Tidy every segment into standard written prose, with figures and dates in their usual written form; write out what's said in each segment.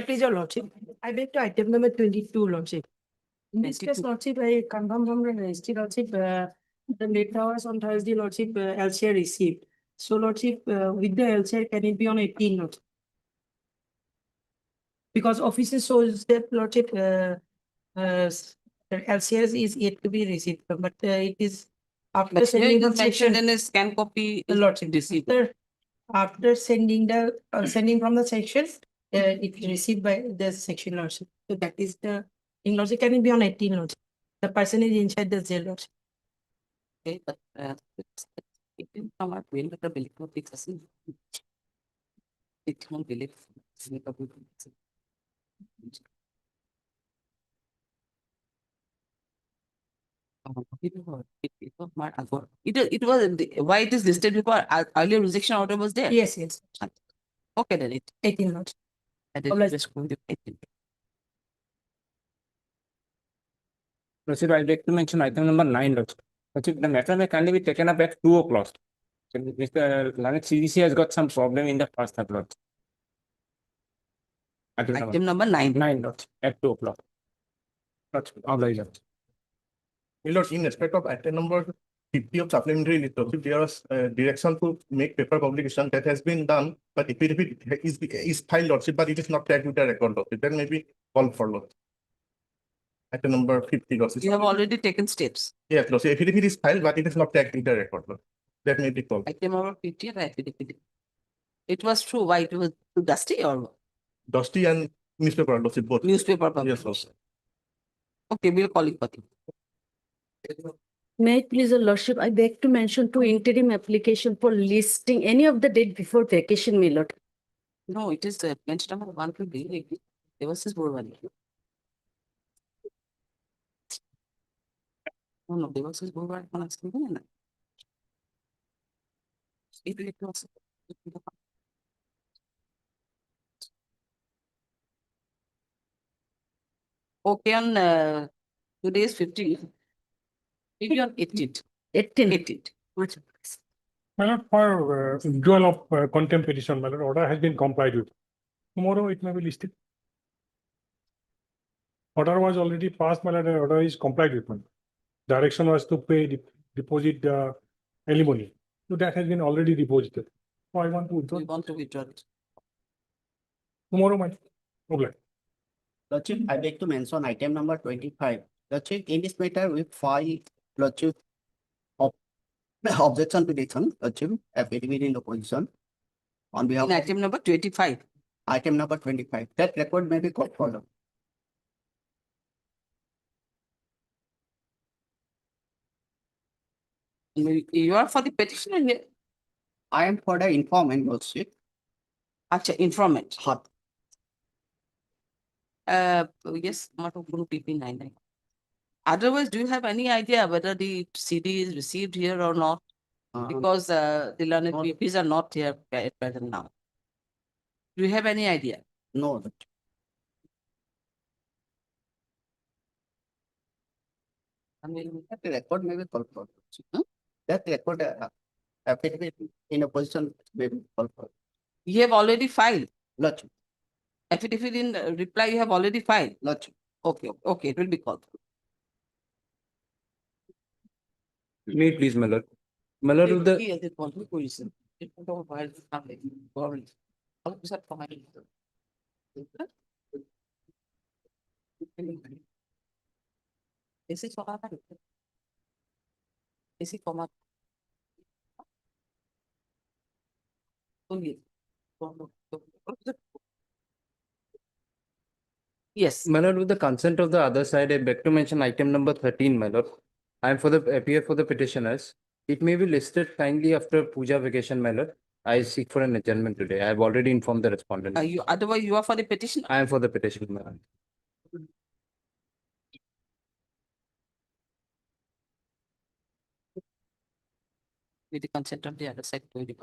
Please, your lordship. I beg to item number 22, lordship. In this case, 22. lordship, I confirm from the registry, lordship, the late hours on Thursday, lordship, LCR received. So, lordship, with the LCR, can it be on 18, lordship? Because offices shows that, lordship, LCR is yet to be received, but it is after But here sending it the is mentioned section, in a scan copy. the lordship, Received. after sending the sending from the section, it is received by the section lordship. So that is the in lordship, can it be on 18 lordship? The person is inside the jail lordship. Okay, but it didn't come out well with the bill of fix. It won't believe. It was why it is listed before earlier rejection order was there. Yes, yes. Okay, then it 18 lordship. I did Alright. just go with 18. Proceed, I'd like to mention item number 9. The matter may kindly be taken up at 2 o'clock. So Mr. Lanet CDC has got some problem in the first upload. Item number 9. 9 at 2 o'clock. Obliged. My lord, in respect of item number 50 of supplementary list, there was direction to make paper publication that has been done, but if it is filed, lordship, but it is not tagged with the record, lordship, then maybe call for lordship. Item number 50, lordship. You have already taken steps. Yes, lordship, if it is filed, but it is not tagged with the record, lordship, that may be called. Item number 50 and affidavit. It was true. Why it was too dusty or Dusty and newspaper, lordship, both. newspaper Yes, publication? lordship. Okay, we'll call it Pati. May it please your lordship, I beg to mention 2 interim application for listing any of the date before vacation, my lord. No, it is bench number 1 to be. There was this board one. No, there was this board one. It was. Okay, on today is 15. Maybe on 18th. 18. 18th. Much. My lord, for withdrawal of contempt petition, my lord, order has been complied with. Tomorrow it may be listed. Order was already passed, my lord, and order is complied with. Direction was to pay deposit alimony. So that has been already deposited. So I want to withdraw We want to withdraw it. tomorrow, my problem. Lordship, I beg to mention item number 25. Lordship, in this matter, we file Lordship objection petition, Lordship, affidavit in opposition on behalf In of item number 25. item number 25. That record may be called for. You are for the petitioner here. I am for the informant, Lordship. Acha, informant. Hot. Yes, not of group PP99. Otherwise, do you have any idea whether the CD is received here or not? Because the learned not- PPs are not here at present now. Do you have any idea? No, Lordship. That record may be called for. Hmm? That record affidavit in opposition may be called for. You have already filed. Lordship, Affidavit in reply, you have already filed. Lordship. Okay, okay, it will be called. May please, my lord. My lord, with the Yes. my lord, with the consent of the other side, I beg to mention item number 13, my lord. I am for the appear for the petitioners. It may be listed kindly after puja vacation, my lord. I seek for an adjournment today. I have already informed the respondent. Otherwise, you are for the petition. I am for the petition, my lord. With the consent of the other side, to the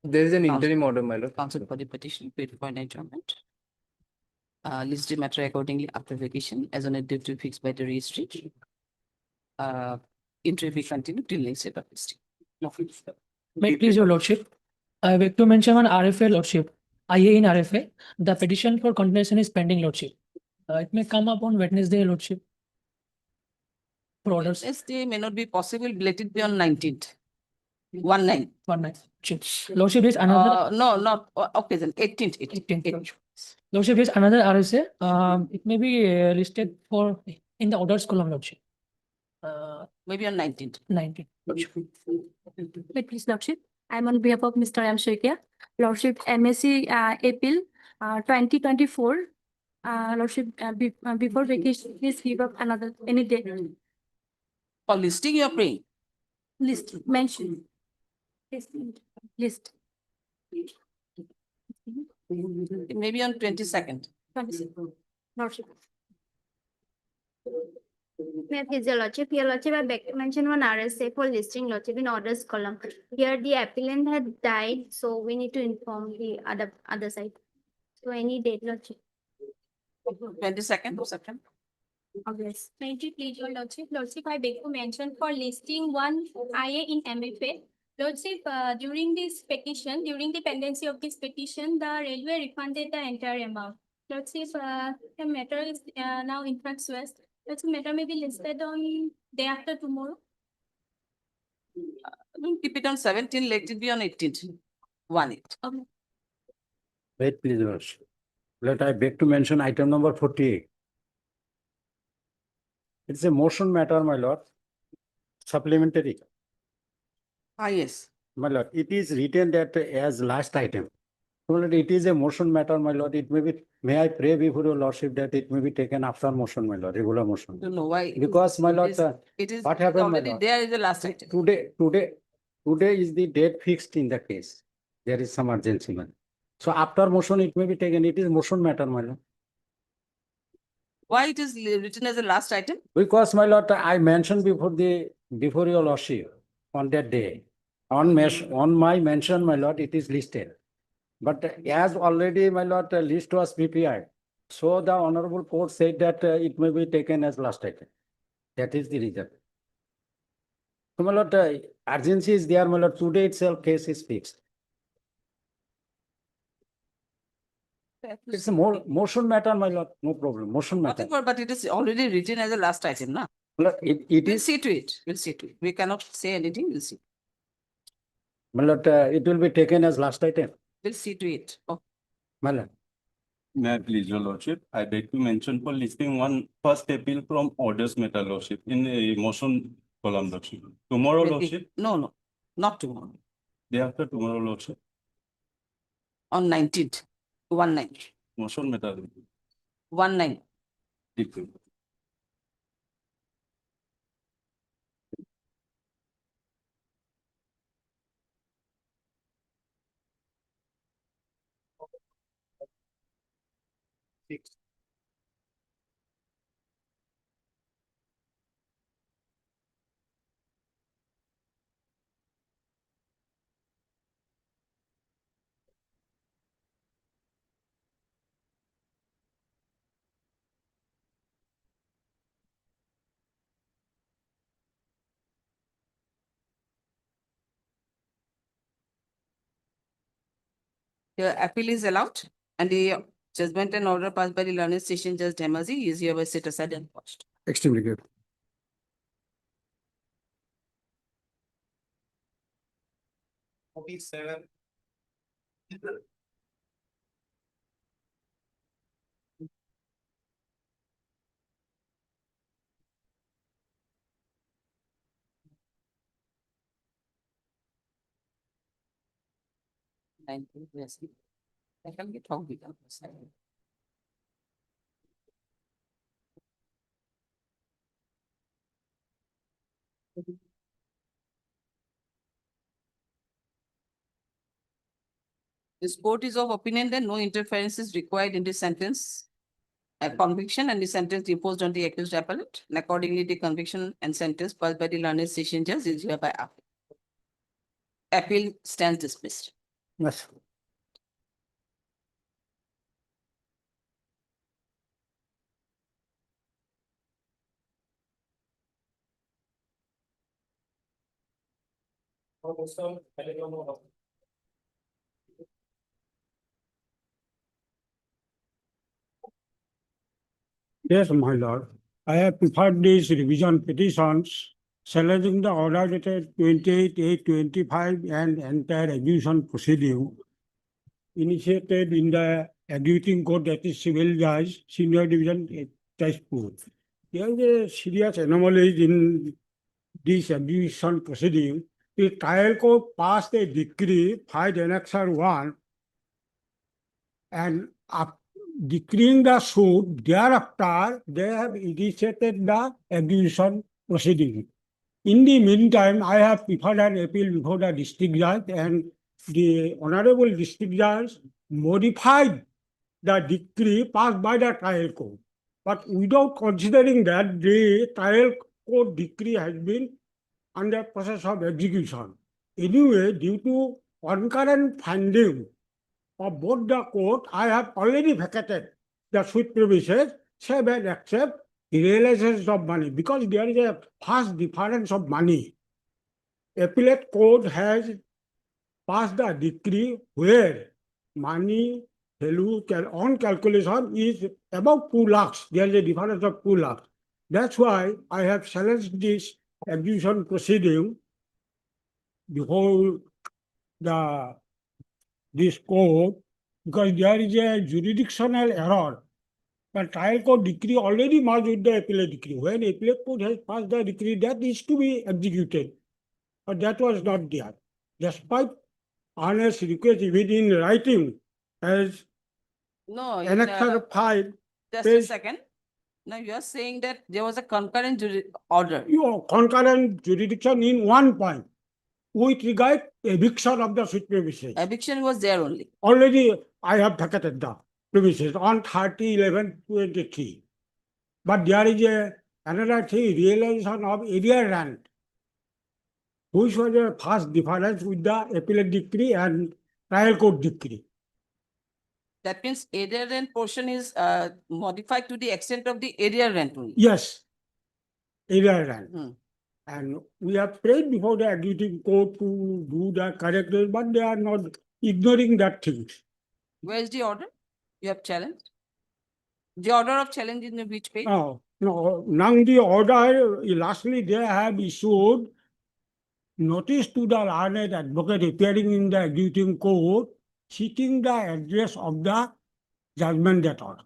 There is an Counsel. interim order, my lord. counsel for the petition, paid for an adjournment. List the matter accordingly after vacation as on a date to fixed by the registry. Interim be continued till next date of listing. May it please your lordship. I beg to mention one RFA lordship. IA in RFA, the petition for continuation is pending, Lordship. It may come up on Wednesday, Lordship. For orders, Wednesday may not be possible, let it be on 19th. 1/9. 1 night. Lordship is another. No, not, okay, then 18th. 18th. Lordship is another RSA. It may be listed for in the orders column, Lordship. Maybe on 19th. 19. Wait, please, Lordship. I'm on behalf of Mr. M. Shaikia. Lordship, MSc April 2024. Lordship, before vacation, please give up another, any date. For listing, you're praying. List, mention. List. Maybe on 22nd. 26. Lordship. May I please, your lordship, I beg to mention one RSA for listing lordship in orders column. Here the appellant had died, so we need to inform the other side. So any date, lordship. 22nd of September. August. May I please, your lordship, I beg to mention for listing one IA in MFA. Lordship, during this petition, during the pendency of this petition, the railway refunded the entire amount. Lordship, the matter is now in front to us. Lordship, matter may be listed on day after tomorrow. Keep it on 17th, let it be on 18th. 1/8. Okay. Wait, please, Your Worship. Let I beg to mention item number 48. It's a motion matter, my lord. Supplementary. Yes. My lord, it is written that as last item. My lord, it is a motion matter, my lord. It may be, may I pray before your lordship that it may be taken after motion, my lord, regular motion. Don't know why. Because, my lord, It is what happened, my already lord? there is the last item. Today is the date fixed in the case. There is some urgency, man. So after motion, it may be taken. It is motion matter, my lord. Why it is written as the last item? Because, my lord, I mentioned before your lordship on that day. On my mention, my lord, it is listed. But as already, my lord, a list was prepared. So the honorable court said that it may be taken as last item. That is the reason. So, my lord, urgency is there, my lord. Today itself, case is fixed. It's a motion matter, my lord. No problem. Motion matter. Whatever, but it is already written as the last item, na? My lord, it We'll is, see to it. We'll see to it. We cannot say anything. We'll see. my lord, it will be taken as last item. We'll see to it. Oh, My lord. May I please, your lordship, I beg to mention for listing one first appeal from orders matter, lordship, in a motion column, lordship. Tomorrow, maybe. lordship, No, not tomorrow. day after tomorrow, lordship, On 19th. 1/9. motion matter. 1/9. The appeal is allowed and the judgment and order passed by the learned session Judge Demazi is hereby set aside and quashed. Extremely good. Yes. I can get how big. This court is of opinion that no interference is required in the sentence. A conviction and the sentence imposed on the accused appellant. And accordingly, the conviction and sentence passed by the learned session judge is hereby appealed. Appeal stands dismissed. Yes. Yes, my lord. I have preferred these revision petitions challenging the order dated 28/8/25 and entire execution proceeding initiated in the executing court, that is civil judge, senior division, Tezpur. There is a serious anomaly in this execution proceeding. The trial court passed a decree 5 Annexure 1 and decreeing the suit. Thereafter, they have initiated the execution proceeding. In the meantime, I have preferred an appeal before the district judge, and the honorable district judge modified the decree passed by the trial court. But without considering that the trial court decree has been under process of execution. Anyway, due to concurrent finding of both the court, I have already vacated the suit premises, save and accept realizations of money, because there is a vast difference of money. Appellate court has passed the decree where money value on calculation is about 2 lakhs. There is a difference of 2 lakhs. That's why I have challenged this execution proceeding before this court, because there is a jurisdictional error. The trial court decree already merged with the appellate decree. When appellate court has passed the decree, that is to be executed. But that was not there. Despite honest request, even in writing, as No, in, Annexure 5, just a page- second. Now you are saying that there was a concurrent order. concurrent jurisdiction in one point with regard eviction of the suit premises. Eviction was there only. Already I have vacated the premises on 30/11/23. But there is another thing, realization of area rent, which was a vast difference with the appellate decree and trial court decree. That means area rent portion is modified to the extent of the area rent only. Yes, area rent. Hmm. And we have prayed before the executive court to do the correctors, but they are not ignoring that things. Where is the order? You have challenged? The order of challenge in which page? No, now the order, lastly, they have issued notice to the learned advocate appearing in the executing court, seeking the address of the judgment debtor.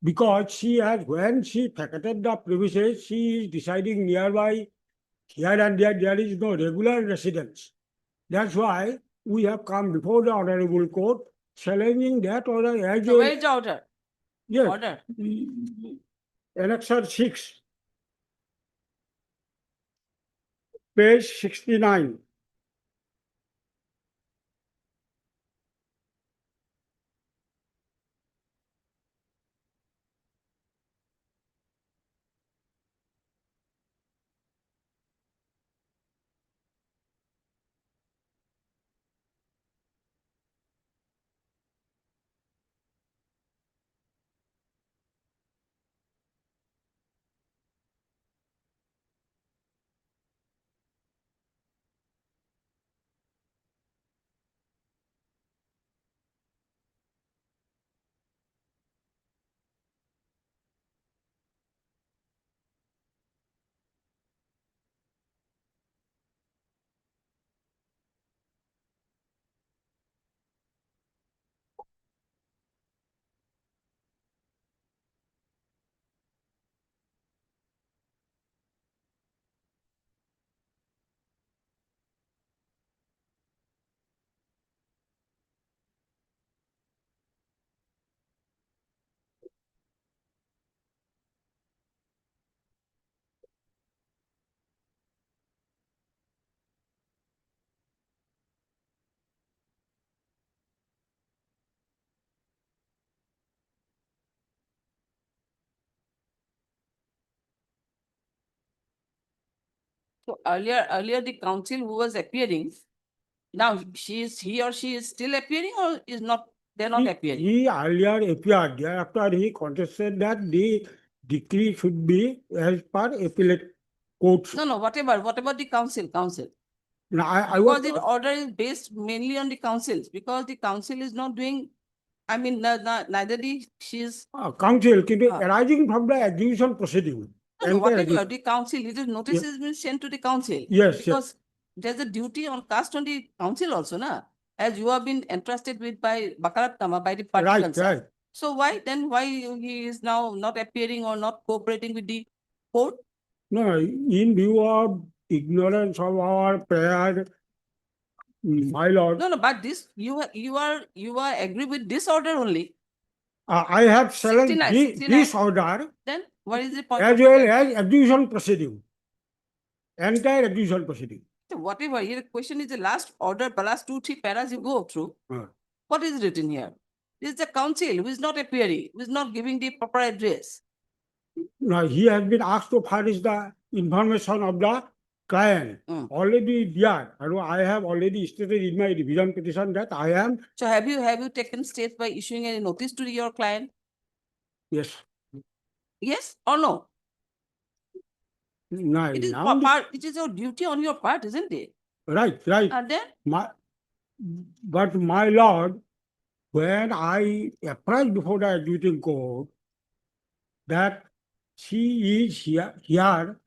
Because she has, when she vacated the premises, she is deciding nearby, here and there is no regular residence. That's why we have come before the honorable court, challenging that order as So where is the order? yes, Order. Annexure 6, page 69. So earlier the counsel who was appearing, now he or she is still appearing or is not, they're not appearing? He earlier appeared, thereafter he contested that the decree should be as per appellate courts. No, what about the counsel? Now, I was, Because the order is based mainly on the councils, because the council is not doing I mean, neither she is, Counsel, কিন্তু Ah. arising from the execution proceeding. no, whatever, Entire- the council, it is notice has been sent to the council. Yes, yes. Because there's a duty on cast on the council also, na? As you have been entrusted with by Bakaratnama, by the party Right, concerned. right. So why he is now not appearing or not cooperating with the court? No, in view of ignorance of our prayer, my lord, No, but this, you are agree with this order only. I have challenged 69, this 69. order Then what is the point? as well as execution proceeding. Entire execution proceeding. So whatever, here the question is the last order, the last 2-3 paras you go through. Ah. What is written here? This is the council who is not appearing, who is not giving the proper address. Now, he has been asked to furnish the information of the client. Already there. And I have already stated in my revision petition that I am, So have you taken steps by issuing any notice to your client? yes, Yes or no? now, It is now, part, it is your duty on your part, isn't it? right, right. And then, But my lord, when I applied before the executing court that she is here,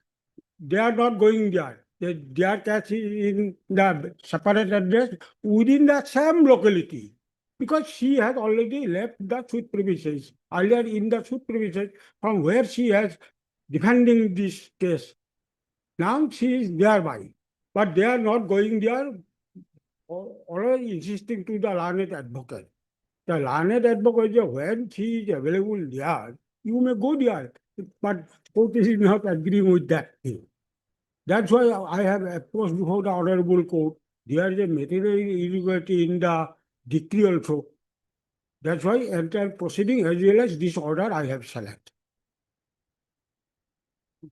they are not going there. Their case is in the separate address within the same locality. Because she has already left the suit premises, earlier in the suit premises from where she has defending this case. Now she is thereby, but they are not going there, always insisting to the learned advocate. The learned advocate, when she is available there, you may go there, but court is not agreeing with that thing. That's why I have approached before the honorable court. There is a material irregularity in the decree also. That's why entire proceeding as well as this order I have selected.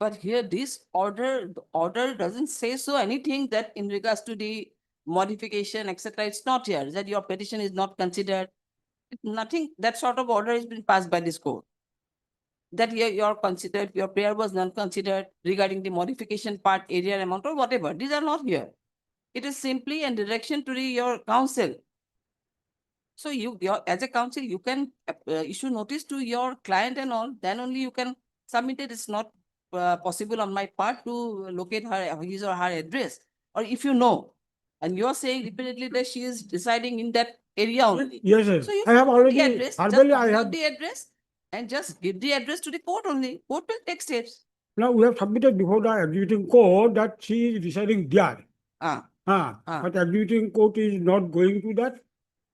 but here this order, the order doesn't say so anything that in regards to the modification, etc. It's not here, that your petition is not considered. Nothing, that sort of order has been passed by this court. That you're considered, your prayer was not considered regarding the modification part, area, amount, or whatever. These are not here. It is simply a direction to your counsel. So as a counsel, you can issue notice to your client and all, then only you can submit it. It's not possible on my part to locate his or her address. Or if you know, and you're saying repeatedly that she is residing in that area only. Yes, sir. So you I have put already, the address, just verbally I find out have, the address and just give the address to the court only. Court will take steps. now we have submitted before the executing court that she is residing there. But executing court is not going to that.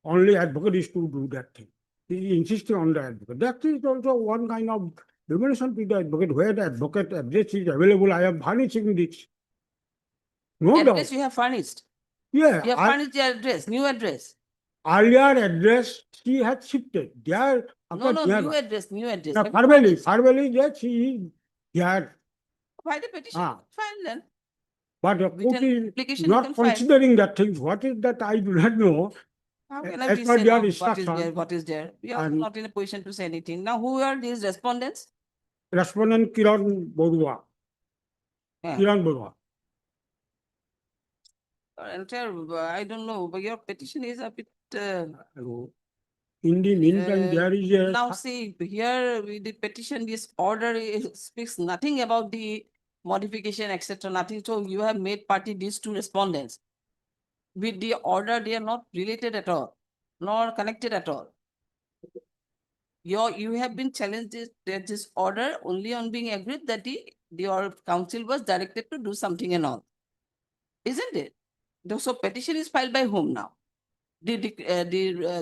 Only advocate is to do that thing. He is insisting on the advocate. That is also one kind of remuneration to the advocate. Where the advocate address is available, I am furnishing this. No doubt. Address you have furnished. Yeah. You have furnished the address, new address. Earlier address she had shifted. There. No, new address, new address. Now, Have you formally, yes, she is here. File the petition, file then. But the court is application you not can file. considering that thing. What is that I do not know. How can I As be per say their now what is instruction. there, what is there? We are And- not in a position to say anything. Now, who are these respondents? Respondent Kiran Borua. Yeah. Kiran Borua. I don't know, but your petition is a bit. In the meantime, there is a. Now see, here with the petition, this order speaks nothing about the modification, etc., nothing. So you have made party these two respondents. With the order, they are not related at all, nor connected at all. You have been challenged this order only on being agreed that your counsel was directed to do something and all. Isn't it? So petition is filed by whom now? The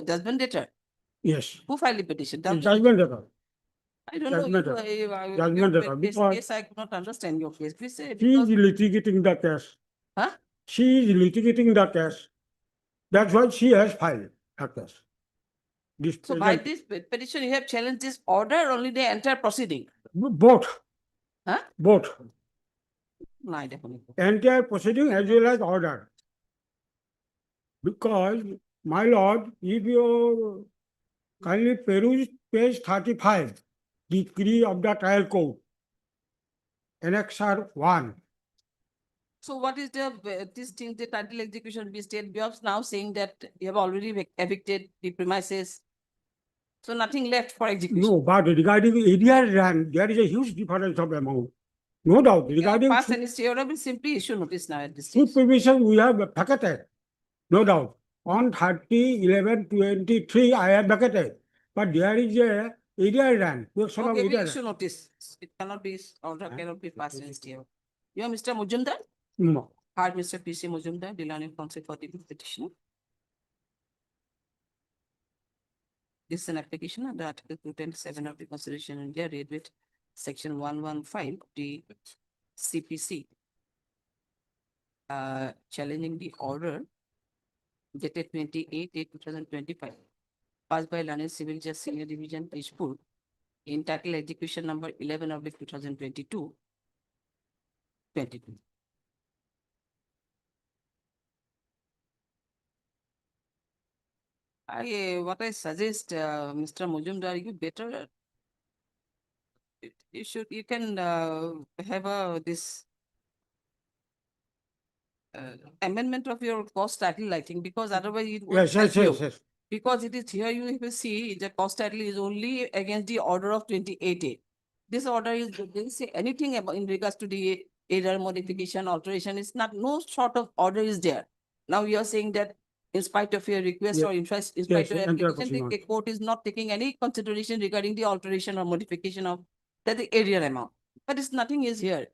judgment debtor. Yes. Who filed the petition? Judgment letter. I don't know. Judgment letter. Judgment Your letter, because- case, I could not understand your case. Please say. She is because- litigating the case. Huh? She is litigating the case. That's why she has filed a case. This So by present- this petition, you have challenged this order, only the entire proceeding. Both. Huh? Both. No, I definitely. Entire proceeding as well as order. Because, my lord, if you kindly peruse page 35, decree of the trial court, Annexure 1. So what is this thing, the title execution be state, you are now saying that you have already evicted the premises So nothing left for execution. No, but regarding area run, there is a huge difference of amount. No doubt, regarding Pass any stay order will simply issue notice now at this food stage. permission, we have vacated. No doubt. On 30/11/23, I have vacated. But there is a area run. Sort of Okay, we area issue run. notice. It cannot be, order cannot be passed in stay. You are Mr. Mujumdar? No. Heard Mr. PC Mujumdar, Disciplinary Counsel for the petitioner. This is an application under Article 227 of the Constitution of India, read with Section 115 of the CPC. Challenging the order dated 28/8/2025, passed by Learned Civil Judge Senior Division, Tejpur, entitled Execution Number 11 of 2022. What I suggest, Mr. Mujumdar, you better, you can have this amendment of your cost title, I think, because otherwise it won't Yes, help yes, you. yes, yes. Because it is here, you will see the cost title is only against the order of 28A. This order is, doesn't say anything about in regards to the error modification, alteration. It's not, no sort of order is there. Now you are saying that in spite of your request Yeah. or interest, in Yes, spite of your entire application, person the court is not taking any consideration regarding the alteration or modification of the area amount. But it's nothing is here.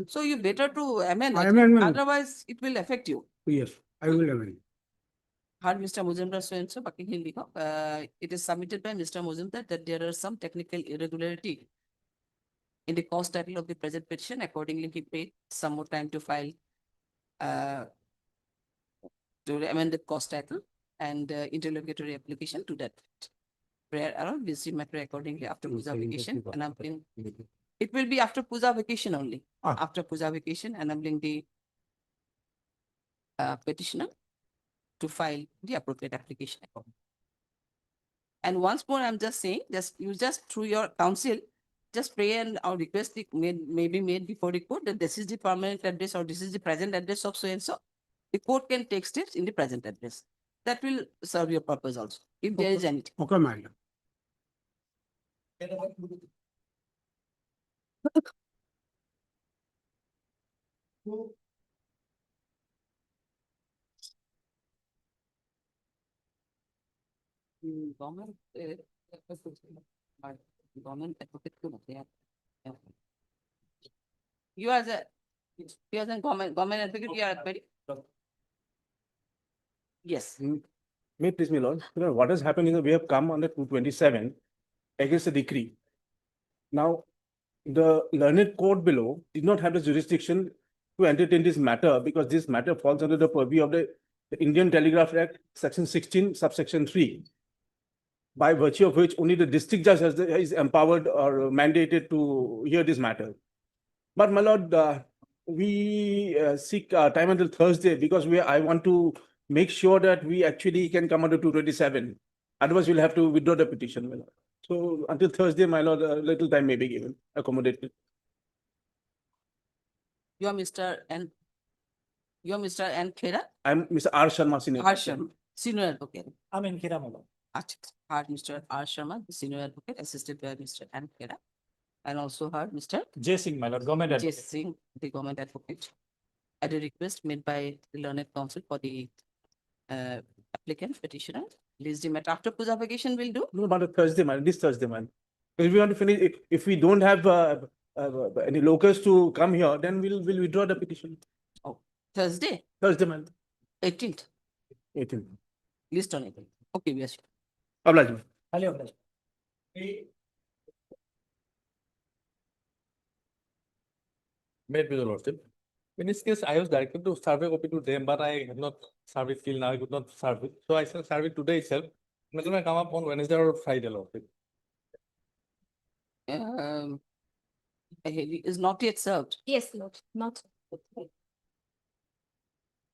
So you better to amend, I think. Amendment. Otherwise it will affect you. Yes, I will amend. Heard Mr. Mujumdar so and so, it is submitted by Mr. Mujumdar that there are some technical irregularity in the cost title of the present petition. Accordingly, he paid some more time to file to amend the cost title and interlocutory application to that. Prayer around busy matter accordingly after puja vacation, enabling. It will be after puja vacation only. After puja vacation, enabling the petitioner to file the appropriate application. And once more, I'm just saying, you just through your counsel, just pray and our request may be made before the court that this is the permanent address or this is the present address of so and so. The court can take steps in the present address. That will serve your purpose also, if there is anything. Okay, madam. Government, government advocate ko na, kaya- You as a, government advocate, you are very. Yes. May it please me, Lord, what has happened is that we have come under 227 against a decree. Now, the learned court below did not have the jurisdiction to entertain this matter because this matter falls under the purview of the Indian Telegraph Act, Section 16, subsection 3, by virtue of which only the district judge is empowered or mandated to hear this matter. But my lord, we seek time until Thursday because I want to make sure that we actually can come under 227. Otherwise, we'll have to withdraw the petition, my lord. So until Thursday, my lord, a little time may be given, accommodated. You are Mr. N. You are Mr. N. Khera? I'm Mr. R. Sharma, senior. R. Sharma, senior advocate. I'm in Kiramala. Heard Mr. R. Sharma, the senior advocate, assisted by Mr. N. Khera. And also heard Mr. J. Singh, my lord, government J. advocate. Singh, the government advocate. At a request made by the learned counsel for the applicant petitioner. Release the matter after puja vacation will do. No, about Thursday, man, this Thursday, man. Because we want to finish, if we don't have any locals to come here, then we'll withdraw the petition. Oh, Thursday, Thursday, man. 18th, 18th. list on 18th. Okay, yes. Oblige, man. Highly obliged. May it be the lordship. In this case, I was directed to serve a copy to them, but I have not served it till now. I could not serve it. So I shall serve it today itself. It may come up on Wednesday or Friday, lordship. Is not yet served. Yes, Lord, not.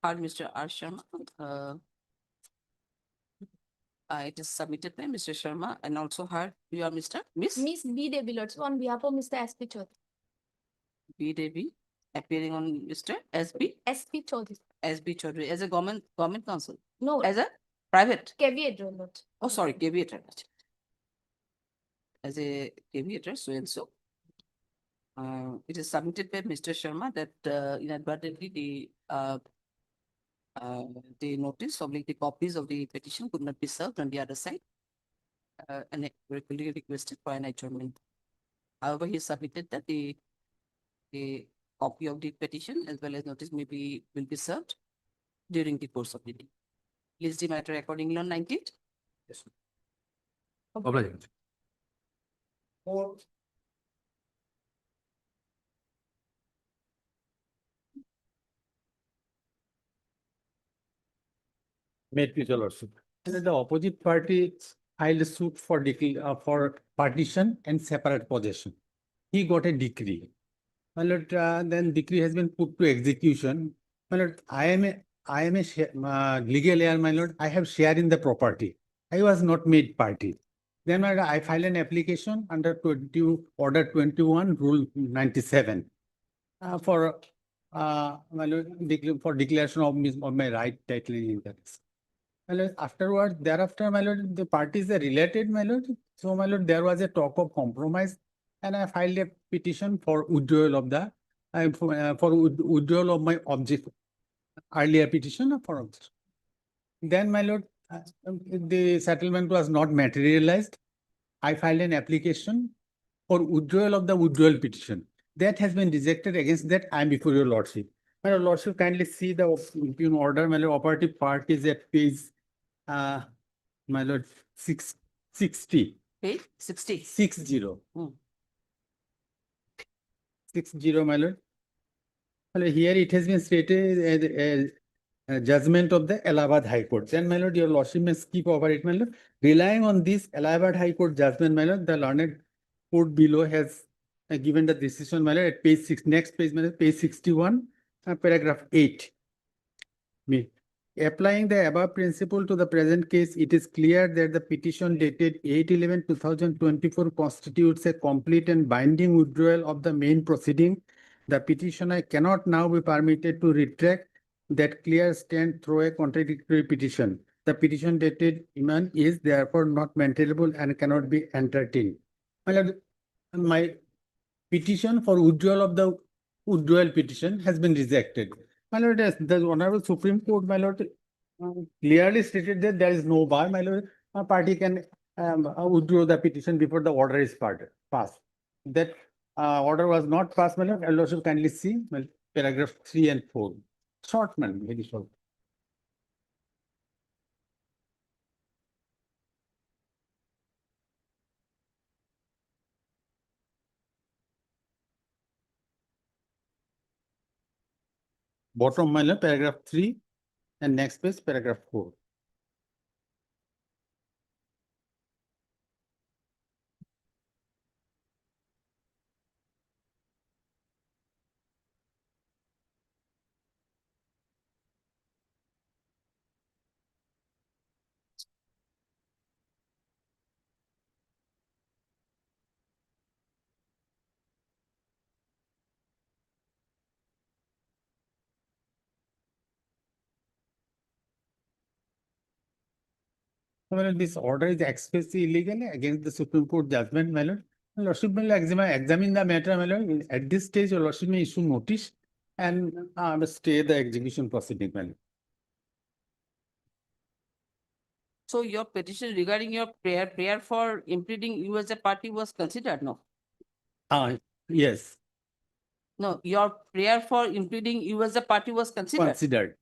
Heard Mr. R. Sharma. It is submitted by Mr. Sharma and also heard you are Mr. Miss Miss B. Devi, Lord, on behalf of Mr. S.P. Chaudhary. B. Devi appearing on Mr. S.B. S.P. Chaudhary. S.B. Chaudhary as a government counsel. No. As a private. KVA, Lord. Oh, sorry, KVA. as a caveator, so and so. It is submitted by Mr. Sharma that inadvertently the notice of the copies of the petition could not be served on the other side. And it regularly requested for an adjournment. However, he submitted that the copy of the petition as well as notice will be served during the course of the day. Please the matter accordingly on 19th. Yes. Okay. May it please your lordship. The opposite party filed a suit for for partition and separate possession. He got a decree. My lord, then decree has been put to execution. My lord, I am a legal heir, my lord. I have share in the property. I was not made party. Then my lord, I filed an application under Order 21, Rule 97 for my lord, for declaration of my right title in interest. My lord, afterwards, thereafter, my lord, the parties are related, my lord. So, my lord, there was a talk of compromise, and I filed a petition for withdrawal of the withdrawal of my object, earlier petition for object. Then, my lord, the settlement was not materialized. I filed an application for withdrawal of the withdrawal petition. That has been rejected. Against that, I am before your lordship. My lordship, kindly see the order. My lord, operative part is at page, my lord, 660. Page 60. 60. Hmm. 60, my lord. Well, here it has been stated a judgment of the Allahabad High Court. Then, my lord, your lordship may skip over it, my lord. Relying on this Allahabad High Court judgment, my lord, the learned court below has given the decision, my lord, at page 6, next page, my lord, page 61, paragraph 8. Applying the above principle to the present case, it is clear that the petition dated 8/11/2024 constitutes a complete and binding withdrawal of the main proceeding. The petitioner cannot now be permitted to retract that clear stand through a contradictory petition. The petition dated Iman is therefore not maintainable and cannot be entertained. My petition for withdrawal of the withdrawal petition has been rejected. My lord, the Honorable Supreme Court, my lord, clearly stated that there is no bar, my lord. A party can withdraw the petition before the order is passed. That order was not passed, my lord. Your lordship kindly see paragraph 3 and 4. Short, man, very short. Bottom, my lord, paragraph 3 and next page, paragraph 4. Well, this order is expressly illegal against the Supreme Court judgment, my lord. Your lordship will examine the matter, my lord. At this stage, your lordship may issue notice and stay the execution proceeding, my lord. So your petition regarding your prayer for impleading you as a party was considered, no? Yes, No, your prayer for impleading you as a party was considered. considered.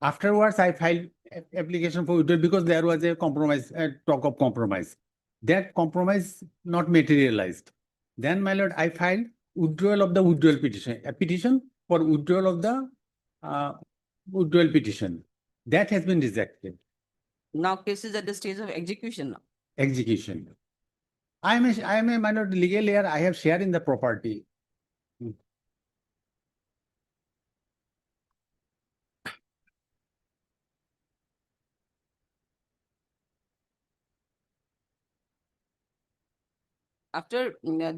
Afterwards, I filed application for withdrawal because there was a compromise, talk of compromise. That compromise not materialized. Then, my lord, I filed withdrawal of the withdrawal petition, a petition for withdrawal of the withdrawal petition. That has been rejected. Now case is at the stage of execution now. Execution. I am a minor legal heir. I have share in the property. After when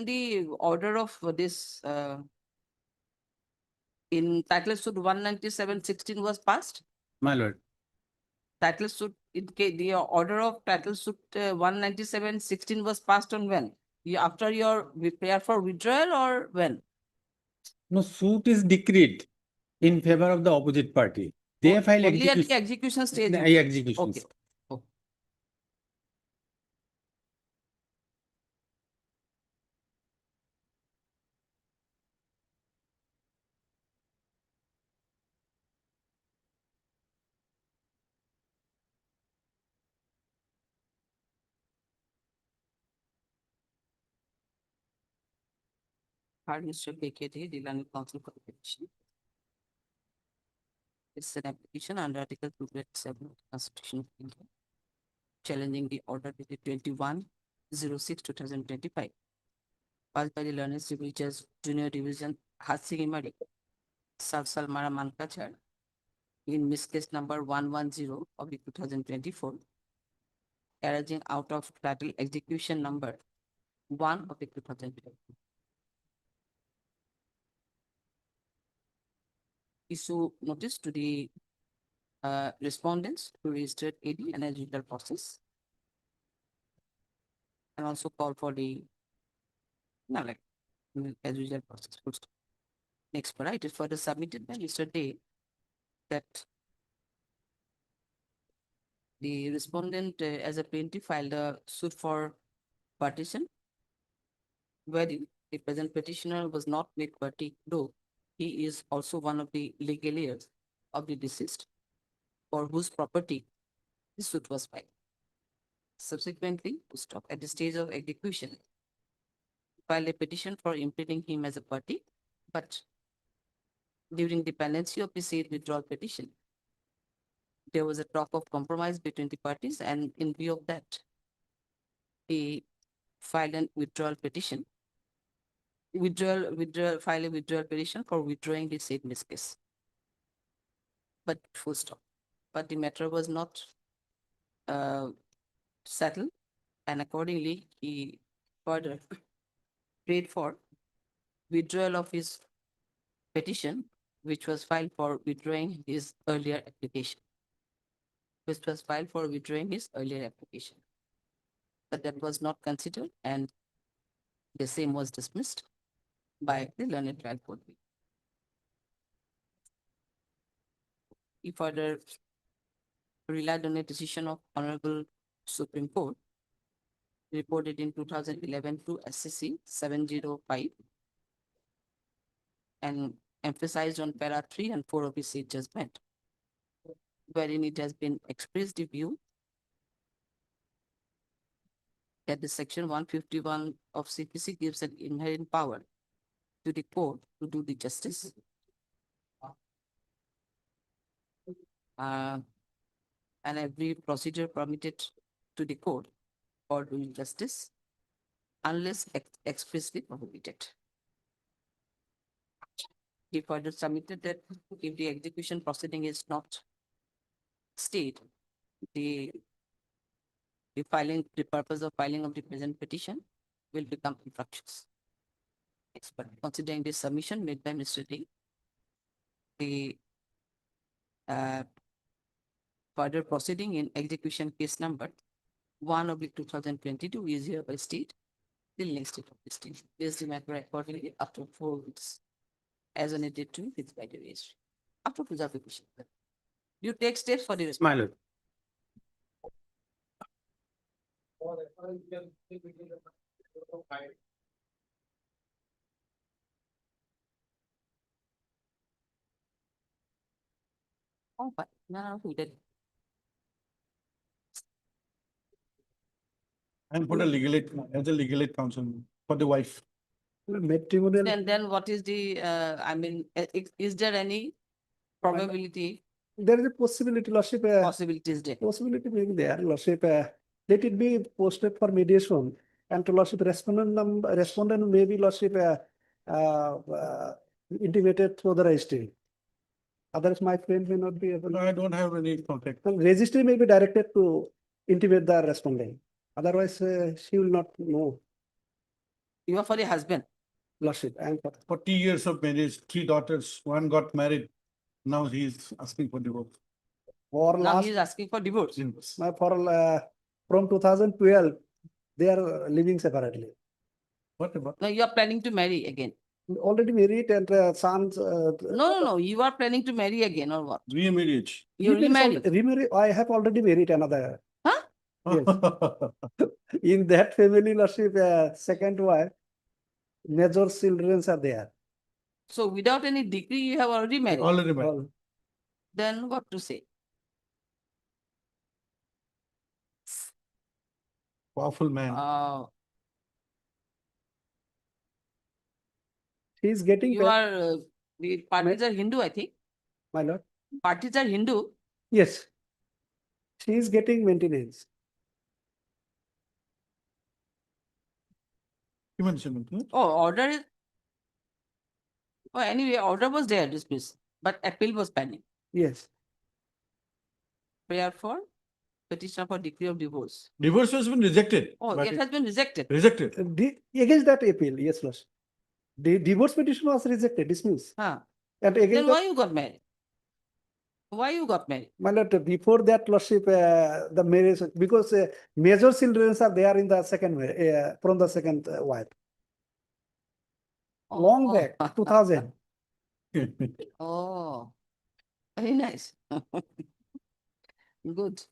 the order of this in title suit 197/16 was passed, My lord, title suit the order of title suit 197/16 was passed on when? After your prayer for withdrawal or when? No, suit is decreed in favor of the opposite party. They file Only at the execution. execution stage. The only. execution. Okay. Oh. Pardon, Mr. BKT, the Learned Counsel for the petition. It's an application under Article 227 of the Constitution of India, challenging the order dated 21/06/2025, passed by the Learned Civil Judge Junior Division Hatsigimari, Salsal Mara Mankachar, in Miss Case number 110 of the 2024, arising out of title execution number 1 of the 2024. Issue notice to the respondents to register AD and as usual process, and also call for the as usual process. Full stop. Next, but it is further submitted by Mr. Day that the respondent as a plaintiff filed a suit for partition, wherein the present petitioner was not made party, though he is also one of the legal heirs of the deceased, for whose property the suit was filed. Subsequently, stop at the stage of execution, filed a petition for implementing him as a party, but during the pendency of the said withdrawal petition, there was a talk of compromise between the parties, and in view of that, he filed a withdrawal petition. File a withdrawal petition for withdrawing the said Miss Case. But full stop. But the matter was not settled, and accordingly, he further prayed for withdrawal of his petition, which was filed for withdrawing his earlier application. But that was not considered, and the same was dismissed by the learned trial court. He further relied on a decision of Honorable Supreme Court reported in 2011 to SCC 705 and emphasized on para 3 and 4 of the said judgment, wherein it has been expressed the view that the section 151 of CPC gives an inherent power to the court to do the justice. And every procedure permitted to the court for doing justice unless expressly prohibited. He further submitted that if the execution proceeding is not stayed, the purpose of filing of the present petition will become infructuous. But considering the submission made by Mr. D, the further proceeding in execution case number 1/2022 is hereby stayed till next date of this state. This is the matter accordingly after 4 weeks, as on a date to fixed by the registry. After preservation, you take steps for the response. My lord. Oh, but no, who did? And put a legal aid, as a legal aid counsel for the wife. Matrimonial. Then what is the, is there any probability, There is a possibility, Lordship. possibilities there? Possibility may be there, Lordship. Let it be posted for mediation, and to Lordship respondent may be, Lordship, intimated through the registry. Otherwise, my friend may not be able. No, I don't have any contact. The registry may be directed to intimate the respondent. Otherwise, she will not know. You are for the husband. Lordship, I am for 40 years of marriage, 3 daughters, one got married. Now he is asking for divorce. For Now last, he is asking for divorce. from 2012, they are living separately. What about? Now you are planning to marry again. Already married and sons. No, you are planning to marry again or what? Remarriage. You remarry. Remarry. I have already married another. Huh? Yes. In that family, lordship, second wife, major children are there. So without any degree, you have already married. Already married. Then what to say? Powerful man. He is getting. You are, the parties are Hindu, I think. My lord. Parties are Hindu. Yes. She is getting maintenance. You mentioned it. Oh, order is. Oh, anyway, order was there, dismiss, but appeal was pending. Yes. Prayer for petition for decree of divorce. Divorce has been rejected. Oh, but it has been rejected. Rejected. Against that appeal, yes, lord. The divorce petition was rejected, dismissed. Huh. And Then against why you got married? Why you got married? my lord, before that, lordship, the marriage, because major children are there in the second, from the second wife. Long back, 2000. Oh, very nice. Good.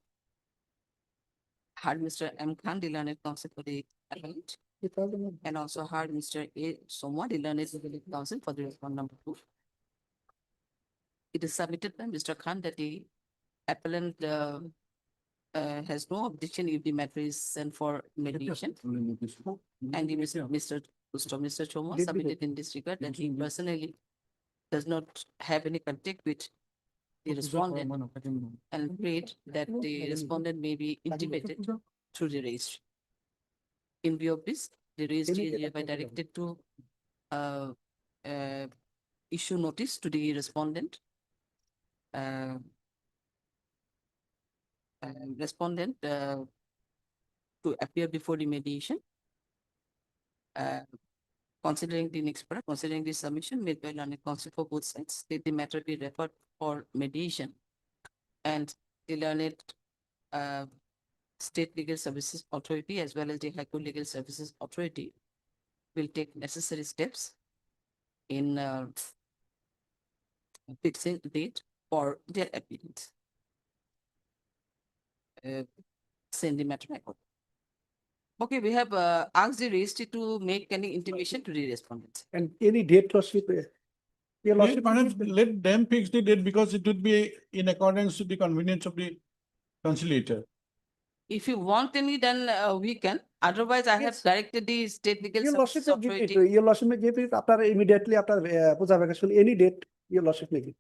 Heard Mr. M. Khan, the learned counsel for the appellant, and also heard Mr. A. Somwa, the learned legal counsel for the response number 2. It is submitted by Mr. Khan that the appellant has no objection if the matter is sent for mediation. And the Mr. Choma submitted in this regard that he personally does not have any contact with the respondent and prayed that the respondent may be intimated through the registry. In view of this, the registry is hereby directed to issue notice to the respondent to appear before the mediation. Considering the next part, considering the submission made by learned counsel for both sides, that the matter be referred for mediation, and the learned State Legal Services Authority as well as the High Court Legal Services Authority will take necessary steps in fixing the date for their appearance. Send the matter record. Okay, we have asked the registry to make any intimation to the respondents. And any date, lordship, your lordship. Let them fix the date because it would be in accordance with the convenience of the conciliator. If you want any, then we can. Otherwise, I have directed the State Legal Your lordship Services may give it. Authority. Your lordship may give it after immediately after puja vacation. Any date, your lordship may give.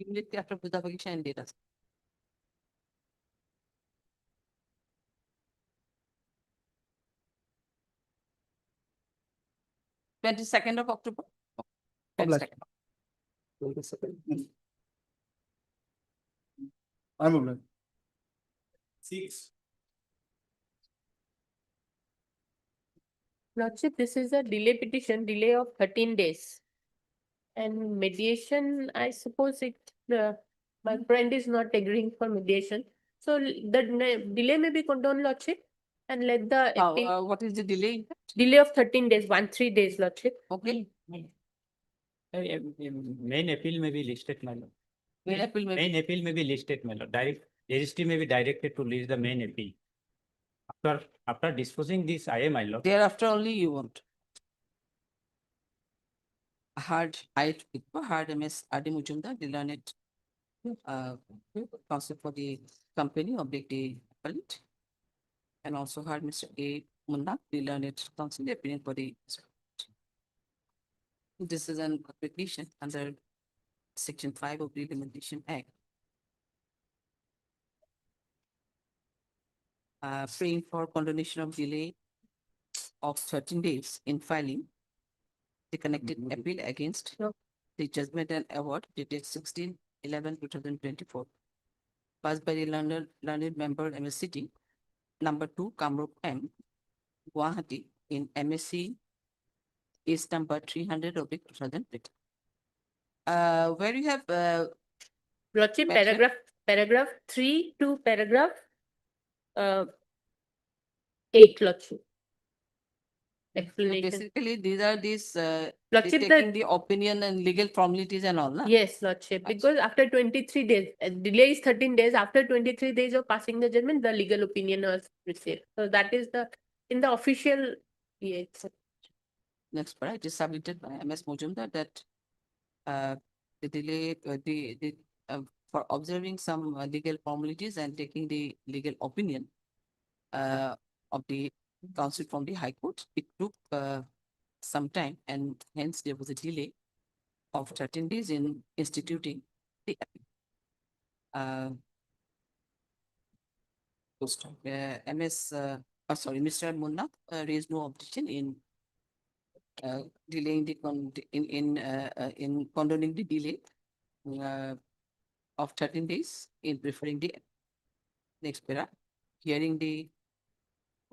Immediately after Puja vacation and data. (22nd of October. 22nd. I'm moving. 6. Lordship, this is a delay petition, delay of 13 days. And mediation, I suppose my friend is not agreeing for mediation. So the delay may be condoned, Lordship, and let the appeal. What is the delay? Delay of 13 days, 13 days, Lordship. Okay. Main appeal may be listed, my lord. Main appeal may Main appeal may be listed, my lord. Registry may be directed to list the main appeal. After disposing this IA, my lord. Thereafter only you want. Hard MS Adi Mujumdar, the learned counsel for the company of the appellant, and also heard Mr. A. Munna, the learned counsel, the opinion for the. This is an petition under Section 5 of the Limitation Act. Praying for condonation of delay of 13 days in filing the connected appeal against the judgment and award dated 16/11/2024 passed by the learned member MSCT number 2 Kamrup M Guwahati in MSC is number 300 of 2020. Where you have Lordship, paragraph paragraph 3 to paragraph 8, Lordship. Explanation. Basically, these are Lordship, taking the opinion and legal formalities and all, na? Yes, Lordship, because after 23 days, delay is 13 days, after 23 days of passing the judgment, the legal opinion was received. So that is in the official, yes. Next, it is submitted by MS Mojumdar that the delay, for observing some legal formalities and taking the legal opinion of the counsel from the High Court, it took some time, and hence there was a delay of 13 days in instituting the appeal. Mr. Munna raised no objection in delaying the in condoning the delay of 13 days in preferring the next para. Hearing the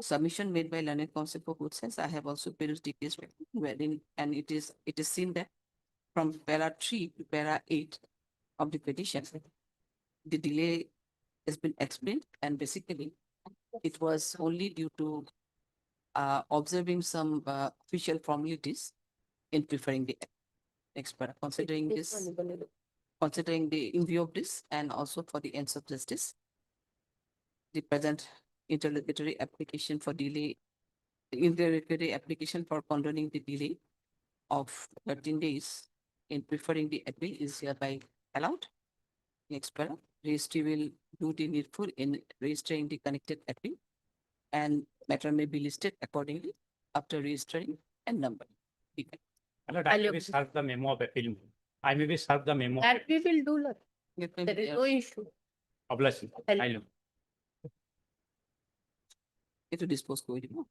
submission made by learned counsel for good sense, I have also perused the case wherein, and it is seen that from para 3 to para 8 of the petition, the delay has been explained, and basically it was only due to observing some official formalities in preferring the next para. Considering in view of this, and also for the ends of justice, the present interlocutory application for condoning the delay of 13 days in preferring the appeal is hereby allowed. Next para, registry will do the needful in registering the connected appeal, and matter may be listed accordingly after registering and numbering. I may be served the memo of appeal. I may be served the memo. That we will do, Lord. There is no issue. Obligation. I know. Itu dispose ko di mo.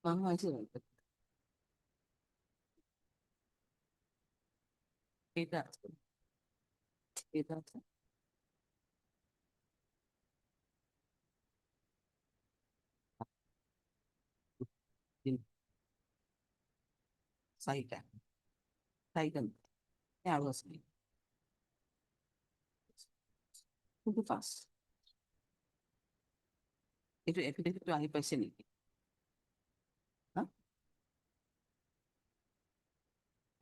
Mga ito. Kita. Saikan. Yeah, I was. Too fast. Itu evidence itu ahli pasien ini. Hah?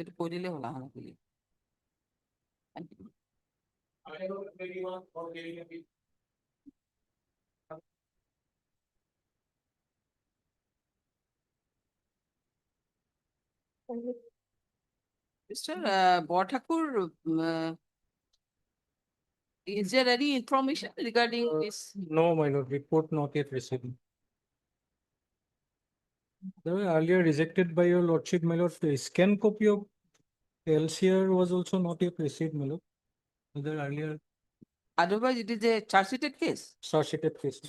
Itu pwede lang wala ka pili. Mr. Borthakur, is there any information regarding this? No, my lord, report not yet received. They were earlier rejected by your lordship, my lord. The scan copy of LCR was also not yet received, my lord. Whether earlier Otherwise, it is a charge-sheeted case. charge-sheeted case.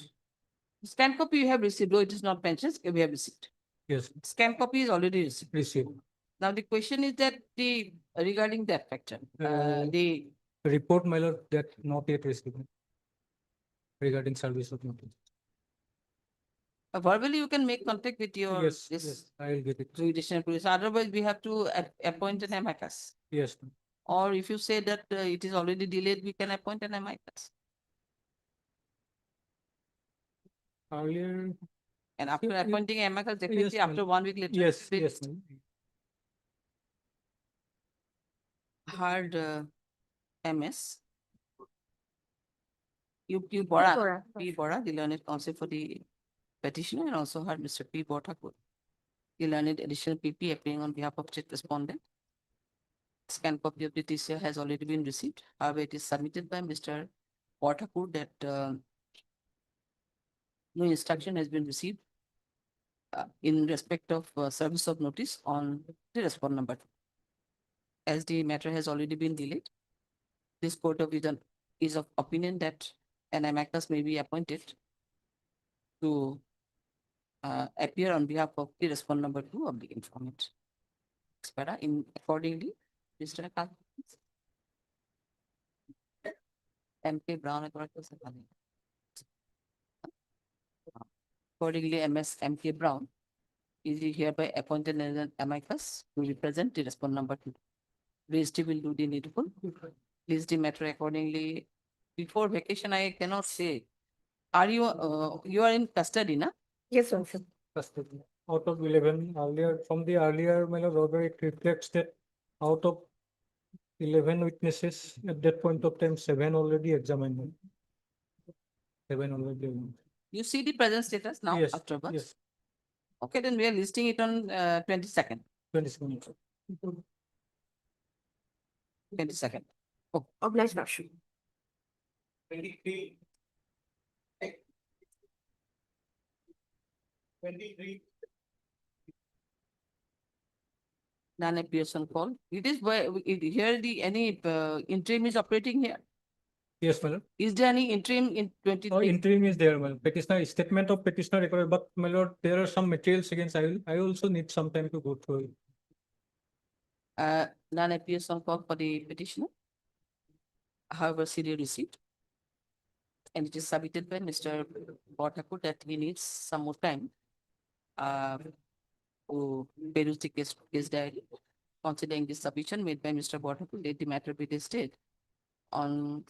Scan copy you have received, though it is not mentioned, we have received. Yes, Scan copy is already received. received. Now the question is that regarding that factor, the Report, my lord, that not yet received regarding service of notice. verbally you can make contact with your Yes, this yes, I will get it. judicial police. Otherwise, we have to appoint an amicus. Yes, Or if you say that it is already delayed, we can appoint an amicus. earlier. And after Yeah, appointing amicus, definitely ma'am. after 1 week later. Yes, we yes. ma'am. Heard MS. P. Bora, the learned counsel for the petitioner, and also heard Mr. P. Borthakur, the learned additional PP appearing on behalf of check respondent. Scan copy of the TCR has already been received. However, it is submitted by Mr. Borthakur that no instruction has been received in respect of service of notice on the respondent number 2. As the matter has already been delayed, this court of is of opinion that an amicus may be appointed to appear on behalf of the respondent number 2 of the informant. In accordingly, Mr. M.K. Brown. Accordingly, MS M.K. Brown is hereby appointed as an amicus to represent the respondent number 2. Registry will do the needful List the matter accordingly. Before vacation, I cannot say. Are you, you are in custody, na? Yes, also. Custody. Out of 11 earlier, from the earlier, my lord, order, it reflects that out of 11 witnesses, at that point of time, 7 already examined. 7 already. You see the present status now Yes, afterwards? yes. Okay, then we are listing it on 22nd. 22nd. 22nd. Obliged, Lordship. 23. 23. None appears on call. It is where, here the, any interim is operating here? Yes, my lord. Is there any interim in 23? Interim is there, my lord. Petitioner, statement of petitioner required, but my lord, there are some materials against, I also need some time to go through it. None appears on call for the petitioner. However, CD received. And it is submitted by Mr. Botaku that he needs some more time. To peruse the case diary. Considering the submission made by Mr. Botaku, let the matter be listed on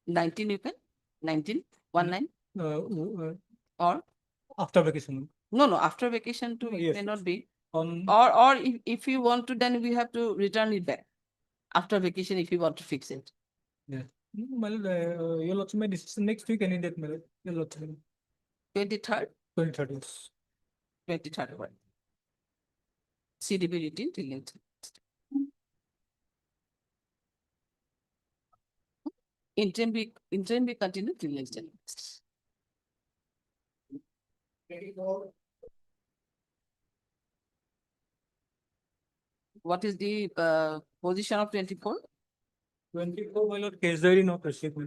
19, you can? 19, 19? Or? After vacation. No, after vacation too, it Yes. may not be. On. Or if you want to, then we have to return it back. After vacation, if you want to fix it. Yeah. My lord, your lordship, my decision next week, any date, my lord. Your lordship. 23rd? 23rd, yes. 23rd, right? CDB written till next. Interim be continued till next day. What is the position of 24? 24, my lord, case diary not received.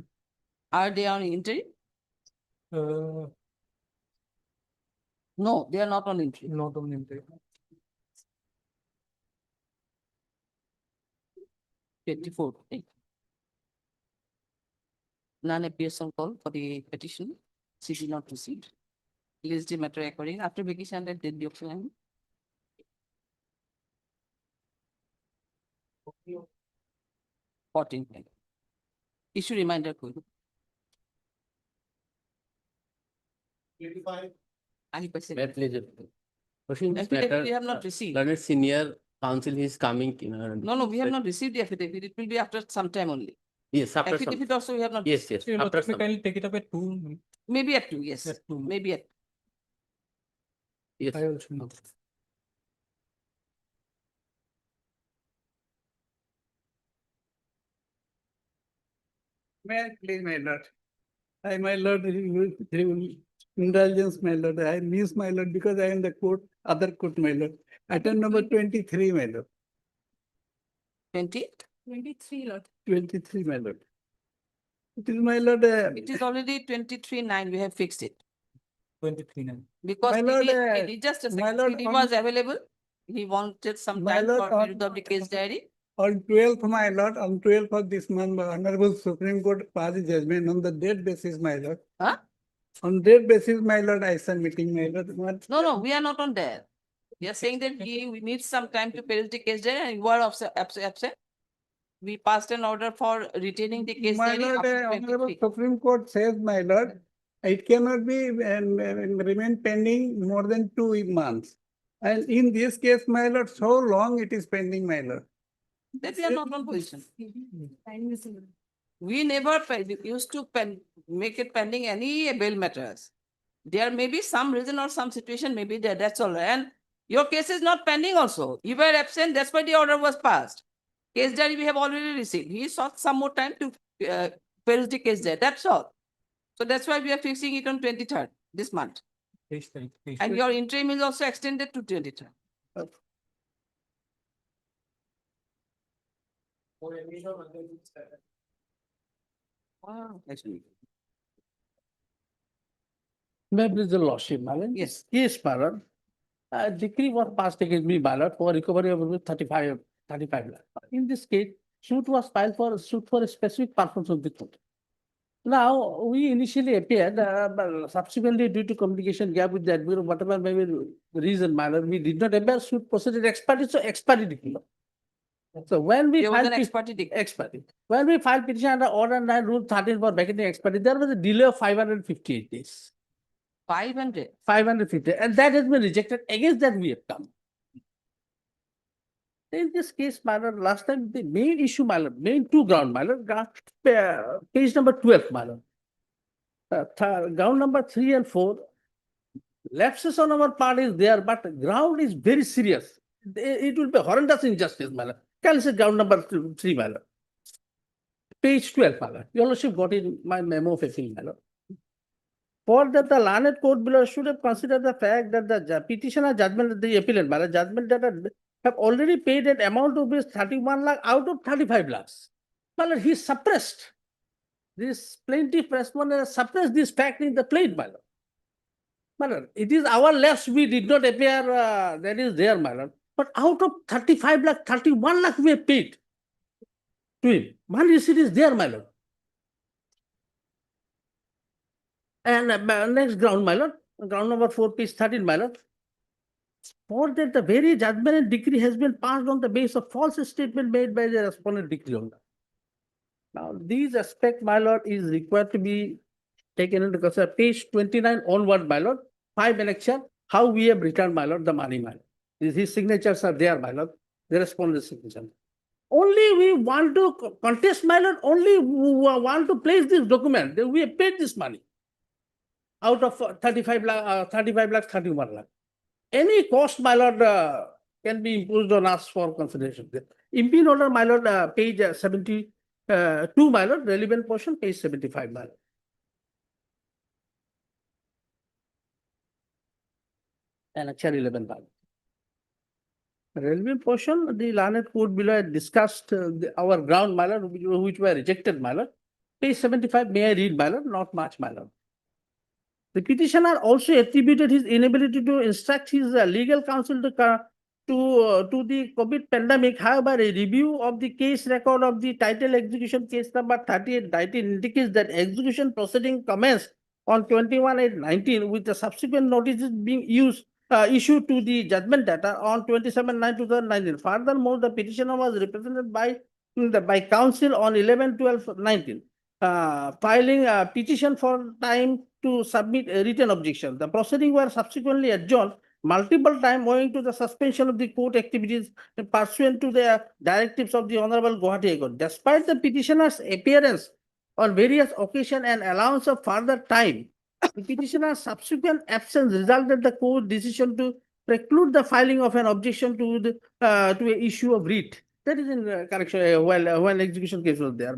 Are they on interim? No, they are not on interim. Not on interim. 24. Okay. None appears on call for the petition. CD not received. List the matter according after vacation that did the option. 14. Issue reminder code. 25. I perceive. May I please? Question this Affidavit matter, we have not received. learned senior counsel is coming. No, we have not received the affidavit. It will be after some time only. Yes, after some. Affidavit also we have not. Yes, yes. Your After lordship, some. can you take it up at 2? Maybe at 2, yes. At 2. Maybe at. Yes. I also know. May I please, my lord? My lord, indulgence, my lord. I miss my lord because I am the court, other court, my lord. Item number 23, my lord. 20? 23, Lord. 23, my lord. It is my lord. It is already 23/9. We have fixed it. 23/9. Because My lord, just a my second, lord, CD on- was available. He wanted some My time lord, for on- peruse of the case diary. On 12th, my lord, on 12th of this month, Honorable Supreme Court passed judgment on the date basis, my lord. Huh? On date basis, my lord, I said meeting, my lord. No, we are not on there. We are saying that we need some time to peruse the case diary and you are absent. We passed an order for retaining the case My diary lord, up to Honorable 23. Supreme Court says, my lord, it cannot be remain pending more than 2 months. And in this case, my lord, so long it is pending, my lord. That we are not on position. We never used to make it pending any bail matters. There may be some reason or some situation may be there, that's all. And your case is not pending also. You were absent, that's why the order was passed. Case diary we have already received. He sought some more time to peruse the case diary, that's all. So that's why we are fixing it on 23rd this month. And your interim is also extended to 23rd. Wow. May I please the lordship, my lord? Yes. Yes, my lord. A decree was passed against me, my lord, for recovery of 35 lakh. In this case, suit was filed for a specific purpose of the court. Now, we initially appeared, but subsequently due to communication gap with the admin, whatever may be the reason, my lord, we did not appear, suit proceeded ex parte, so ex parte decree. So when we There was filed an ex-parte decree. ex-parte, when we filed petition under order 9 rule 13 for vacating ex-parte, there was a delay of 558 days. 500. 550, and that has been rejected. Against that we have come. In this case, my lord, last time the main issue, my lord, main two ground, my lord, page number 12, my lord. Ground number 3 and 4, lapses on our part is there, but ground is very serious. It will be horrendous injustice, my lord. Can I say ground number 3, my lord? Page 12, my lord. Your lordship got in my memo of appeal, my lord. For that, the learned court below should have considered the fact that the petitioner judgment, the appellant, my lord, judgment that have already paid an amount of rupees 31 lakh out of 35 lakhs. My lord, he suppressed. This plaintiff respondent has suppressed this fact in the plaint, my lord. My lord, it is our lapse, we did not appear, that is there, my lord. But out of 35 lakh, 31 lakh we have paid to him. One receipt is there, my lord. And next ground, my lord, ground number 4, page 13, my lord. For that, the very judgment and decree has been passed on the basis of false statement made by the respondent decree holder. Now, these aspects, my lord, is required to be taken into consideration. Page 29 onward, my lord, 5 annexure, how we have returned, my lord, the money, my lord. His signatures are there, my lord, the respondent's signature. Only we want to contest, my lord, only we want to place this document, that we have paid this money out of 35 lakh, 31 lakh. Any cost, my lord, can be imposed on us for consideration. Impede order, my lord, page 72, my lord, relevant portion, page 75, my lord. Annexure 11, my lord. Relevant portion, the learned court below had discussed our ground, my lord, which were rejected, my lord. Page 75, may I read, my lord? Not much, my lord. The petitioner also attributed his inability to instruct his legal counsel to the COVID pandemic. However, a review of the case record of the title execution case number 3819 indicates that execution proceeding commenced on 21/8/19 with the subsequent notices being issued to the judgment debtor on 27/9/2019. Furthermore, the petitioner was represented by counsel on 11/12/19. Filing a petition for time to submit a written objection. The proceedings were subsequently adjourned multiple times owing to the suspension of the court activities pursuant to the directives of the Honorable Guwahati High Court. Despite the petitioner's appearance on various occasions and allowance of further time, the petitioner's subsequent absence resulted in the court decision to preclude the filing of an objection to an issue of writ. That is in correction when execution case was there.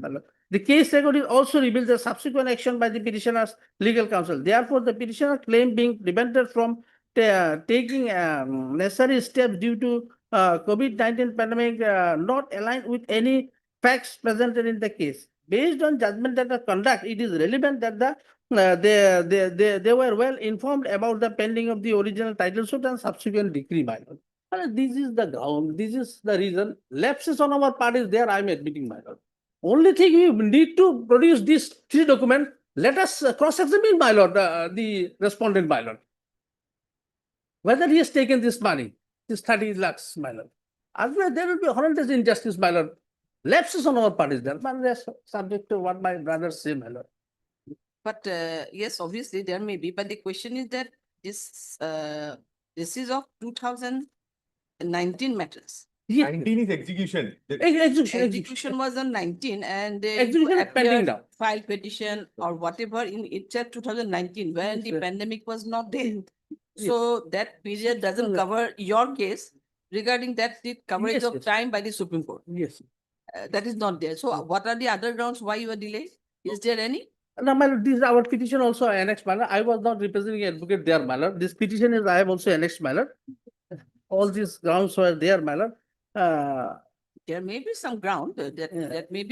The case record is also reveals the subsequent action by the petitioner's legal counsel. Therefore, the petitioner claim being prevented from taking necessary steps due to COVID-19 pandemic not aligned with any facts presented in the case. Based on judgment that the conduct, it is relevant that they were well informed about the pending of the original title suit and subsequent decree by law. This is the ground, this is the reason. Lapses on our part is there, I am admitting, my lord. Only thing we need to produce these 3 documents. Let us cross-examine, my lord, the respondent, my lord. Whether he has taken this money, this 30 lakhs, my lord. Otherwise, there will be horrendous injustice, my lord. Lapses on our part is there, but that's subject to what my brothers say, my lord. But yes, obviously there may be, but the question is that this is of 2019 matters. 19 is execution. Execution was on 19 and Execution is pending now. File petition or whatever in it said 2019 when the pandemic was not there. So that period doesn't cover your case regarding that the coverage of time by the Supreme Court. Yes. That is not there. So what are the other grounds why you are delayed? Is there any? No, my lord, this is our petition also annexed, my lord. I was not representing advocate there, my lord. This petition is I have also annexed, my lord. All these grounds were there, my lord. There may be some ground that may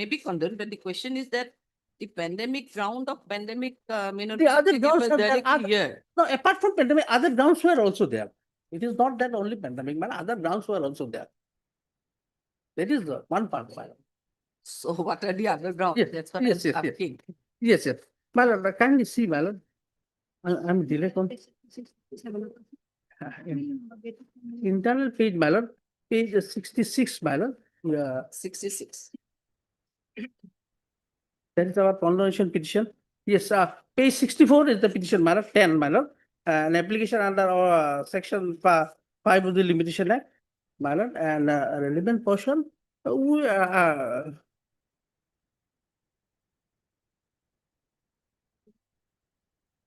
be condemned, but the question is that the pandemic ground of pandemic may not The other grounds are there. directly here. No, apart from pandemic, other grounds were also there. It is not that only pandemic, but other grounds were also there. That is the one part, my lord. So what are the other grounds? Yes, That's what yes, I'm yes, asking. Yes, yes. My lord, kindly see, my lord. I'm delayed on internal page, my lord. page 66, my lord. 66. That is our condonation petition. Yes, page 64 is the petition, my lord, 10, my lord. An application under our section 5 of the Limitation Act, my lord, and a relevant portion. We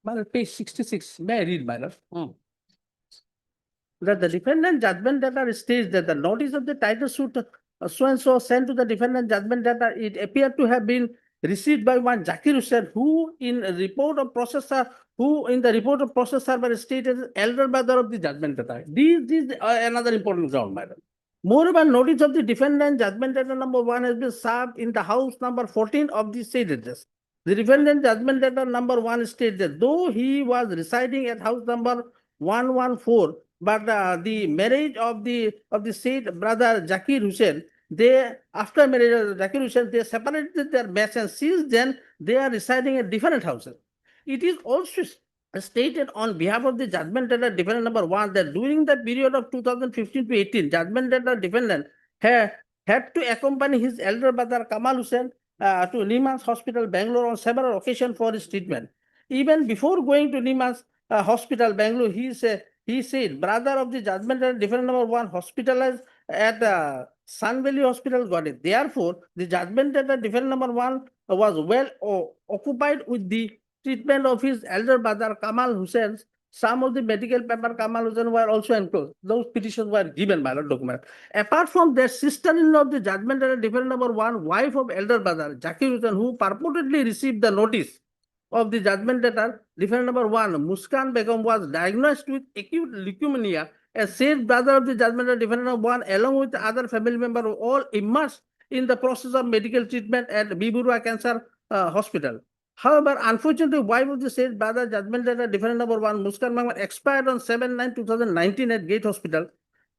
my lord, page 66, may I read, my lord? That the defendant judgment debtor states that the notice of the title suit so and so sent to the defendant judgment debtor, it appeared to have been received by one Zakir Hussain, who in the report of processor server stated as elder brother of the judgment debtor. This is another important ground, madam. Moreover, notice of the defendant judgment debtor number 1 has been served in the house number 14 of the said address. The defendant judgment debtor number 1 states that though he was residing at house number 114, but the marriage of the said brother Zakir Hussain, they after marriage of Zakir Hussain, they separated their batch, and since then they are residing at different houses. It is also stated on behalf of the judgment debtor defendant number 1 that during the period of 2015 to 18, judgment debtor defendant had to accompany his elder brother Kamal Hussain to Nimas Hospital, Bangalore on several occasions for his treatment. Even before going to Nimas Hospital, Bangalore, he said, brother of the judgment debtor defendant number 1 hospitalized at Sun Valley Hospital got it. Therefore, the judgment debtor defendant number 1 was well occupied with the treatment of his elder brother Kamal Hussain. Some of the medical paper Kamal Hussain were also enclosed. Those petitions were given by the document. Apart from their sister-in-law of the judgment debtor defendant number 1, wife of elder brother Zakir Hussain, who purportedly received the notice of the judgment debtor defendant number 1, Muskan Begum, was diagnosed with acute leukemia. A said brother of the judgment debtor defendant number 1, along with other family members, were all immersed in the process of medical treatment at Bibura Cancer Hospital. However, unfortunately, wife of the said brother judgment debtor defendant number 1, Muskan Begum, expired on 7/9/2019 at Gate Hospital,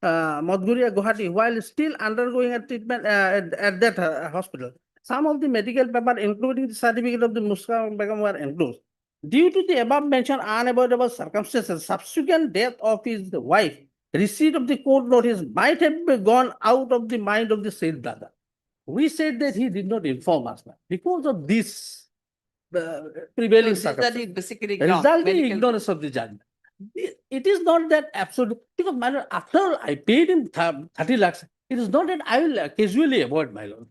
Madhuria, Guwahati, while still undergoing a treatment at that hospital. Some of the medical paper, including the certificate of the Muskan Begum, were enclosed. Due to the above mentioned unavoidable circumstances, subsequent death of his wife, receipt of the court notice might have gone out of the mind of the said brother. We said that he did not inform us because of this prevailing circumstances, basically resulting ignorance of the judgment. It is not that absolute, because my lord, after I paid him 30 lakhs, it is not that I will casually avoid, my lord.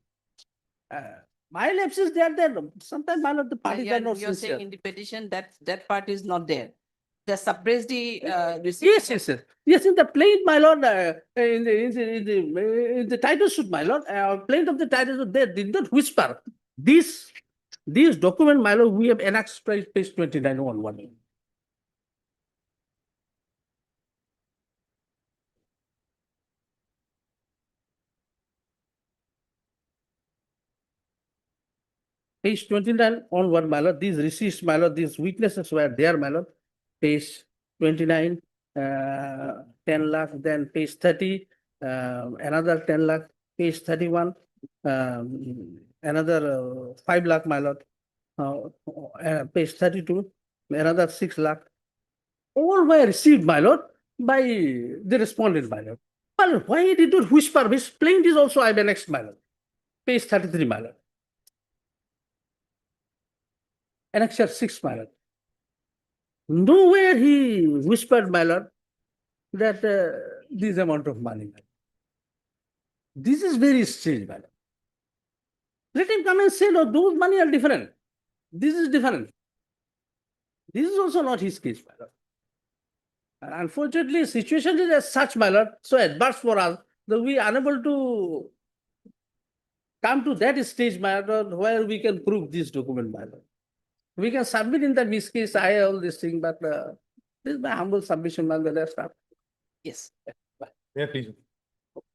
My lapses, they are there. Sometimes, my lord, the parties are not You're sincere. saying in the petition that part is not there. They suppress the receipt. Yes, in the plaint, my lord, in the title suit, my lord, plaint of the title suit, they did not whisper. These document, my lord, we have annexed page 29 on one. Page 29 onward, my lord, these receipts, my lord, these witnesses were there, my lord. Page 29, 10 lakh, then page 30, another 10 lakh, page 31, another 5 lakh, my lord. Page 32, another 6 lakh. All were received, my lord, by the respondent, my lord. Well, why did you whisper? His plaint is also I have annexed, my lord. Page 33, my lord. Annexure 6, my lord. Nowhere he whispered, my lord, that this amount of money. This is very strange, my lord. Let him come and say, no, those money are different. This is different. This is also not his case, my lord. And unfortunately, situation is as such, my lord, so adverse for us that we are unable to come to that stage, my lord, where we can prove this document, my lord. We can submit in the miss case, I all this thing, but this is my humble submission, my lord. Yes. Yeah, please.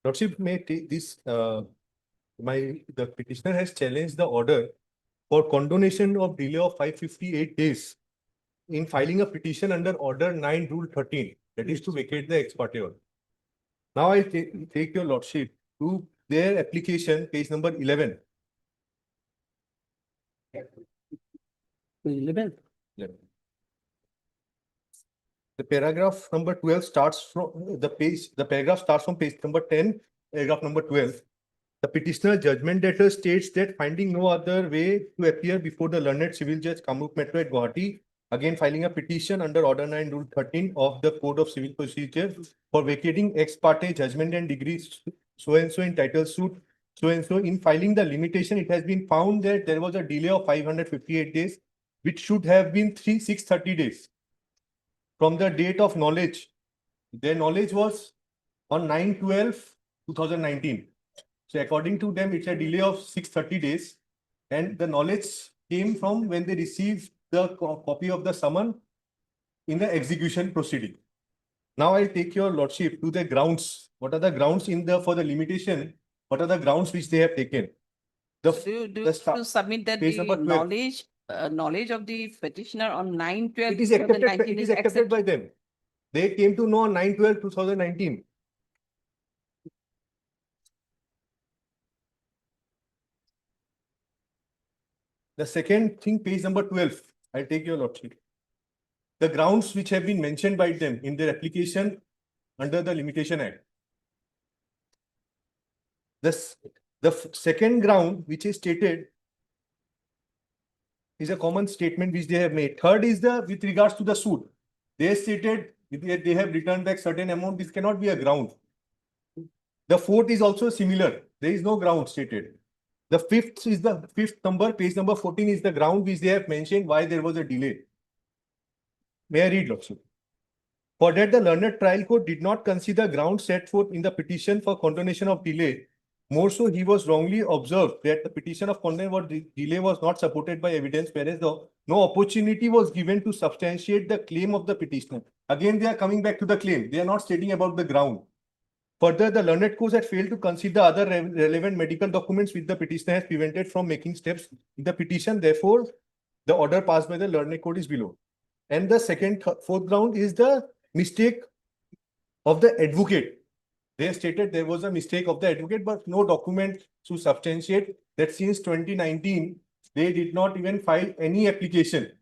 Lordship may take this, the petitioner has challenged the order for condonation of delay of 558 days in filing a petition under Order 9, Rule 13, that is to vacate the ex-parte order. Now I take your lordship to their application, page number 11. 11. The paragraph number 12 starts from the paragraph starts from page number 10, paragraph number 12. The petitioner judgment debtor states that finding no other way to appear before the learned civil judge Kamrup Metro at Guwahati, again filing a petition under Order 9 Rule 13 of the Code of Civil Procedure for vacating ex parte judgment and degrees so and so in title suit so and so. In filing the limitation, it has been found that there was a delay of 558 days, which should have been 630 days from the date of knowledge. Their knowledge was on 9/12/2019. So according to them, it's a delay of 630 days. And the knowledge came from when they received the copy of the summon in the execution proceeding. Now I'll take your lordship to the grounds. What are the grounds for the limitation? What are the grounds which they have taken? Do you submit that page the number 12. knowledge of the petitioner on 9/12. It is accepted by them. They came to know on 9/12/2019. The second thing, page number 12. I'll take your lordship. The grounds which have been mentioned by them in their application under the Limitation Act. The second ground which is stated is a common statement which they have made. Third is with regards to the suit. They stated that they have returned back certain amount. This cannot be a ground. The fourth is also similar. There is no ground stated. The fifth is the fifth number, page number 14 is the ground which they have mentioned why there was a delay. May I read, lordship? For that, the learned trial court did not consider grounds set forth in the petition for condonation of delay. More so, he was wrongly observed that the petition of condemnation or delay was not supported by evidence, whereas no opportunity was given to substantiate the claim of the petitioner. Again, they are coming back to the claim. They are not stating about the ground. Further, the learned court had failed to consider other relevant medical documents which the petitioner has prevented from making steps in the petition. Therefore, the order passed by the learned court is below. And the fourth ground is the mistake of the advocate. They stated there was a mistake of the advocate, but no document to substantiate that since 2019, they did not even file any application.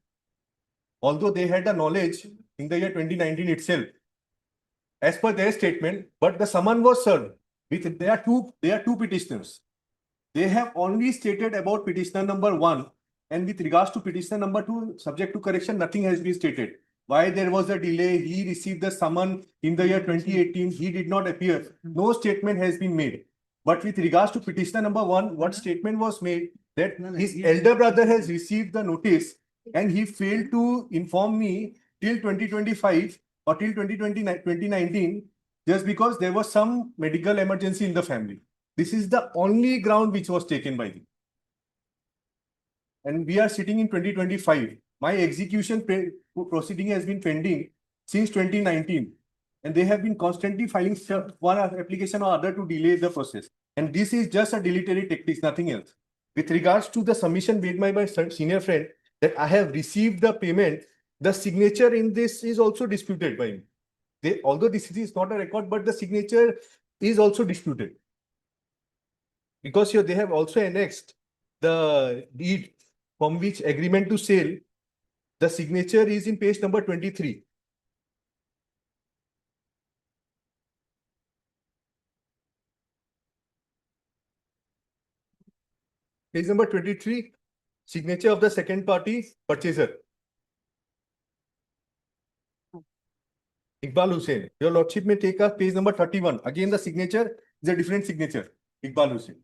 Although they had the knowledge in the year 2019 itself, as per their statement, but the summon was served. There are two petitioners. They have only stated about petitioner number 1, and with regards to petitioner number 2, subject to correction, nothing has been stated. Why there was a delay? He received the summon in the year 2018. He did not appear. No statement has been made. But with regards to petitioner number 1, what statement was made that his elder brother has received the notice and he failed to inform me till 2025 or till 2019 just because there was some medical emergency in the family. This is the only ground which was taken by them. And we are sitting in 2025. My execution proceeding has been pending since 2019. And they have been constantly filing one application or other to delay the process. And this is just a dilatory tactics, nothing else. With regards to the submission made by my senior friend that I have received the payment, the signature in this is also disputed by me. Although this is not a record, but the signature is also disputed. Because here they have also annexed the deed from which agreement to sale. The signature is in page number 23. Page number 23, signature of the second party purchaser. Iqbal Hussain. Your lordship may take us page number 31. Again, the signature is a different signature. Iqbal Hussain.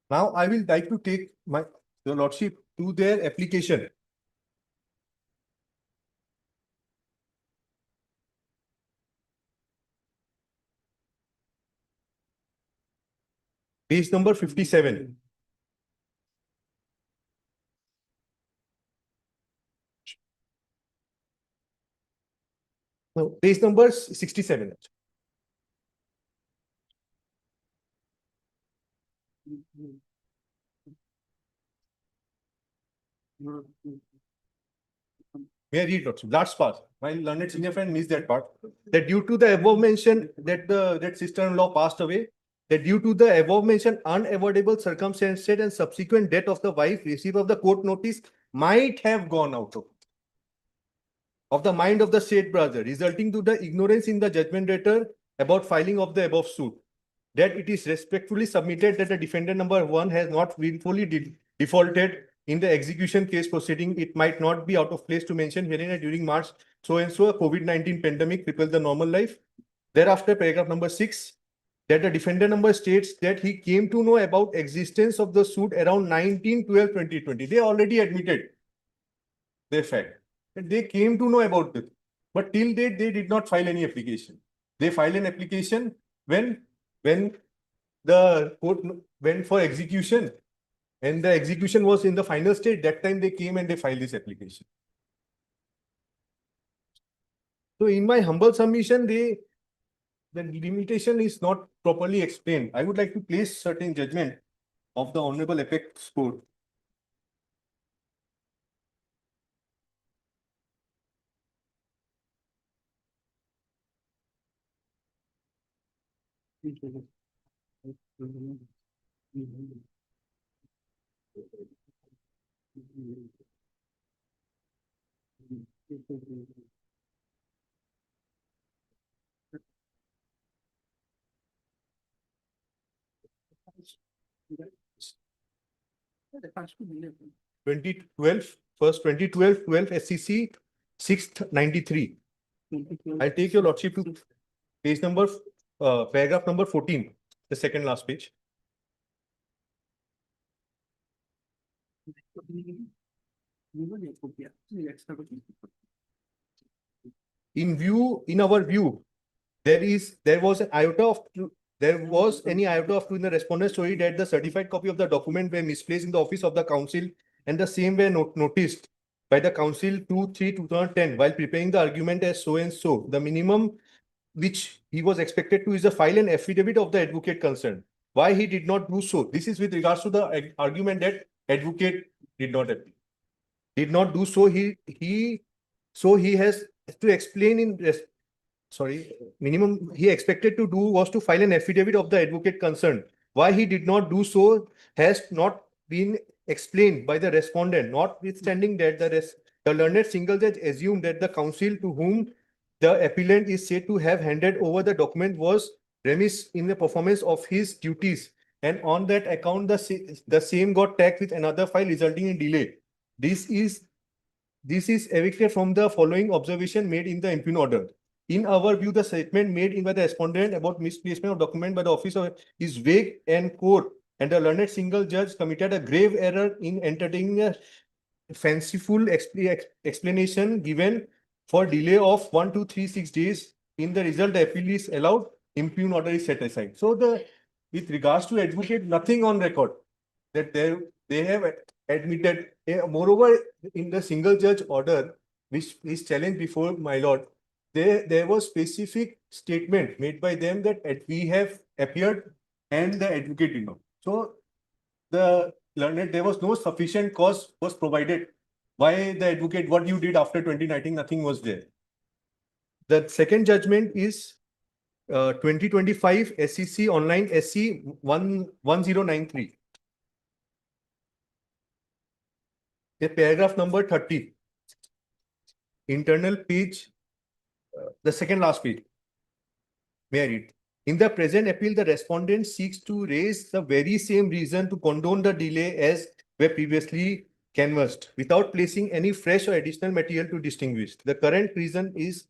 Now I will like to take your lordship to their application. Page number 57. No, page number 67. May I read last part? My learned senior friend missed that part. That due to the above mention that that sister-in-law passed away, that due to the above mentioned unavoidable circumstances and subsequent death of the wife, receipt of the court notice might have gone out of the mind of the said brother, resulting to the ignorance in the judgment letter about filing of the above suit. That it is respectfully submitted that the defendant number 1 has not willfully defaulted in the execution case proceeding. It might not be out of place to mention herein that during March so and so a COVID-19 pandemic crippled the normal life. Thereafter, paragraph number 6, that the defendant number states that he came to know about existence of the suit around 19/12/2020. They already admitted their fact that they came to know about it, but till date they did not file any application. They filed an application when the court went for execution and the execution was in the final stage. That time they came and they filed this application. So in my humble submission, the limitation is not properly explained. I would like to place certain judgment of the Honorable Apex Court. First 2012 SCC 693. I'll take your lordship to page number, paragraph number 14, the second last page. In our view, there was any iota of truth in the respondent's story that the certified copy of the document were misplaced in the office of the counsel, and the same were noticed by the counsel 2/3/2010 while preparing the argument as so and so. The minimum which he was expected to is to file an affidavit of the advocate concerned. Why he did not do so? This is with regards to the argument that advocate did not do so. He has to explain minimum he expected to do was to file an affidavit of the advocate concerned. Why he did not do so has not been explained by the respondent, notwithstanding that the learned single judge assumed that the counsel to whom the appellant is said to have handed over the document was remiss in the performance of his duties, and on that account the same got tagged with another file, resulting in delay. This is evicted from the following observation made in the impugn order. In our view, the statement made by the respondent about misplacement of document by the officer is vague and court, and the learned single judge committed a grave error in entertaining a fanciful explanation given for delay of 1 to 3 days. In the result, the appeal is allowed, impugn order is set aside. So with regards to advocate, nothing on record that they have admitted. Moreover, in the single judge order, which is challenged before my lord, there was specific statement made by them that we have appeared and the advocate did not. So there was no sufficient cause was provided. Why the advocate, what you did after 2019, nothing was there. The second judgment is 2025 SEC online SC 1093. The paragraph number 30. Internal page, the second last page. May I read? In the present appeal, the respondent seeks to raise the very same reason to condone the delay as were previously canvassed, without placing any fresh or additional material to distinguish. The current reason is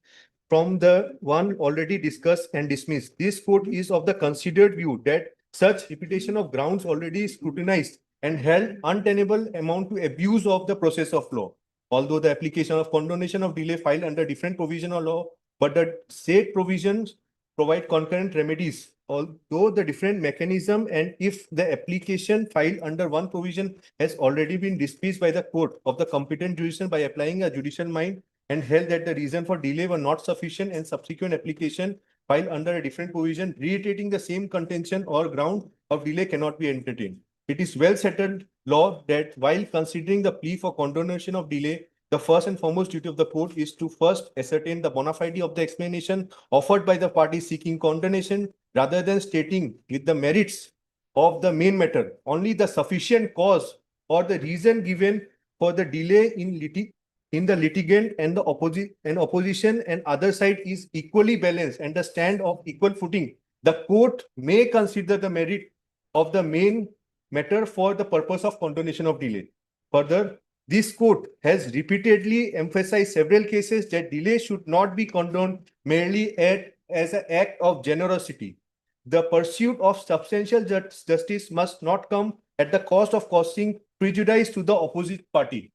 from the one already discussed and dismissed. This court is of the considered view that such repetition of grounds already scrutinized and held untenable amount to abuse of the process of law. Although the application of condonation of delay filed under different provision of law, but the said provisions provide concurrent remedies, although the different mechanism, and if the application filed under one provision has already been dismissed by the court of the competent jurisdiction by applying a judicial mind and held that the reason for delay were not sufficient, and subsequent application filed under a different provision reiterating the same contention or ground of delay cannot be entertained. It is well settled law that while considering the plea for condonation of delay, the first and foremost duty of the court is to first ascertain the bona fide of the explanation offered by the party seeking condonation, rather than stating with the merits of the main matter, only the sufficient cause or the reason given for the delay in the litigant and the opposition and other side is equally balanced and the stand of equal footing, the court may consider the merit of the main matter for the purpose of condonation of delay. Further, this court has repeatedly emphasized several cases that delay should not be condoned merely as an act of generosity. The pursuit of substantial justice must not come at the cost of causing prejudice to the opposite party.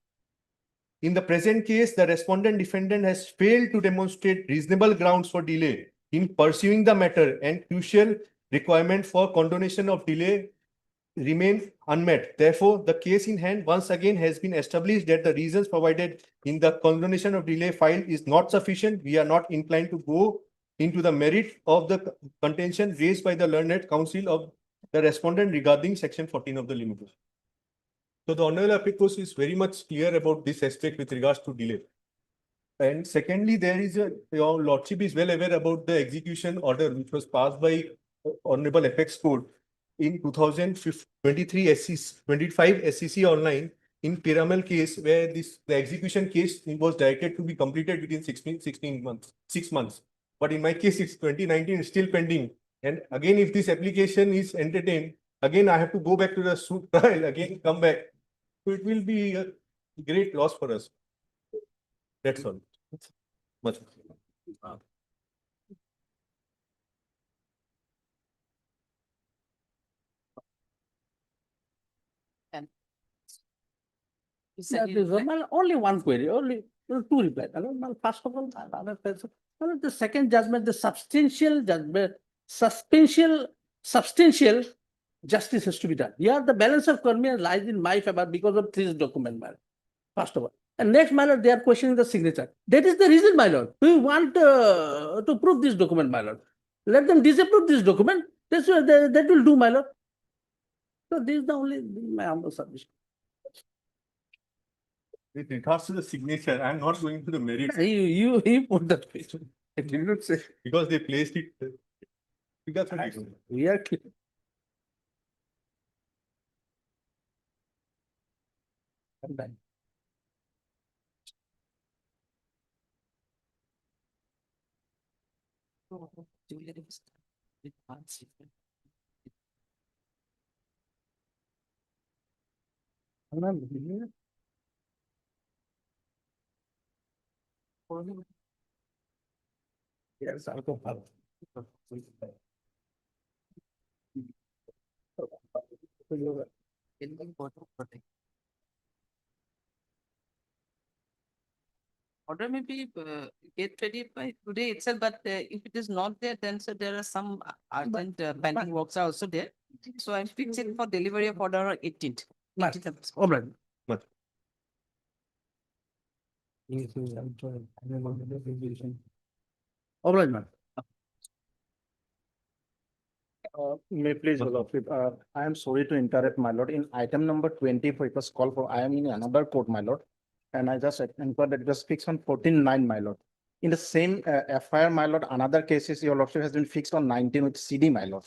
In the present case, the respondent defendant has failed to demonstrate reasonable grounds for delay in pursuing the matter, and crucial requirement for condonation of delay remain unmet. Therefore, the case in hand once again has been established that the reasons provided in the condonation of delay file is not sufficient. We are not inclined to go into the merit of the contention raised by the learned counsel of the respondent regarding section 14 of the limitation. So the Honorable Amicus is very much clear about this aspect with regards to delay. And secondly, there is your Lordship is well aware about the execution order which was passed by Honorable Apex Court in 2023 25 SEC online in Piramal case, where the execution case was directed to be completed within 16 months, 6 months. But in my case, it's 2019, it's still pending. And again, if this application is entertained, again, I have to go back to the suit trial, again, come back. So it will be a great loss for us. That's all. Much. Only one query, only two replies. First of all, the second judgment, the substantial judgment, substantial justice has to be done. Here, the balance of convenience lies in my favor because of this document, my lord. First of all. And next, my lord, they are questioning the signature. That is the reason, my lord. We want to prove this document, my lord. Let them disapprove this document. That will do, my lord. So this is the only my humble submission. With regards to the signature, I'm not going to the merits. You put that question. I did not say. Because they placed it. We are clear. I'm done. Yes, I'll go. Order may be get ready by today itself, but if it is not there, then so there are some urgent pending works are also there. So I'm fixing for delivery of order on 18th. All right. All right, ma'am. May please, your lordship, I am sorry to interrupt, my lord. In item number 24, it was called for, I am in another court, my lord. And I just inquired that it was fixed on 14/9, my lord. In the same FIR, my lord, another cases, your lordship has been fixed on 19 with CD, my lord.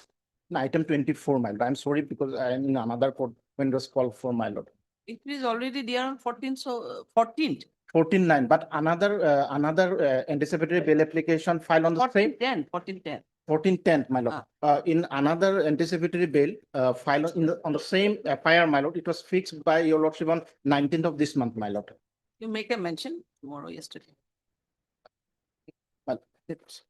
In item 24, my lord. I'm sorry because I am in another court when it was called for, my lord. It is already there on 14th, so 14th. 14/9, but another anticipatory bail application filed on the same 1410. 14/10, my lord. In another anticipatory bail filed on the same FIR, my lord, it was fixed by your lordship on 19th of this month, my lord. You make a mention tomorrow, yesterday. Well, it's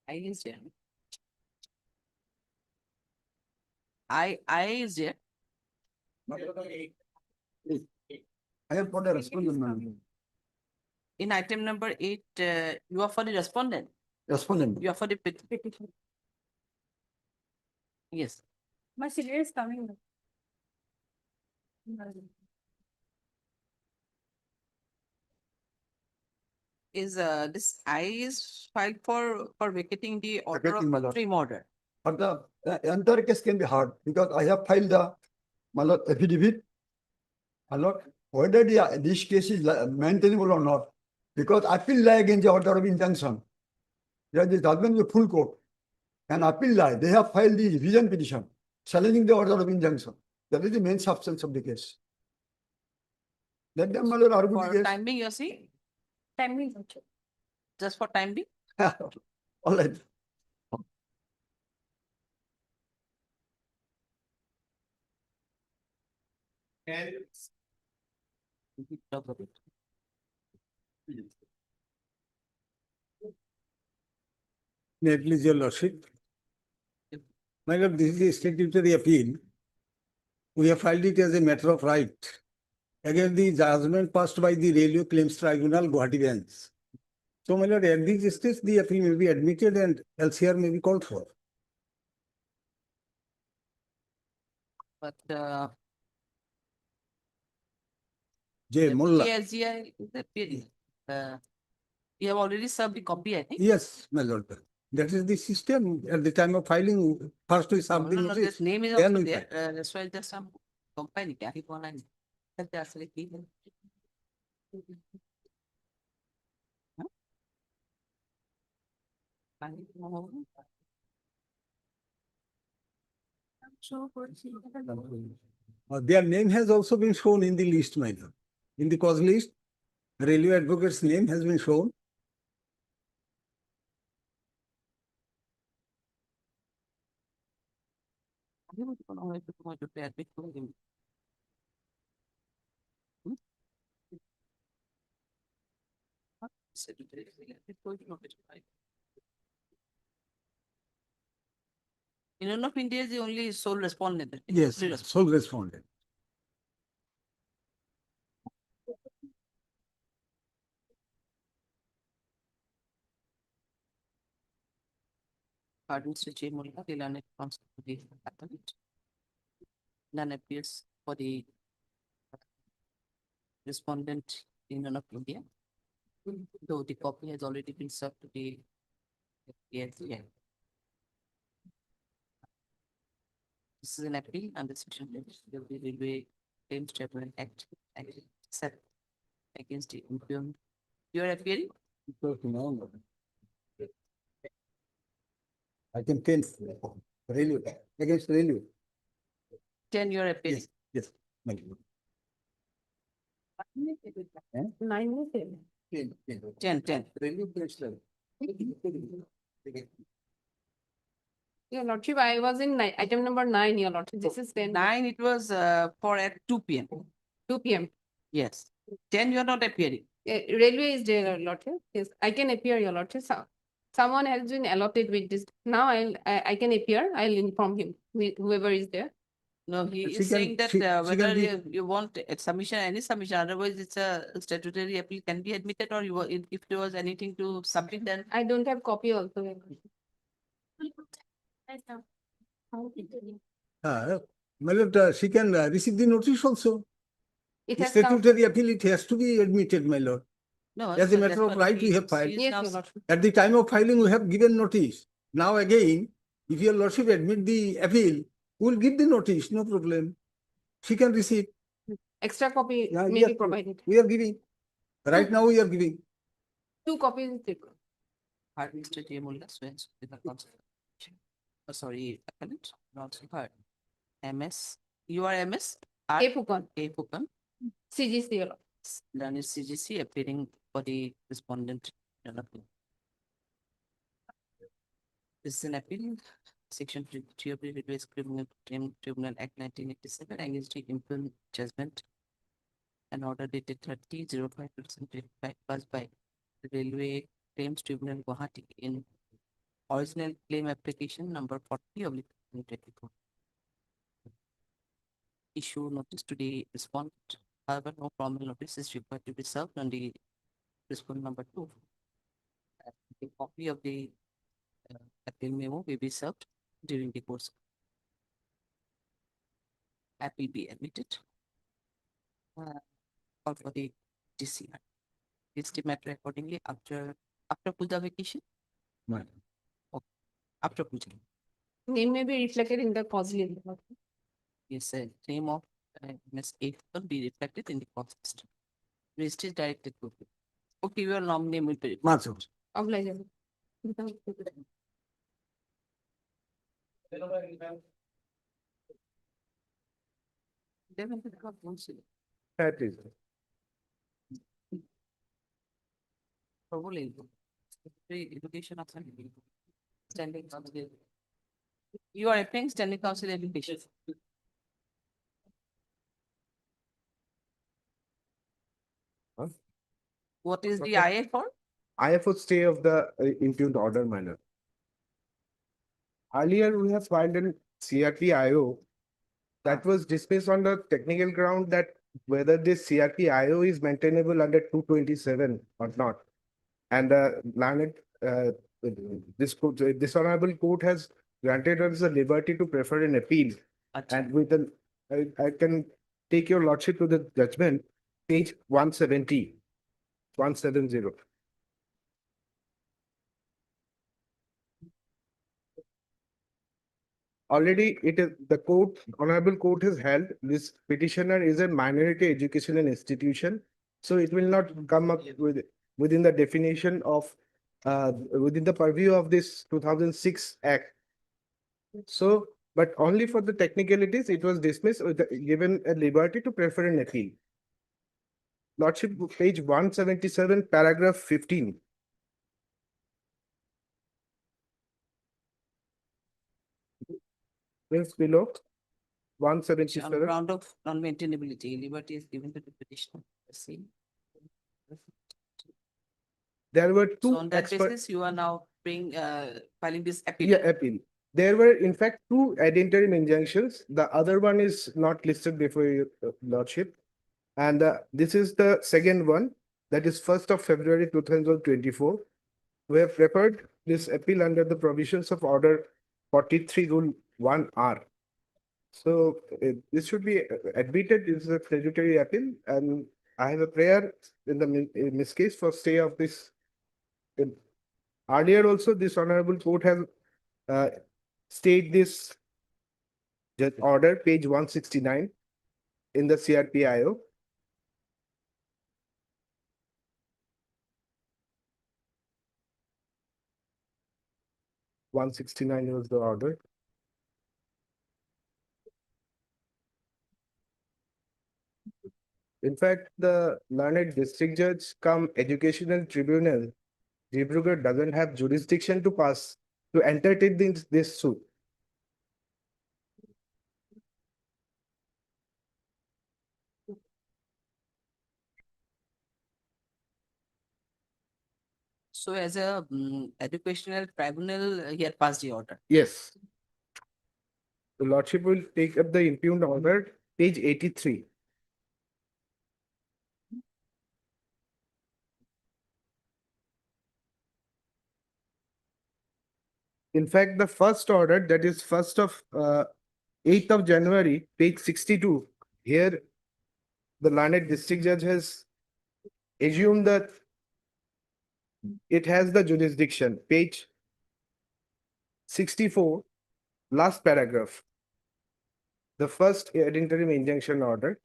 I is there. I is there. I have got a respondent, ma'am. In item number 8, you are for the respondent. Respondent. You are for the petition. Yes. My senior is coming. is this I is filed for vacating the order Vacating, my of lord. interim order. But the entire case can be heard because I have filed the, my lord, affidavit. My lord, whether this case is maintainable or not, because appeal lie against the order of injunction. There is judgment in the full court. And appeal lie, they have filed the revision petition challenging the order of injunction. That is the main substance of the case. Let them, my lord, argue For the time being, you're saying? Time being. Just for time being? case. All right. May it please your lordship. My lord, this is a statutory appeal. We have filed it as a matter of right against the judgment passed by the Railway Claims Tribunal, Guwahati bench. So, my lord, at this stage, the appeal may be admitted and LCR may be called for. But J. Mullah. PSGI is the period. You have already served the copy, I think. Yes, my lord. That is the system. At the time of filing, first we serve the No, notice. this name is then also we there. file. That's why just some company carry online. That's actually key. Their name has also been shown in the list, my lord. In the cause list, railway advocate's name has been shown. Union of India is the only sole respondent. Yes, sole respondent. Pardon, Mr. J. Mullah, the learned counsel to the appellate. None appears for the respondent Union of India, though the copy has already been served to the PSGI. This is an appeal under section of the Railway Claims Tribunal Act, except against the impugned. You are appearing? I can claim railway, against railway. 10 you are appearing. Yes, my lord. 10. Your lordship, I was in item number 9, your lordship. This is 10. 9, it was for at 2 p.m. 2 p.m. Yes. 10, you are not appearing. Railway is there, your lordship. Yes, I can appear, your lordship. Someone has been allotted with this. Now I can appear. I'll inform him, whoever is there. No, he She is can- saying that she can whether be- you want a submission, any submission, otherwise it's a statutory appeal can be admitted, or if there was anything to submit, then I don't have copy also. your lordship. My lord, she can receive the notice also. It The has come. statutory appeal, it has to be admitted, my lord. no. As a so matter that's of what right, we have she filed. is Yes, now your lordship. At the time of filing, we have given notice. Now again, if your lordship admit the appeal, we will give the notice, no problem. She can receive. Extra copy Yeah, may yes, be provided. we are giving. Right now, we are giving. 2 copies is required. Pardon, Mr. J. Mullah, swears with the counsel. Sorry, appellant, also heard. MS, you are MS? A. Fukan, A. Pukan, CGC, your lordship. learned CGC appearing for the respondent. This is an appeal, section 3 of the Railways Criminal Claim Tribunal Act 1987 against the impugned judgment and order dated 30/05/2025 passed by the Railway Claims Tribunal Guwahati in original claim application number 40 of 2024. Issue notice to the respondent. However, no formal notice is required to be served on the respondent number 2. A copy of the appeal memo will be served during the course. Appeal be admitted. Call for the DCR. list the matter accordingly after Puja vacation. Right. Okay. After Puja. Name may be reflected in the causal. Yes, name of Ms. April be reflected in the court system. List is directed to. Okay, your name will be. Obliged. That is. Probably. Education of standing council. You are applying standing council education. Huh? What is the Okay. IA for? IFO stay of the impugned order minor. Earlier, we have filed in CRP IO that was dismissed on the technical ground that whether this CRP IO is maintainable under 227 or not. And learned this honorable court has granted us the liberty to prefer an appeal. And with an I can take your lordship to the judgment, page 170. 170. Already it is the court, honorable court has held this petitioner is a minority educational institution. So it will not come up with within the definition of within the purview of this 2006 Act. So, but only for the technicalities, it was dismissed with given a liberty to prefer an appeal. Lordship, page 177, paragraph 15. Is below On 177. ground of non-maintainability, liberty is given to the petitioner. See. There were So two on that expert. basis, you are now filing this appeal. Yeah, appeal. There were in fact two ad interim injunctions. The other one is not listed before your lordship. And this is the second one, that is 1st of February 2024. We have prepared this appeal under the provisions of order 43 rule 1R. So this should be admitted. This is a statutory appeal, and I have a prayer in this case for stay of this. Earlier also, this honorable court has stayed this order, page 169 in the CRPIO. (169) was the order. In fact, the learned district judge come educational tribunal, Dibrugarh doesn't have jurisdiction to pass to entertain this suit. So as a educational tribunal, he had passed the order. Yes. The lordship will take up the impugned order, page 83. In fact, the first order, that is 8th of January, page 62, here the learned district judge has assumed that it has the jurisdiction, page 64, last paragraph. The first ad interim injunction order.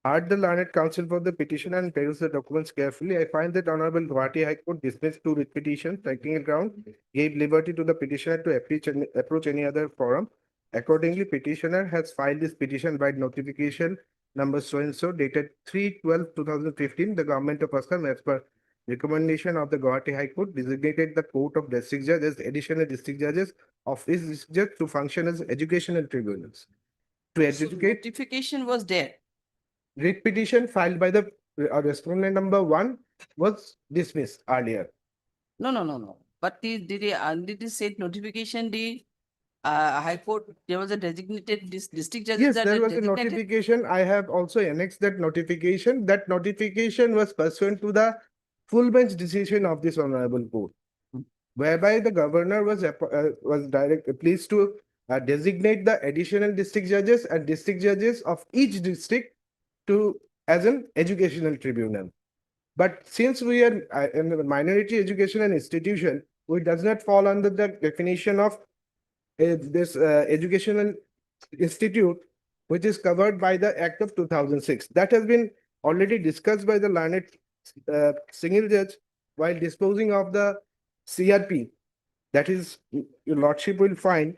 Heard the learned counsel for the petition and perused the documents carefully. I find that Honorable Guwahati High Court dismissed two writ petitions, technical ground, gave liberty to the petitioner to approach any other forum. Accordingly, petitioner has filed this petition by notification number so-and-so dated 3/12/2015. The government of Assam, as per recommendation of the Guwahati High Court, designated the court of district judge as additional district judges of this district judge to function as educational tribunals. To educate. Notification was there. Writ petition filed by the respondent number 1 was dismissed earlier. No. But did he say notification the High Court, there was a designated district judge? Yes, there was a notification. I have also annexed that notification. That notification was pursuant to the full bench decision of this honorable court, whereby the governor was pleased to designate the additional district judges and district judges of each district to as an educational tribunal. But since we are in the minority education and institution, we does not fall under the definition of this educational institute, which is covered by the Act of 2006. That has been already discussed by the learned single judge while disposing of the CRP. That is, your lordship will find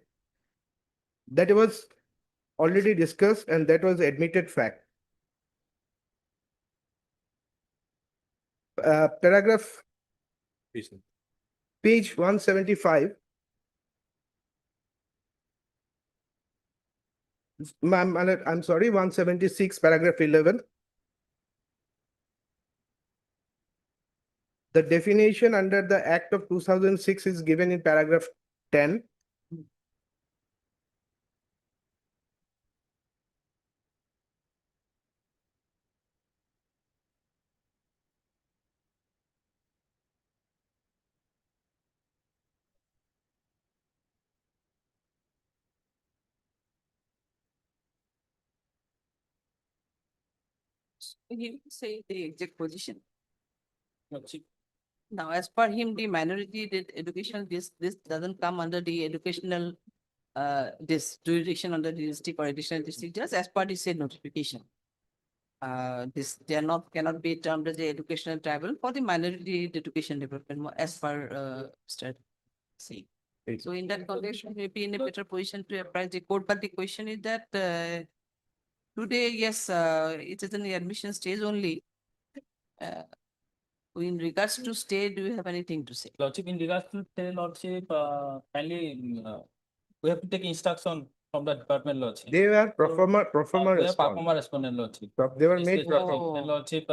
that it was already discussed and that was admitted fact. Paragraph page 175. Ma'am, I'm sorry, 176, paragraph 11. The definition under the Act of 2006 is given in paragraph 10. He will say the exact position. Now, as per him, the minority did educational, this doesn't come under the educational this jurisdiction under the district or additional district, just as per the said notification. This, they are not, cannot be termed as the educational tribunal for the minority education development as per Mr. C. So in that context, we may be in a better position to apprise the court, but the question is that today, yes, it is in the admission stage only. In regards to stay, do you have anything to say? Lordship, in regards to stay, Lordship, kindly, we have to take instruction from the department, Lordship. They were performer They are response. performer respondent, Lordship. They were made Yes, performer. Lordship,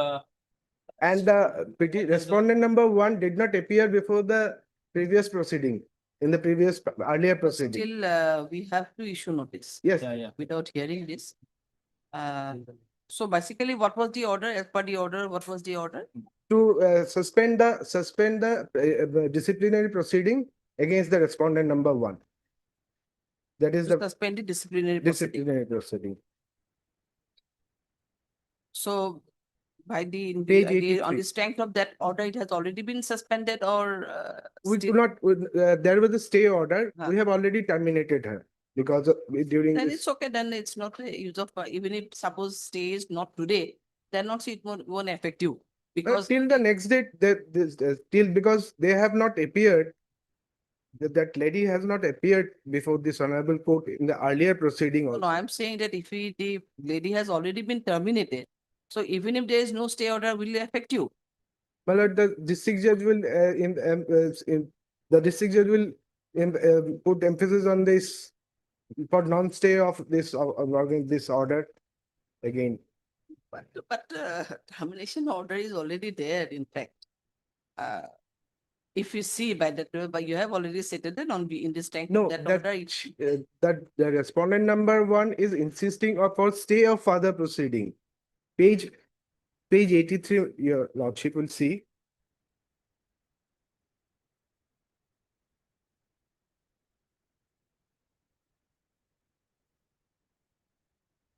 And the respondent number 1 did not appear before the previous proceeding, in the previous earlier proceeding. Still, we have to issue notice. Yes. Without hearing this. So basically, what was the order? As per the order, what was the order? To suspend the disciplinary proceeding against the respondent number 1. That is To the suspend the disciplinary proceeding. disciplinary proceeding. So by the, Page on 83. the strength of that order, it has already been suspended or We do still- not, there was a stay order. We have already terminated her because of, during Then this. it's okay, then it's not a use of, even if suppose stay is not today, then not it won't affect you. Because Till the next date, till because they have not appeared, that lady has not appeared before this honorable court in the earlier proceeding no, also. no, I'm saying that if the lady has already been terminated, so even if there is no stay order, will it affect you? Well, the district judge will, the district judge will put emphasis on this for non-stay of this, this order again. But termination order is already there, in fact. If you see by that, but you have already stated that on in this tank, No, that that, order, that the respondent number 1 is insisting of for stay of further proceeding. Page 83, your lordship will see.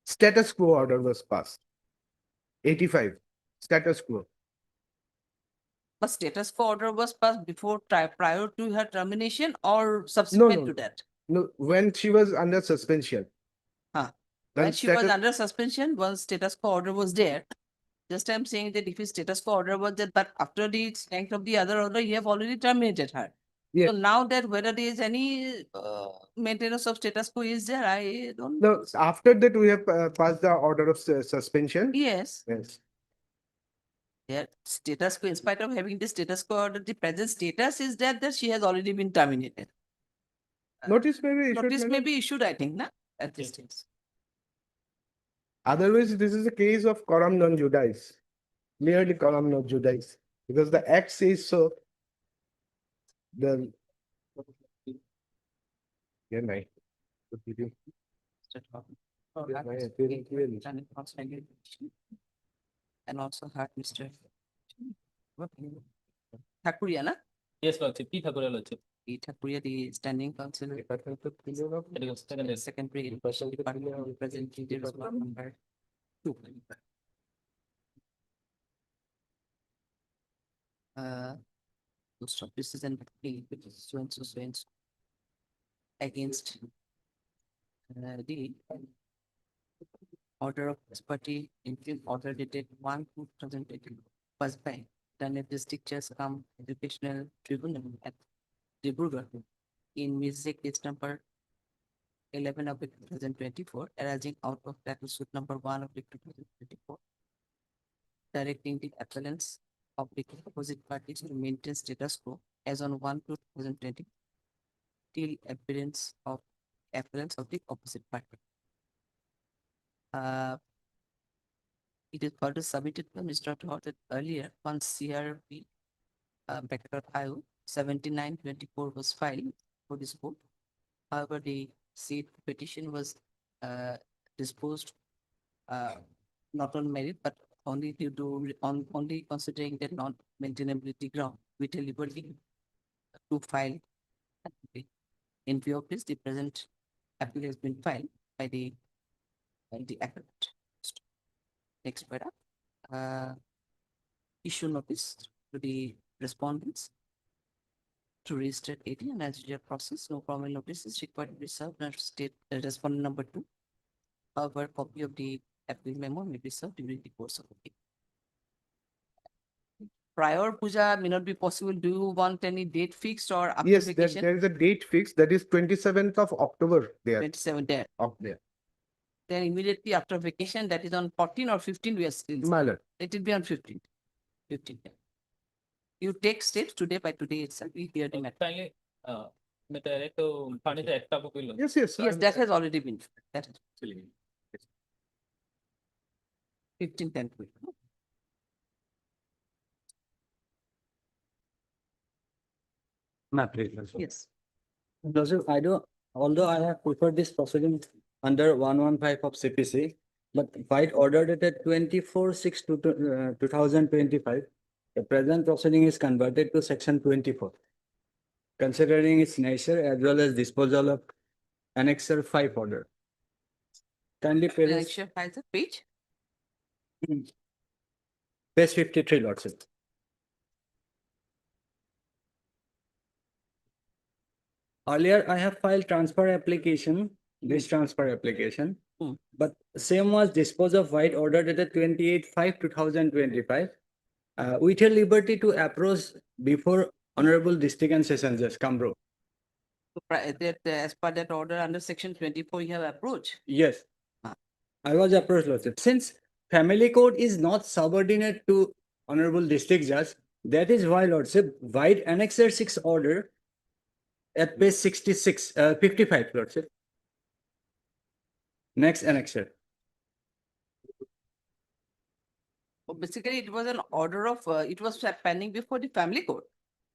Status quo order was passed. 85, status quo. but status quo order was passed before, prior to her termination or subsequent to that? No, when she was under suspension. When Then she was status- under suspension, once status quo order was there. Just I'm saying that if his status quo order was there, but after the strength of the other order, you have already terminated her. Yeah. So now that whether there is any maintenance of status quo is there, I don't. No, after that we have passed the order of suspension. Yes. Yes. Yeah, status quo, in spite of having the status quo order, the present status is that she has already been terminated. Notice may be issued. Notice may madam. be issued, I think, na, at this stage. Otherwise, this is a case of coram non judice. Merely coram non judice. Because the act says so. The. Yeah, right. Oh, Yeah, that my was appearance okay. really. And it also again, and also had Mr. Thakuria, na? yes, Lordship, P. Thakuria, Lordship. P. Thakuria, the standing counsel. Secondary department representatives number 2. Most of this is an plea, which is so and so against the order of ex-parte interim order dated 1/2020 was by the district just come educational tribunal at Dibrugarh in music case number 11 of 2024 arising out of title suit number 1 of 2024, directing the appellants of the opposite parties to maintain status quo as on 1/2020 till appearance of the opposite party. It is further submitted by Mr. Todd that earlier on CRP bracket IO 7924 was filed for this court. However, the said petition was disposed not on merit but only due to only considering that non-maintainability ground with a liberty to file. In view of this, the present appeal has been filed by the appellant. Next paragraph. Issue notice to the respondents to register 80 and as usual process, no formal notice is required to be served and state respondent number 2. However, copy of the appeal memo may be served during the course of the appeal. Prior puja may not be possible. Do you want any date fixed or after Yes, vacation? there is a date fixed, that is 27th of October there. 27 there. There. Then immediately after vacation, that is on 14 or 15, we are still. My lord. It will be on 15. 15. Yeah. You take steps today by today itself. We hear the matter. Finally, Yes, yes. Yes, that has already been. That is 15th and 12th. Yes. Joseph, although I have preferred this proceeding under 115 of CPC, but White order dated 24/6/2025, the present proceeding is converted to section 24. Considering its nature as well as disposal of Annexure 5 order. Kindly peruse Annexure 5 the page. page 53, Lordship. Earlier, I have filed transfer application, this transfer application, but same was disposed of White order dated 28/5/2025, with a liberty to approach before Honorable District and Session Judge Cambro. That as per that order under section 24, you have approached. Yes, I was approached, Lordship. Since family code is not subordinate to Honorable District Judge, that is why, Lordship, White Annexure 6 order at page 55, Lordship. Next annexure. Basically, it was an order of, it was pending before the family court.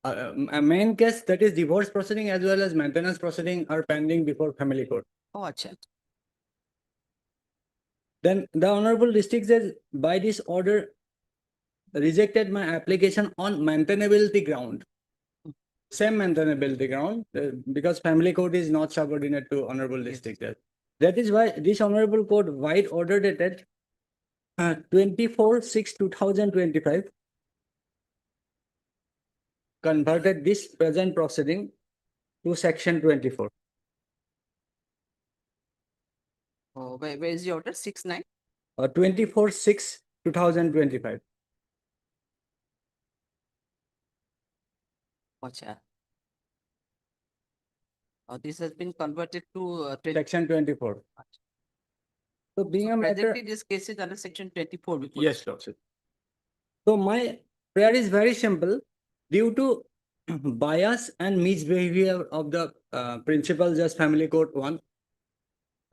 A main case, that is divorce proceeding as well as maintenance proceeding, are pending before family court. Oh, acha. Then the Honorable District Judge by this order rejected my application on maintainability ground. Same maintainability ground, because family court is not subordinate to Honorable District Judge. That is why this Honorable Court White order dated 24/6/2025 converted this present proceeding to section 24. Oh, where is the order? 6/9? 24/6/2025. Acha. This has been converted to Section 24. So being a matter. presently this case is under section 24. before Yes, Lordship. So my prayer is very simple. Due to bias and misbehavior of the Principal Judge Family Court 1,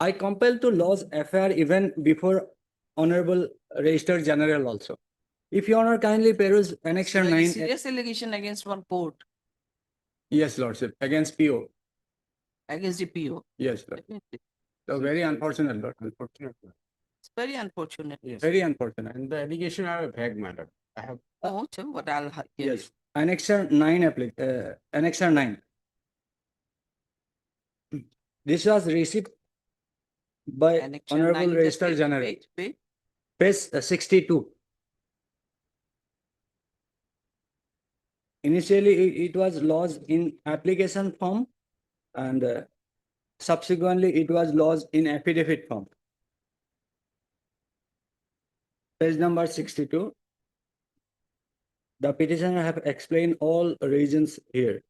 I compel to lodge FIR even before Honorable Registrar General also. If Your Honor kindly peruse Annexure So, 9. serious allegation against one court, Yes, Lordship, against PO. against the PO. Yes, Lord. Definitely. So very unfortunate, Lord. Unfortunate. It's very unfortunate. Very unfortunate. And the allegation are a vague matter. I have. Oh, so what I'll hear. Yes. Annexure 9 Annexure 9. This was received by Annexure Honorable 9 is Registrar page- General. page- Page 62. initially it was lodged in application form and subsequently it was lodged in affidavit form. Page number 62. The petitioner have explained all reasons here.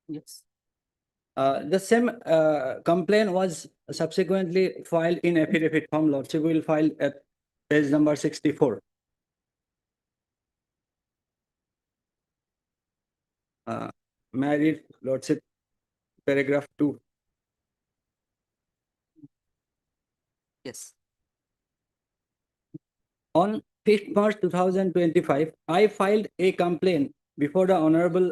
Yes. The same complaint was subsequently filed in affidavit form. Lordship will file at page number 64. May I read, Lordship, paragraph 2? Yes. On 5th March 2025, I filed a complaint before the Honorable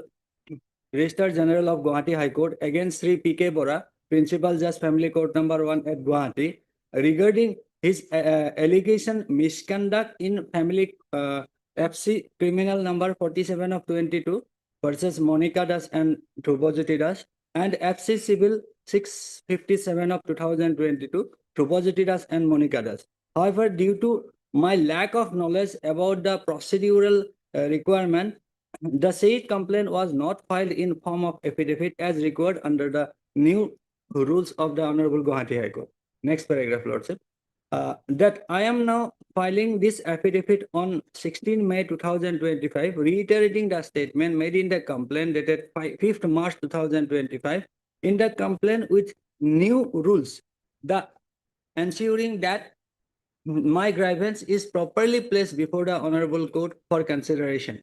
Registrar General of Guwahati High Court against Sri P.K. Bora, Principal Judge Family Court number 1 at Guwahati, regarding his allegation misconduct in family FC criminal number 47 of 22 versus Monica Das and Dhruv Das, and FC civil 657 of 2022, Dhruv Das and Monica Das. However, due to my lack of knowledge about the procedural requirement, the said complaint was not filed in form of affidavit as required under the new rules of the Honorable Guwahati High Court. Next paragraph, Lordship. That I am now filing this affidavit on 16 May 2025, reiterating the statement made in the complaint dated 5th March 2025. In the complaint with new rules, the ensuring that my grievance is properly placed before the Honorable Court for consideration.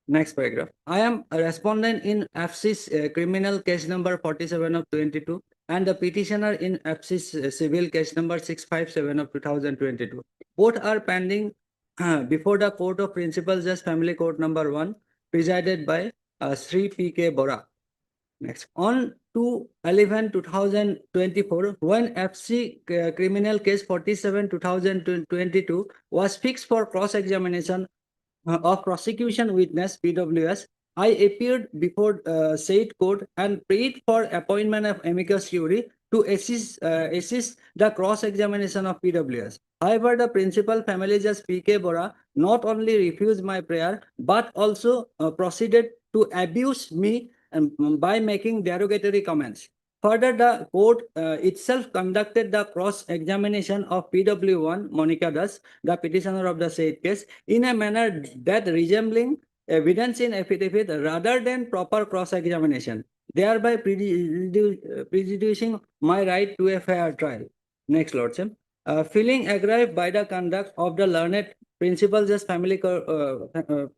Next paragraph. I am a respondent in FC's criminal case number 47 of 22 and the petitioner in FC's civil case number 657 of 2022. Both are pending before the Court of Principal Judge Family Court number 1 presided by Sri P.K. Bora. Next. On 2/11/2024, when FC criminal case 47/2022 was fixed for cross-examination of prosecution witness PWS, I appeared before said court and prayed for appointment of Amicus curiae to assist the cross-examination of PWS. However, the principal family judge P.K. Bora not only refused my prayer but also proceeded to abuse me by making derogatory comments. Further, the court itself conducted the cross-examination of PW1 Monica Das, the petitioner of the said case, in a manner that resembling evidence in affidavit rather than proper cross-examination, thereby prejudicing my right to a fair trial. Next, Lordship. Feeling aggrieved by the conduct of the learned Principal Judge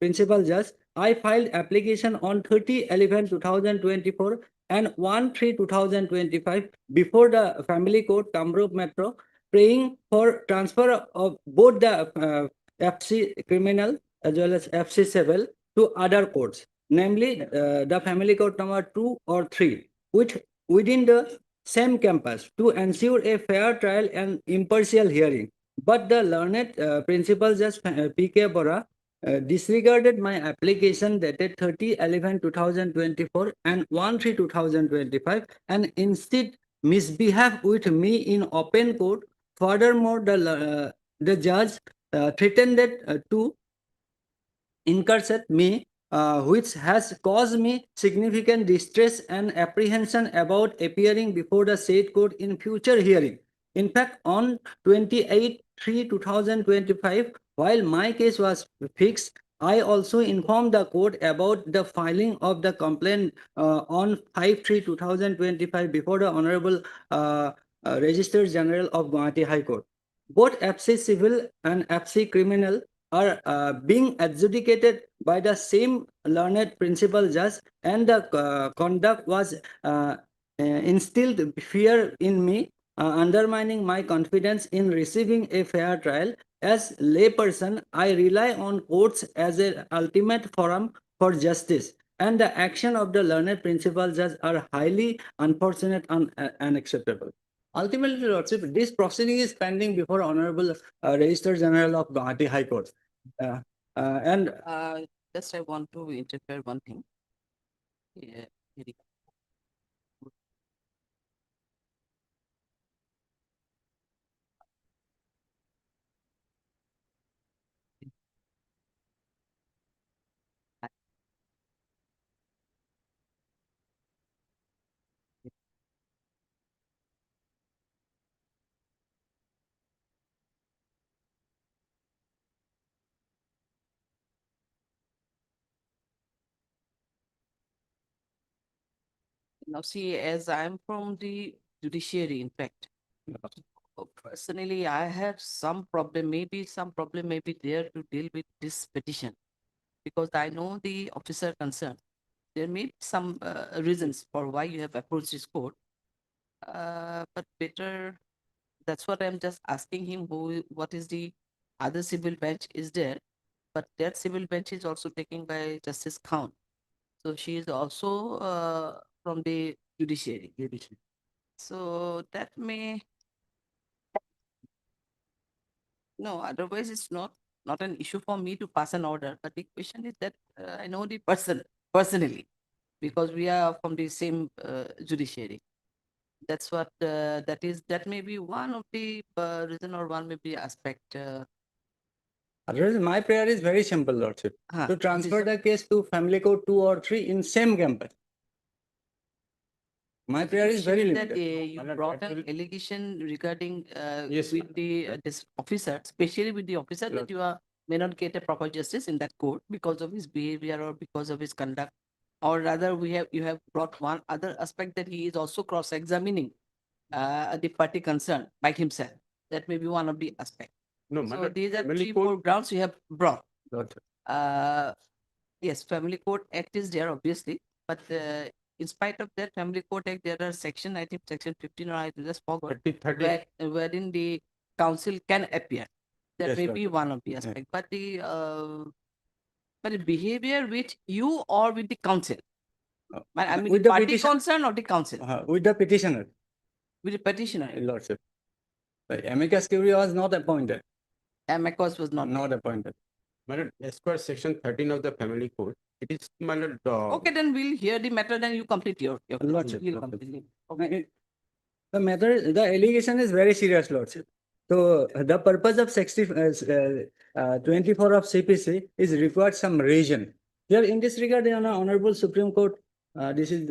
Principal Judge, I filed application on 30/11/2024 and 1/3/2025 before the Family Court, Kamrup Metro, praying for transfer of both the FC criminal as well as FC civil to other courts, namely the Family Court number 2 or 3, which within the same campus to ensure a fair trial and impartial hearing. But the learned Principal Judge P.K. Bora disregarded my application dated 30/11/2024 and 1/3/2025 and instead misbehaved with me in open court. Furthermore, the judge threatened to incarcerate me, which has caused me significant distress and apprehension about appearing before the said court in future hearing. In fact, on 28/3/2025, while my case was fixed, I also informed the court about the filing of the complaint on 5/3/2025 before the Honorable Registrar General of Guwahati High Court. Both FC civil and FC criminal are being adjudicated by the same learned principal judge, and the conduct was instilled fear in me, undermining my confidence in receiving a fair trial. As layperson, I rely on courts as an ultimate forum for justice, and the action of the learned principal judge are highly unfortunate and unacceptable. Ultimately, Lordship, this proceeding is pending before Honorable Registrar General of Guwahati High Court. Just I want to interfere one thing. Yeah, very- Now, see, as I'm from the judiciary, in fact, personally, I have some problem, maybe some problem may be there to deal with this petition. Because I know the officer concerned. There may be some reasons for why you have approached this court. But better, that's what I'm just asking him, what is the other civil bench is there? But that civil bench is also taken by Justice Count. So she is also from the judiciary. So that may, no, otherwise it's not an issue for me to pass an order. But the question is that I know the person personally, because we are from the same judiciary. That's what that may be one of the reason or one may be aspect. Otherwise, my prayer is very simple, Lordship. Huh, To transfer the case to family court 2 or 3 in same campus. My prayer is very that limited. you brought an allegation regarding Yes, with the this officer, especially with the officer, that you are may not get a proper justice in that court because of his behavior or because of his conduct, or rather you have brought one other aspect that he is also cross-examining the party concerned by himself. That may be one of the aspects. No, So Madam, these are family 3-4 court- grounds you have brought. Lordship. Yes, Family Court Act is there, obviously, but in spite of that Family Court Act, there are section, I think section 15, or I just forgot, 30. wherein the council can appear. That Yes, may be Lordship. one of the aspects, but the behavior with you or with the council, I mean, with the the party petition- concern or the council, With the petitioner, with the petitioner. Lordship. But Amicus curiae was not appointed. Amicus was not. appointed. Madam, as per section 13 of the family code, it is, Madam, Okay, then we'll hear the matter, then you complete your. Lordship, You'll Lordship. complete. The matter, the allegation is very serious, Lordship. So the purpose of 24 of CPC is required some reason. Here in this regard, the Honorable Supreme Court, this is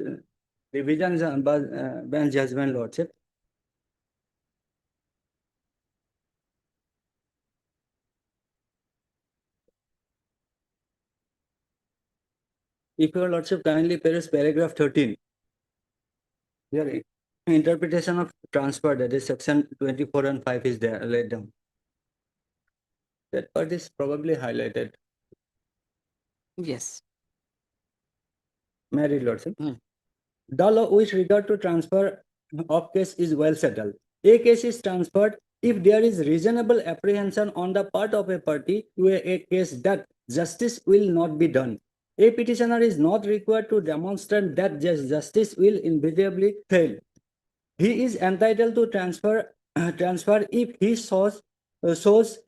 division bench judgment, Lordship. If your Lordship kindly peruse paragraph 13. Here, interpretation of transfer, that is section 24 and 5 is there laid down. That part is probably highlighted. Yes. Married Lordship. The law with regard to transfer of case is well settled. A case is transferred if there is reasonable apprehension on the part of a party to a case that justice will not be done. A petitioner is not required to demonstrate that justice will inevitably fail. He is entitled to transfer if he shows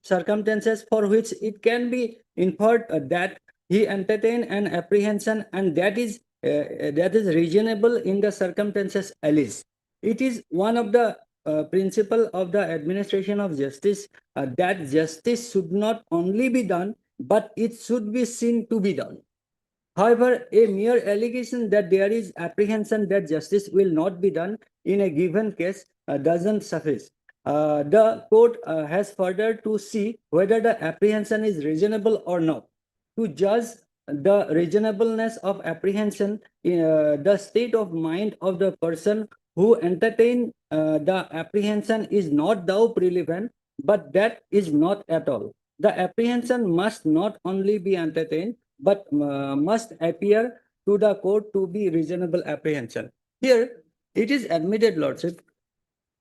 circumstances for which it can be inferred that he entertained an apprehension and that is reasonable in the circumstances alleged. It is one of the principle of the administration of justice that justice should not only be done, but it should be seen to be done. However, a mere allegation that there is apprehension that justice will not be done in a given case doesn't suffice. The court has further to see whether the apprehension is reasonable or not. To judge the reasonableness of apprehension, the state of mind of the person who entertained the apprehension is not thou relevant, but that is not at all. The apprehension must not only be entertained, but must appear to the court to be reasonable apprehension. Here, it is admitted, Lordship,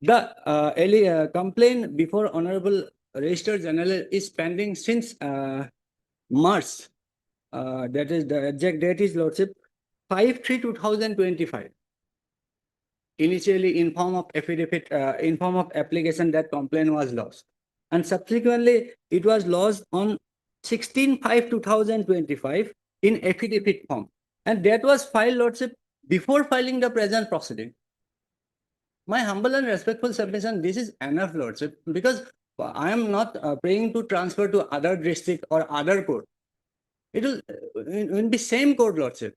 the complaint before Honorable Registrar General is pending since March. That is the exact date is, Lordship, 5/3/2025. Initially, in form of affidavit, in form of application, that complaint was lodged, and subsequently, it was lodged on 16/5/2025 in affidavit form. And that was filed, Lordship, before filing the present proceeding. My humble and respectful submission, this is enough, Lordship, because I am not praying to transfer to other district or other court. It will in the same court, Lordship.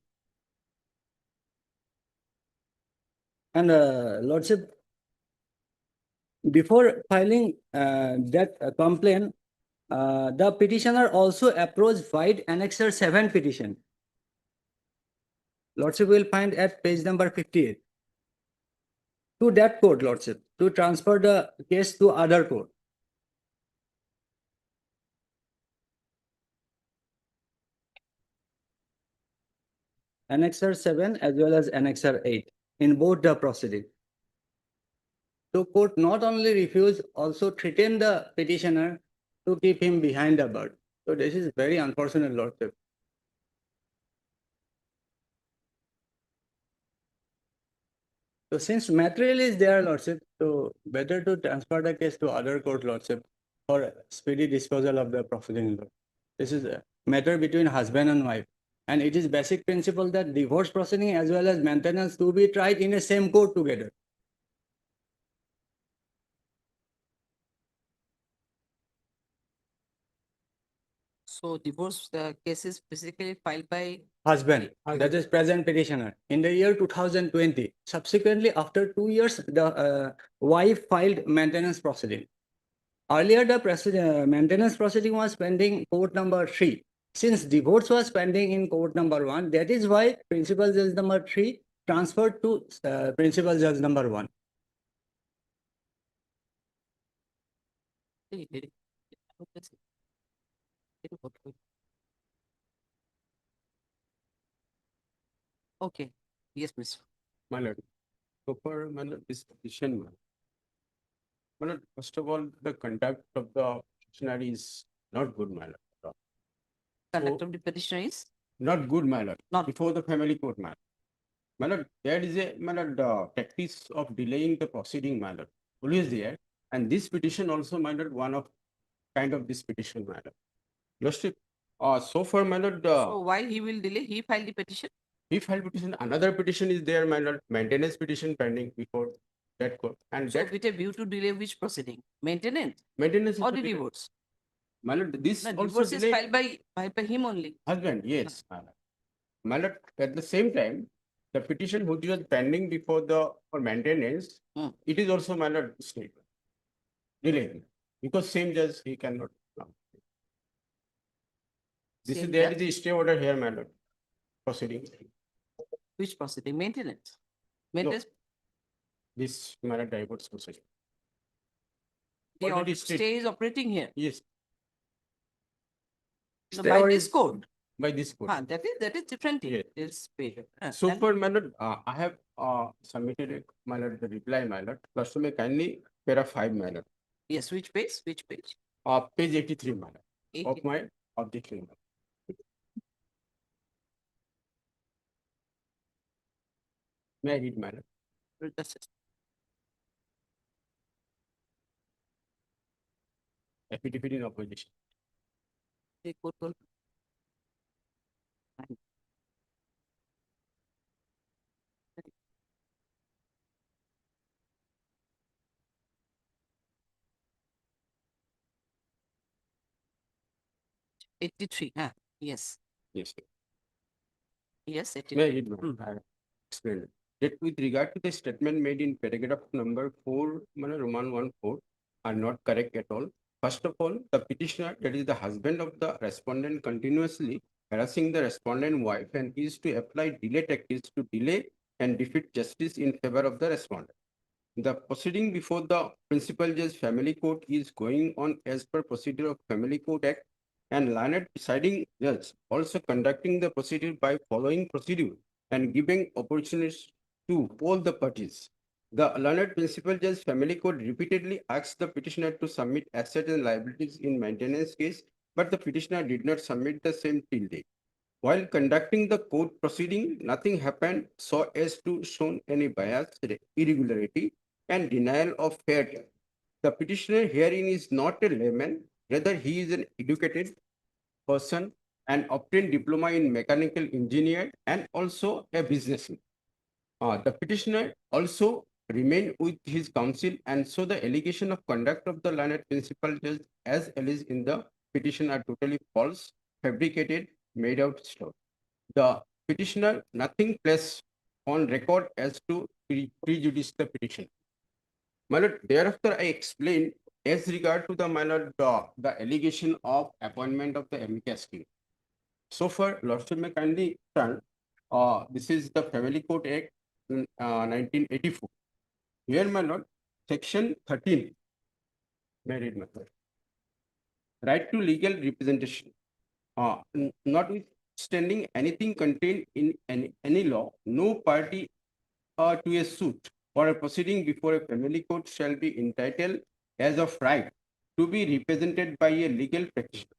And Lordship, before filing that complaint, the petitioner also approached Void Annexer 7 petition. Lordship will find at page number 58. To that court, Lordship, to transfer the case to other court. Annexer 7 as well as Annexer 8 in both the proceeding. So court not only refused, also threatened the petitioner to keep him behind the bar. So this is very unfortunate, Lordship. So since material is there, Lordship, so better to transfer the case to other court, Lordship, for speedy disposal of the proceeding. This is a matter between husband and wife. And it is basic principle that divorce proceeding as well as maintenance to be tried in a same court together. So divorce case is basically filed by Husband, that is present petitioner, in the year 2020. Subsequently, after 2 years, the wife filed maintenance proceeding. Earlier, the maintenance proceeding was pending court number 3. Since divorce was pending in court number 1, that is why principal judge number 3 transferred to principal judge number 1. Okay, yes, Mr. My lord, so for my lord, this petition, my lord, first of all, the conduct of the petitioner is not good, my lord. Conduct of the petitioner is Not good, my lord, not before the family court, my lord. My lord, there is a, my lord, practice of delaying the proceeding, my lord, always there. And this petition also, my lord, one of kind of this petition, my lord. Lordship, so far, my lord, So while he will delay, he filed the petition. he filed petition, another petition is there, my lord, maintenance petition pending before that court. And So that with a view to delay which proceeding? Maintenance maintenance is or the petition. divorce? My lord, this No, also divorce is delayed. filed by him only. Husband, yes. My lord, at the same time, the petition which was pending before the for maintenance, it is also my lord stayed. Delayed. Because same judge he cannot. This is Same there judge? is a stay order here, my lord. Proceeding. Which proceeding? Maintenance. No, Maintenance, this my lord divorce procedure. the already stay is operating here. Yes, No, Stay by order this is- code. by this court. That is different. Yes. It's paid. So And- for my lord, I have submitted my lord the reply, my lord. Plus may kindly para 5, my lord. Yes, which page? Which page? Page 83, my lord, 80. of my objection. May I read, my lord? Just- Affidavit in opposition. the court will- 83, yes, Yes. yes, May I 83. read, my lord? I have explained it. That with regard to the statement made in paragraph number 4, Roman 1-4 are not correct at all. First of all, the petitioner, that is the husband of the respondent, continuously harassing the respondent wife and is to apply delay tactics to delay and defeat justice in favor of the respondent. The proceeding before the principal judge family court is going on as per procedure of Family Court Act, and learned presiding judge also conducting the procedure by following procedure and giving opportunities to all the parties. The learned principal judge family court repeatedly asked the petitioner to submit assets and liabilities in maintenance case, but the petitioner did not submit the same till date. While conducting the court proceeding, nothing happened so as to show any bias, irregularity, and denial of fair trial. The petitioner herein is not a layman, rather he is an educated person and obtained diploma in mechanical engineer and also a businessman. The petitioner also remained with his counsel, and so the allegation of conduct of the learned principal judge as alleged in the petition are totally false, fabricated, made out story. The petitioner nothing placed on record as to prejudice the petition. My lord, thereafter I explained as regard to the my lord, the allegation of appointment of the Amicus curiae. So far, Lordship may kindly turn. This is the Family Court Act 1984. Here, my lord, section 13, married method. Right to legal representation. Notwithstanding anything contained in any law, no party to a suit or a proceeding before a family court shall be entitled as of right to be represented by a legal practitioner,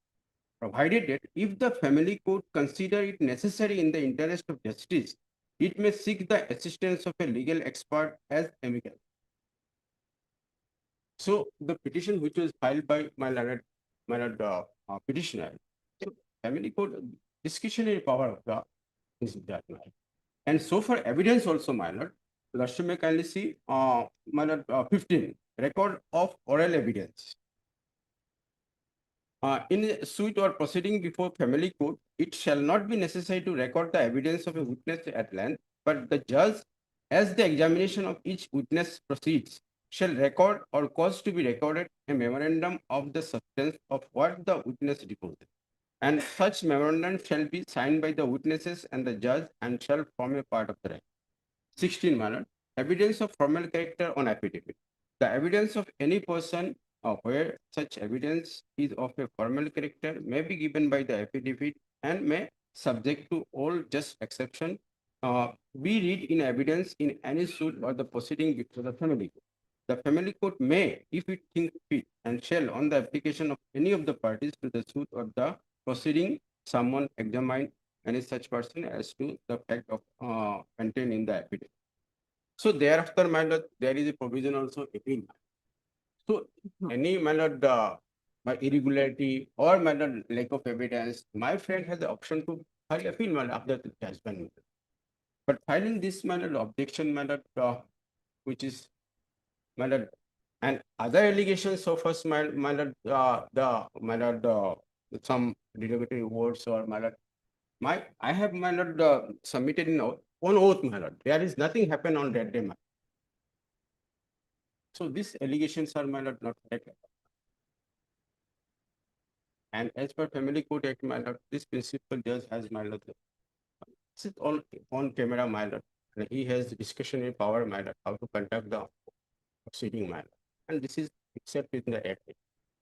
provided that if the family court consider it necessary in the interest of justice, it may seek the assistance of a legal expert as amicus. So the petition which was filed by my lord petitioner, so family court discretionary power of the is that matter. And so for evidence also, my lord, Lordship may kindly see my lord 15 record of oral evidence. In a suit or proceeding before family court, it shall not be necessary to record the evidence of a witness at length, but the judge, as the examination of each witness proceeds, shall record or cause to be recorded a memorandum of the substance of what the witness deposed. And such memorandum shall be signed by the witnesses and the judge and shall form a part of the record. 16, my lord, evidence of formal character on affidavit. The evidence of any person where such evidence is of a formal character may be given by the affidavit and may, subject to all just exception, be read in evidence in any suit or the proceeding before the family court. The family court may, if it thinks fit, and shall, on the application of any of the parties to the suit or the proceeding, someone examine any such person as to the fact of contained in the affidavit. So thereafter, my lord, there is a provision also appeal. So any my lord, my irregularity or my lord, lack of evidence, my friend has the option to file appeal my lord, after the judgment. But filing this my lord, objection my lord, which is my lord, and other allegations of us my lord, some derogatory words or my lord, I have my lord submitted in on oath my lord. There is nothing happened on that day. My. So these allegations are my lord not correct. And as per family court act, my lord, this principal judge has my lord. This is all on camera, my lord. And he has discretionary power, my lord, how to conduct the proceeding, my lord. And this is accepted in the act.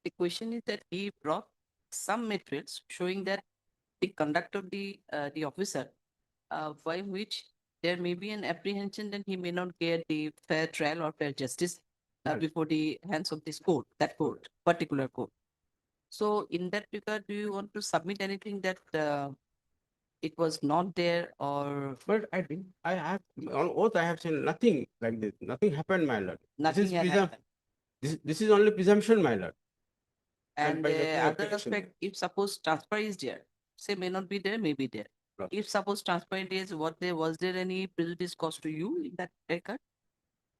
The question is that he brought some materials showing that the conduct of the officer, by which there may be an apprehension that he may not get the fair trial or fair justice before the hands of this court, that court, particular court. So in that regard, do you want to submit anything that it was not there or? But I think I have on oath I have seen nothing like this. Nothing happened, my lord. Nothing had happened. This is only presumption, my lord. And by the the other application. aspect, if suppose transfer is there, say may not be there, may be there. Right. If suppose transfer is what there, was there any prejudice caused to you in that record?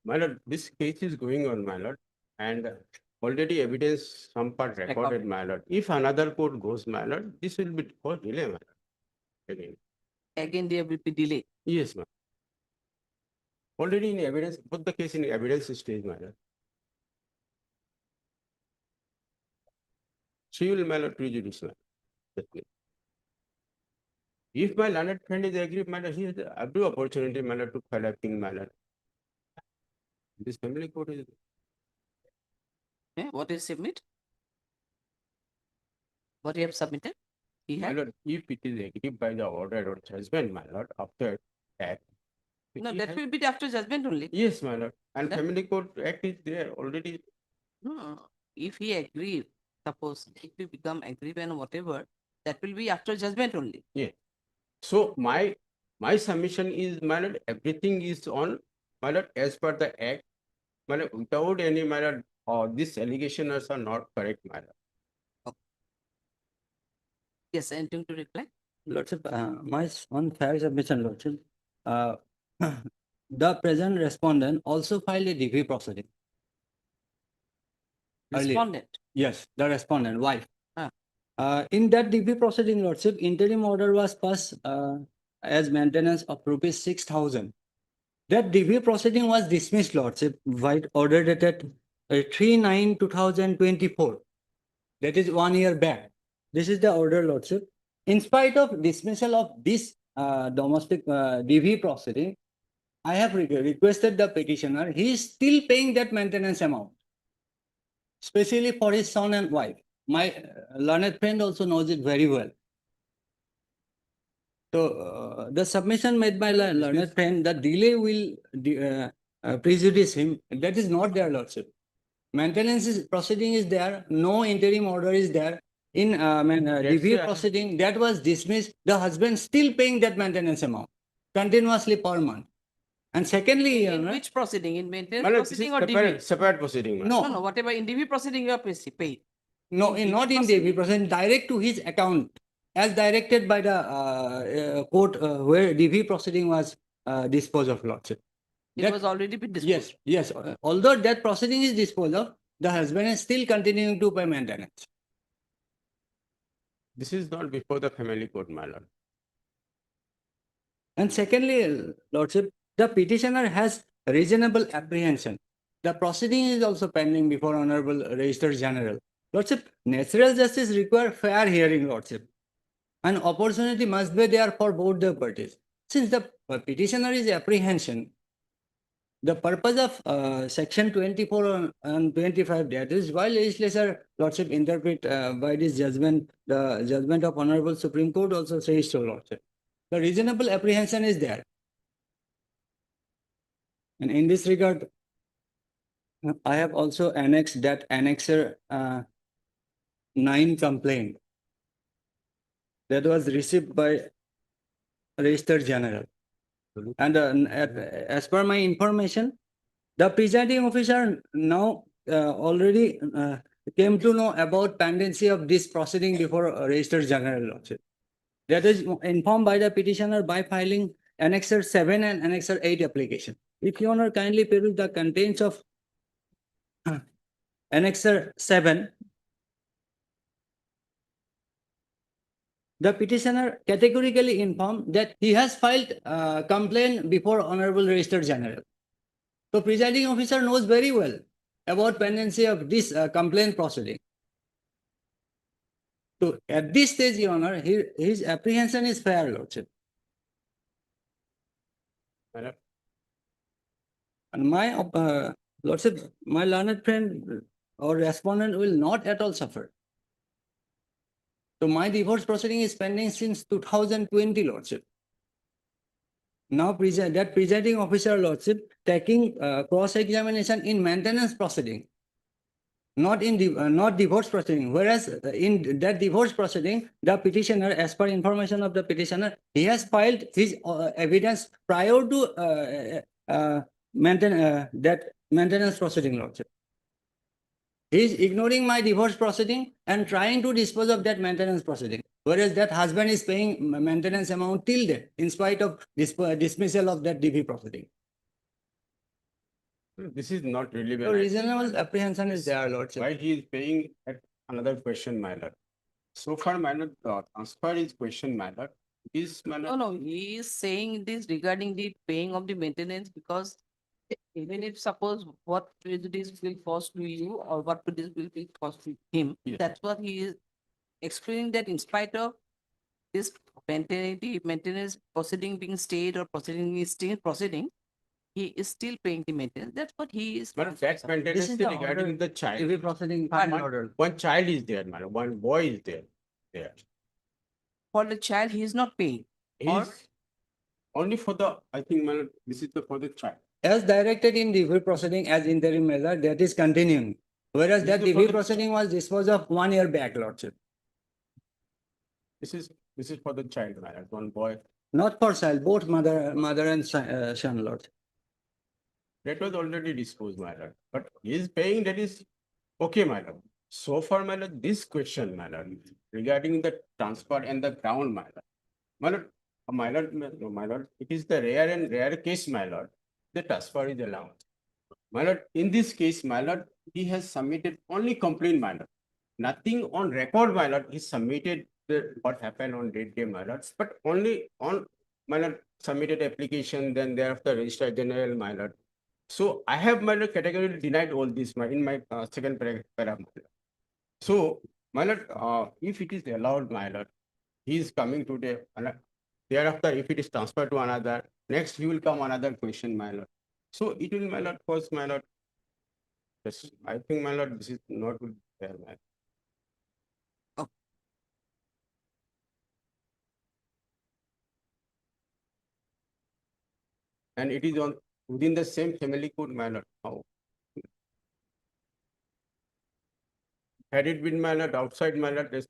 My lord, this case is going on, my lord, and already evidence some part recorded, my lord. If another court goes, my lord, this will be for delay, my lord. Again. Again, there will be delay. Yes, ma'am. Already in evidence, put the case in evidence stage, my lord. She will, my lord, prejudice, my lord. If my learned friend is agree, my lord, he has every opportunity, my lord, to file a thing, my lord. This family court is. Yeah, what is submit? What you have submitted? He My had? lord, if it is agreed by the order or judgment, my lord, after that. No, he that has- will be after judgment only. Yes, my lord. And Then- family court act is there already. No, if he agree, suppose if we become agreement or whatever, that will be after judgment only. Yeah. So my submission is, my lord, everything is on, my lord, as per the act, my lord, without any, my lord, these allegations are not correct, my lord. Yes, anything to reply? Lordship, on fair submission, Lordship, the present respondent also filed a degree proceeding. Earlier. Respondent. Yes, the respondent, wife. Ah. In that degree proceeding, Lordship, interim order was passed as maintenance of rupees 6,000. That degree proceeding was dismissed, Lordship, by order dated 3/9/2024. That is 1 year back. This is the order, Lordship. In spite of dismissal of this domestic DV proceeding, I have requested the petitioner, he is still paying that maintenance amount, especially for his son and wife. My learned friend also knows it very well. So the submission made by learned friend, the delay will prejudice him. That is not there, Lordship. Maintenance proceeding is there, no interim order is there. In review proceeding, that was dismissed, the husband still paying that maintenance amount continuously per month. And secondly, In which proceeding? In maintenance Madam, this is proceeding or DV? separate proceeding, madam. No, whatever in DV proceeding you are paid. No, not in DV proceeding, direct to his account as directed by the court where DV proceeding was disposed of, Lordship. It was already been disposed. Yes. Although that proceeding is disposed of, the husband is still continuing to pay maintenance. This is not before the family court, my lord. And secondly, Lordship, the petitioner has reasonable apprehension. The proceeding is also pending before Honorable Registrar General. Lordship, natural justice requires fair hearing, Lordship. An opportunity must be there for both the parties. Since the petitioner is apprehension, the purpose of section 24 and 25, that is why legislature, Lordship, interpret by this judgment, the judgment of Honorable Supreme Court also says so, Lordship. The reasonable apprehension is there. And in this regard, I have also annexed that annexer 9 complaint that was received by Registrar General. And as per my information, the presiding officer now already came to know about pendency of this proceeding before Registrar General, Lordship. That is informed by the petitioner by filing Annexer 7 and Annexer 8 application. If you honor, kindly peruse the contents of Annexer 7. The petitioner categorically informed that he has filed complaint before Honorable Registrar General. So presiding officer knows very well about pendency of this complaint proceeding. So at this stage, Your Honor, his apprehension is fair, Lordship. Madam. And my Lordship, my learned friend or respondent will not at all suffer. So my divorce proceeding is pending since 2020, Lordship. Now that presiding officer, Lordship, taking cross-examination in maintenance proceeding, not in not divorce proceeding. Whereas in that divorce proceeding, the petitioner, as per information of the petitioner, he has filed his evidence prior to that maintenance proceeding, Lordship. He is ignoring my divorce proceeding and trying to dispose of that maintenance proceeding. Whereas that husband is paying maintenance amount till then, in spite of dismissal of that DV proceeding. This is not really So reasonable apprehension is there, Lordship. Why he is paying at another question, my lord. So far, my lord, transfer is question, my lord. Is my lord. No, he is saying this regarding the paying of the maintenance because even if suppose what prejudice will cost to you or what prejudice will be cost to him, that's what he is explaining, that in spite of this maintenance proceeding being stayed or proceeding is still proceeding, he is still paying the maintenance. That's what he is. But tax maintenance is regarding the child. DV proceeding One child is there, madam. One boy is there. For the child, he is not paying. He's only for the, I think, madam, this is for the child. As directed in DV proceeding as interim measure, that is continuing. Whereas that DV proceeding was disposed of 1 year back, Lordship. This is for the child, madam. One boy. Not for child, both mother and son, Lordship. That was already disposed, madam. But he is paying, that is okay, madam. So far, my lord, this question, my lord, regarding the transfer and the ground, my lord, no, my lord, it is the rare case, my lord, the transfer is allowed. My lord, in this case, my lord, he has submitted only complaint, my lord. Nothing on record, my lord, he submitted what happened on date day, my lords, but only on, my lord, submitted application, then thereafter Registrar General, my lord. So I have, my lord, categorically denied all this, in my second paragraph, my lord. So, my lord, if it is allowed, my lord, he is coming today, thereafter, if it is transferred to another, next he will come another question, my lord. So it will, my lord, cause, my lord. Yes, I think, my lord, this is not good, fair, my lord. And it is on within the same family code, my lord. How? Had it been, my lord, outside, my lord, there's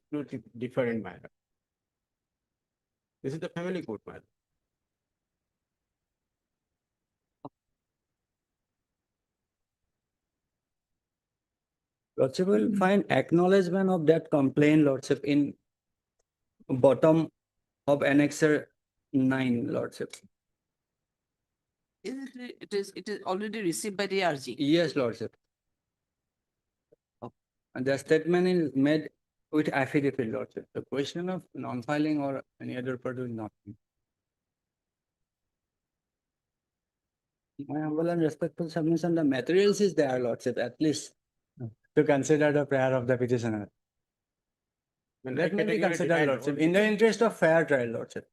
different, my lord. This is the family code, my lord. Lordship will find acknowledgement of that complaint, Lordship, in bottom of Annexer 9, Lordship. It is already received by the RG. Yes, Lordship. And the statement is made with affidavit, Lordship. The question of non-filing or any other purpose is nothing. My humble and respectful submission, the materials is there, Lordship, at least to consider the prayer of the petitioner. And That I may be categorically considered, denied Lordship, all in the this. interest of fair trial, Lordship.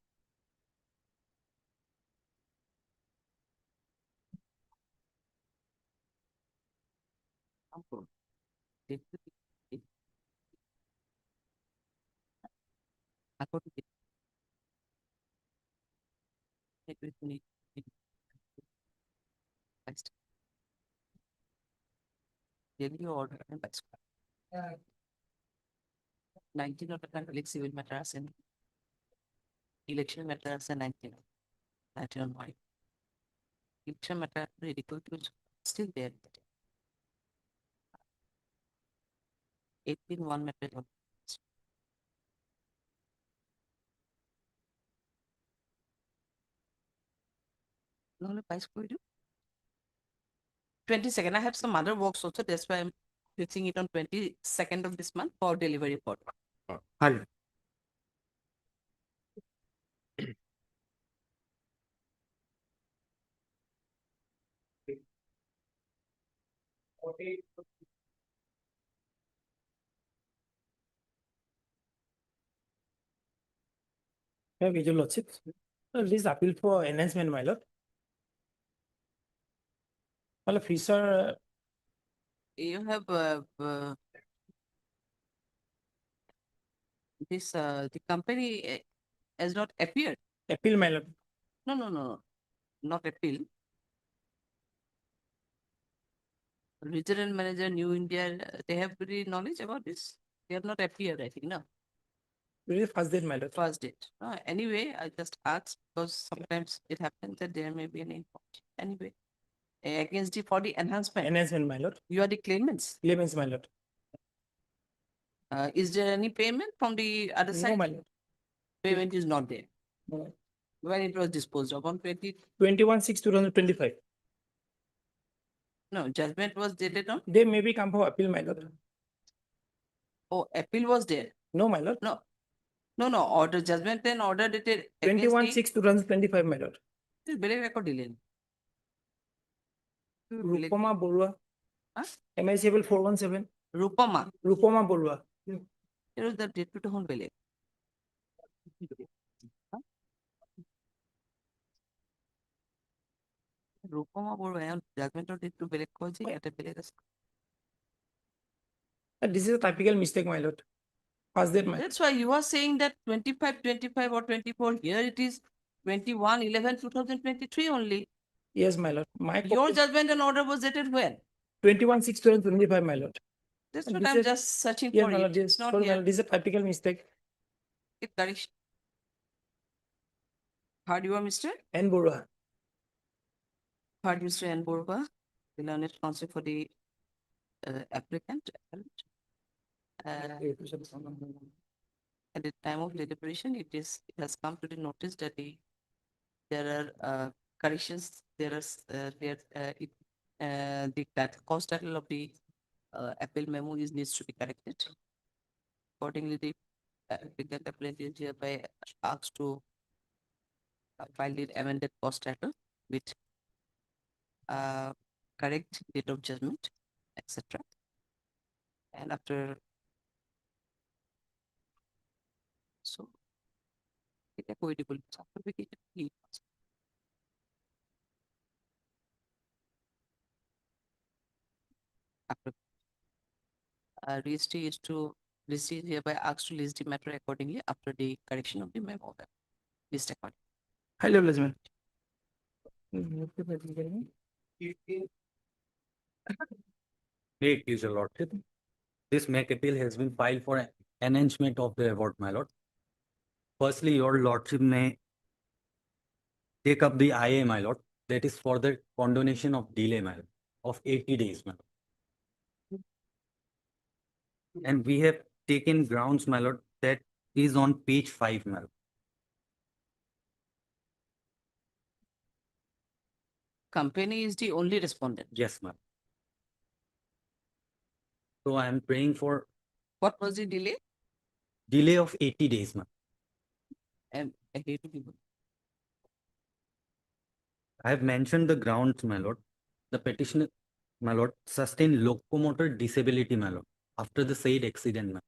Daily order and by square. 19 of the conflict civil matters and election matters and 19. 19 on white. Election matter recruitment still there. 18 one matter. No, by square. 22nd. I have some other works also. That's why I'm fixing it on 22nd of this month for delivery for. Hello. Yeah, visual lordship. This appeal for enhancement, my lord. Well, officer, You have this the company has not appeared. appeal, my lord. No, not appeal. Regional manager, New India, they have pretty knowledge about this. They have not appeared, I think, no. This is first date, my lord. First date. Anyway, I just asked because sometimes it happens that there may be an information. Anyway, against the for the enhancement. Enhancement, my lord. You are the claimants. Claimants, my lord. Is there any payment from the other side? No, my lord. Payment is not there. No. When it was disposed of on 21/6/2025. No, judgment was dated on. They may be come for appeal, my lord. Oh, appeal was there. No, my lord. No. Order judgment and order dated. 21/6/2025, my lord. Beleg record dilen. Rupama Borua. MICable 417. Rupama. Rupama Borua. It was the date to hon beleg. Rupama Borua judgment or date to beleg koji at a beleg. This is a typical mistake, my lord. First date, my lord. That's why you are saying that 25 or 24. Here it is 21/11/2023 only. Yes, my lord. Your judgment and order was dated when? 21/6/2025, my lord. That's And what this I'm is- just searching Yes, for my it. lord. Yes, It's not sorry, my here. lord. This is a typical mistake. How do you are, Mr.? N. Borua. Heard Mr. N. Borba, the learned counsel for the applicant. At the time of deliberation, it has come to the notice that there are corrections, that cost title of the appeal memo needs to be corrected. Accordingly, the applicant appellant is hereby asked to file the amended cost title with correct date of judgment, etc. And after so এটা করে দিব certification কি after registry is to receive hereby asked to list the matter accordingly after the correction of the memo list according. High level judgment. Hey, Your Lordship. This make appeal has been filed for enhancement of the award, my lord. Firstly, Your Lordship may take up the IA, my lord, that is for the condonation of delay, my lord, of 80 days, my lord. And we have taken grounds, my lord, that is on page 5, my lord. Company is the only respondent. Yes, ma'am. So I am praying for What was the delay? delay of 80 days, ma'am. And I hate to be I have mentioned the grounds, my lord. The petitioner, my lord, sustained locomotor disability, my lord, after the said accident, ma'am.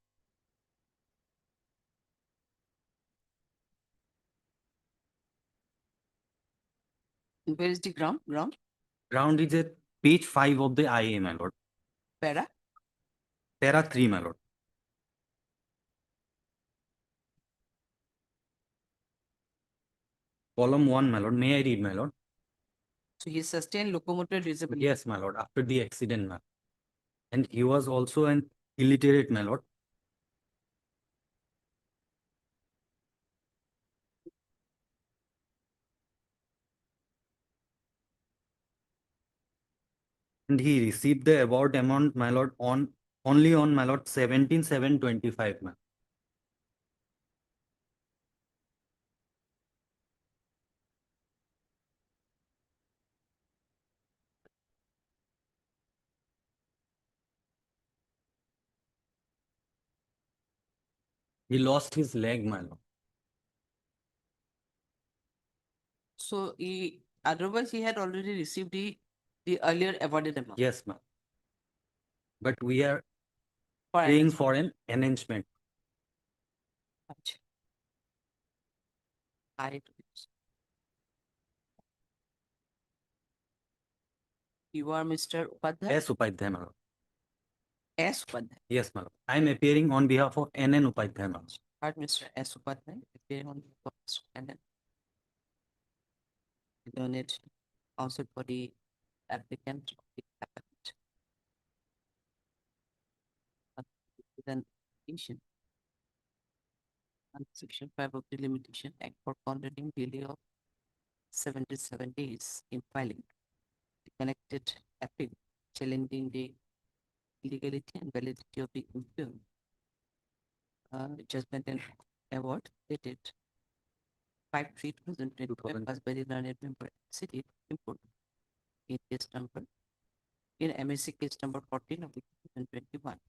Where is the ground? Ground is at page 5 of the IA, my lord. Para? Para 3, my lord. Column 1, my lord. May I read, my lord? So he sustained locomotor disability. Yes, my lord, after the accident, ma'am. And he was also an illiterate, my lord. And he received the award amount, my lord, only on, my lord, 17/7/25, ma'am. He lost his leg, my lord. So otherwise he had already received the earlier awarded amount. Yes, ma'am. But we are For praying for an enhancement. Achha. I You are Mr. Upadhyay? S. Upadhyay, my lord. S. Upadhyay. Yes, my lord. I am appearing on behalf of NN Upadhyay, my lord. Heard Mr. S. Upadhyay appearing on the post and then donate also for the applicant of the applicant. Then petition. And Section 5 of the Limitation Act for condoning delay of 77 days in filing the connected appeal challenging the legality and validity of the impugn judgment and award dated 5/3/2025 passed by the learned member city import in case number in MSC case number 14 of the 2021.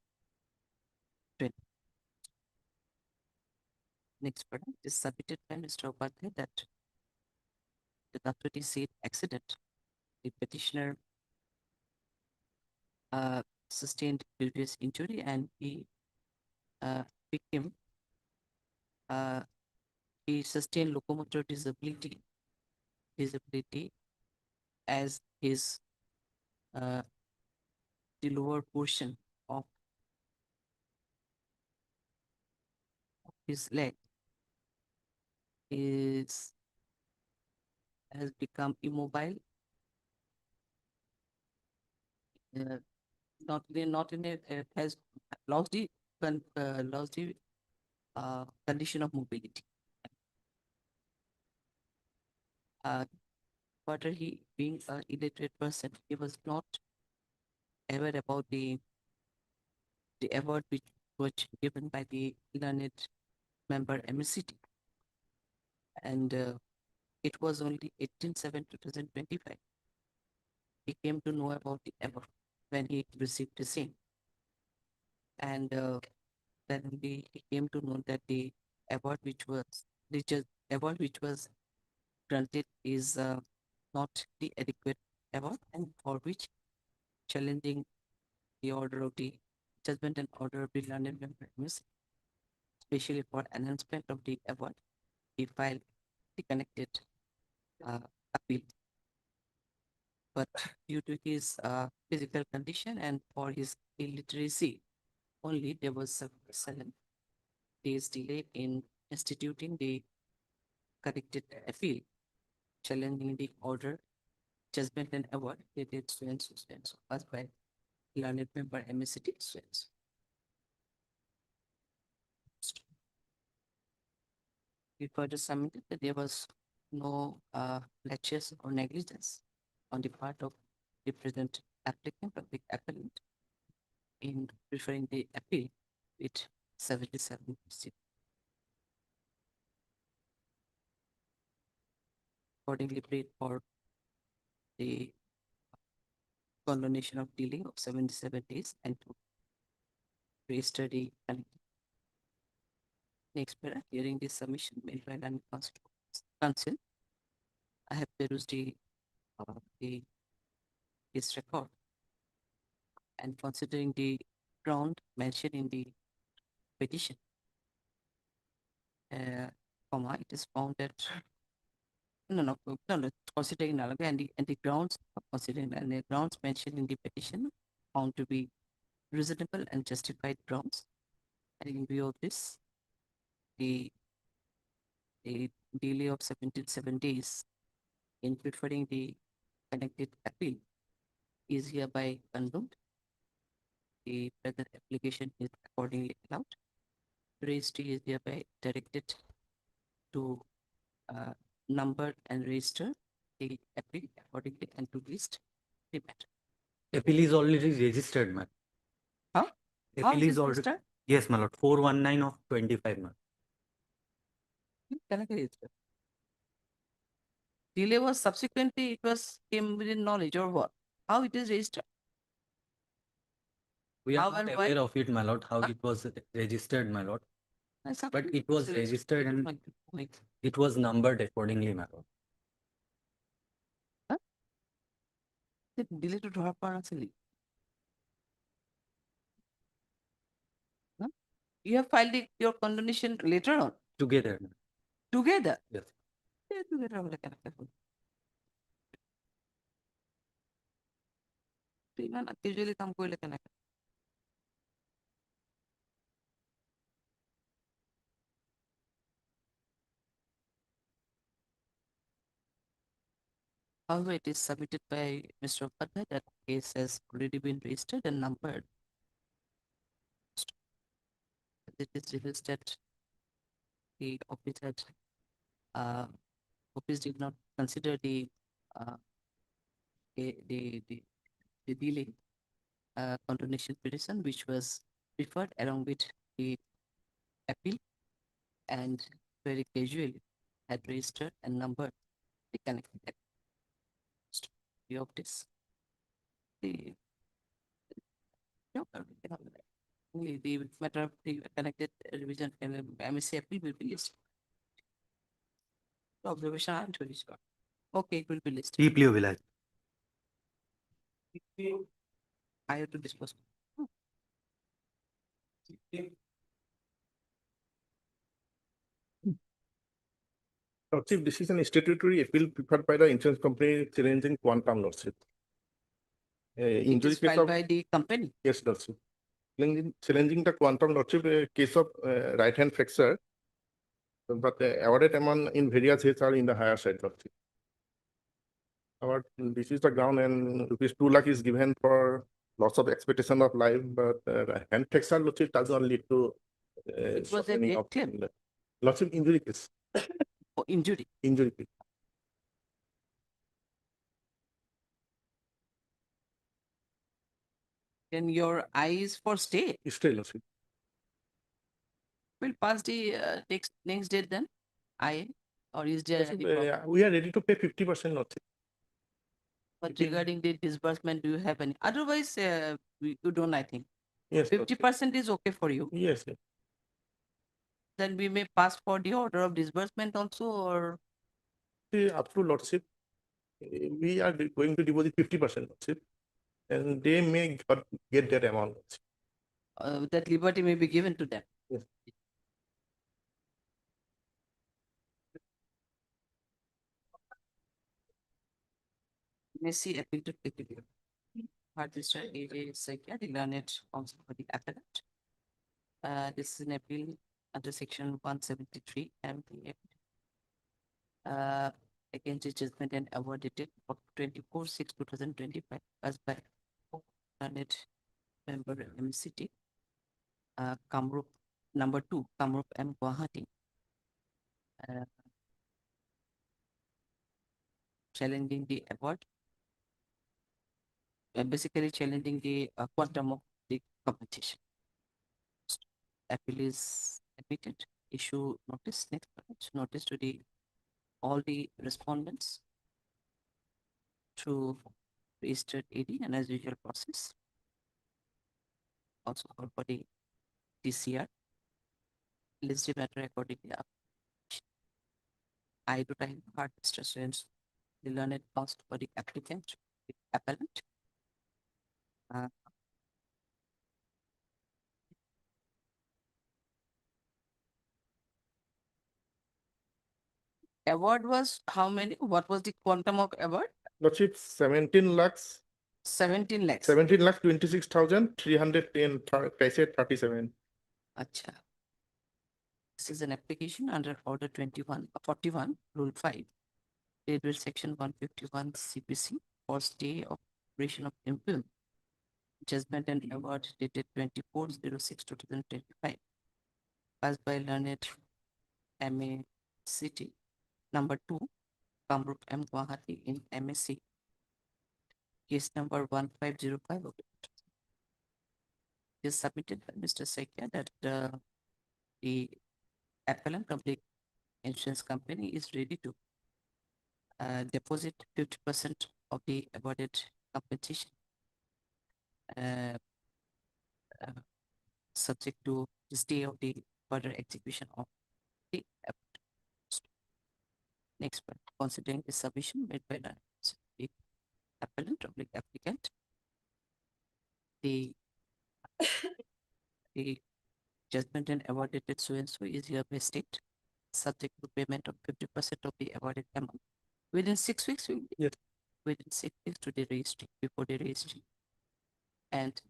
Next product is submitted by Mr. Upadhyay that after the said accident, the petitioner sustained previous injury and he became he sustained locomotor disability as his the lower portion of his leg has become immobile, has lost the condition of mobility. Further, he being an illiterate person, he was not aware about the award which was given by the learned member MCT. And it was only 18/7/2025. He came to know about the award when he received the same. And then he came to know that the award award which was granted is not the adequate award, and for which challenging the order of the judgment and order of the learned member, especially for enhancement of the award, he filed the connected appeal. But due to his physical condition and for his illiteracy, only there was 7 days delay in instituting the corrected appeal, challenging the order, judgment and award dated so and so passed by learned member MSCT so and so. We further submitted that there was no laches or negligence on the part of the present applicant or the appellant in preferring the appeal with 77%. Accordingly, prayed for the condonation of delay of 77 days and to register the next para during this submission made by Counsel. I have perused his record, and considering the ground mentioned in the petition, it is found that no, considering and the grounds considering and the grounds mentioned in the petition found to be reasonable and justified grounds. And in view of this, the delay of 77 days in preferring the connected appeal is hereby condoned. The present application is accordingly allowed. Registry is hereby directed to number and register the appeal accordingly and to list the matter. Appeal is already registered, ma'am. Huh? How Appeal is is it already, registered? yes, my lord, 419 of 25, ma'am. Can I register? Delay was subsequently, it was came within knowledge or what? How it is registered? We How are not and why? aware of it, my lord, how it was registered, my lord. That's up But to it was you. registered and Like, it was numbered accordingly, my lord. delay to draw parasili. You have filed your condonation later on. Together, ma'am. Together? Yes. Yeah, together. আমরা কেন করবো? তুই না usually কাম করলে কেন? However, it is submitted by Mr. Upadhyay that case has already been registered and numbered. It is reveals that the office had office did not consider the delay condonation petition which was preferred along with the appeal, and very casually had registered and numbered the connected of this. The only the matter of the connected revision and MSc appeal will be listed. The observation I am to discuss. Okay, it will be listed. Deeply obliged. I have to discuss. Lordship, this is an statutory appeal preferred by the insurance company challenging quantum lordship. It Injury is case filed of, by the company. yes, lordship. Challenging the quantum lordship, a case of right hand fracture. But the awarded amount in various heads are in the higher side, lordship. This is the ground, and rupees 2 lakh is given for loss of expectation of life, but hand fracture lordship does not lead to It was a sustaining death of claim. lordship injury case. For injury. Injury case. Then your eye is for stay. Stay, lordship. We'll pass the next date then, or is there any problem? We are ready to pay 50% Lordship. But regarding the disbursement, do you have any? Otherwise, you don't, I think. Yes. 50% is okay for you. Yes. Then we may pass for the order of disbursement also, or Up to Lordship, we are going to deposit 50% Lordship, and they may get that amount. that liberty may be given to them. Yes. May see appeal to petition. Mr. A.J. Sakia, the learned counsel for the appellate. This is an appeal under section 173 MPA. Against the judgment and award dated for 24/6/2025 as by learned member MCT. Kamrup number 2, Kamrup M. Guwahati. Challenging the award. Basically challenging the quantum of the compensation. Appeal is admitted. Issue notice, next page, notice to the all the respondents through registered AD and as usual process. Also called for the TCR. List the matter accordingly. I do time hard students, the learned cost for the applicant, the appellant. Award was how many? What was the quantum of award? Lordship, 17 lakhs. 17 lakhs. 17 lakh 26,310 37. Acha. This is an application under Order 41, Rule 5, paid with Section 151 CPC for stay of operation of implement. Judgment and award dated 24/06/2025. Passed by learned MA City. Number 2, Kamrup M. Guwahati in MSc. Case number 1505 of it. Is submitted by Mr. Sakia that the appellant public insurance company is ready to deposit 50% of the awarded compensation, subject to the stay of the further execution of the award. Next one, considering the submission made by the appellant public applicant, the judgment and award dated so and so is hereby state, subject to payment of 50% of the awarded amount within 6 weeks. Yes. Within 6 weeks to the registry, before the registry, and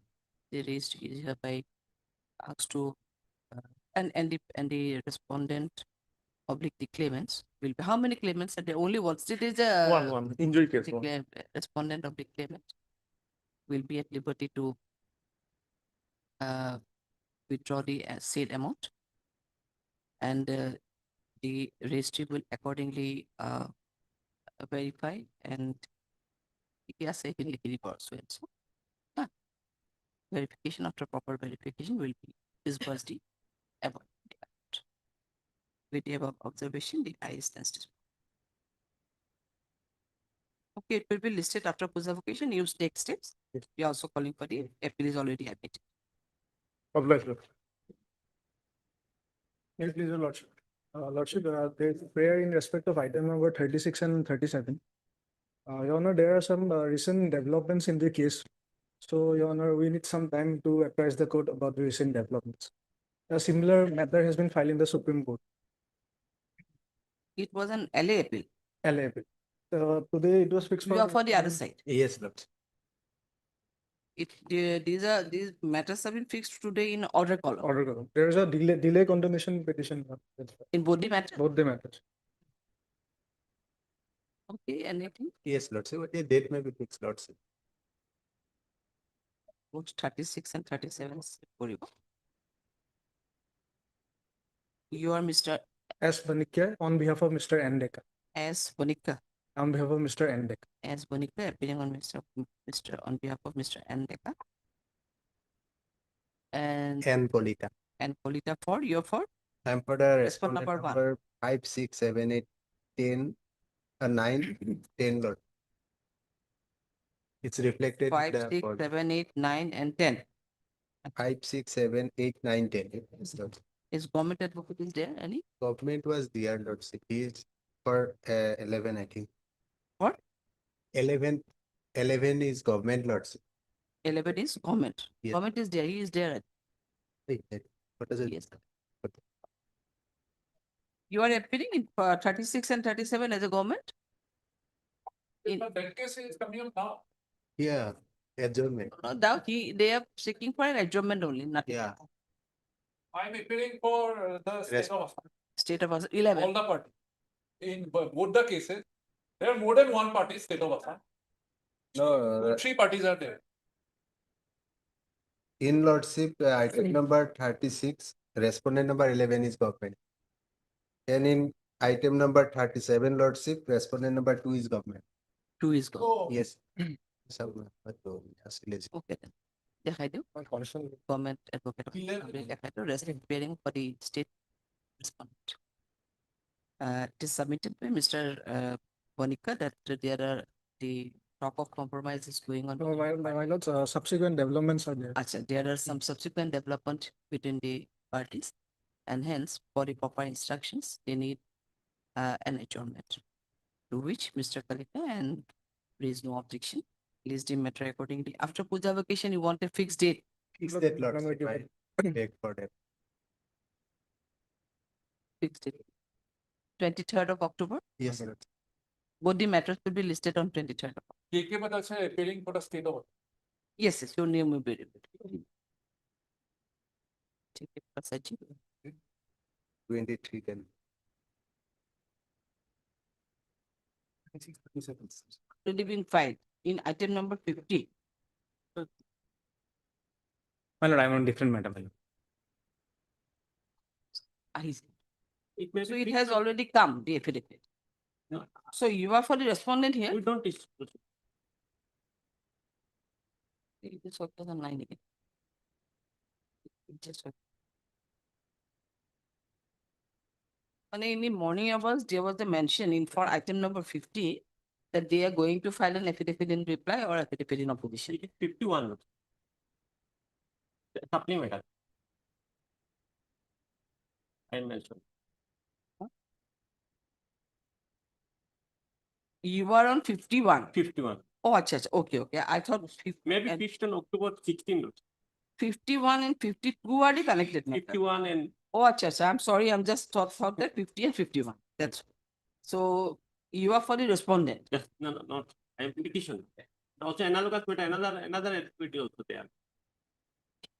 the registry is hereby asked to and the respondent public the claimants will be, how many claimants are there? Only once. It is a One injury case. the respondent of the claimant will be at liberty to withdraw the said amount, and the registry will accordingly verify and yes, I can so and so. Verification, after proper verification, will be disbursed the amount. With the above observation, the I stands dismissed. Okay, it will be listed after post-avocation. You take steps. Yes. We are also calling for the appeal is already admitted. Obliged, Lord. Yes, please, Your Lordship. Lordship, there is prayer in respect of item number 36 and 37. Your Honor, there are some recent developments in the case. So, Your Honor, we need some time to apprise the court about the recent developments. A similar matter has been filed in the Supreme Court. It was an LA appeal. LA appeal. Today it was fixed You are for the other side. Yes, Lord. These matters have been fixed today in order column. Order column. There is a delay condemnation petition. In both the matters. Both the matters. Okay, anything? Yes, Lord. So a date may be fixed, Lord. Both 36 and 37 for you. You are Mr. S. Banikya on behalf of Mr. Endeka. S. Bonika. On behalf of Mr. Endeka. S. Bonika appearing on on behalf of Mr. Endeka. And Polita. And Polita for you're for I'm for the Respond respondent number one. number 5, 6, 7, 8, 10, 9, 10, Lord. It's reflected in 5, the 6, board. 7, 8, 9, and 10. 5, 6, 7, 8, 9, 10. Yes, Lord. Is government advocate is there any? Government was there, Lord. He is for 11, I think. What? 11 is government, Lord. 11 is government. Yes. Government is there, he is there. Wait, what is it? Yes. You are appearing in 36 and 37 as a government? In, But that case is coming up now. Yeah, adjournment. no doubt, they are seeking for an adjournment only, nothing. Yeah. I'm appealing for the state of Assam, State of Assam, 11. all the party. In both the cases, there are more than one party, state of Assam. No, Three parties are there. in Lordship, item number 36, respondent number 11 is government. And in item number 37, Lordship, respondent number 2 is government. 2 is government. Yes. Yes. Okay then. দেখাই দিও government advocate দেখাই দিও rest appearing for the state respondent. It is submitted by Mr. Bonica that there are the talk of compromise is going on. My lords, subsequent developments are there. Achha, there are some subsequent development between the parties, and hence for the proper instructions they need an adjournment, to which Mr. Kalika and raise no objection. Please the matter accordingly. After puja vacation, you want a fixed date. Fixed date, Lordship. I beg for that. Fixed date. 23rd of October. Yes, Lord. Both the matters will be listed on 23rd of October. KK Patel is appealing for the state of Assam. Yes, yes, your name will be repeated. Take it, Prasadji. 23 then. Already been filed in item number 50. My lord, I'm on different matter, my lord. I see. So it has already come, the affidavit. So you are for the respondent here? We don't dispute. It is what was online again. It just what- And in the morning hours, there was a mention in for item number 50 that they are going to file an affidavit in reply or affidavit in opposition. It is 51. Supplemental. I mentioned. You are on 51. 51. Oh, acha, acha. Okay, okay. I thought 50 Maybe and 15 October 16. 51 and 52 are the connected matter. 51 and Oh, acha, acha. I'm sorry. I'm just thought that 50 and 51. That's so you are for the respondent. yes, no, not. I am petition. Also analogous matter, another activity also there.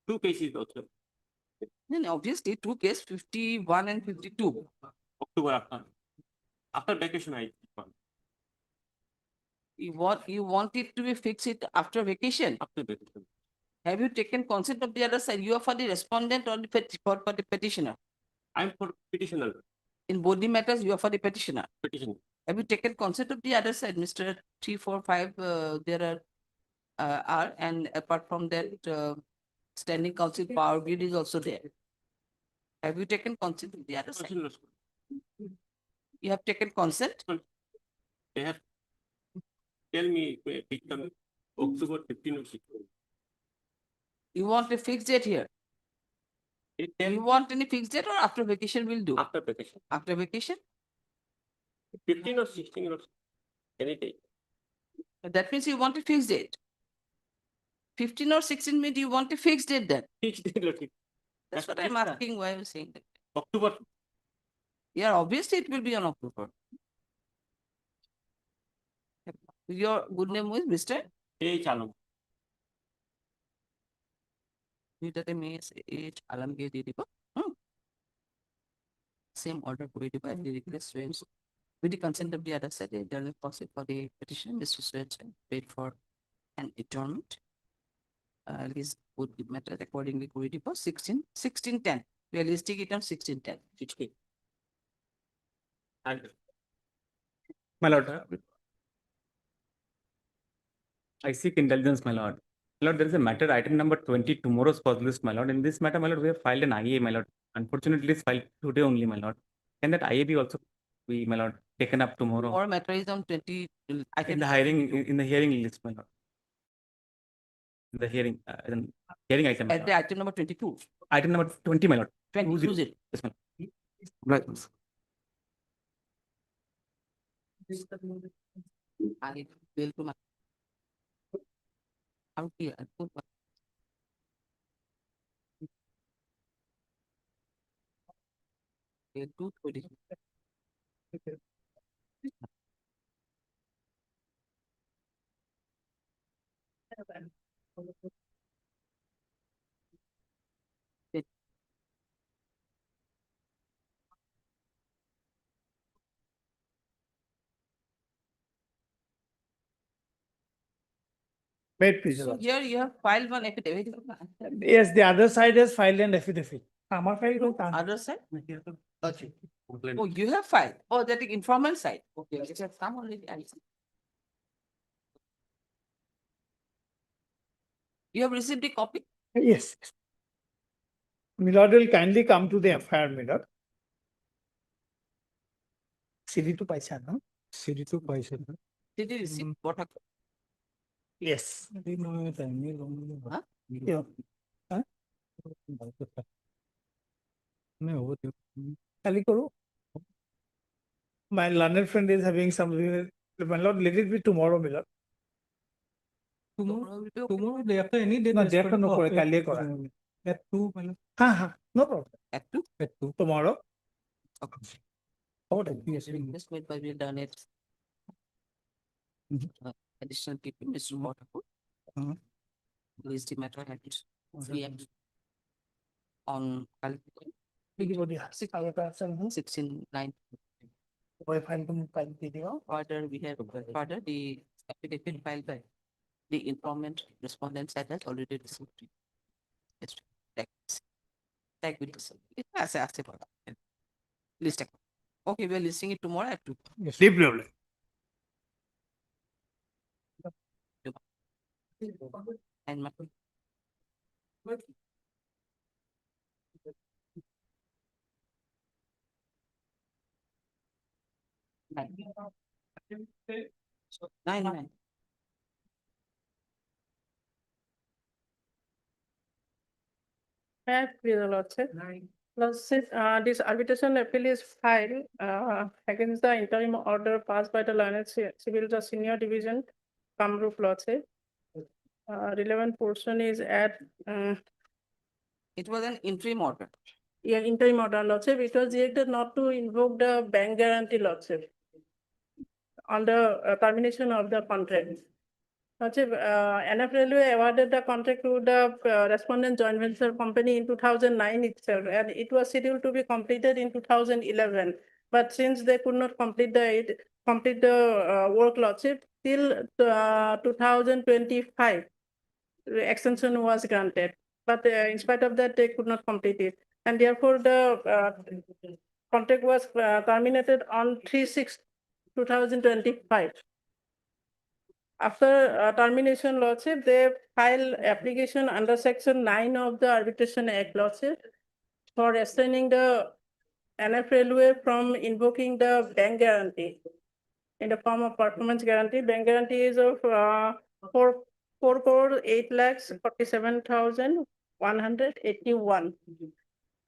Two cases also. Then obviously two case 51 and 52. October after vacation I one. You want it to be fixed it after vacation. After vacation. Have you taken consent of the other side? You are for the respondent or the for the petitioner? I'm for petitioner. In both the matters, you are for the petitioner. Petition. Have you taken consent of the other side, Mr. 3, 4, 5? There are, and apart from that, standing council power grid is also there. Have you taken consent of the other side? You have taken consent? They have tell me become October 15 or 16. You want a fixed date here? You want any fixed date or after vacation will do? After vacation. After vacation? 15 or 16 or any day. That means you want a fixed date. 15 or 16 means you want a fixed date then? Fixed date. That's what I'm asking, why I'm saying that. October. Yeah, obviously it will be on October. Your good name is Mr. Hey, Chalam. Same order for it, but the request Swains with the consent of the other side, the journal process for the petition, Mr. Swains paid for an adjournment. List would be matter accordingly to it for 1610. We are listing it on 1610. 16. My lord, I seek indulgence, my lord. My lord, there is a matter, item number 20, tomorrow's cause list, my lord. In this matter, my lord, we have filed an IA, my lord. Unfortunately, it's filed today only, my lord. Can that IAB also be, my lord, taken up tomorrow? Or matter is on 20. I In can. the hearing list, my lord. In the hearing, hearing item. At the item number 22. Item number 20, my lord. 20. Yes, my lord. Right. I will to my. How here? 220. Wait, please. So here you have filed one affidavit. Yes, the other side has filed an affidavit. Other side? Okay. Oh, you have filed. Oh, that is informal side. Okay, it has come already. I see. You have received a copy? Yes. Milord will kindly come to the FIR, Milord. CD to paisa, no? CD to paisa. Did you receive what happened? Yes. Huh? Yeah. Huh? Kali karo. My learned friend is having some, my lord, let it be tomorrow, Milord. Tomorrow, day after any day. No, there's day after no going- kore, kali kora. At 2, my lord. No problem. At 2? At 2. Tomorrow. Okay. Okay. Yes, just wait by we done it. Additional people, Mr. Waterford. Release the matter at 3 on 16/9. Further, we have further the affidavit filed by the informant respondent side has already received. Yes, tag with this. Yes, I asked about that. List. Okay, we are listing it tomorrow at 2. Yes. Deep level. And my. Nine. Lordship. Lordship, this arbitration appeal is filed against the interim order passed by the learned civil justice senior division, Kamrup Lordship. Relevant portion is at. It was an interim order. Yeah, interim order, Lordship. It was directed not to invoke the bank guarantee, Lordship, on the termination of the contract. Lordship, NF Railway awarded the contract to the respondent joint venture company in 2009 itself, and it was scheduled to be completed in 2011. But since they could not complete the work, Lordship, till 2025, the extension was granted. But in spite of that, they could not complete it. And therefore, the contract was terminated on 3/6/2025. After termination, Lordship, they file application under Section 9 of the Arbitration Act, Lordship, for restraining the NF Railway from invoking the bank guarantee in the form of performance guarantee. Bank guarantee is of 4,847,181.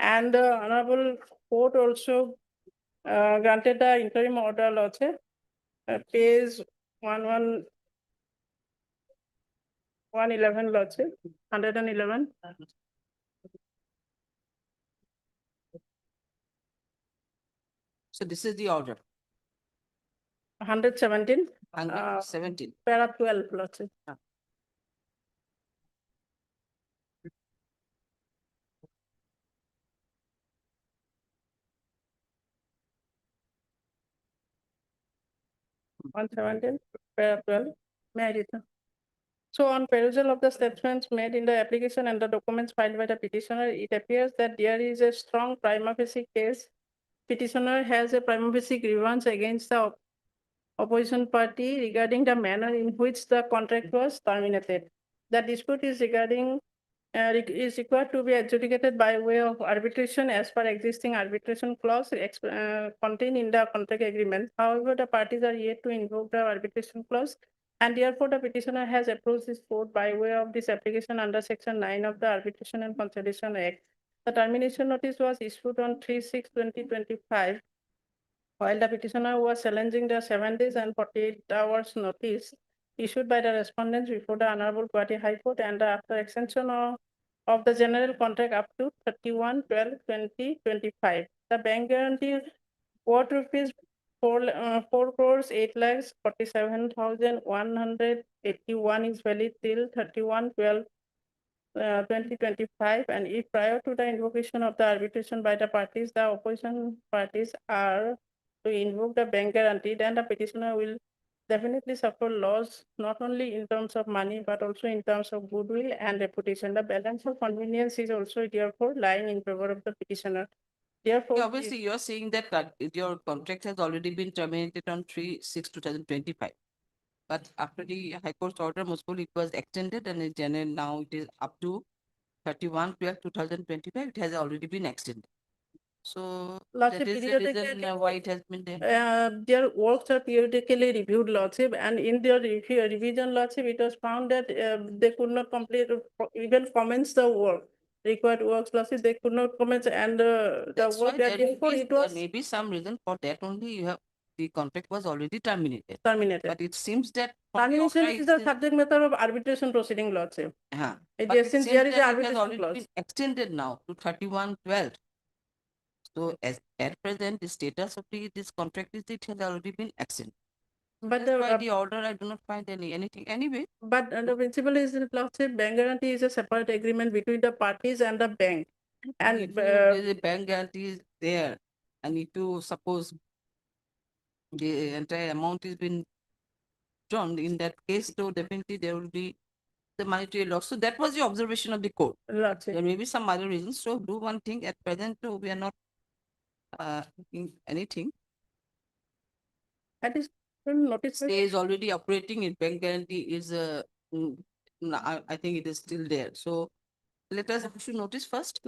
And the Honorable Court also granted the interim order, Lordship, page 111, Lordship, 111. So this is the order. 117. 117. Para 12, Lordship. On 17, para 12, may I read now? So on perusal of the statements made in the application and the documents filed by the petitioner, it appears that there is a strong prima facie case. Petitioner has a prima facie grievance against the opposition party regarding the manner in which the contract was terminated. The dispute is regarding is required to be adjudicated by way of arbitration as per existing arbitration clause contained in the contract agreement. However, the parties are yet to invoke the arbitration clause, and therefore the petitioner has approached this court by way of this application under Section 9 of the Arbitration and Conciliation Act. The termination notice was issued on 3/6/2025, while the petitioner was challenging the 7 days and 48 hours notice issued by the respondents before the Honorable Guwahati High Court, and after extension of the general contract up to 31/12/2025. The bank guarantee worth rupees 4 crores 8 lakhs 47,181 is valid till 31/12/2025, and if prior to the invocation of the arbitration by the parties, the opposition parties are to invoke the bank guarantee, then the petitioner will definitely suffer loss, not only in terms of money, but also in terms of goodwill and reputation. The balance of convenience is also therefore lying in favor of the petitioner. Therefore, Obviously, you're saying that your contract has already been terminated on 3/6/2025. But after the High Court's order, most probably it was extended, and in general now it is up to 31/12/2025. It has already been extended. So Lordship, that is the reason why it has been there. their works are periodically reviewed, Lordship, and in their revision, Lordship, it was found that they could not complete even commence the work, required works, Lordship, they could not commence, and the That's work why that therefore it was there may be some reason for that only. You have the contract was already terminated. terminated. But it seems that from the Termination order is the it subject matter of arbitration proceeding, Lordship. But Yes, it since seems there is that an it has arbitration already clause. been extended now to 31/12. So as at present, the status of this contract is it has already been extended. But That's why the order, I do not find anything anyway. But the principle is that Lordship, bank guarantee is a separate agreement between the parties and the bank. And If there is a bank guarantee is there, and if you suppose the entire amount is been drawn, in that case, so definitely there will be the monetary loss. So that was the observation of the court. There may be some other reasons. So do one thing at present, so we are not thinking anything. That is notice is already operating in bank guarantee is I think it is still there. So let us issue notice first.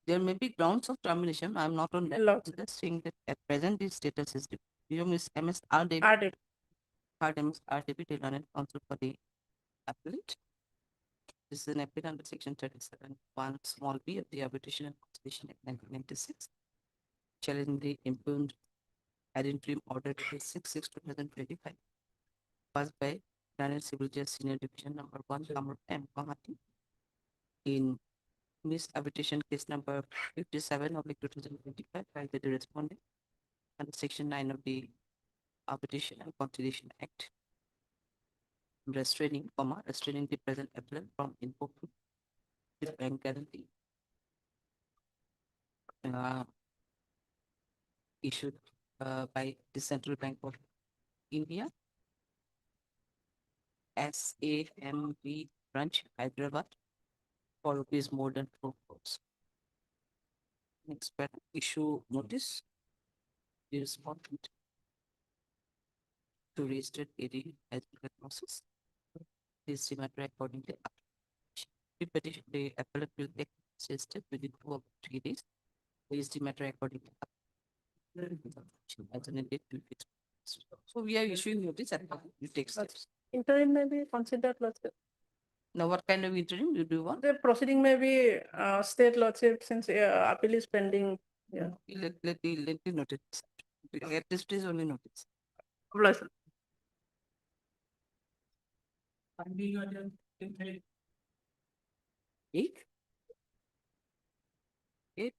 There may be grounds of termination. I'm not on that. Just saying that at present the status is different. You miss MS.R. David. MS.R. David Learned Counsel for the appellate. This is an appeal under section 37(1) small b of the Arbitration and Conciliation Act 1996. Challenging the impugned ad interim order to 6/6/2025 passed by Learned Civil Judge Senior Division number 1, M, T, in Miss Arbitration case number 57/2025 by the respondent under section 9 of the Arbitration and Conciliation Act, restraining the present appellant from invoking his bank guarantee issued by the Central Bank of India, SAMB branch, Hyderabad, for rupees more than 4 crores. Next paragraph, issue notice. The respondent to registered AD as process. This matter according to the petition, the appellate will take step within 2 or 3 days. Is the matter according to as an date will be fixed. So we are issuing notice and you take steps. interim may be considered, Lordship. Now, what kind of interim you do want? The proceeding may be state, Lordship, since appeal is pending. Yeah. Let the notice. At this stage only notice. Bless. 8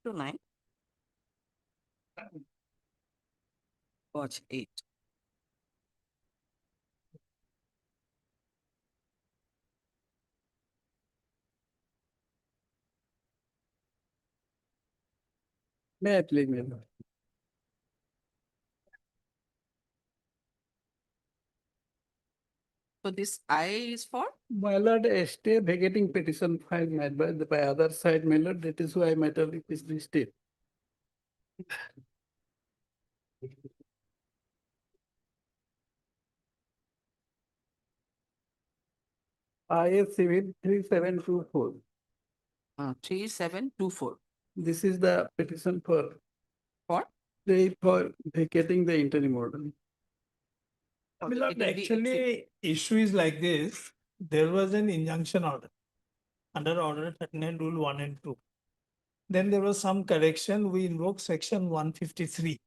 to 9. Watch 8. May I please, my lord? So this I is for? My lord, a stay vacating petition filed made by other side, my lord, that is why matter is listed. IS Civil 3724. 3724. This is the petition for For? for vacating the interim order. My lord, actually, issue is like this. There was an injunction order under order 39 rule 1 and 2. Then there was some correction. We invoked section 153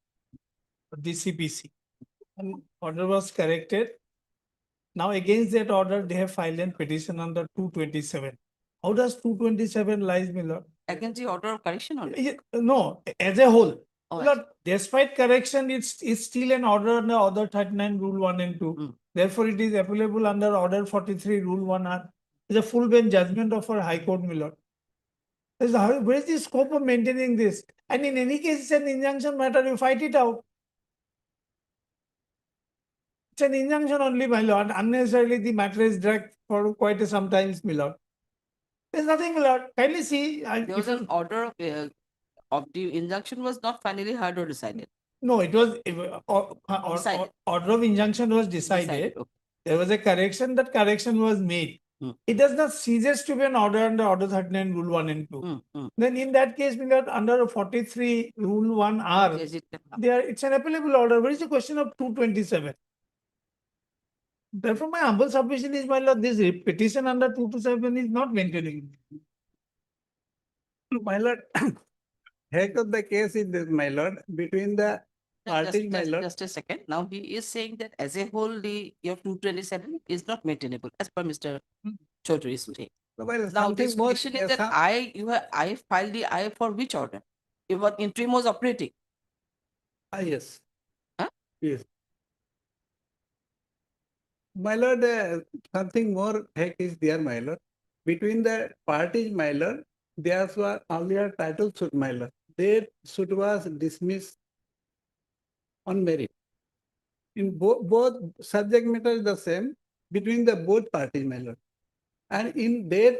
of the CPC. And order was corrected. Now against that order, they have filed a petition under 227. How does 227 lies, my lord? Against the order of correction only? No, as a whole. Oh, Lord, despite correction, it's still an order under order 39 rule 1 and 2. Therefore, it is applicable under order 43 rule 1R. It's a full bench judgment of our High Court, my lord. Where is the scope of maintaining this? And in any case, it's an injunction matter, you fight it out. It's an injunction only, my lord. Unnecessarily, the matter is dragged for quite some time, my lord. There's nothing, my lord. Kindly see. There was an order of the injunction was not finally heard or decided. No, it was Decided. order of injunction was decided. Okay. There was a correction. That correction was made. It does not ceases to be an order under order 39 rule 1 and 2. Then in that case, we got under 43 rule 1R. Yes, It's an applicable order. What is the question of 227? Therefore, my humble submission is, my lord, this petition under 227 is not maintaining. My lord, heck of the case is this, my lord, between the parties, my lord. Just a second. Now he is saying that as a whole, your 227 is not maintainable as per Mr. Chaudhary is saying. Well, Now something this more- question is that I filed the I for which order? If what interim was operating. Yes. Huh? Yes. My lord, something more heck is there, my lord. Between the parties, my lord, there was earlier title suit, my lord. Their suit was dismissed on merit. In both subject matter is the same between the both parties, my lord. And in their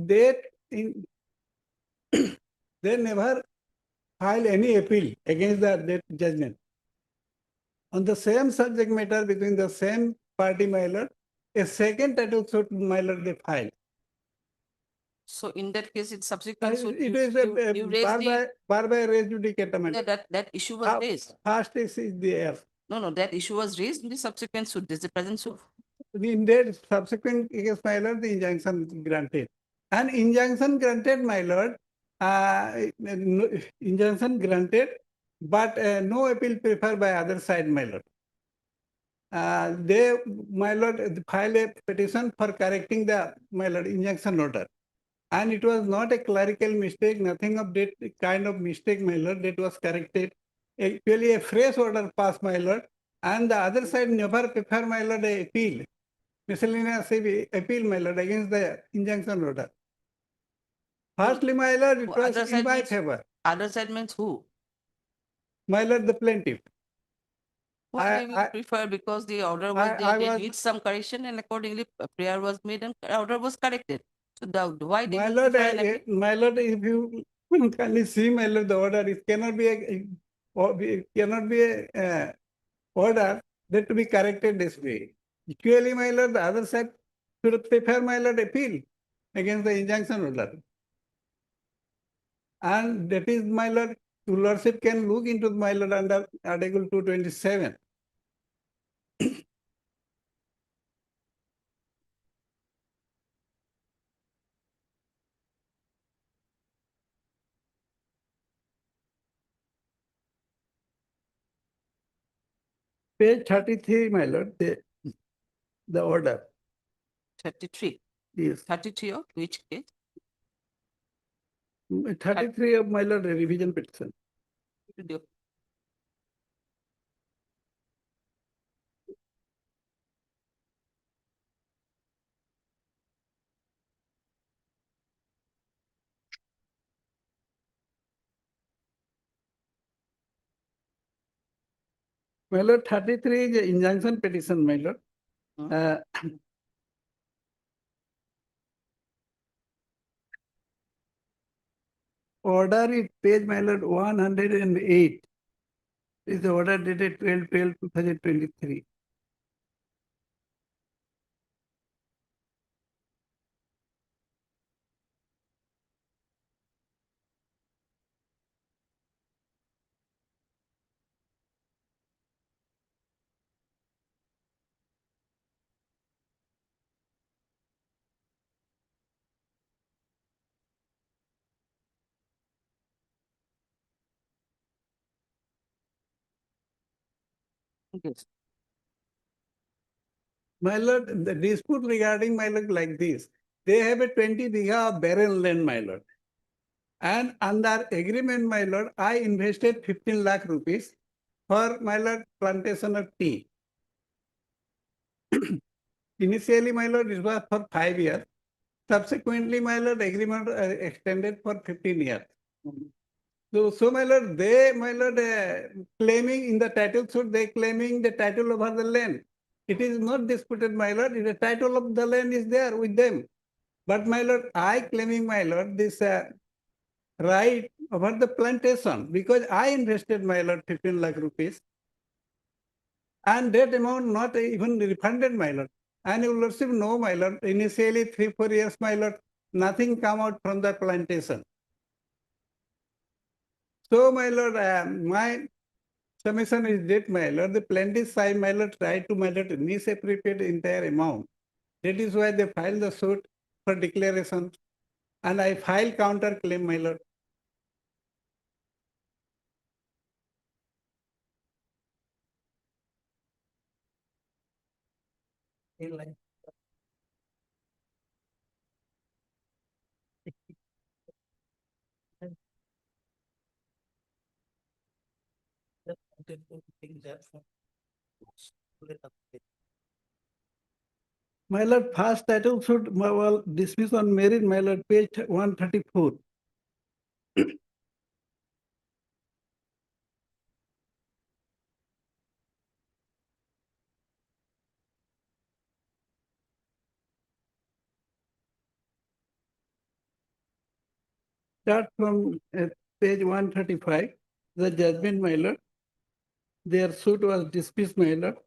they never file any appeal against that judgment. On the same subject matter between the same party, my lord, a second title suit, my lord, they filed. So in that case, it's subsequent. So It you, is you raised the, bar by res judicata. that issue was raised. First is there. No, that issue was raised in the subsequent suit. This is the present suit. In that subsequent case, my lord, the injunction granted. And injunction granted, my lord, injunction granted, but no appeal preferred by other side, my lord. They, my lord, filed a petition for correcting the, my lord, injunction order. And it was not a clerical mistake, nothing of that kind of mistake, my lord, that was corrected. Actually, a fresh order passed, my lord, and the other side never preferred, my lord, a appeal, miscellaneous appeal, my lord, against the injunction order. Firstly, my lord, it was in my favor. Other side means who? My lord, the plaintiff. What they will prefer because the order was they need some correction and accordingly a prayer was made and order was corrected. So why did My you lord, prefer an appeal? my lord, if you can see, my lord, the order, it cannot be a order that to be corrected this way. Equally, my lord, the other side should prefer, my lord, appeal against the injunction order. And that is, my lord, your lordship can look into, my lord, under Article 227. Page 33, my lord, the order. 33. Yes. 33 of which case? 33 of, my lord, a revision petition. My lord, 33 is an injunction petition, my lord. Order is page, my lord, 108. Is the order dated 12/12/2023. Yes. My lord, the dispute regarding my lord like this, they have a 20 bigha of barren land, my lord. And under agreement, my lord, I invested 15 lakh rupees for my lord plantation of tea. Initially, my lord, it was for 5 years. Subsequently, my lord, agreement extended for 15 years. So my lord, my lord, claiming in the title suit, they claiming the title over the land. It is not disputed, my lord. The title of the land is there with them. But my lord, I claiming, my lord, this right over the plantation because I invested, my lord, 15 lakh rupees. And that amount not even refunded, my lord. And your lordship know, my lord, initially 3-4 years, my lord, nothing come out from the plantation. So, my lord, my submission is that, my lord, the plaintiff side, my lord, tried to, my lord, misappropriate the entire amount. That is why they filed the suit for declaration. And I filed counter claim, my lord. My lord, first title suit well, dismissed on merit, my lord, page 134. Start from page 135, the judgment, my lord. Their suit was dismissed, my lord.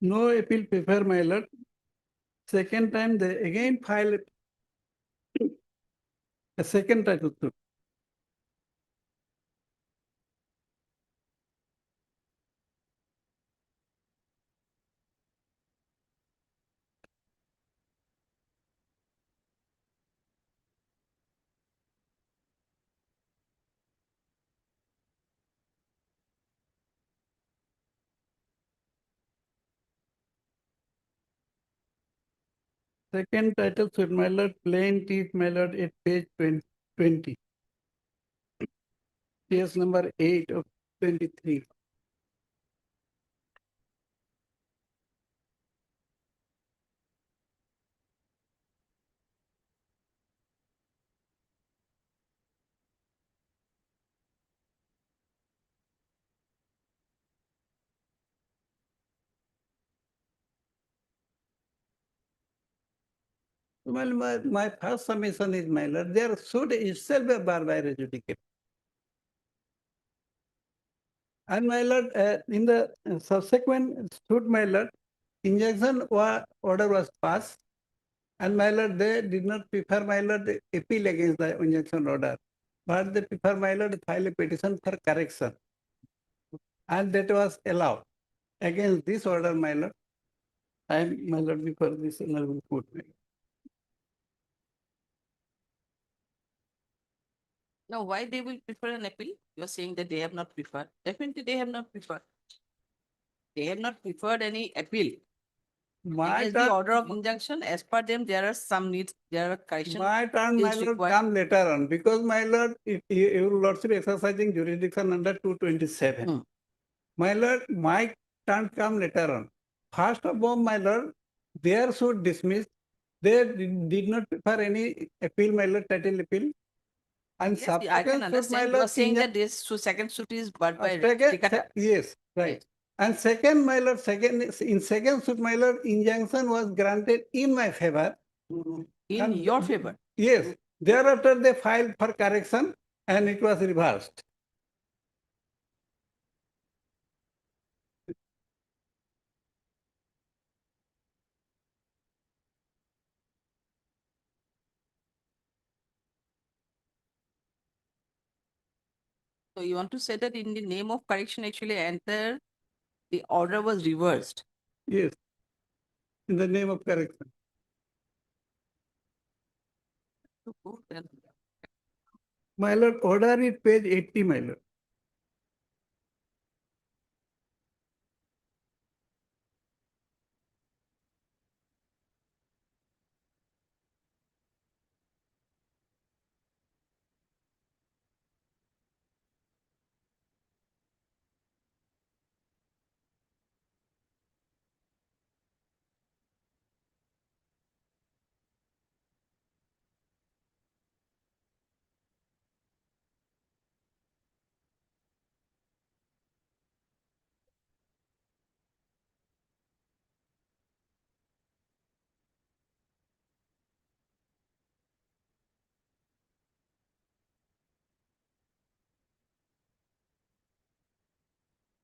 No appeal preferred, my lord. Second time, they again filed a second title suit. Second title suit, my lord, plaintiff, my lord, at page 20. Case number 8 of 23. Well, my first submission is, my lord, their suit itself a bar by adjudicate. And my lord, in the subsequent suit, my lord, injunction order was passed. And my lord, they did not prefer, my lord, the appeal against the injunction order. But they prefer, my lord, to file a petition for correction. And that was allowed. Against this order, my lord, I am, my lord, before this honorable court. Now, why they will prefer an appeal? You are saying that they have not preferred. Definitely, they have not preferred. They have not preferred any appeal. Against the order of injunction, as per them, there are some needs, there are correction. My turn, my is lord, required. come later on, because my lord, your lordship exercising jurisdiction under 227. My lord, my turn come later on. First of all, my lord, their suit dismissed. They did not prefer any appeal, my lord, title appeal. And Yes, I can subsequent suit, my understand. You are lord, saying that this second suit is barred by second, Trikata. yes, right. And second, my lord, in second suit, my lord, injunction was granted in my favor. In your favor? Yes. Thereafter, they filed for correction and it was reversed. So you want to say that in the name of correction, actually, enter the order was reversed. Yes. In the name of correction. My lord, order is page 80, my lord.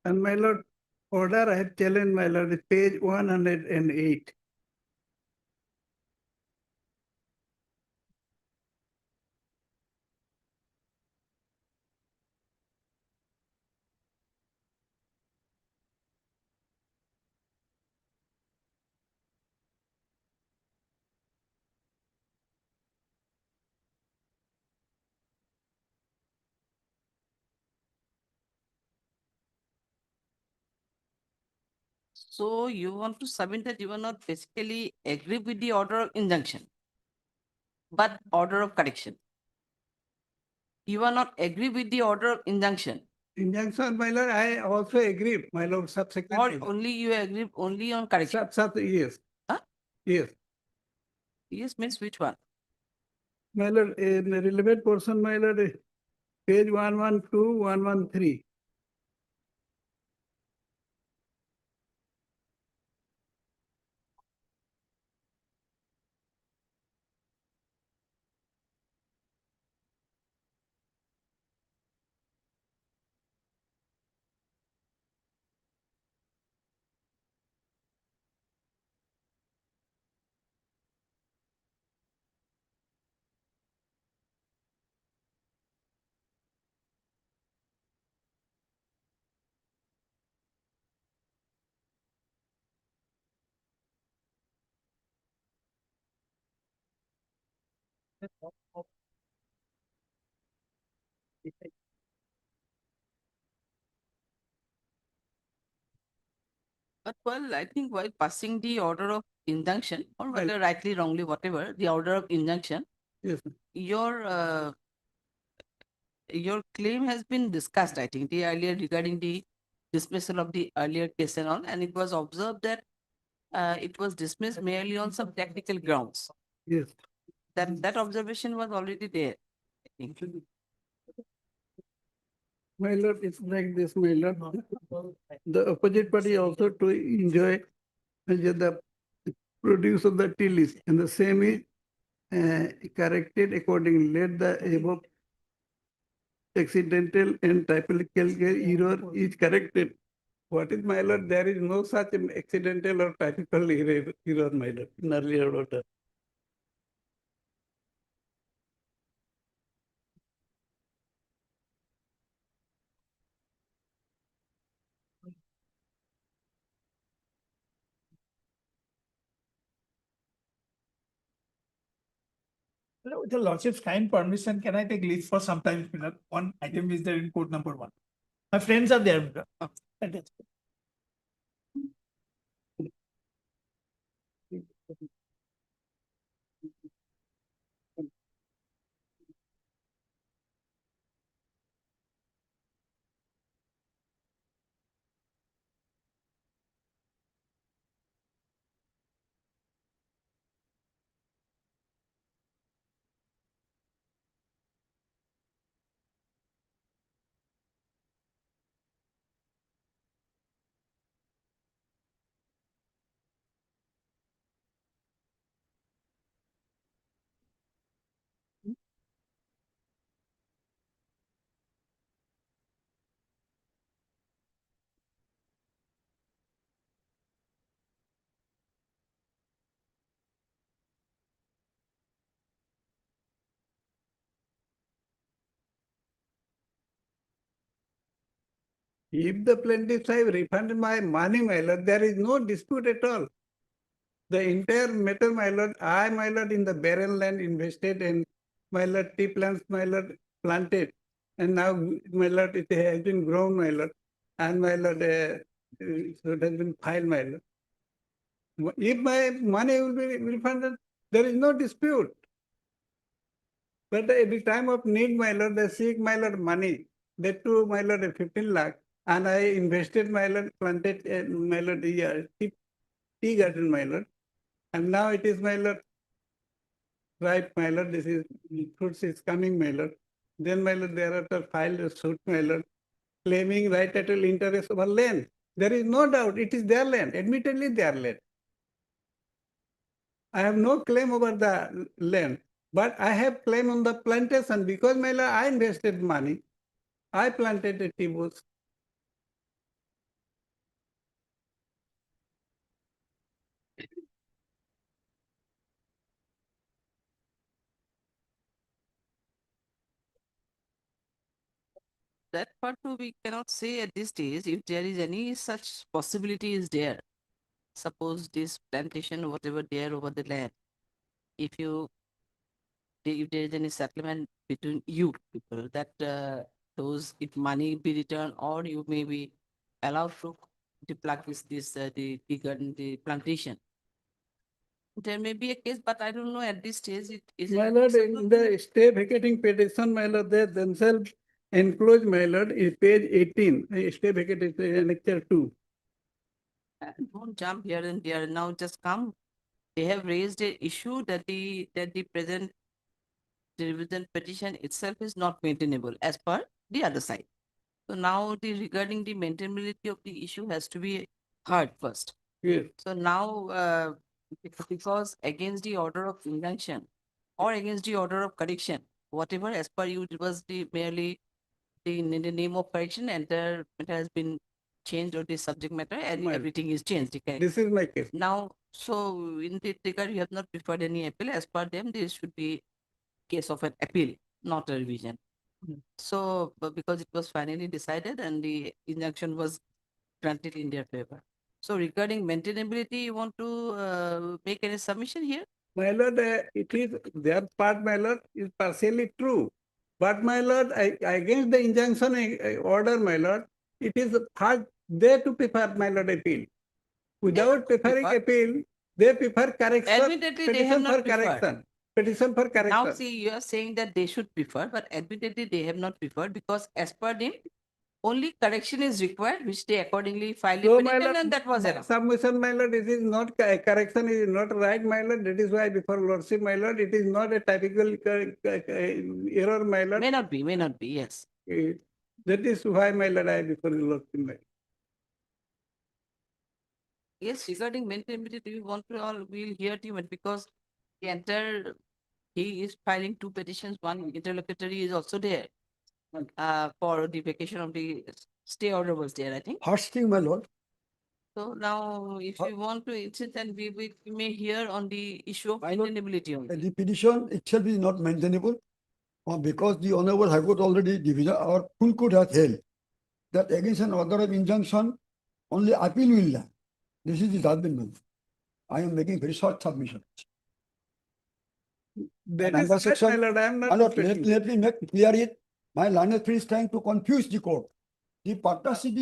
And my lord, order I have challenged, my lord, is page 108. So you want to submit that you are not basically agree with the order of injunction, but order of correction. You are not agree with the order of injunction. Injunction, my lord, I also agree, my lord, Or subsequently. only you agree only on correction. Yes. Huh? Yes. Yes means which one? My lord, in the relevant portion, my lord, page 112, 113. But well, I think while passing the order of injunction, or Well- whether rightly, wrongly, whatever, the order of injunction, Yes. your claim has been discussed, I think, the earlier regarding the dismissal of the earlier case and all, and it was observed that it was dismissed merely on some technical grounds. Yes. That observation was already there, I think. My lord, it's like this, my lord. The opposite party also to enjoy the produce of the T list, and the same is corrected accordingly. Let the above accidental and typological error is corrected. What is, my lord? There is no such accidental or typical error, my lord, in earlier order. With the lordship's kind permission, can I take leave for some time? Minute? One item is there in court number 1. My friends are there. Minute. That is- If the plaintiffs have refunded my money, my lord, there is no dispute at all. The entire matter, my lord, my lord, in the barren land invested and my lord, tea plants, my lord, planted. And now, my lord, it has been grown, my lord. And my lord, so it has been filed, my lord. If my money will be refunded, there is no dispute. But at the time of need, my lord, they seek my lord money. That too, my lord, 15 lakh. And I invested, my lord, planted, my lord, tea garden, my lord. And now it is, my lord, ripe, my lord, this is, fruits is coming, my lord. Then, my lord, thereafter filed a suit, my lord, claiming right title interest over land. There is no doubt, it is their land, admittedly their land. I have no claim over the land, but I have claim on the plantation because, my lord, I invested money. I planted a tea bush. that part too, we cannot say at this stage if there is any such possibility is there. Suppose this plantation, whatever there over the land, if if there is any settlement between you people that those if money be returned or you may be allowed to deplug the plantation. There may be a case, but I don't know at this stage it is. My lord, in the stay vacating petition, my lord, they themselves enclosed, my lord, in page 18, stay vacating annexure 2. Don't jump here and there. Now just come. They have raised a issue that the present revision petition itself is not maintainable as per the other side. So now regarding the maintainability of the issue has to be heard first. Yes. So now because against the order of injunction or against the order of correction, whatever as per you, it was merely the name of correction and it has been changed or the subject matter and My- everything is changed. Okay? This is my case. Now, so in the regard, you have not preferred any appeal. As per them, this should be case of an appeal, not a revision. So, but because it was finally decided and the injunction was granted in their favor. So regarding maintainability, you want to make any submission here? My lord, it is, their part, my lord, is partially true. But my lord, against the injunction order, my lord, it is hard there to prefer, my lord, appeal. Without preferring appeal, they prefer correction. Admittedly, they petition have not for preferred. correction. Petition for correction. Now see, you are saying that they should prefer, but admittedly they have not preferred because as per them, only correction is required, which they accordingly filed a So, my petition lord, and that was my enough. submission, my lord, it is not, correction is not right, my lord. That is why before lordship, my lord, it is not a typical error, my lord. May not be, yes. That is why, my lord, I before lordship, my lord. Yes, regarding maintainability, we want to all, we'll hear to you because the entire, he is filing two petitions, one interlocutory is also there. For the vacation of the stay order was there, I think. First thing, my lord, So now, if you want to insist, then we may hear on the issue of maintainability only. the petition itself is not maintainable because the Honorable High Court already division our full court has held that against an order of injunction, only appeal will lie. This is the judgment. I am making very short submission. That And is under right, my section- lord, I am not. My lord, disputing. let me make clear it. My learned friend is trying to confuse the court. The partnership,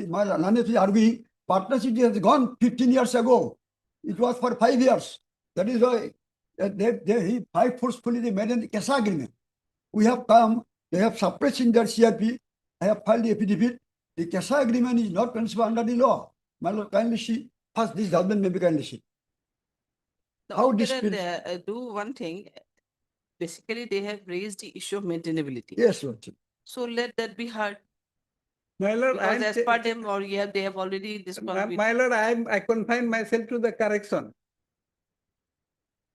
my learned friend is arguing, partnership has gone 15 years ago. It was for 5 years. That is why he fight forcefully, they made a CASA agreement. We have come, they have suppressed in their CRP. I have filed the affidavit. The CASA agreement is not principle under the law. My lord, kindly see, first this judgment may be kindly see. So, How okay, dispute- then, do one thing. Basically, they have raised the issue of maintainability. Yes, Lord. So let that be heard. My lord, I Because am as per them, or they have already disposed. My lord, I confine myself to the correction.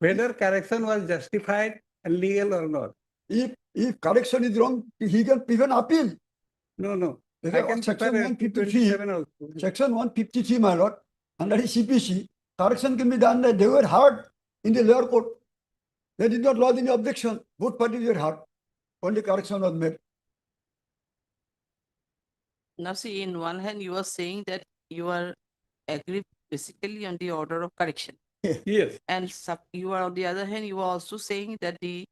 Whether correction was justified and legal or not. If correction is wrong, he can even appeal. No. Because I can section prepare 153, 27 also. section 153, my lord, under the CPC, correction can be done. They were heard in the lower court. They did not lodge any objection. Both parties were heard. Only correction was made. Now see, in one hand, you are saying that you are agree basically on the order of correction. Yes. And you are on the other hand, you are also saying that the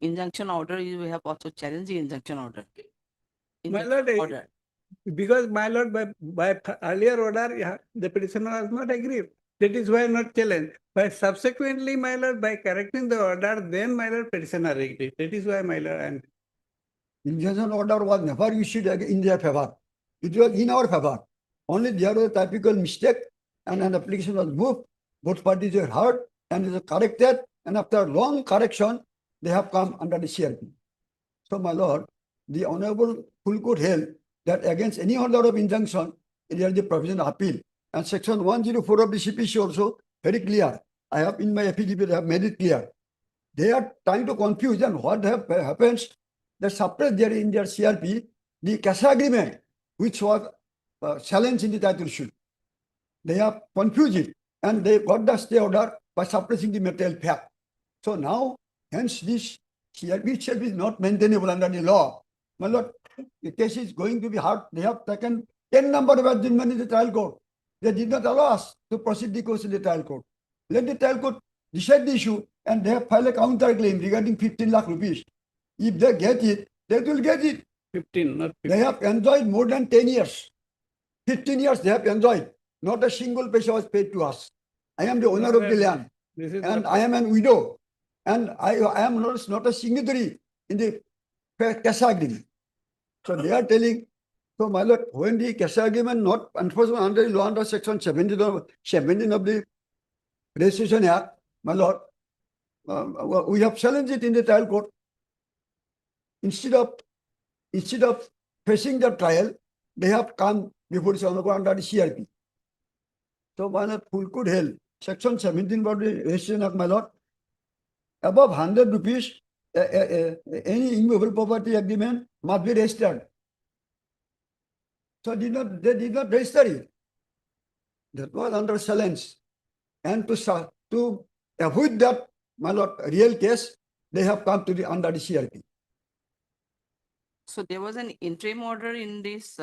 injunction order, you have also challenged the injunction order. My lord, Order. because my lord, by earlier order, yeah, the petitioner was not agreed. That is why not challenged. But subsequently, my lord, by correcting the order, then my lord petitioner agreed. That is why my lord, and Injunction order was never issued in their favor. It was in our favor. Only there was a typical mistake and an application was moved. Both parties were heard and it was corrected. And after long correction, they have come under the CRP. So, my lord, the Honorable Full Court held that against any order of injunction, it is the provision of appeal. And section 104 of the CPC also very clear. I have in my affidavit, I have made it clear. They are trying to confuse and what happens, they suppress there in their CRP the CASA agreement, which was challenged in the title suit. They have confused it and they got the stay order by suppressing the material fact. So now, hence this CRP itself is not maintainable under the law. My lord, the case is going to be hard. They have taken 10 number of adjournment in the trial court. They did not allow us to proceed the case in the trial court. Let the trial court decide the issue, and they have filed a counter claim regarding 15 lakh rupees. If they get it, they will get it. 15, not 15. They have enjoyed more than 10 years. 15 years they have enjoyed. Not a single paisa was paid to us. I am the owner of the land, This is and not- I am an widow, and I am not a signatory in the CASA agreement. So they are telling, so my lord, when the CASA agreement not enforcement under the law under section 17 of the Registration Act, my lord, we have challenged it in the trial court. Instead of facing the trial, they have come before the Honorable Court under the CRP. So my lord, full could hell. Section 17 of the Registration Act, my lord, above 100 rupees, any immovable property agreement must be registered. So they did not register it. That was under challenge. And to avoid that, my lord, real case, they have come to the under the CRP. So there was an interim order in this,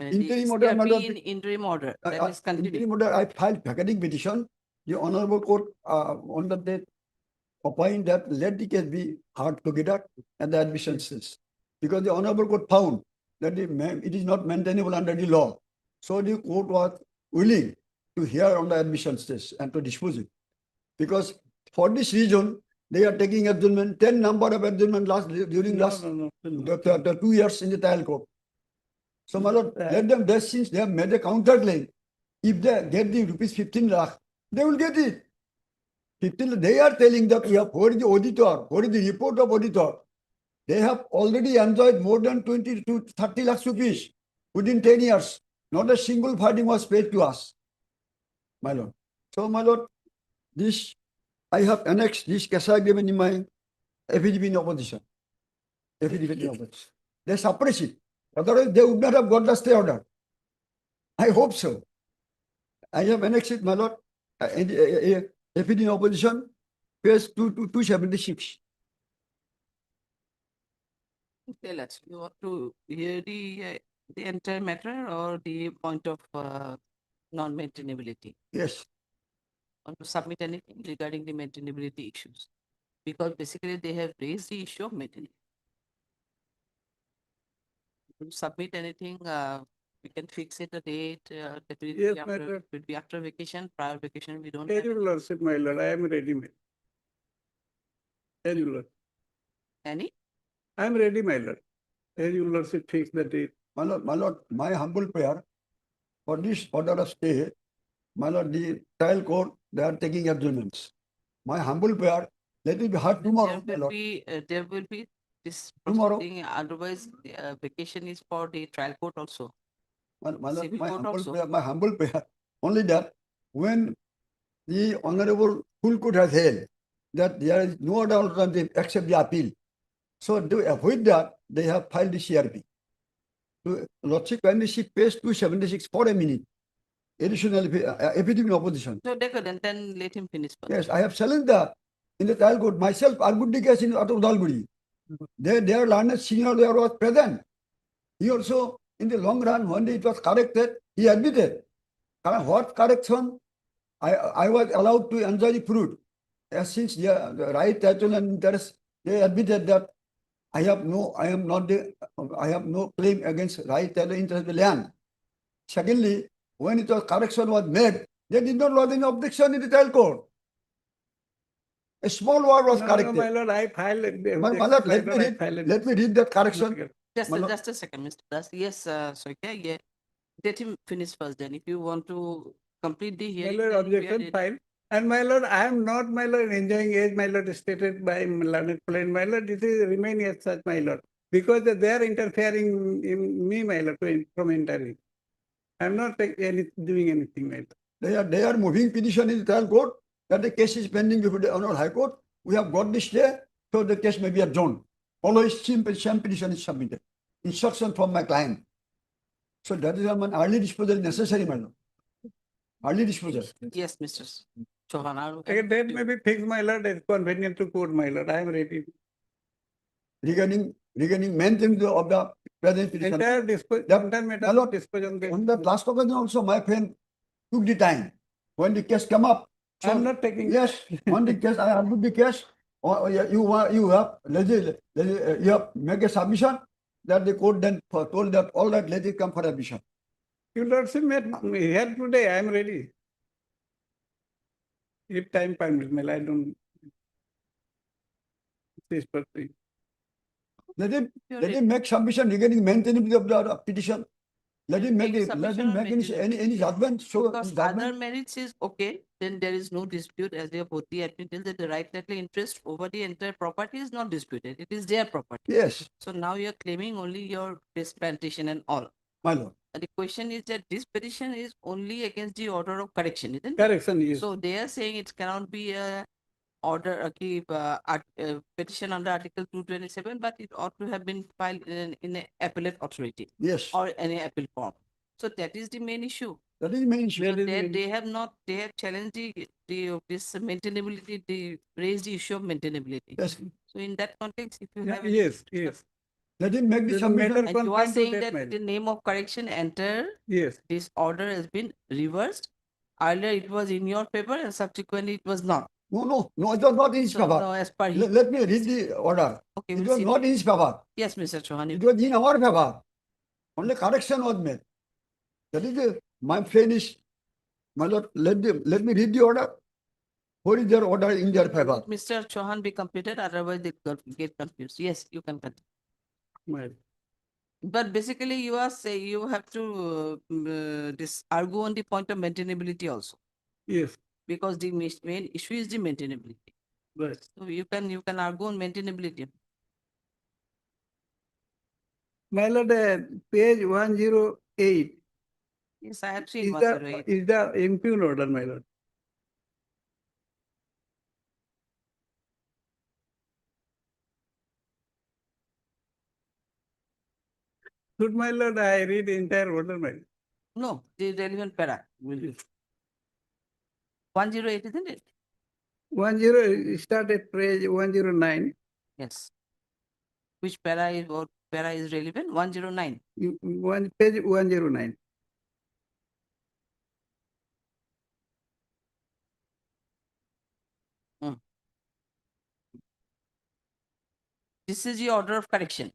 Interim order, my lord, interim order that is continuing. interim order, I filed vacating petition. The Honorable Court on the date opined that let the case be heard together and the admission cease. Because the Honorable Court found that it is not maintainable under the law. So the court was willing to hear on the admission stage and to dispose it. Because for this reason, they are taking adjournment, 10 number of adjournment during the 2 years in the trial court. So my lord, let them, since they have made a counter claim, if they get the rupees 15 lakh, they will get it. 15, they are telling that we have, what is the auditor, what is the report of auditor? They have already enjoyed more than 20 to 30 lakhs rupees within 10 years. Not a single funding was paid to us, my lord. So my lord, this, I have annexed this CASA agreement in my affidavit in opposition. Affidavit in opposition. They suppress it. Otherwise, they would not have got the stay order. I hope so. I have annexed it, my lord, affidavit in opposition, page 276. Tell us, you want to hear the entire matter or the point of non-maintainability? Yes. Want to submit anything regarding the maintainability issues? Because basically they have raised the issue of maintenance. To submit anything, we can fix it a date, that will Yes, be my after, lord. will be after vacation, prior vacation, we don't. Tell have your lordship, my lord, I am ready, my. Tell your lord. any. I am ready, my lord. Tell your lordship, fix the date. My lord, my humble prayer for this order of stay, my lord, the trial court, they are taking adjournments. My humble prayer, let it be heard tomorrow, my lord. There will be this Tomorrow. proceeding, otherwise vacation is for the trial court also. My lord, Civil my court humble also. prayer, only that when the honorable full court has held that there is no other alternative except the appeal. So to avoid that, they have filed the CRP. To lordship, kindly see page 276 for a minute. Additional affidavit in opposition. So then let him finish first. Yes, I have challenged that in the trial court. Myself, argued the case in Udalguri. Their learned senior lawyer was present. He also, in the long run, one day it was corrected, he admitted. What correction? I was allowed to enjoy the fruit. Since the right title and interest, they admitted that I have no claim against right title and interest of the land. Secondly, when it was correction was made, they did not lodge any objection in the trial court. A small word was corrected. My lord, I filed. My lord, let me read that correction. Just a second, Mr. Das. Yes, sorry, yeah. Let him finish first then. If you want to complete the My hearing. lord, then we are objection ready. filed. And my lord, I am not, my lord, enjoying age, my lord, stated by learned plain. My lord, this is remain as such, my lord. Because they are interfering in me, my lord, from entering. I am not doing anything, my lord. They are moving petition in the trial court that the case is pending before the Honorable High Court. We have got this day, so the case may be adjourned. Always same petition is submitted. Instruction from my client. So that is an early disposal necessary, my lord. Early disposal. Yes, Mr. Chauhan. That may be fixed, my lord, as convenient to court, my lord. I am ready. regarding maintenance of the present petition. Entire matter Hello. disposal. On the last occasion also, my friend took the time. When the case come up. I am not taking. Yes, on the case, I argued the case. Or you have you have make a submission that the court then told that all that let it come for admission. Your lordship met me here today, I am ready. If time permits, I don't. This person. Let him make submission regarding maintenance of the petition. Let him make any judgment. So Because other merits is okay, then there is no dispute, as they have both the admitted that the right title interest over the entire property is not disputed. It is their property. Yes. So now you are claiming only your displantation and all. My lord. And the question is that this petition is only against the order of correction, isn't it? Correction, yes. So they are saying it cannot be a order, petition under Article 227, but it ought to have been filed in an appellate authority. Yes. Or any appeal form. So that is the main issue. That is the main issue. So they have challenged this maintainability, they raised the issue of maintainability. Yes. So in that context, if you have. Yes. Let him make the submission. And you are saying that the name of correction enter. Yes. This order has been reversed. Earlier it was in your favor and subsequently it was not. No, it was not in his favor. No, as per Let me read the order. Okay, It we'll was see. not in his favor. Yes, Mr. Chauhan. It was in our favor. Only correction was made. That is my friend is, my lord, let me read the order. What is their order in their favor? Mr. Chauhan be completed, otherwise they get confused. Yes, you can continue. Well, But basically you are saying you have to argue on the point of maintainability also. Yes. Because the main issue is the maintainability. Right. So you can argue on maintainability. My lord, page 108 Yes, I have seen is 108. the impugn order, my lord. Should my lord, I read the entire order, my lord? No, the relevant para will be 108, isn't it? 10 start at page 109. Yes. Which para is relevant? 109. Page 109. This is the order of correction.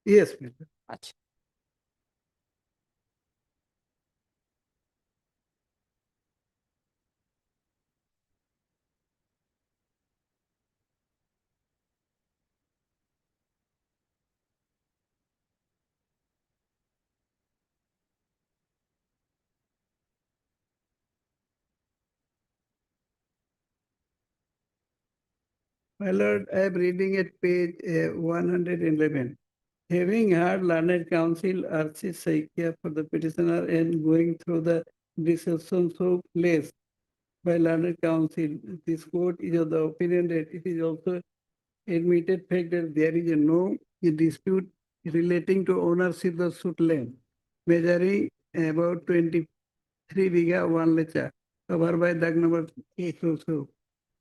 Yes, my lord. Achha. My lord, I am reading at page 111. Having heard learned counsel R.C. Saikia for the petitioner and going through the discussion so placed by learned counsel, this court is of the opinion that it is also admitted fact that there is no dispute relating to ownership of suit land, measuring about 23 biga 1 lecha, covered by Dag number 822.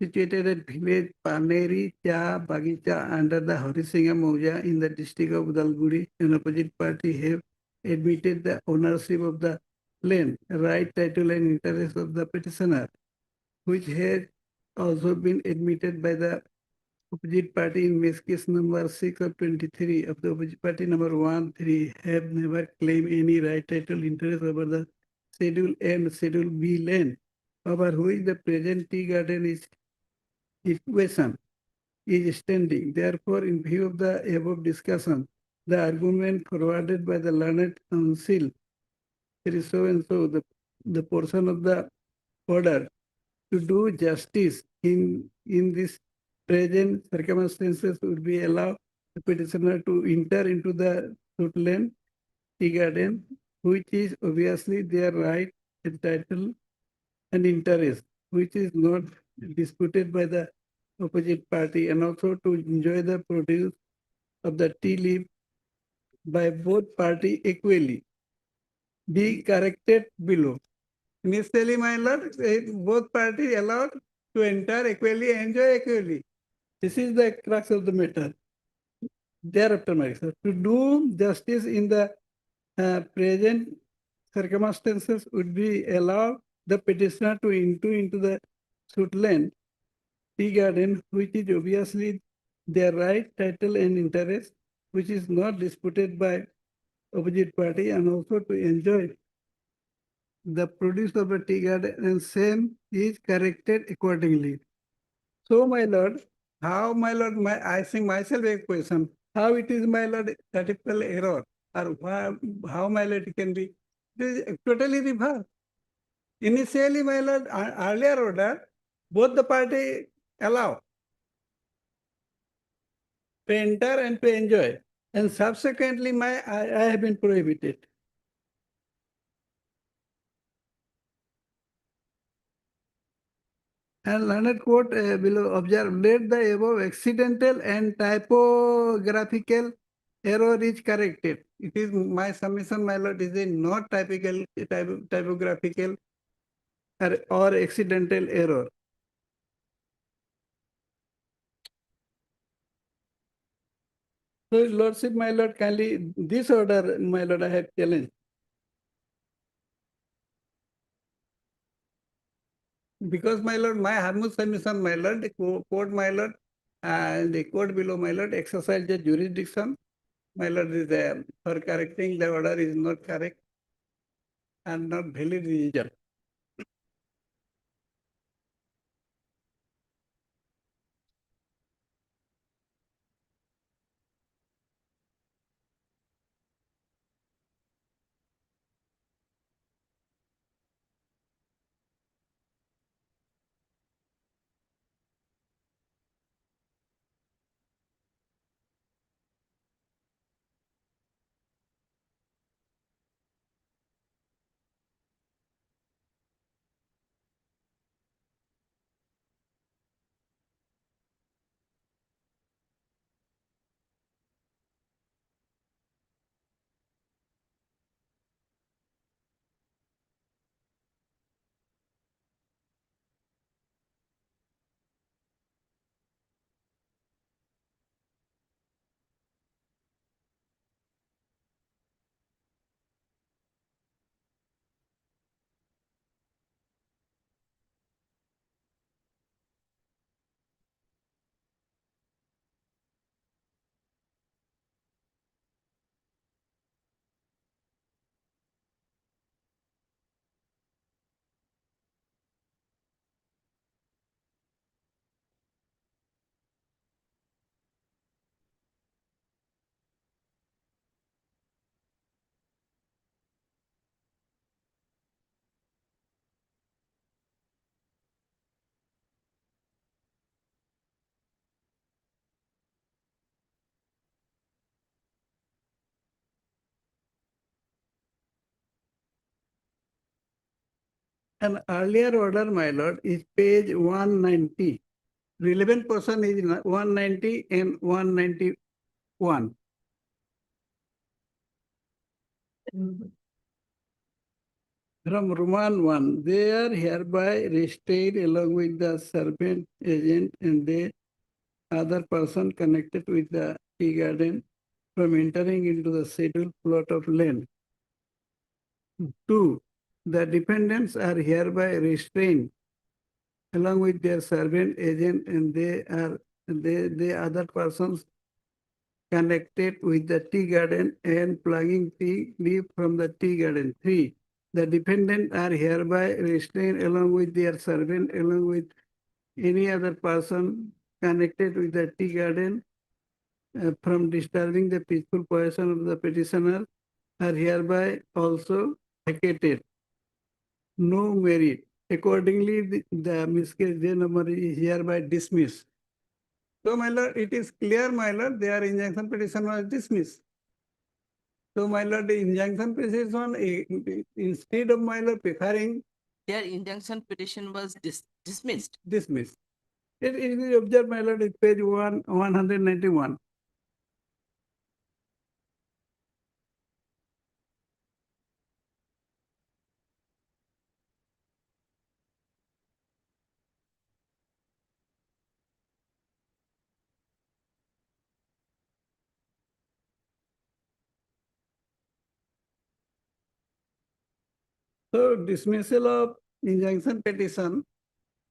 Situated at village Paneri Cha Bagicha under the Harisinga Mauja in the district of Udalguri, an opposite party have admitted the ownership of the land, right, title and interest of the petitioner, which has also been admitted by the opposite party in case number 6 of 23 of the opposite party number 1-3 have never claimed any right, title, interest over the Schedule A and Schedule B land, over which the present tea garden is equation is standing. Therefore, in view of the above discussion, the argument forwarded by the learned counsel, it is so and so, the portion of the order to do justice in this present circumstances would be allowed the petitioner to enter into the suit land, tea garden, which is obviously their right, title, and interest, which is not disputed by the opposite party, and also to enjoy the produce of the tea leaf by both party equally. Be corrected below. Initially, my lord, both parties allowed to enter equally, enjoy equally. This is the crux of the matter. thereafter, my sir, to do justice in the present circumstances would be allow the petitioner to enter into the suit land, tea garden, which is obviously their right, title, and interest, which is not disputed by opposite party, and also to enjoy the produce of the tea garden, and same is corrected accordingly. So, my lord, how, my lord, I think myself a question, how it is, my lord, statistical error, or how, my lord, it can be, this is totally reversed. Initially, my lord, earlier order, both the party allow to enter and to enjoy, and subsequently, I have been prohibited. And learned court below observe, let the above accidental and typographical error is corrected. It is my submission, my lord, is a not typographical or accidental error. So, lordship, my lord, kindly, this order, my lord, I have challenged. Because, my lord, my harmless submission, my lord, the court, my lord, and the court below, my lord, exercise the jurisdiction. My lord, is for correcting the order is not correct and not valid reason. An earlier order, my lord, is page 190. Relevant portion is 190 and 191. From Roman 1, they are hereby restrained along with the servant, agent, and the other person connected with the tea garden from entering into the scheduled plot of land. 2, the defendants are hereby restrained along with their servant, agent, and the other persons connected with the tea garden and plugging tea leaf from the tea garden. 3, the defendants are hereby restrained along with their servant, along with any other person connected with the tea garden from disturbing the peaceful possession of the petitioner, are hereby also vacated. No merit. Accordingly, the miscase J number is hereby dismissed. So, my lord, it is clear, my lord, their injunction petition was dismissed. So, my lord, the injunction petition, instead of, my lord, preferring. Their injunction petition was dismissed. Dismissed. It is observed, my lord, at page 191. So dismissal of injunction petition,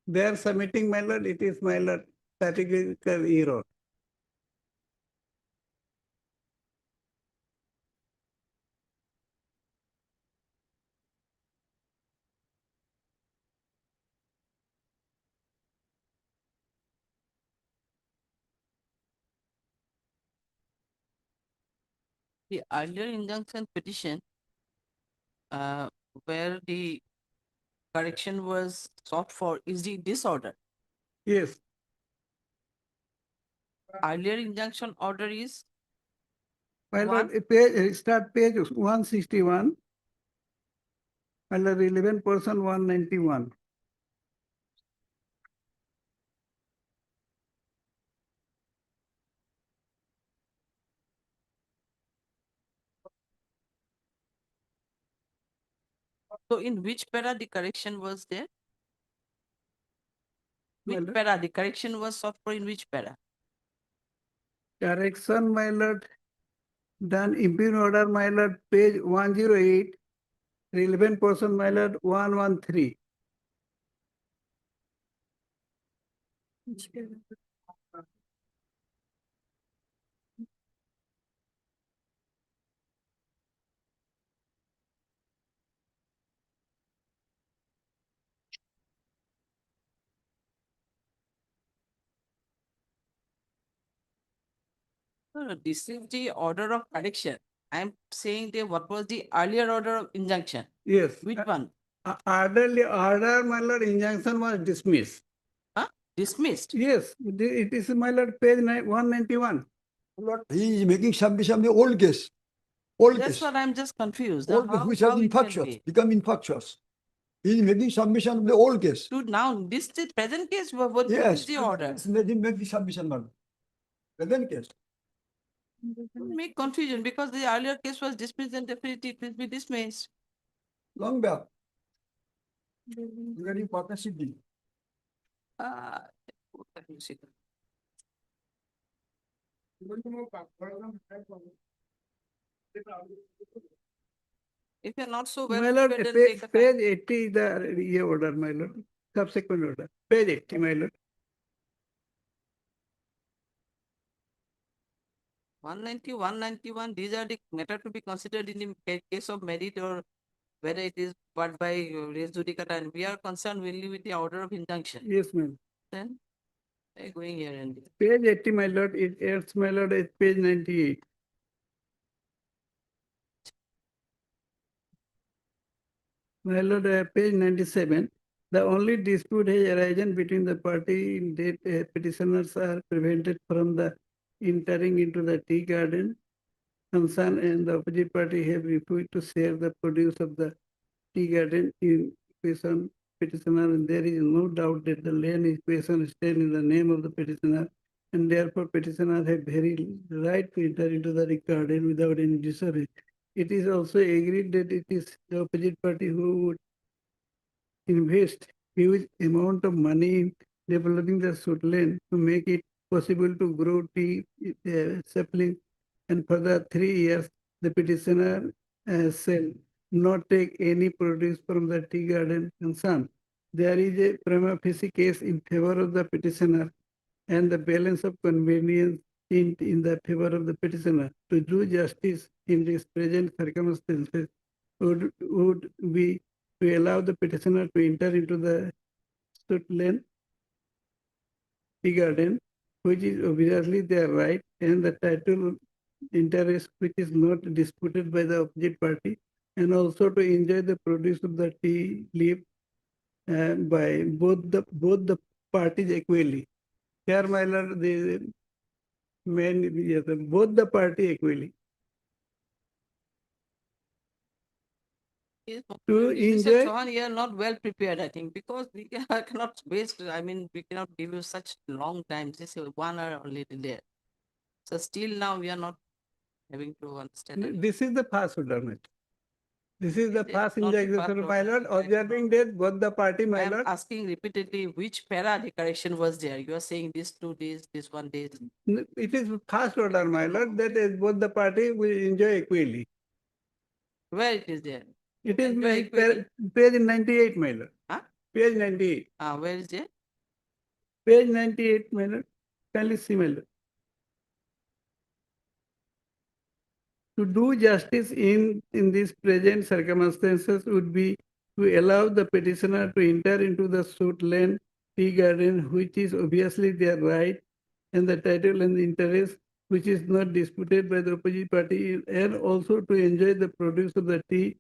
they are submitting, my lord, it is, my lord, categorical error. The earlier injunction petition, where the correction was sought for is the disorder. Yes, Earlier injunction order is my One. lord, start page 161. My lord, 11% 191. So in which para the correction was there? Which Well, para the correction was sought for in which para? Correction, my lord, done impugn order, my lord, page 108, relevant person, my lord, 113. No, this is the order of correction. I'm saying that what was the earlier order of injunction? Yes. Which one? Order, my lord, injunction was dismissed. Huh? Dismissed? Yes, it is, my lord, page 191. Lord, he is making submission of the old case. Old That's case. what I'm just confused. Old case, which has How it can infectious, be? become infectious. He is making submission of the old case. To now, this is present case, what is Yes. the order? Let him make the submission, madam. Present case. Make confusion because the earlier case was dismissed and definitely it will be dismissed. Long back. Regarding partnership deal. Let me see. If you're not so well My lord, prepared, then take the page 80 is the year order, my lord, subsequent order, page 80, my lord. 190, 191, these are the matter to be considered in the case of merit or whether it is but by res judicata, and we are concerned only with the order of injunction. Yes, ma'am. Then they're going here and there. Page 80, my lord, it adds, my lord, is page 98. My lord, page 97. The only dispute has arisen between the party in that petitioners are prevented from the entering into the tea garden. Concern and the opposite party have refused to share the produce of the tea garden in question petitioner, and there is no doubt that the land in question stands in the name of the petitioner, and therefore petitioner have very right to enter into the garden without any disorder. It is also agreed that it is the opposite party who would invest huge amount of money in developing the land to make it possible to grow tea sapling, and for the 3 years the petitioner shall not take any produce from the tea garden concerned. There is a prima facie case in favor of the petitioner and the balance of convenience in the favor of the petitioner. To do justice in this present circumstances would be to allow the petitioner to enter into the land tea garden, which is obviously their right, and the title interest which is not disputed by the opposite party, and also to enjoy the produce of the tea leaf by both the parties equally. Here, my lord, the yes, both the party equally. Yes, To Mr. enjoy. Chauhan, you are not well prepared, I think, because we cannot waste, I mean, we cannot give you such long time, just 1 hour or little there. So still now we are not having to understand. anything. This is the first order, my lord. This is the It is first not the injunction, first my order. lord, observing that both the party, I my am lord. asking repeatedly which para the correction was there. You are saying this 2 days, this 1 day. It is first order, my lord, that is both the party will enjoy equally. Where it is there? It is Enter equity. page 98, my lord. Huh? Page 98. Where is it? Page 98, my lord. Kindly see, my lord. To do justice in these present circumstances would be to allow the petitioner to enter into the suit land tea garden, which is obviously their right, and the title and the interest, which is not disputed by the opposite party, and also to enjoy the produce of the tea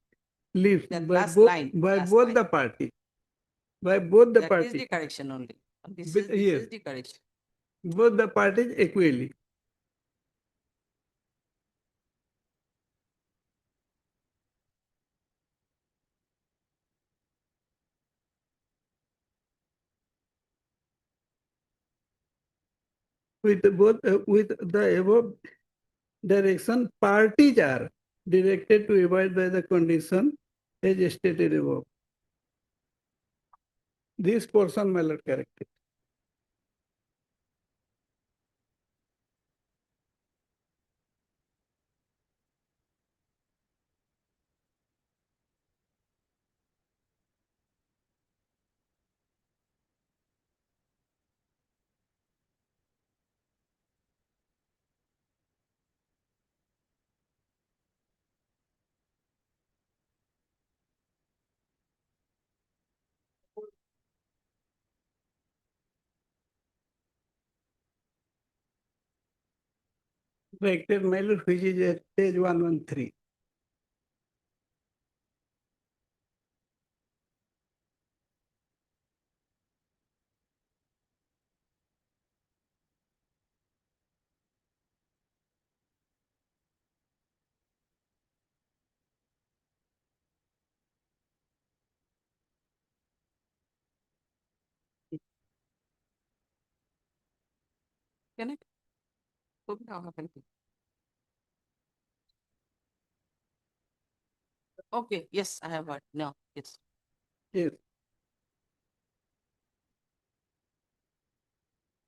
leaves That by last both, line, by last both line. the party. By both the That is party. the correction only. This But is, this yes. is the correction. Both the parties equally. With the above direction, parties are directed to abide by the condition as stated above. This portion, my lord, corrected. Corrected, my lord, which is at page 113. Can I? Open now, happen. Okay, yes, I have heard. No, yes. Yes.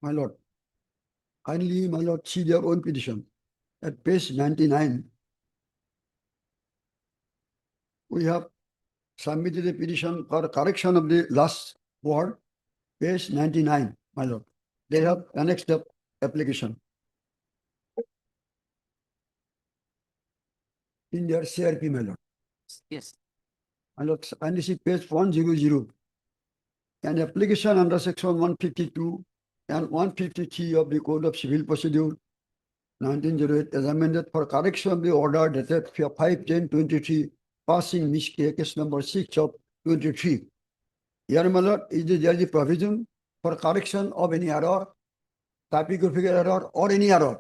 My lord, kindly, my lord, see their own petition. At page 99, we have submitted a petition for correction of the last word, page 99, my lord. They have annexed the application in their CRP, my lord. Yes. My lord, kindly see page 100. An application under section 152 and 153 of the Code of Civil Procedure 1908 as amended for correction of the order dated 5/10/23, passing case number 6 of 23. Here, my lord, is there the provision for correction of any error, typographical error, or any error?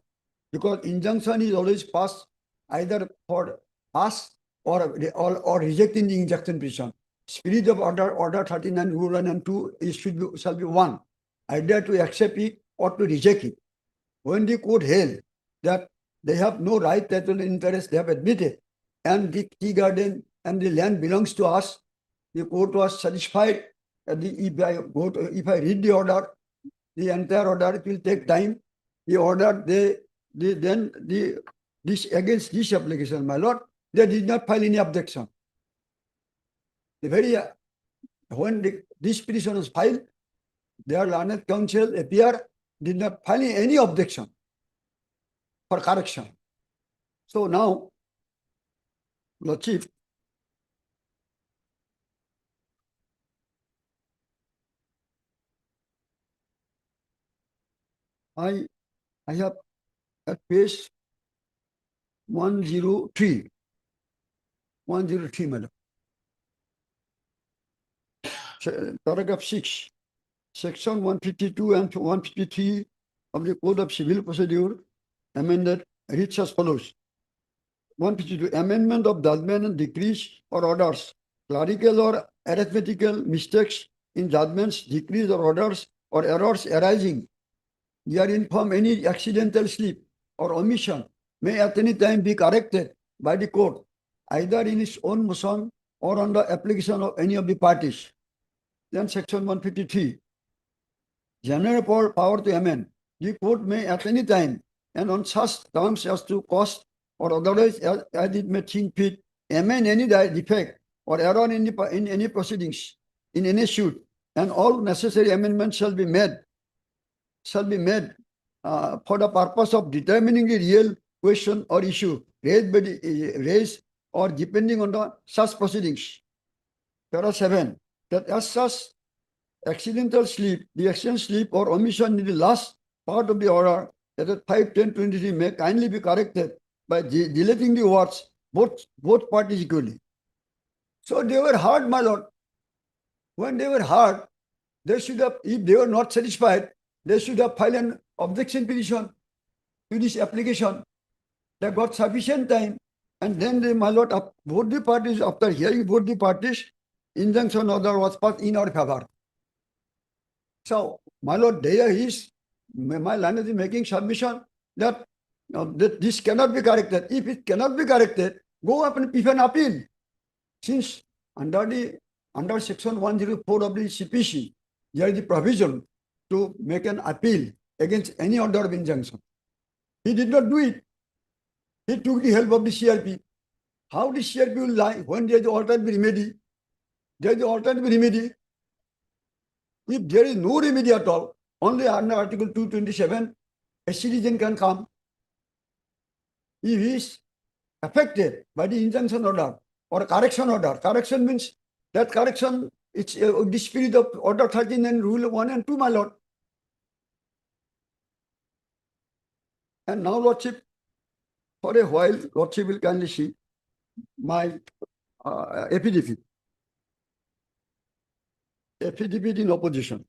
Because injunction is always passed either for pass or rejecting the injunction petition. Spirit of order 39 rule 1 and 2 shall be one, either to accept it or to reject it. When the court held that they have no right title interest, they have admitted, and the tea garden and the land belongs to us, the court was satisfied. If I read the order, the entire order, it will take time. The order, this against this application, my lord, they did not file any objection. When this petition was filed, their learned counsel appear, did not file any objection for correction. So now, Lord Chief, I have at page 103, madam. Paragraph 6, section 152 and 153 of the Code of Civil Procedure amended reads as follows. 152, amendment of judgment and decrees or orders, clerical or arithmetical mistakes in judgments, decrees or orders, or errors arising herein from any accidental slip or omission may at any time be corrected by the court, either in its own motion or on the application of any of the parties. Then section 153, general power to amend. The court may at any time and on such terms as to cost or otherwise as it may think fit, amend any defect or error in any proceedings, in any suit, and all necessary amendments shall be made for the purpose of determining the real question or issue raised or depending on the such proceedings. Para 7, that as such accidental slip, the accident slip or omission in the last part of the order, that is 5-10-23 may kindly be corrected by deleting the words both parties equally. So they were heard, my lord. When they were heard, they should have, if they were not satisfied, they should have filed an objection petition to this application. They got sufficient time, and then they, my lord, both the parties, after hearing both the parties, injunction order was passed in our favor. So, my lord, there is, my land is making submission that, that this cannot be corrected. If it cannot be corrected, go up and an appeal. Since under section 104 of the CPC, there is the provision to make an appeal against any order of injunction. He did not do it. He took the help of the CRP. How the CRP will lie when there is the alternative remedy? There is the alternative remedy. If there is no remedy at all, only under Article 227, a citizen can come. If he is affected by the injunction order or correction order, correction means that correction, it's the spirit of Order 13 and Rule 1 and 2, my lord. And now, Lordship, for a while, Lordship will kindly see my affidavit. Affidavit in opposition.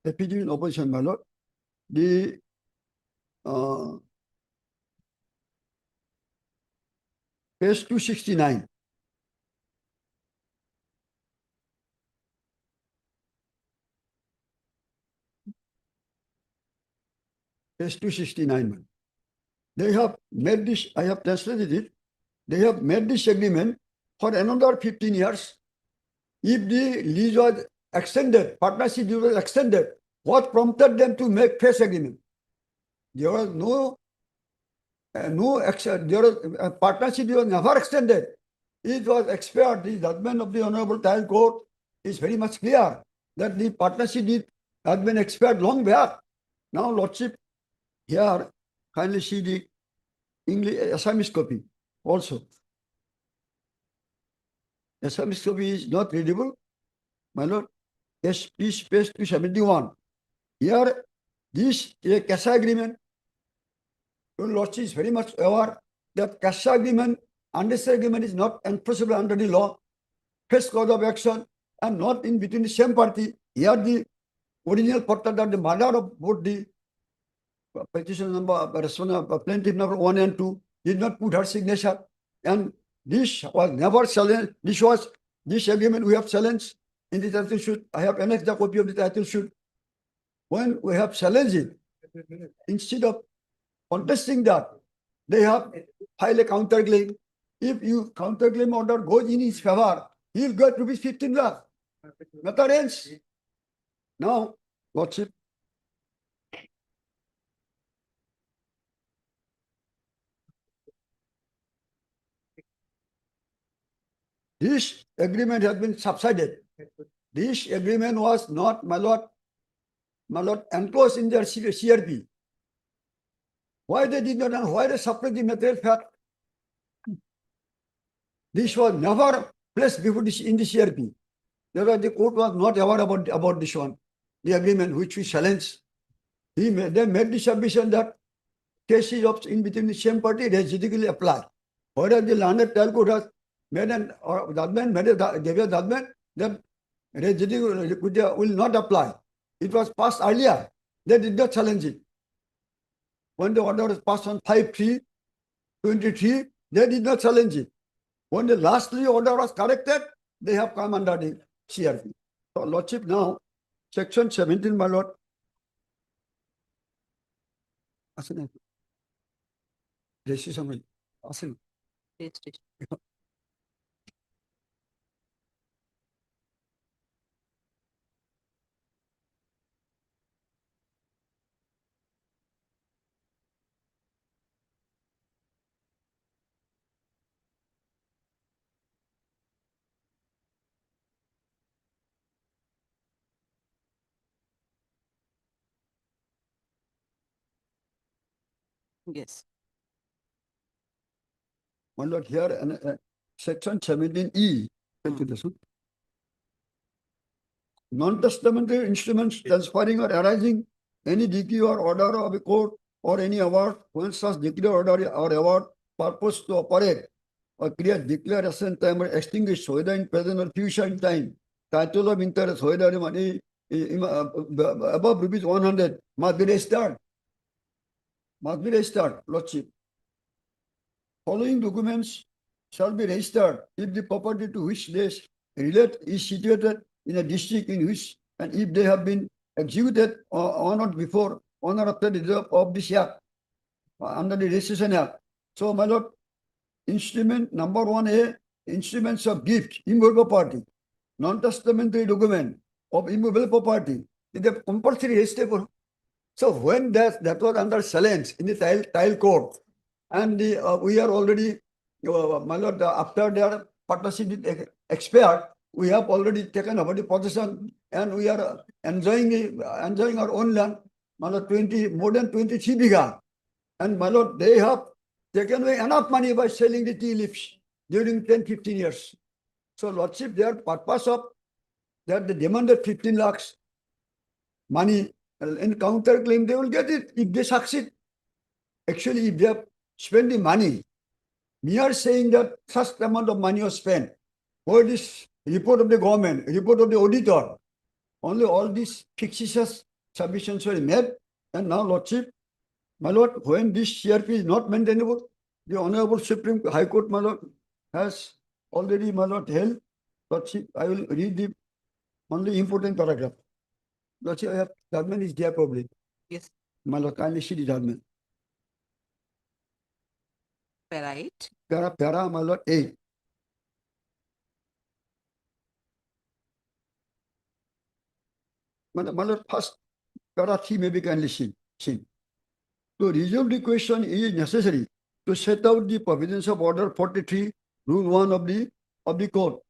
Affidavit in opposition, my lord. The page 269. Page 269. They have made this, I have translated it. They have made this agreement for another 15 years. If the lease was extended, partnership was extended, what prompted them to make fresh agreement? There was partnership was never extended. It was expired. The judgment of the Honorable Trial Court is very much clear that the partnership has been expired long back. Now, Lordship, here, kindly see the English Assamese copy also. Assamese copy is not readable, my lord. Yes, please, page 271. Here, this is a CASA agreement. Your lordship is very much aware that CASA agreement, understanding agreement is not enforceable under the law, first cause of action, and not in between the same party. Here, the original portal that the mother of both the petition number, plaintiff number 1 and 2 did not put her signature, and this was never challenged. This agreement we have challenged in the title suit. I have annexed the copy of the title suit. When we have challenged it, instead of contesting that, they have filed a counterclaim. If you counterclaim order goes in his favor, he will get rupees 15 lakh. Nothing else. Now, Lordship, this agreement has been subsided. This agreement was not, my lord, enclosed in their CRP. Why they did not, and why they suppressed the material fact? This was never placed before this in the CRP. Therefore, the court was not aware about this one, the agreement which we challenged. They made the submission that cases of in between the same party residically apply. Whereas the landed trial court has made an judgment, gave a judgment that residual will not apply. It was passed earlier. They did not challenge it. When the order was passed on 5/3/23, they did not challenge it. When the lastly order was corrected, they have come under the CRP. So, Lordship, now, section 17, my lord. Registration. Yes. My lord, here, section 17E. Non-testamentary instruments transferring or arising any decree or order of a court or any award when such decree or order or award purpose to operate or create declaration time or extinguish whether in present or future in time, title of interest, whether money above rupees 100 must be registered. Must be registered, Lordship. Following documents shall be registered if the property to which they relate is situated in a district in which, and if they have been executed or not before, on or after the date of this act, under the Registration Act. So, my lord, instrument number 1A, instruments of gift, immovable property, non-testamentary document of immovable property, is a compulsory registerable. So, when that was under challenge in the tile court, and we are already, my lord, after their partnership expired, we have already taken over the possession and we are enjoying our own land, my lord, more than 23 bighas. And my lord, they have taken away enough money by selling the tea leaves during 10-15 years. So, Lordship, their purpose of that they demanded 15 lakhs money in counterclaim, they will get it if they succeed. Actually, if they have spent the money, we are saying that such amount of money was spent. For this report of the government, report of the auditor, only all these fictitious submissions were made. And now, Lordship, my lord, when this CRP is not maintainable, the Honorable Supreme High Court, my lord, has already, my lord, held. Lordship, I will read the only important paragraph. Lordship, I have judgment is there probably. Yes. My lord, kindly see the judgment. Para 8. Para, my lord, 8. My lord, first, para 3 may be kindly seen. To resolve the question, it is necessary to set out the provisions of Order 43, Rule 1 of the court.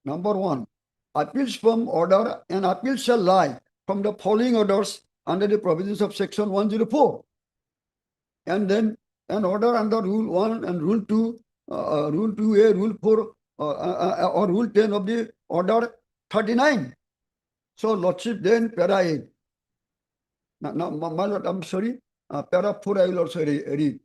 Number 1, appeals from order and appeals shall lie from the following orders under the provisions of Section 104. And then an order under Rule 1 and Rule 2, Rule 2A, Rule 4, or Rule 10 of the Order 39. So, Lordship, then para 8. Now, my lord, I'm sorry, para 4 I will also read.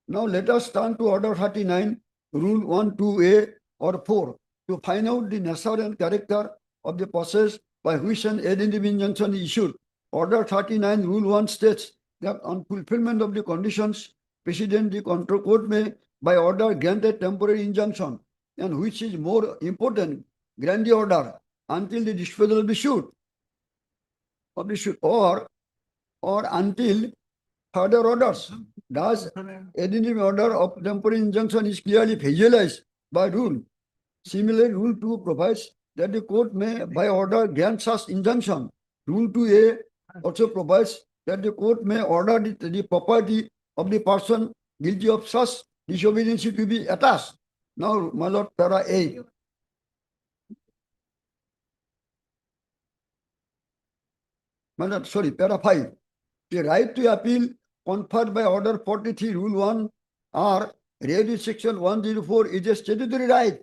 Now, let us turn to Order 39, Rule 1, 2A or 4 to find out the nature and character of the process by which an addendum injunction is issued. Order 39, Rule 1 states that on fulfillment of the conditions precedent, the control court may, by order, grant a temporary injunction, and which is more important, grant the order until the disposal of the suit, or until further orders. Thus, addendum order of temporary injunction is clearly visualized by rule. Similarly, Rule 2 provides that the court may, by order, grant such injunction. Rule 2A also provides that the court may order the property of the person guilty of such disobedience to be attached. Now, my lord, para 8. My lord, sorry, para 5. The right to appeal conferred by Order 43, Rule 1, or read in Section 104 is a statutory right.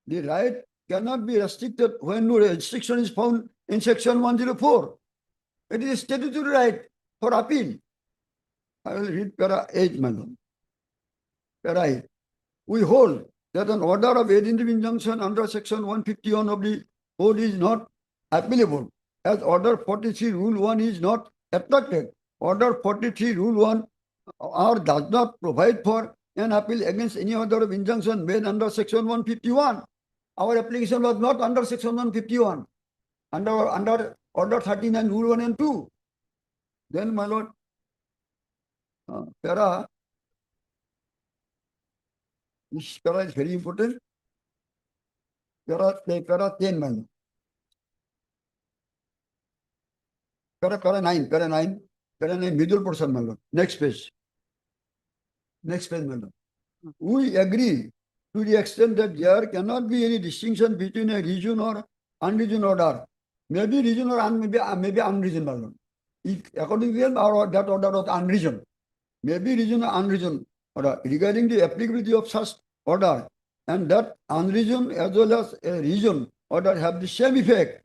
The right cannot be restricted when no restriction is found in Section 104. It is a statutory right for appeal. I will read para 8, my lord. Para 8. We hold that an order of addendum injunction under Section 151 of the Code is not applicable, as Order 43, Rule 1 is not attracted. Order 43, Rule 1 or does not provide for an appeal against any order of injunction made under Section 151. Our application was not under Section 151, under Order 39, Rule 1 and 2. Then, my lord, this para is very important. Para 10, my lord. Para 9, middle portion, my lord. Next page, my lord. We agree to the extent that there cannot be any distinction between a region or unreasoned order. Maybe region or maybe unreasoned, my lord. If according to them, that order was unreasoned. may be reason or unreasoned order regarding the applicability of such order, and that unreasoned as well as a reason order have the same effect,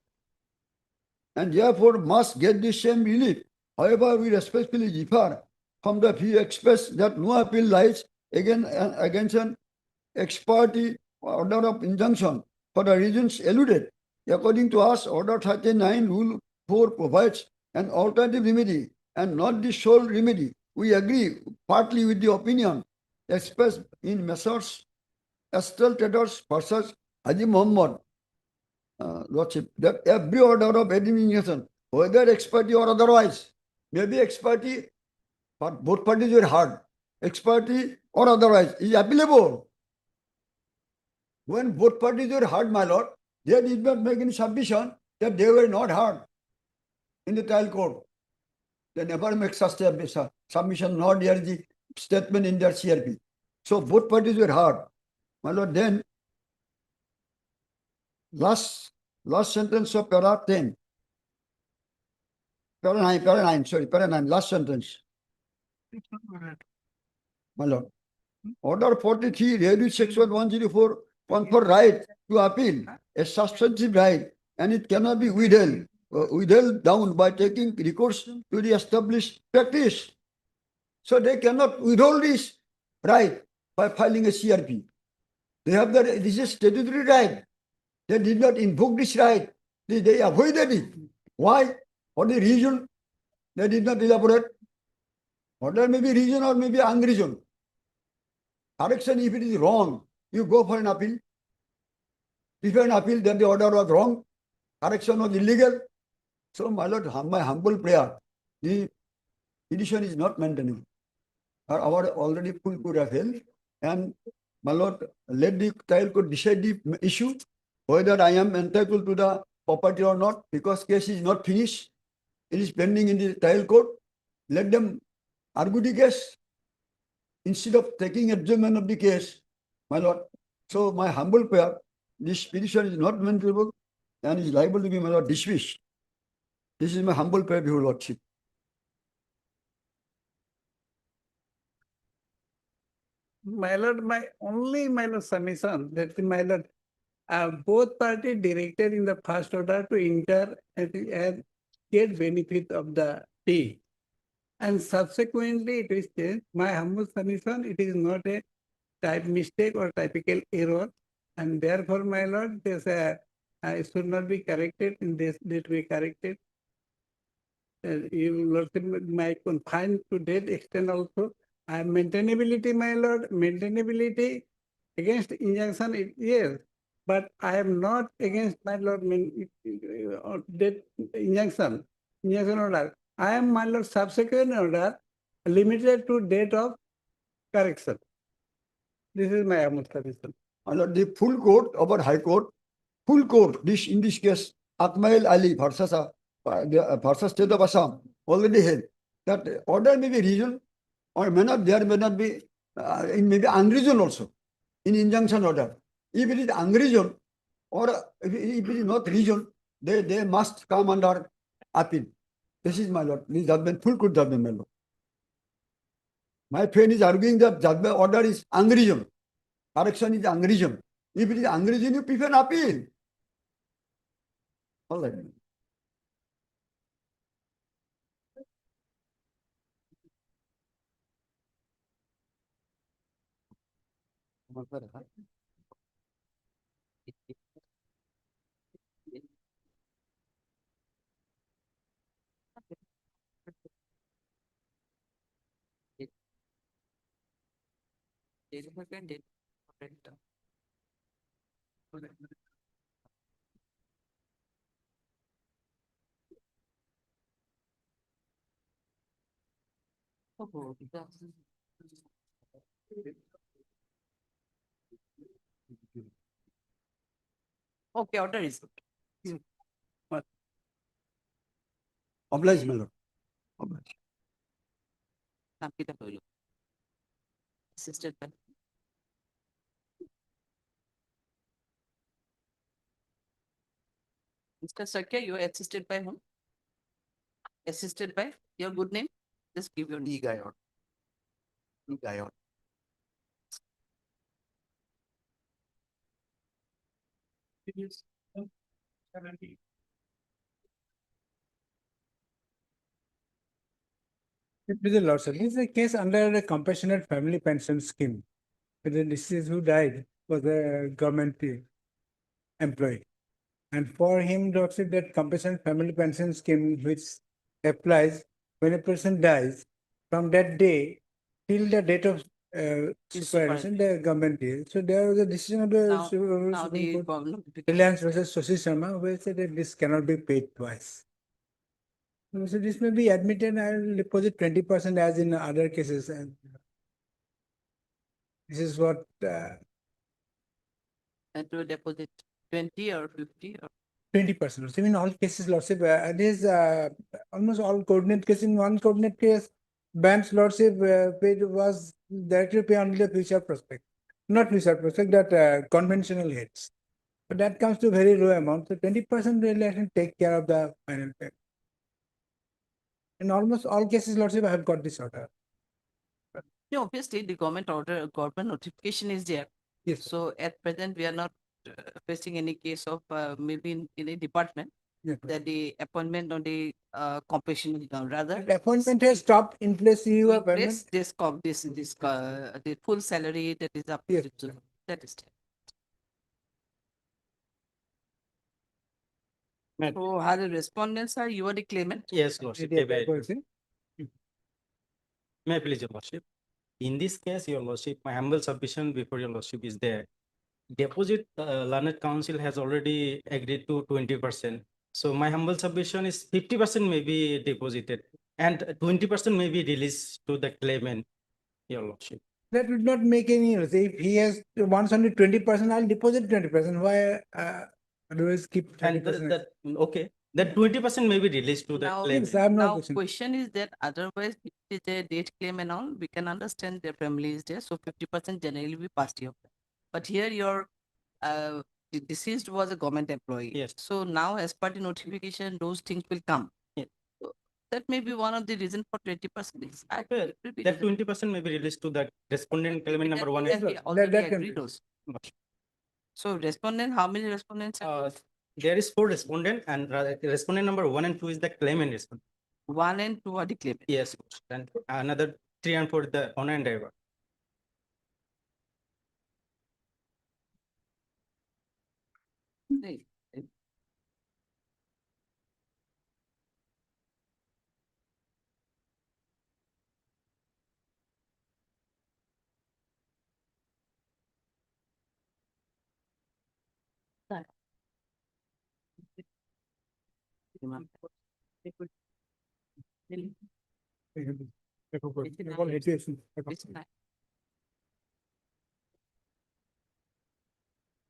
and therefore must get the same relief. However, we respectfully differ from the view expressed that no appeal lies against an ex-parte order of injunction for the reasons alluded. According to us, Order 39, Rule 4 provides an alternative remedy and not the sole remedy. We agree partly with the opinion expressed in Messrs. Estelle Traders versus Haji Muhammad, Lordship, that every order of administration, whether ex-parte or otherwise, may be ex-parte, but both parties were heard, ex-parte or otherwise, is applicable. When both parties were heard, my lord, they did not make any submission that they were not heard in the trial court. They never make such a submission, nor there is the statement in their CRP. So both parties were heard. My lord, then last sentence of para 10. Para 9, last sentence. My lord. Order 43, reduce section 104, confer right to appeal, a substantive right, and it cannot be withheld down by taking recourse to the established practice. So they cannot withhold this right by filing a CRP. They have this is statutory right. They did not invoke this right. They avoided it. Why? For the reason they did not elaborate. Order may be reason or may be unreason. Correction, if it is wrong, you go for an appeal. If you an appeal that the order was wrong, correction was illegal. So, my lord, my humble prayer, the petition is not maintaining. Our already full court have held, and my lord, let the trial court decide the issue, whether I am entitled to the property or not, because case is not finished. It is pending in the trial court. Let them argue the case instead of taking adjournment of the case, my lord. So my humble prayer, this petition is not maintainable and is liable to be, my lord, dismissed. This is my humble prayer before lordship. My lord, my lord submission that my lord, both parties directed in the first order to enter and get benefit of the fee. And subsequently it is changed. My humble submission, it is not a type mistake or typical error. And therefore, my lord, this it should not be corrected in this, that we corrected. You lordship might confine to that extent also. Maintainability, my lord, maintainability against injunction, yes. But I am not against, my lord, that injunction order. I am, my lord, subsequent order limited to date of correction. This is my submission. My lord, the full court of our high court, full court, this in this case, Akmail Ali versus State of Assam, already held that order may be reason or may not, there may not be, it may be unreason also in injunction order. If it is unreason or if it is not reason, they must come under appeal. This is, my lord, this judgment, full court judgment, my lord. My friend is arguing that judgment order is unreason. Correction is unreason. If it is unreason, you prefer an appeal. All right. Okay, order is good. Oblige, my lord. Oblige. Assisted by. Mr. Sakya, you are assisted by whom? Assisted by your good name? Just give your name. Lion. Please, Lord, sir, this is a case under the compassionate family pension scheme. The deceased who died was a government employee. And for him, Lordship, that compassionate family pension scheme, which applies when a person dies, from that day till the date of superannuation, the government is. So there was a decision of the Supreme Court, Reliance versus Shashi Sharma, where said that this cannot be paid twice. So this may be admitted. I will deposit 20% as in other cases, and this is what. And to deposit 20 or 50 or 20%. So in all cases, Lordship, this almost all coordinate cases. In one coordinate case, bank's Lordship paid was directly pay only the future prospect, not future prospect, that conventional hits. But that comes to very low amount. So 20% really actually take care of the final payment. In almost all cases, Lordship, I have got this order. Yeah, obviously the government order, government notification is there. Yes. So at present, we are not facing any case of maybe in a department that the appointment on the completion is done. Rather, The appointment has stopped in place. You in appointment. place, the full salary that is up. Yes. That is there. So, how the respondents are, you are the claimant? Yes, Lordship. May I please, Your Lordship? In this case, Your Lordship, my humble submission before Your Lordship is there. Deposit, Learned Counsel has already agreed to 20%. So my humble submission is 50% may be deposited and 20% may be released to the claimant, Your Lordship. That would not make any sense. If he has wants only 20%, I'll deposit 20%. Why otherwise keep 30%? And okay, that 20% may be released to the Now, claimant. now question is that otherwise, if it is a date claim and all, we can understand their family is there. So 50% generally we passed here. But here your the deceased was a government employee. Yes. So now as per the notification, those things will come. Yes. So that may be one of the reason for 20%. That 20% may be released to the respondent claimant number one. That we already agreed those. So respondent, how many respondents? There is 4 respondent and respondent number 1 and 2 is the claimant respondent. 1 and 2 are the claimant. Yes, and another 3 and 4 the owner and driver. Right.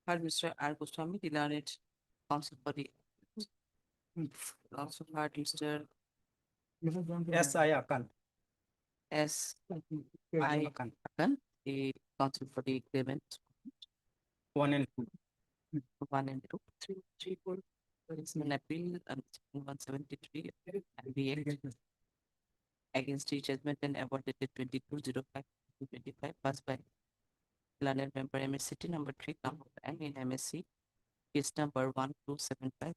Heard Mr. R. Goswami, the learned counsel for the also heard Mr. Yes, I Akan. S. I. Akan, the counsel for the claimant. 1 and 2. 1 and 2, 3, 3, 4. There is an appeal and 173 and we act against the judgment and awarded the 2205-25 passed by learned member MSCT number 3 and in MSC case number 1275.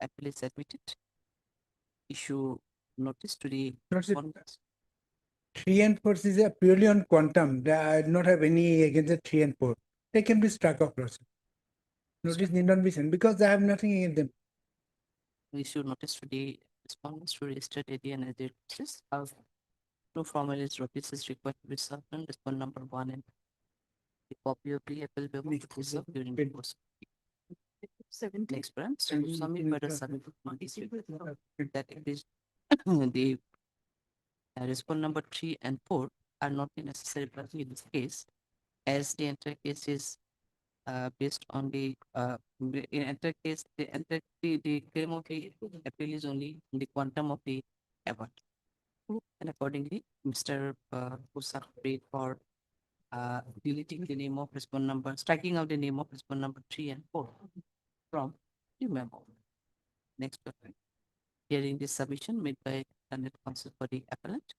Appeal is admitted. Issue notice to the 3 and 4 is purely on quantum. I do not have any against the 3 and 4. They can be struck off. Notice need not be sent because I have nothing against them. Issue notice to the respondents to register AD and AD notices. No formalist notice is required to be served on respond number 1 and the copy of the appeal will be served during the course. Next branch, submit by the submit notice that it is the respond number 3 and 4 are not necessary party in this case, as the entire case is based on the in entire case the claim of the appeal is only in the quantum of the award, and accordingly, Mr. Pusak prayed for deleting the name of respond number, striking out the name of respond number 3 and 4 from the memo. Next question. Hearing this submission made by learned counsel for the appellant,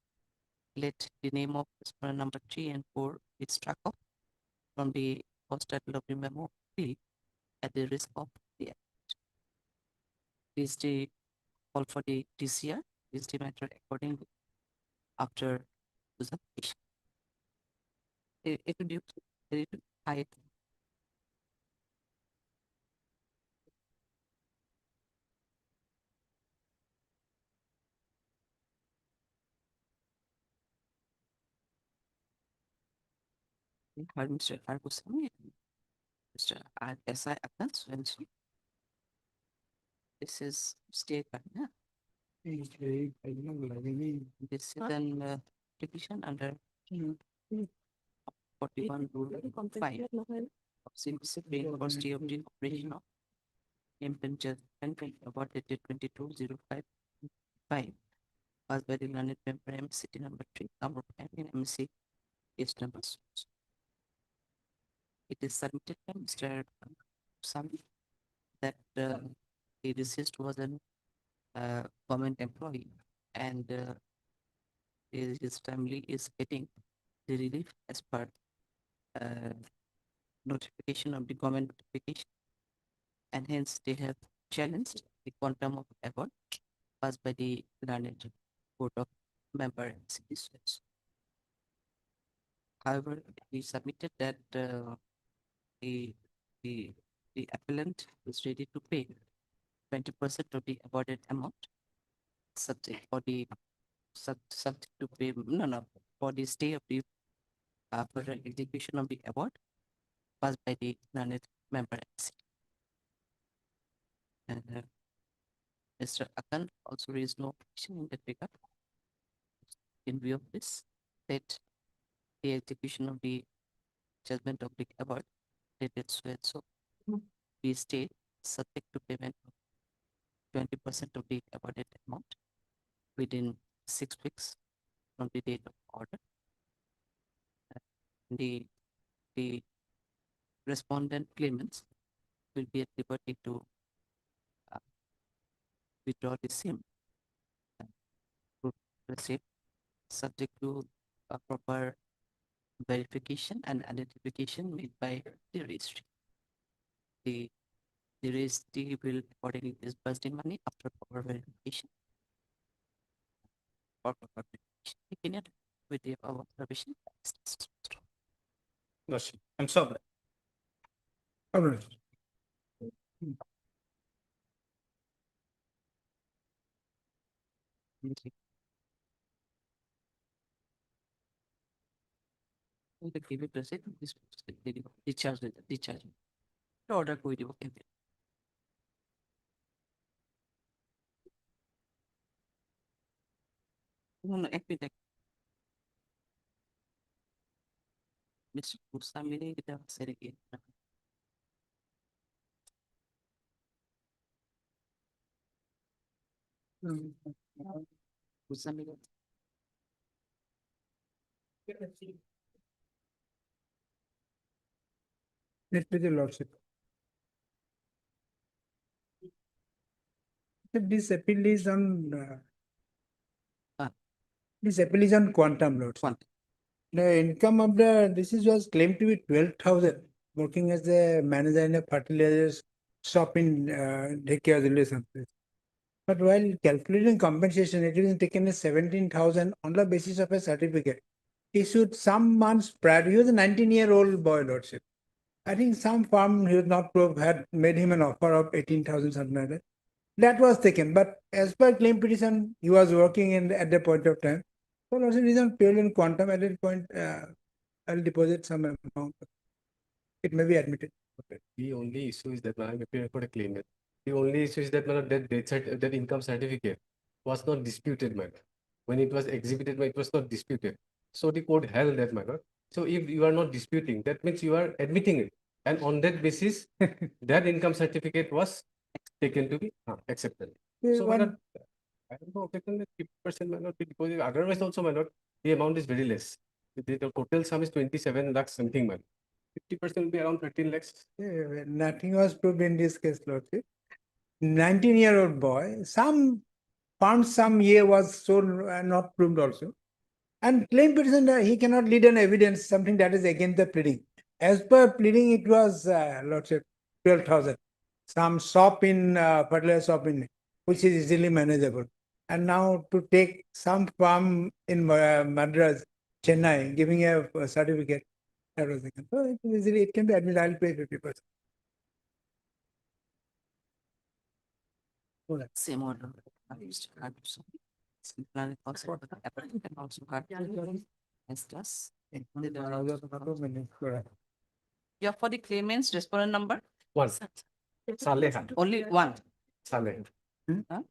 let the name of aspirant number 3 and 4 be struck off from the first title of the memo of appeal at the risk of the appellant. Please the call for the TCR is the matter accordingly after the submission. It would be ready to hide. Heard Mr. Argusami and Mr. S.I. Akans. This is state. This is an petition under 41 rule 5 of Supreme Court stay of the operation of Implemented Judgment about dated 22/05/5 passed by the learned member MCT number 3 number in MC case number 6. It is submitted by Mr. Sami that the deceased was an government employee and his family is getting the relief as per notification of the government notification, and hence they have challenged the quantum of award passed by the learned court of member citizens. However, we submitted that the appellant is ready to pay 20% of the awarded amount, subject for the subject to pay for the stay of the for the execution of the award passed by the learned member. And Mr. Akan also raised no objection in that regard. In view of this, that the execution of the judgment of the award dated so and so be stayed subject to payment of 20% of the awarded amount within 6 weeks from the date of order. The respondent claimants will be at liberty to withdraw the same receipt subject to a proper verification and identification made by the registry. The registry will accordingly disburse the money after proper verification. Or proper verification. Opinion with the above observation. I'm sorry. The give it receipt, this discharge, discharge. Order koi dibo campaign. No, ek minute. Mr. Kusami ne kita seri ke. Kusami. Let me the lordship. This appeal is on this appeal is on quantum lordship. The income of this was claimed to be 12,000. Working as a manager in a fertilizers shop in Dhekya someplace. But while calculating compensation, it is taken as 17,000 on the basis of a certificate issued some months prior. He was a 19-year-old boy, lordship. I think some firm he was not proved had made him an offer of 18,000 something like that. That was taken, but as per claim petition, he was working in at the point of time. So lordship is on purely in quantum. At that point, I'll deposit some amount. It may be admitted. Okay. The only issue is that when I'm appearing for a claimant, the only issue is that that income certificate was not disputed, man. When it was exhibited, it was not disputed. So the court held that, man. So if you are not disputing, that means you are admitting it. And on that basis, that income certificate was taken to be accepted. So I don't know, 50% might not be deposited. Otherwise also might not. The amount is very less. The total sum is 27 lakhs something, man. 50% will be around 13 lakhs. Nothing was proved in this case, lordship. 19-year-old boy, some fund sum A was shown not proved also. And claim petition, he cannot lead an evidence, something that is against the pleading. As per pleading, it was, Lordship, 12,000. Some shop in, fertilizer shop in, which is easily manageable. And now to take some farm in Madras, Chennai, giving a certificate, that was the, so it easily, it can be admitted, I'll pay 50%. Same order. Disciplinary counsel for the applicant and also as does. Yeah, for the claimants, respondent number? One. Saleh. Only one. Saleh. Huh?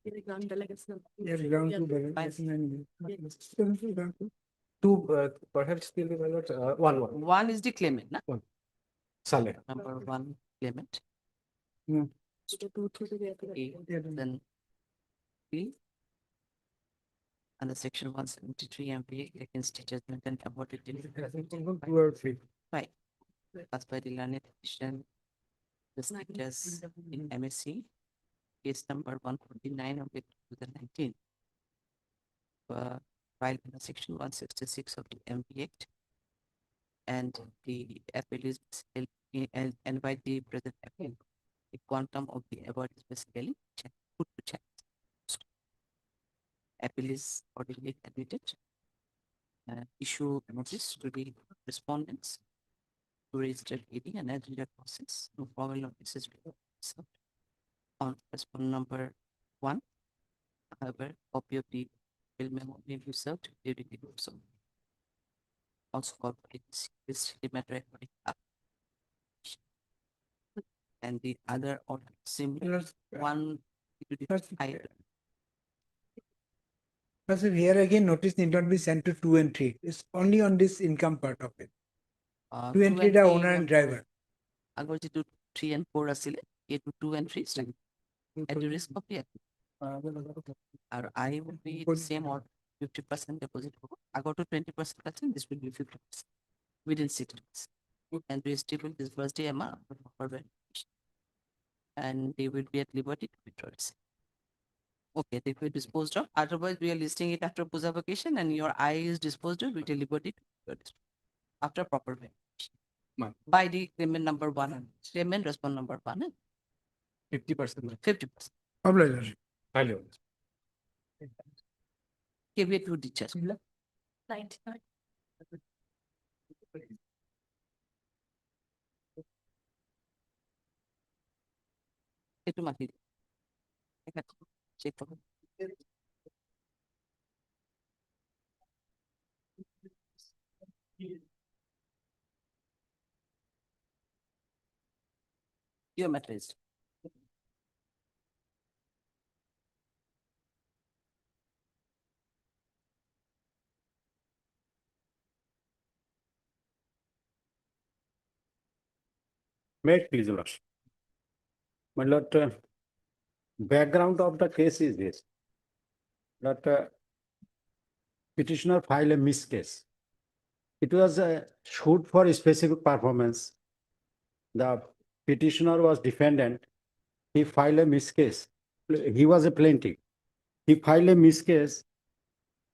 Two, perhaps still, my lord, one. One is the claimant, na? One. Saleh. Number one claimant. Hmm. Then B. Under section 173 MPA against judgment and aborted delivery. Right. As by the learned petition, the status in MSC, case number 149 of 2019. Filed under section 166 of the MP Act. And the appeal is and by the present appeal, the quantum of the award is basically put to check. Appeal is accordingly admitted. Issue notice to the respondents to register AD and agenda process. No formal notice is served on respondent number 1. However, copy of the bill memo may be served during the course of also called this matter recording up. And the other order similar one to the Because here again, notice need not be sent to 2 and 3. It's only on this income part of it. 2 and 3 the owner and driver. I go to 3 and 4 are selected. A to 2 and 3 strike. At the risk of the or I would be the same or 50% deposit. I go to 20%, this will be 50% within 6 months. And we still will disburse the amount for verification. And they will be at liberty to withdraw it. Okay, they will be disposed of. Otherwise, we are listing it after puja vacation and your I is disposed of with a liberty to withdraw it after proper verification. By the claimant number 1, claimant respond number 1. 50%. 50%. Obligation. Value. Give it to the chest. 99. Itu mati. Check for your mattress. May it please, Your Lordship. My lord, background of the case is this. That petitioner filed a miss case. It was a shoot for a specific performance. The petitioner was defendant. He filed a miss case. He was a plaintiff. He filed a miss case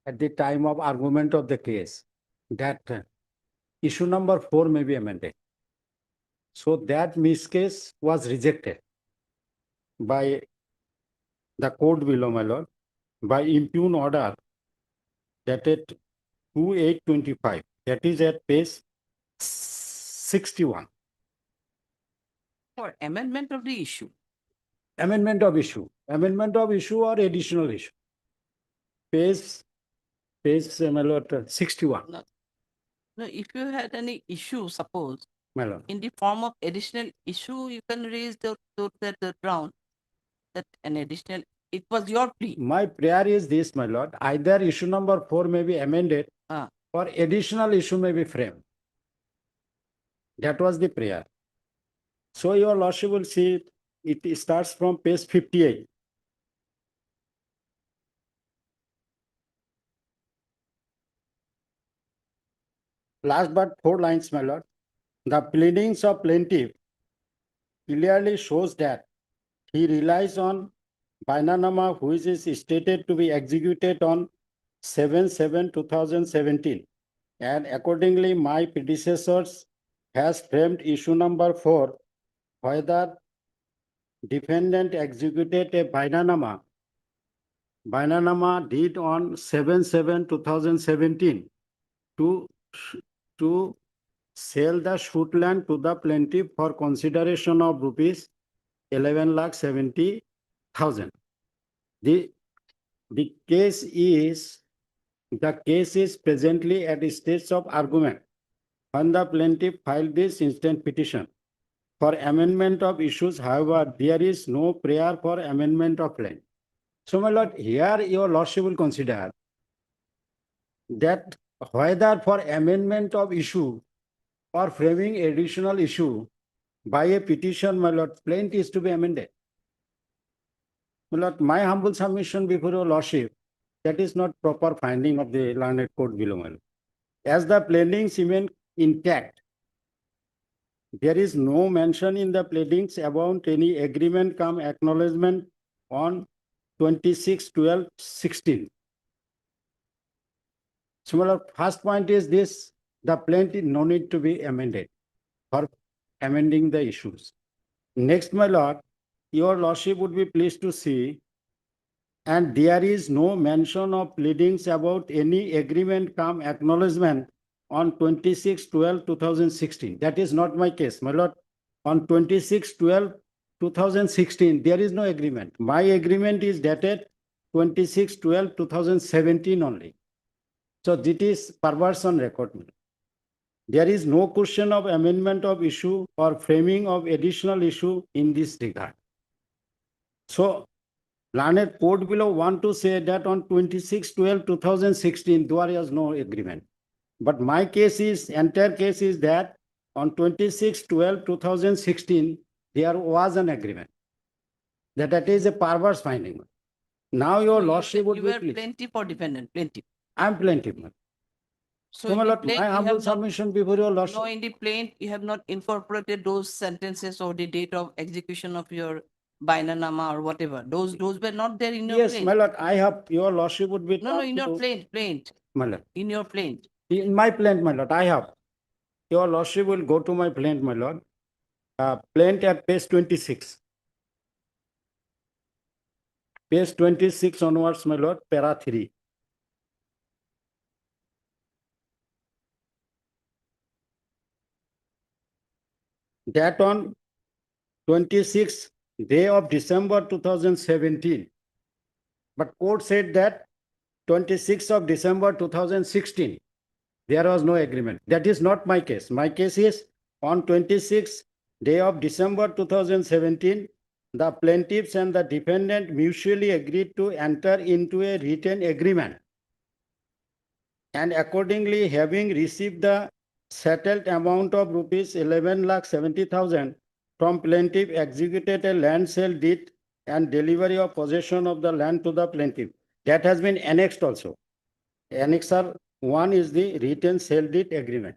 at the time of argument of the case that issue number 4 may be amended. So that miss case was rejected by the court below, my lord, by impugn order dated 2/8/25. That is at page 61. For amendment of the issue. Amendment of issue or additional issue. Page, my lord, 61. No, if you had any issue, suppose My lord. in the form of additional issue, you can raise the ground that an additional, it was your plea. My prayer is this, my lord, either issue number 4 may be amended or additional issue may be framed. That was the prayer. So your lordship will see it starts from page 58. Last but 4 lines, my lord. The pleadings of plaintiff clearly shows that he relies on Bainanama which is stated to be executed on 7/7/2017. And accordingly, my predecessors has framed issue number 4, whether defendant executed a Bainanama did on 7/7/2017 to sell the shoot land to the plaintiff for consideration of rupees 11,70,000. The case is presently at the stage of argument when the plaintiff filed this instant petition for amendment of issues. However, there is no prayer for amendment of claim. So, my lord, here your lordship will consider that whether for amendment of issue or framing additional issue by a petition, my lord, plaintiff is to be amended. My lord, my humble submission before your lordship, that is not proper finding of the learned court below, my lord. As the pleadings remain intact, there is no mention in the pleadings about any agreement come acknowledgement on 26/12/16. So, my lord, first point is this: the plaintiff no need to be amended for amending the issues. Next, my lord, your lordship would be pleased to see, and there is no mention of pleadings about any agreement come acknowledgement on 26/12/2016. That is not my case, my lord. On 26/12/2016, there is no agreement. My agreement is dated 26/12/2017 only. So this is perverse on record. There is no question of amendment of issue or framing of additional issue in this regard. So, learned court below want to say that on 26/12/2016, there was no agreement. But my case is, entire case is that on 26/12/2016, there was an agreement. That is a perverse finding. Now your lordship would You be were pleased. plaintiff or defendant? Plaintiff. I am plaintiff. So So, my in the lord, plaint, my you humble have not- submission before your lordship. No, in the plaint, you have not incorporated those sentences or the date of execution of your Bainanama or whatever. Those were not there in your Yes, plaint. my lord, I have, your lordship would be. No, in your to- plaint, My lord, in your plaint. in my plaint, my lord, I have. Your lordship will go to my plaint, my lord. Plaint at page 26. Page 26 onwards, my lord, para 3. That on 26th day of December 2017. But court said that 26th of December 2016, there was no agreement. That is not my case. My case is on 26th day of December 2017, the plaintiffs and the defendant mutually agreed to enter into a written agreement. And accordingly, having received the settled amount of rupees 11,70,000 from plaintiff, executed a land sale deed and delivery of possession of the land to the plaintiff. That has been annexed also. Annexer 1 is the written sale deed agreement.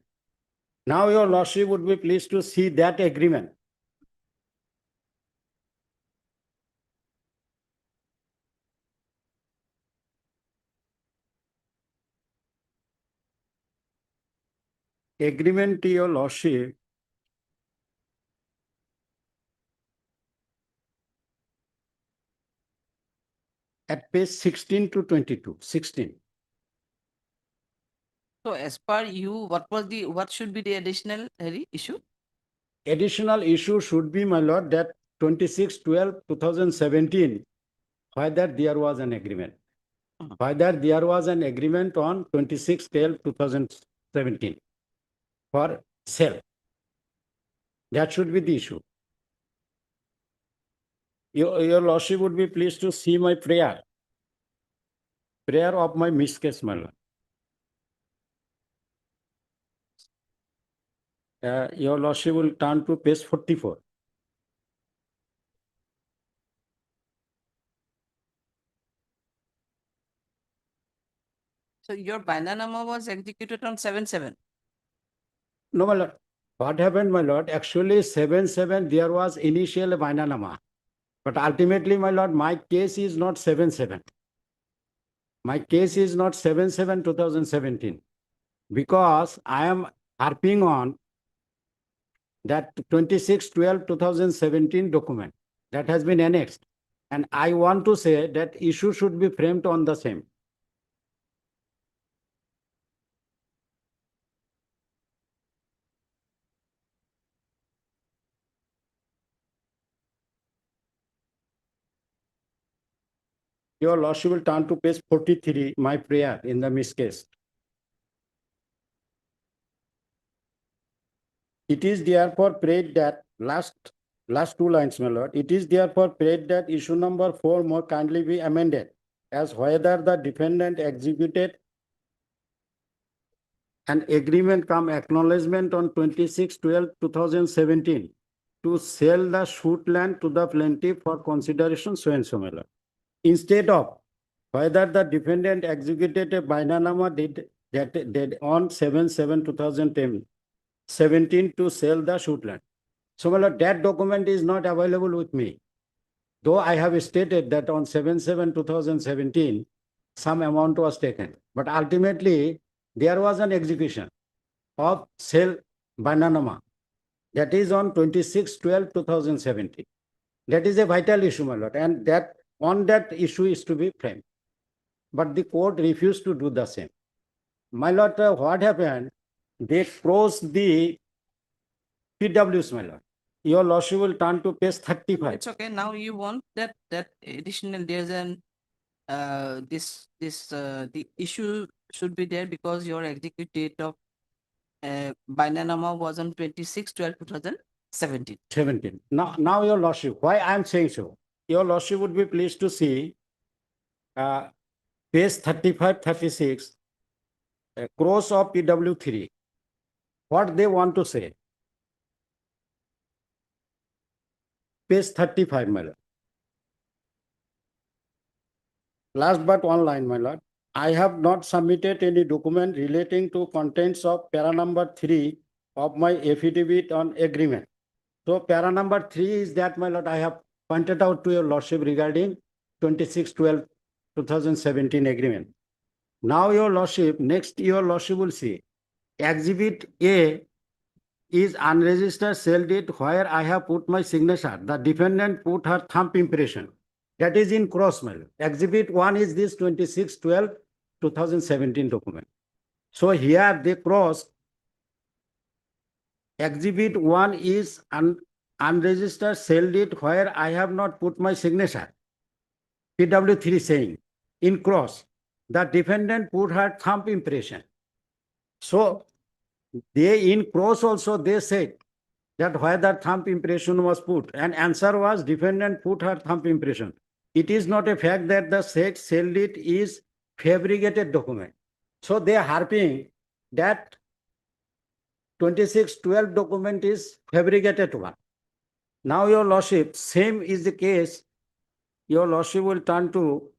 Now your lordship would be pleased to see that agreement. Agreement to your lordship at page 16 to 22, 16. So as per you, what should be the additional issue? Additional issue should be, my lord, that 26/12/2017, whether there was an agreement. Whether there was an agreement on 26/12/2017 for sale. That should be the issue. Your lordship would be pleased to see my prayer. Prayer of my miscase, my lord. Your lordship will turn to page 44. So your Bainanama was executed on 7/7. No, my lord. What happened, my lord? Actually, 7/7, there was initial Bainanama. But ultimately, my lord, my case is not 7/7. My case is not 7/7/2017 because I am harping on that 26/12/2017 document that has been annexed. And I want to say that issue should be framed on the same. Your lordship will turn to page 43, my prayer in the miss case. It is therefore prayed that last two lines, my lord. It is therefore prayed that issue number 4 more kindly be amended as whether the defendant executed an agreement come acknowledgement on 26/12/2017 to sell the shoot land to the plaintiff for consideration so and so, my lord. Instead of whether the defendant executed a bainanama did on 7/7/2017 to sell the shoot land. So, my lord, that document is not available with me. Though I have stated that on 7/7/2017, some amount was taken, but ultimately there was an execution of sale bainanama. That is on 26/12/2017. That is a vital issue, my lord, and that on that issue is to be framed. But the court refused to do the same. My lord, what happened? They crossed the PWs, my lord. Your lordship will turn to page 35. It's okay. Now you want that additional, there's an the issue should be there because your execute date of bainanama was on 26/12/2017. 17. Now, your lordship, why I am saying so? Your lordship would be pleased to see page 35, 36, cross of PW3. What they want to say. Page 35, my lord. Last but one line, my lord. I have not submitted any document relating to contents of para number 3 of my affidavit on agreement. So para number 3 is that, my lord, I have pointed out to your lordship regarding 26/12/2017 agreement. Now, your lordship, next your lordship will see exhibit A is unregistered sale deed where I have put my signature. The defendant put her thumb impression. That is in cross, my lord. Exhibit 1 is this 26/12/2017 document. So here they cross. Exhibit 1 is unregistered sale deed where I have not put my signature. PW3 saying in cross, the defendant put her thumb impression. So they in cross also they said that whether thumb impression was put, and answer was defendant put her thumb impression. It is not a fact that the said sale deed is fabricated document. So they are harping that 26/12 document is fabricated one. Now, your lordship, same is the case. Your lordship will turn to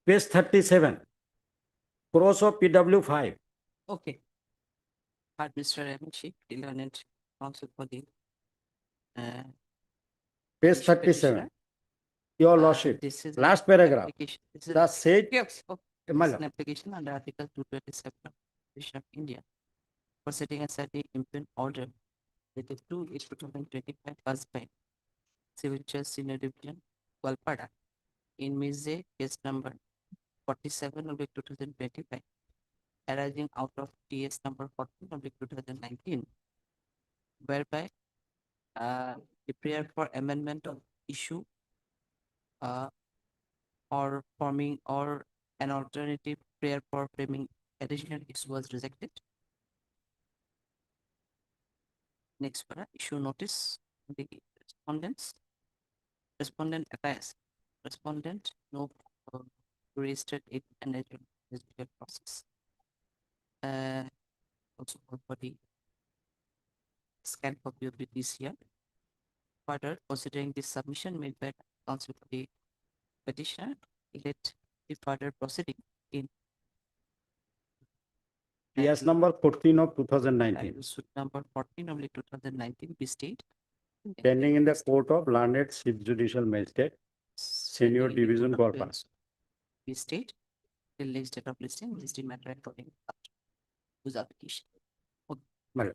page 37, cross of PW5. Okay. Mr. Amici, the learned counsel for the Page 37. Your lordship, this is last paragraph. application. This is The said, yes, okay. my This is lord. an application under Article 227 of the Constitution of India for setting aside the impugned order with a 2/2025 passed by Civil Judge Senior Division, Walpada, in Mize case number 47 of 2025, arising out of TS number 14 of 2019, whereby the prayer for amendment of issue or forming or an alternative prayer for framing additional issue was rejected. Next para issue notice the respondents. Respondent attacks. Respondent no registered it and legal process. Also for the scan copy of the DCR. Further, considering the submission made by counsel for the petitioner, let the further proceeding in PS number 14 of 2019. suit number 14 of 2019 be stayed Pending in the court of learned chief judicial magistrate Senior Division Court of Corpus. Appeals. We state the next date of listing, listing matter according whose application. My lord.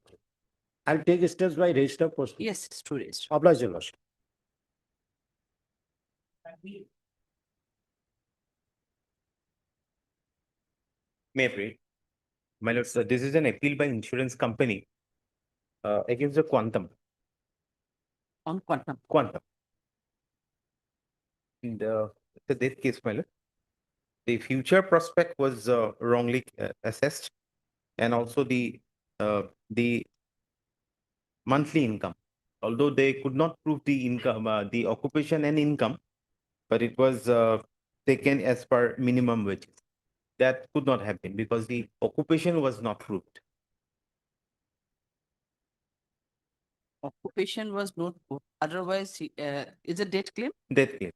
I'll take steps by register post. Yes, it's true register. Oblige, your lordship. May I read? My lord, sir, this is an appeal by insurance company against the quantum. On quantum. Quantum. In the death case, my lord, the future prospect was wrongly assessed, and also the monthly income. Although they could not prove the income, the occupation and income, but it was taken as per minimum wage. That could not have been because the occupation was not proved. Occupation was not proved. Otherwise, is a death claim. Death claim.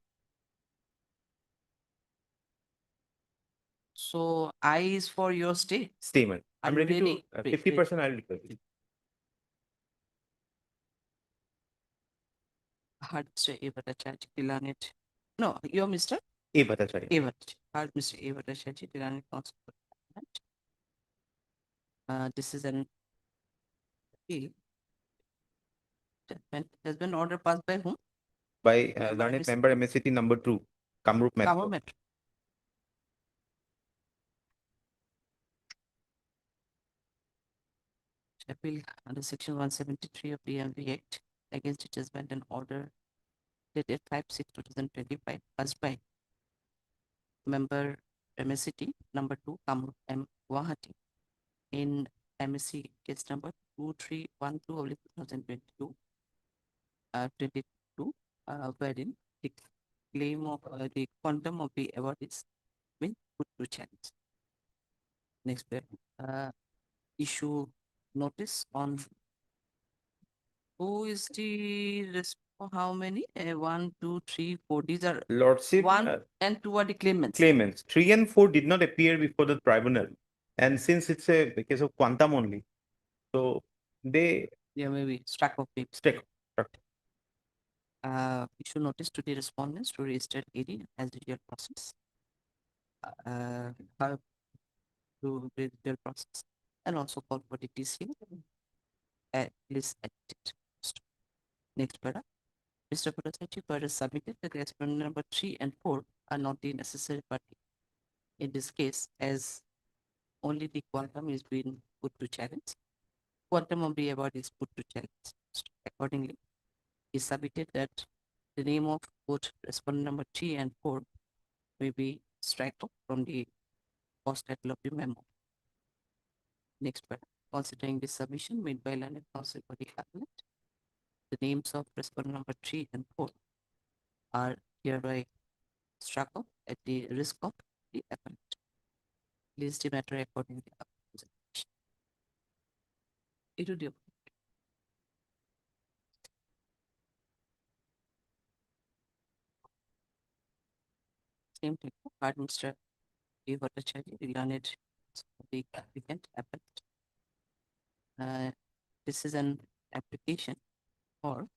So I is for your stay. Statement. Are I'm you ready ready? to 50%. I'll request. Hard Mr. A. Bhattacharya, Tilanit. No, you're Mr. A. Bhattacharya. A. Bhattacharya. Hard Mr. A. Bhattacharya, Tilanit Counsel. This is an appeal. Has been order passed by whom? By learned member MSCT number 2, Kamrup Metro. Kamrup Metro. Appeal under section 173 of the MV Act against the judgment and order dated 5/6/2025 passed by member MSCT number 2 Kamrup M Guwahati in MSC case number 2312/2022 22 wherein the claim of the quantum of the award is been put to challenge. Next issue notice on who is the how many 1, 2, 3, 4 these are Lordship. 1 and 2 are the claimants. Claimants 3 and 4 did not appear before the tribunal, and since it's a case of quantum only, so they maybe struck off the issue notice to the respondents to register AD as the real process. How to the real process and also call for the TCL at least edited. Next paragraph. Mr. Bhattacharya further submitted that the respondent number 3 and 4 are not the necessary party in this case, as only the quantum is being put to challenge. Quantum of the award is put to challenge. Accordingly, he submitted that the name of both respondent number 3 and 4 may be struck from the cost title of the memo. Next paragraph. Considering the submission made by learned counsel for the appellant, the names of respondent number 3 and 4 are hereby struck off at the risk of the appellant. List the matter according to the presentation. It would be same thing. Hard Mr. A. Bhattacharya, the learned the applicant appellant. This is an application for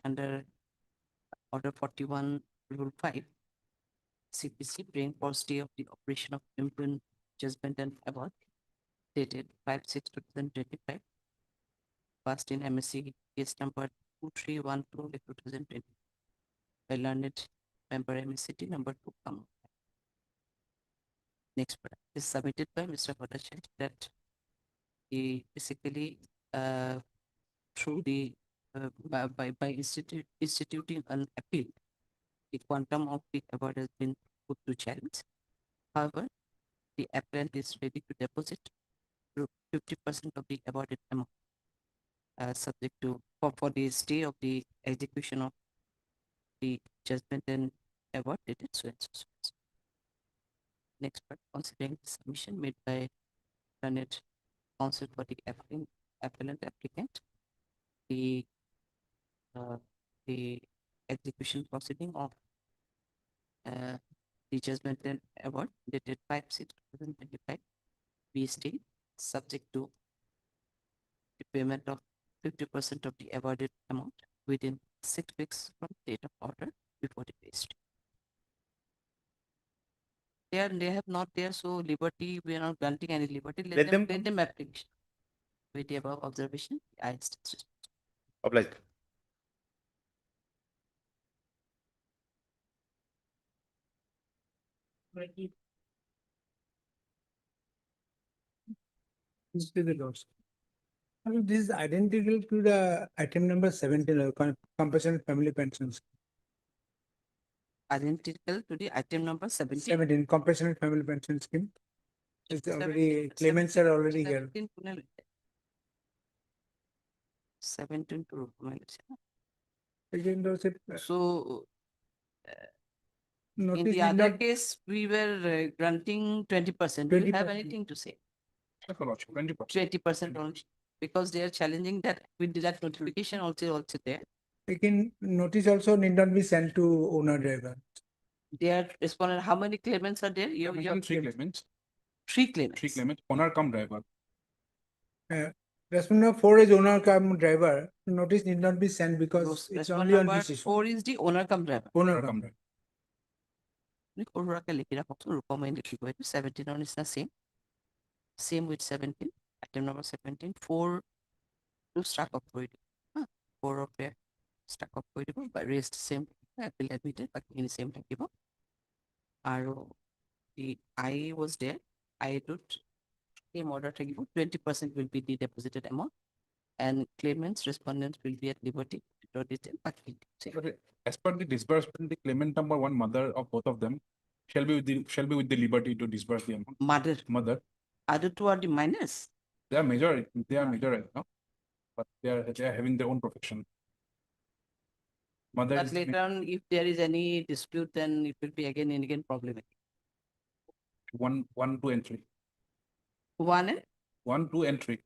under order 41 rule 5 CPC bring for stay of the operation of imprint judgment and award dated 5/6/2025 passed in MSC case number 2312/2020 by learned member MSCT number 2 Kamrup. Next paragraph is submitted by Mr. Bhattacharya that he basically through the by instituting an appeal, the quantum of the award has been put to challenge. However, the appellant is ready to deposit 50% of the awarded amount, subject to for the stay of the execution of the judgment and award dated so and so. Next part, considering the submission made by learned counsel for the appellant applicant, the execution proceeding of the judgment and award dated 5/6/2025 be stayed subject to the payment of 50% of the awarded amount within 6 weeks from date of order before the base. They have not there, so liberty, we are not granting any liberty. Let them application. With the above observation, I insist. Obliged. This is the loss. I mean, this is identical to the item number 17, compulsory family pensions. Identical to the item number 17. 17, compulsory family pension scheme. It's already, claimants are already here. 17 to Again, those, So in notice the did other not- case, we were granting 20%. Do you have 20%. anything to say? 20%. 20% only, because they are challenging that with that notification also there. Again, notice also need not be sent to owner driver. They are responding, how many claimants are there? You have Three claimants. 3 claimants. Three claimants, owner come driver. Respondent 4 is owner cum driver. Notice need not be sent because it's Respondent only on number this issue. 4 is the owner cum driver. Owner cum driver. লিখি ৰাখকচোন ৰূপমে লিখিব এইটো 17 নিচিনা same with 17 item number 17 4 to stack up কৰি দিব 4 of there stack up কৰি দিব বা rest same appeal admitted বাকিখিনি same থাকিব আৰু the I was there I did same order থাকিব 20% will be the deposited amount and claimants respondents will be at liberty to detail bakiখিনি As per the disbursement, the claimant number 1 mother of both of them shall be with the liberty to disburse the amount. Mother. Other two are the minors. They are major right now, but they are having their own profession. Mother But is later on, if there is any dispute, then it will be again and again problematic. 1, 2 and 3. 1 and 1, 2 and 3.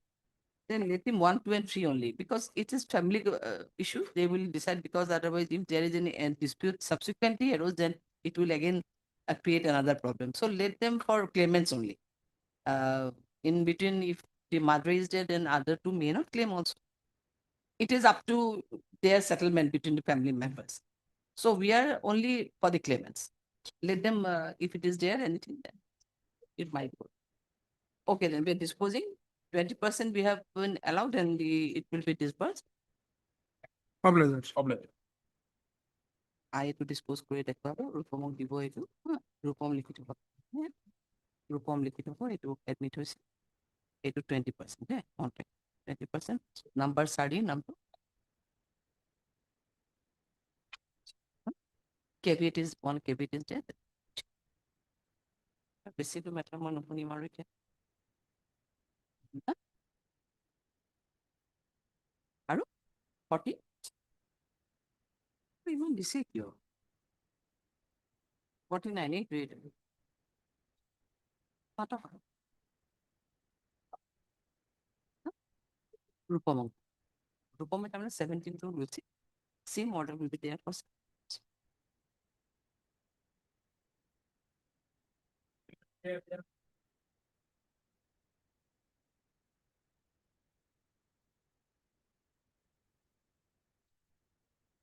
then let him 1, 2 and 3 only because it is family issue. They will decide because otherwise if there is any dispute subsequently arose, then it will again create another problem. So let them for claimants only. In between, if the mother is dead, then other two may not claim also. It is up to their settlement between the family members. So we are only for the claimants. Let them, if it is there, anything, then it might go. Okay, then we're disposing. 20% we have been allowed and it will be disbursed. Obliged. I to dispose করে দেখতে হবে রূপমক দিব এইটো রূপম লিখি থব রূপম লিখি থব এইটো এডমিট হৈছে এইটো 20% কন্ট্রাক্ট 20% নাম্বার সারি number caveat is one caveat is there বেছি তো মেটাৰ মই নুশুনিম আৰু এতিয়া আৰু 40 ইমান দিছে কিয় 49 এই grade পাতা Rupamang. Rupamang terminal 17 to will see. Same order will be there for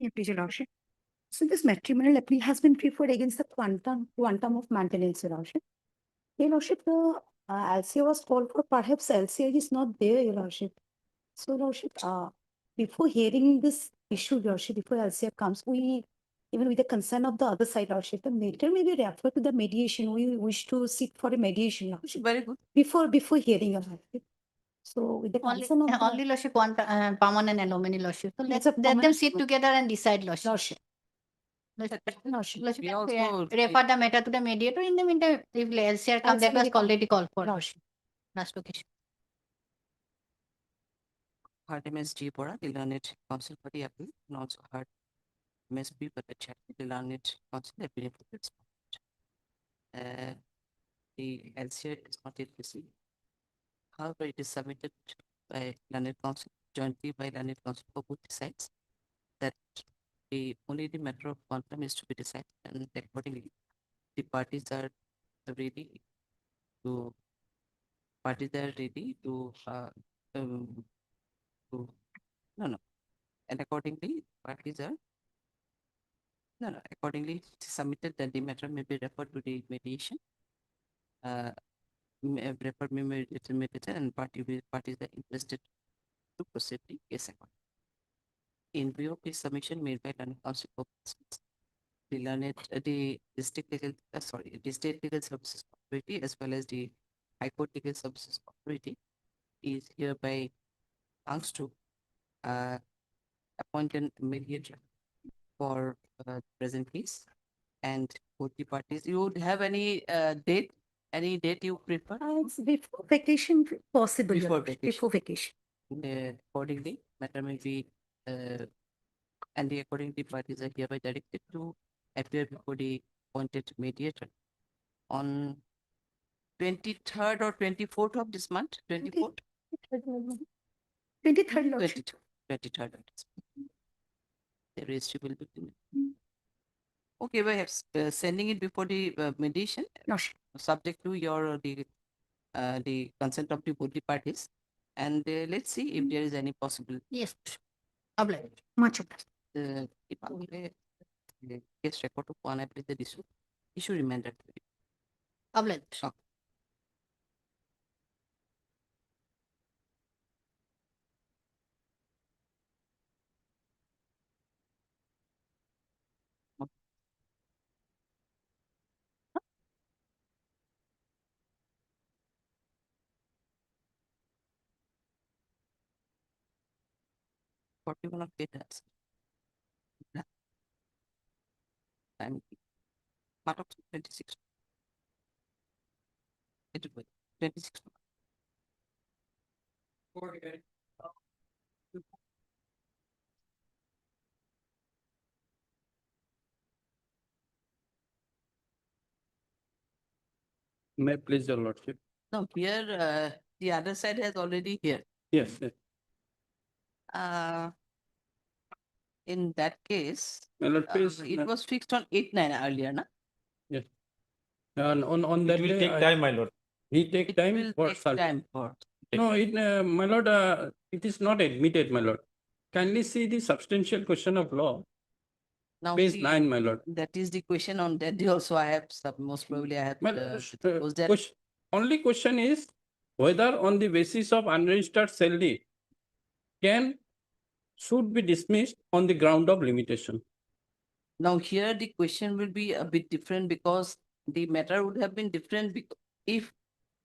Your Lordship. So this matrimonial appeal has been preferred against the quantum of maintenance, Your Lordship. Your Lordship, the LCA was called for, perhaps LCA is not there, Your Lordship. So, Your Lordship, before hearing this issue, Your Lordship, before LCA comes, we, even with the consent of the other side, Lordship, the matter may be referred to the mediation. We wish to seek for a mediation, Lordship. Very good. Before hearing, Your Lordship. So with the consent of the. Only Lordship, one permanent and nominee Lordship. So It's let a them permanent- sit together and decide Lordship. Lordship. Lordship, We also refer the matter to the mediator. In the meantime, if LCR comes, that was already called for. Lordship. Last occasion. heard MSG Bora, the learned counsel for the appeal, and also heard MSB for the chat, the learned counsel appealing for its the LCA is not yet received. However, it is submitted by learned counsel, jointly by learned counsel for both sides, that only the matter of quantum is to be decided, and accordingly, the parties are ready to and accordingly, parties are. No, accordingly submitted that the matter may be referred to the mediation. Referred mediation and parties are interested to proceed the case accordingly. In view of the submission made by Learned Counsel for the state legal services authority as well as the High Court legal services authority is hereby asked to appoint a mediator for present case, and both the parties. You would have any date? Any date you prefer? It's before vacation possible. Your Before Lordship, vacation. Before vacation. Accordingly, matter may be and accordingly parties are hereby directed to appear before the appointed mediator on 23rd or 24th of this month. 24th. 23rd, Lordship. 23rd of this month. The registry will be finished. Okay, we have sending it before the mediation, Lordship. subject to your the consent of the both the parties, and let's see if there is any possible. Yes. Obliged. Much obliged. Case record of one application issue remanded. Obliged. Okay. One of data. Time. Part of 26. It will be 26. May I please your lordship? No, here the other side has already here. Yes, yes. In that case, My lord, please. it was fixed on 8/9 earlier, na? Yes. And on that It will day, take time, my lord. He take It time will for take search. time for. No, my lord, it is not admitted, my lord. Kindly see the substantial question of law. Now Page see, 9, my lord. that is the question on that day also I have most probably I have Well, was there. only question is whether on the basis of unregistered cell deed should be dismissed on the ground of limitation. Now here the question will be a bit different because the matter would have been different if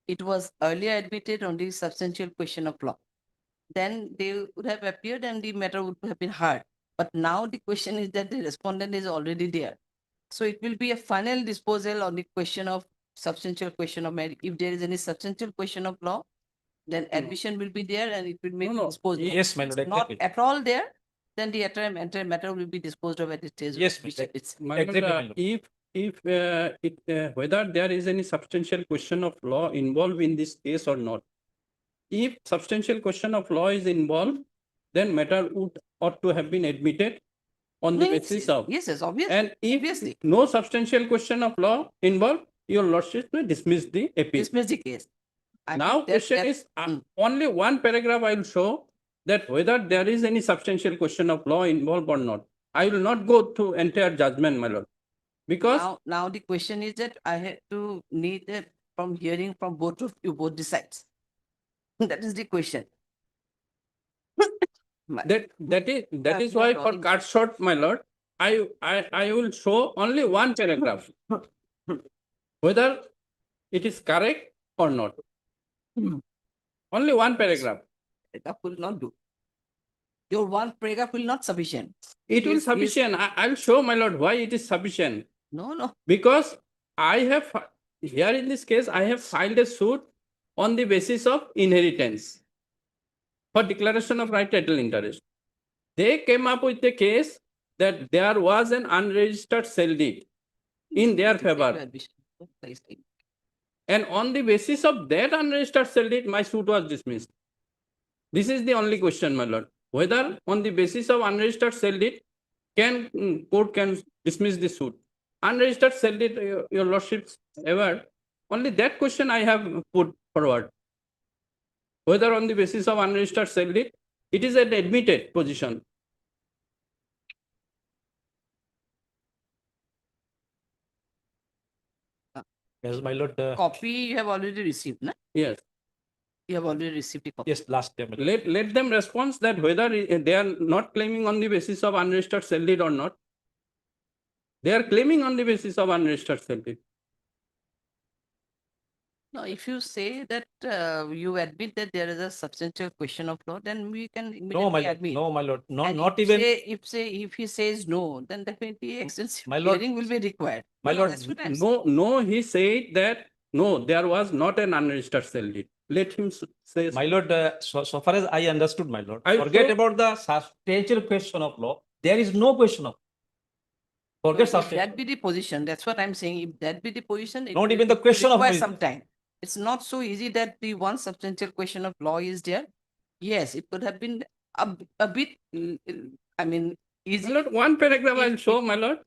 it was earlier admitted on the substantial question of law. Then they would have appeared and the matter would have been heard. But now the question is that the respondent is already there. So it will be a final disposal on the question of substantial question of merit. If there is any substantial question of law, then admission will be there and it will make disposed. Yes, my lord, It's not exactly. at all there, then the entire matter will be disposed of at the stage. Yes, which Mr. it's My lord, Exactly, whether there is any substantial question of law involved in this case or not. If substantial question of law is involved, then matter ought to have been admitted on the basis of. Yes, obviously. And if obviously. no substantial question of law involved, your lordship may dismiss the appeal. Dismiss the case. I Now think question that- is only one paragraph I will show that whether there is any substantial question of law involved or not. I will not go through entire judgment, my lord. Because now the question is that I had to need it from hearing from both of you, both the sides. That is the question. that is why for cut short, my lord, I will show only one paragraph. Whether it is correct or not. Only one paragraph. That will not do. Your one paragraph will not sufficient. It will sufficient. I'll show, my lord, why it is sufficient. No. Because I have, here in this case, I have filed a suit on the basis of inheritance for declaration of right title interest. They came up with a case that there was an unregistered cell deed in their favor. And on the basis of that unregistered cell deed, my suit was dismissed. This is the only question, my lord. Whether on the basis of unregistered cell deed, court can dismiss the suit. Unregistered cell deed, your lordship's ever, only that question I have put forward. Whether on the basis of unregistered cell deed, it is an admitted position Yes, my lord, Copy you have already received, na? yes, You have already received a copy. yes, last time. Let them respond that whether they are not claiming on the basis of unregistered cell deed or not. They are claiming on the basis of unregistered cell deed. No, if you say that you admit that there is a substantial question of law, then we can No, my immediately lord, admit. no, my lord, no, And not if even, if he says no, then definitely extensive My lord- hearing will be required. my No, lord, that's what I'm saying. No, he said that, no, there was not an unregistered cell deed. Let him say. my lord, so far as I understood, my lord, I forget so- about the substantial question of law. There is no question of. Forget If substantial. that be the position, that's what I'm saying. If that be the position, it Not will- even the it will question of require merit. some time. It's not so easy that the one substantial question of law is there. Yes, it could have been a bit, I mean, easy. My lord, one paragraph I'll show, my lord.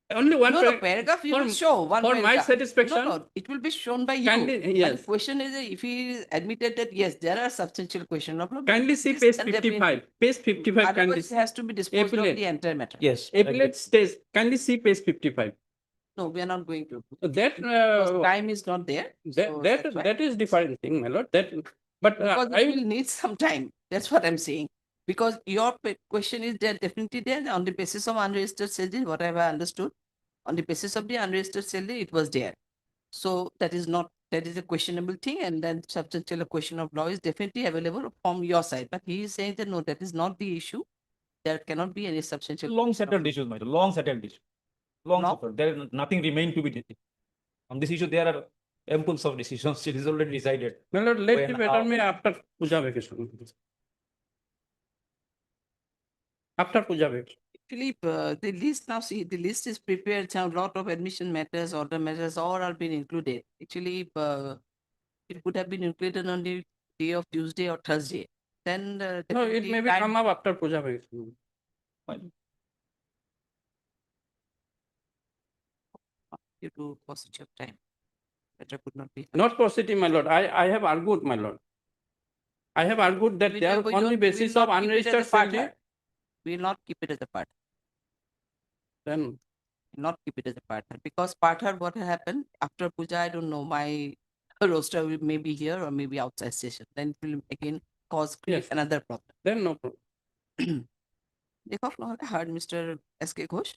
Only one No, no, paragraph you will show, one for my paragraph. satisfaction. No, it will be shown by you. Kindly, But yes. the question is, if he admitted that, yes, there are substantial question of law. Kindly see this page can definitely- 55. Page 55. Kindly. Otherwise, it has to be disposed of Appellate. the entire matter. Yes. Appellate stays. Kindly see page 55. No, we are not going to. That Because time is not there. so that's why. that is different thing, my lord. That, but Because I it will need some time. That's what I'm saying. Because your question is there, definitely there on the basis of unregistered sale deed, what have I understood? On the basis of the unregistered sale deed, it was there. So that is a questionable thing, and then substantial question of law is definitely available from your side. But he is saying that no, that is not the issue. There cannot be any substantial. Long settled issues, my lord, long settled issue. Long Now- settled. There is nothing remain to be decided. On this issue, there are amples of decisions. It is already decided. my lord, let When, me better me after puja vacation. After puja vacation. Philip, the list now, see, the list is prepared. A lot of admission matters, order matters, all are being included. Actually, it could have been included on the day of Tuesday or Thursday. Then No, it definitely may be time- come up after puja vacation. due to paucity of time. Better could not be. Not positive, my lord. I have argued, my lord. I have argued that We they are don't- we on the don't- basis we'll of not keep it as unregistered a cell part, deed. huh? We will not keep it as a part. Then Not keep it as a partner, because partner, what happened after puja, I don't know, my roster may be here or maybe outside session, then it will again create Yes. another problem. Then no problem. I heard Mr. S.K. Ghosh.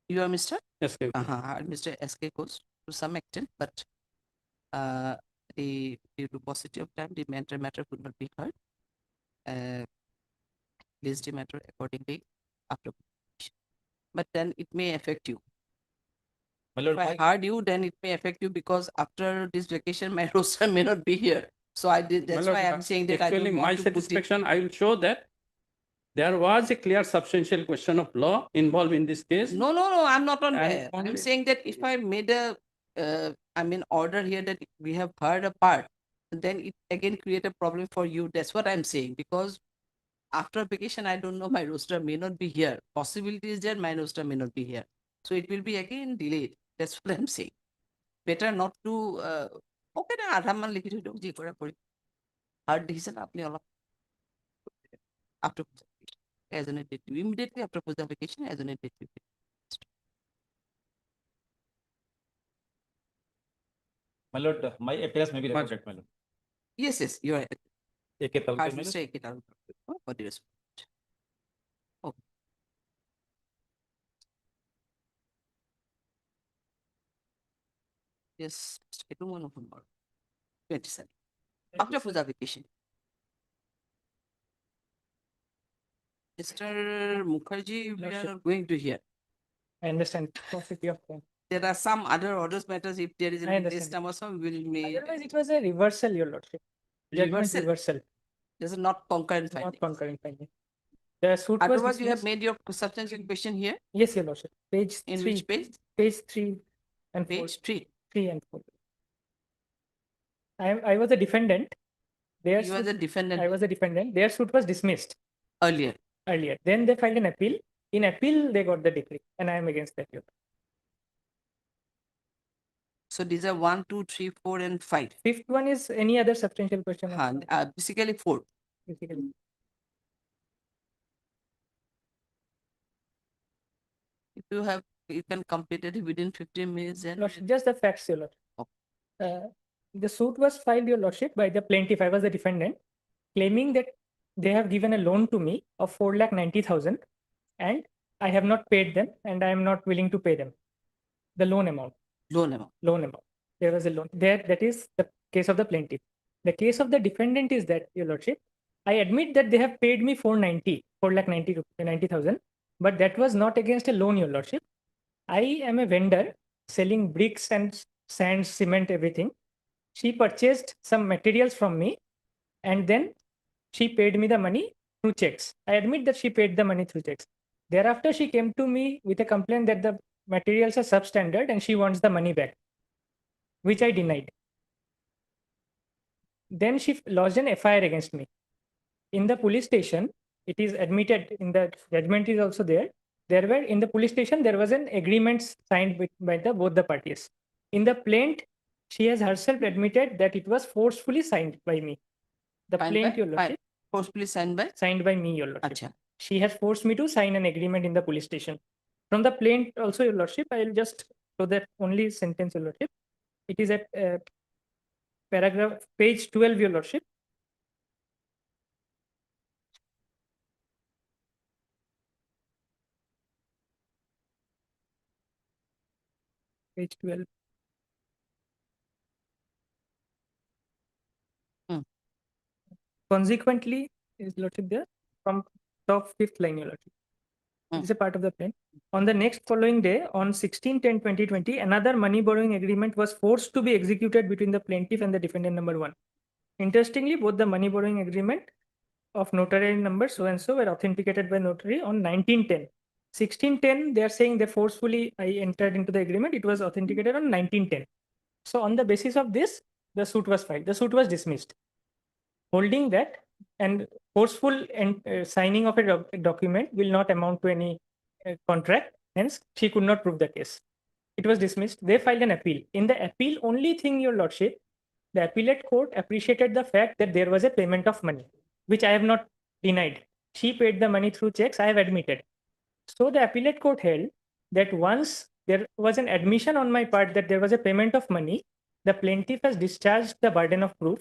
You are Mr. Escape. Heard Mr. S.K. Ghosh to some extent, but due to paucity of time, the matter could not be heard. List the matter accordingly after. But then it may affect you. My lord, If I heard you, then it may affect you, because after this vacation, my roster may not be here. So I did. My That's lord, why I'm saying that I actually, don't my want to put it. satisfaction, I will show that there was a clear substantial question of law involved in this case. No, I'm not on And there. I'm only- saying that if I made a, order here that we have heard a part, then it again create a problem for you. That's what I'm saying, because after vacation, I don't know, my roster may not be here. Possibility is there, my roster may not be here. So it will be again delayed. That's what I'm saying. Better not to, okay, না আধা মান লিখি থৈ দিয়ক, যি কৰে কৰি। Hard decision আপনি অলপ after puja vacation, as an date, immediately after puja vacation, as an date. my lord, my appearance may be recorded, my lord. Yes, you are. AK Talukar, Hard my lord. mistake. For the response. Okay. Yes, I don't want to 27. After puja vacation. Mr. Mukherjee, we are going to hear. I understand. Paucity of time. There are some other orders matters. If there is I a understand. list number, so we will make. Otherwise, it was a reversal, your lordship. Judgment Reversal? reversal, This is not concurrent finding. not concurring finding. The suit was Otherwise, you have dismissed. made your substantial question here. Yes, your lordship. Page In 3. which page? Page 3 and 4. Page 3. 3 and 4. I was a defendant. Their You are suit- the defendant I was a defendant. Their suit was dismissed earlier. earlier. Then they filed an appeal. In appeal, they got the decree, and I am against that. Your lordship. So these are 1, 2, 3, 4, and 5. Fifth one is any other substantial question. of Basically 4. basically. If you can complete it within 15 minutes, then Lordship, just the facts, your lordship. The suit was filed, Your Lordship, by the plaintiff. I was the defendant, claiming that they have given a loan to me of 4,90,000 and I have not paid them and I am not willing to pay them. The loan amount. Loan amount. Loan amount. There was a loan. That is the case of the plaintiff. The case of the defendant is that, Your Lordship, I admit that they have paid me 4,90,000, but that was not against a loan, Your Lordship. I am a vendor selling bricks and sand, cement, everything. She purchased some materials from me and then she paid me the money through checks. I admit that she paid the money through checks. Thereafter, she came to me with a complaint that the materials are substandard and she wants the money back, which I denied. Then she lodged an FIR against me. In the police station, it is admitted in the judgment is also there. In the police station, there was an agreement signed by both the parties. In the plaint, she has herself admitted that it was forcefully signed by me. The plaint, Your Lordship. Forcefully signed by? Signed by me, Your Lordship. Achha. She has forced me to sign an agreement in the police station. From the plaint also, Your Lordship, I will just show that only sentence, Your Lordship. It is at paragraph, page 12, Your Lordship. Page 12. Consequently, is Lordship there from top 5th line, Your Lordship. It is a part of the plan. On the next following day, on 16/10/2020, another money borrowing agreement was forced to be executed between the plaintiff and the defendant number 1. Interestingly, both the money borrowing agreement of notary number so and so were authenticated by notary on 1910. 1610, they are saying that forcefully I entered into the agreement. It was authenticated on 1910. So on the basis of this, the suit was filed. The suit was dismissed, holding that and forceful signing of a document will not amount to any contract. Hence, she could not prove the case. It was dismissed. They filed an appeal. In the appeal, only thing, Your Lordship, the appellate court appreciated the fact that there was a payment of money, which I have not denied. She paid the money through checks, I have admitted. So the appellate court held that once there was an admission on my part that there was a payment of money, the plaintiff has discharged the burden of proof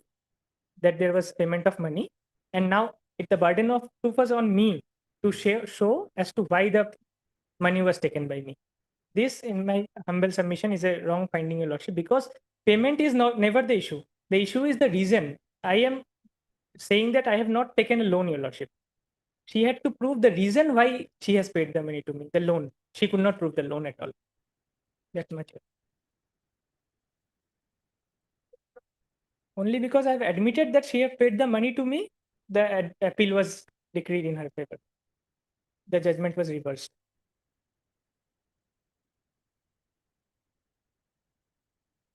that there was payment of money. And now the burden of proof was on me to show as to why the money was taken by me. This, in my humble submission, is a wrong finding, Your Lordship, because payment is never the issue. The issue is the reason. I am saying that I have not taken a loan, Your Lordship. She had to prove the reason why she has paid the money to me, the loan. She could not prove the loan at all. That much. Only because I've admitted that she has paid the money to me, the appeal was decreed in her favor. The judgment was reversed.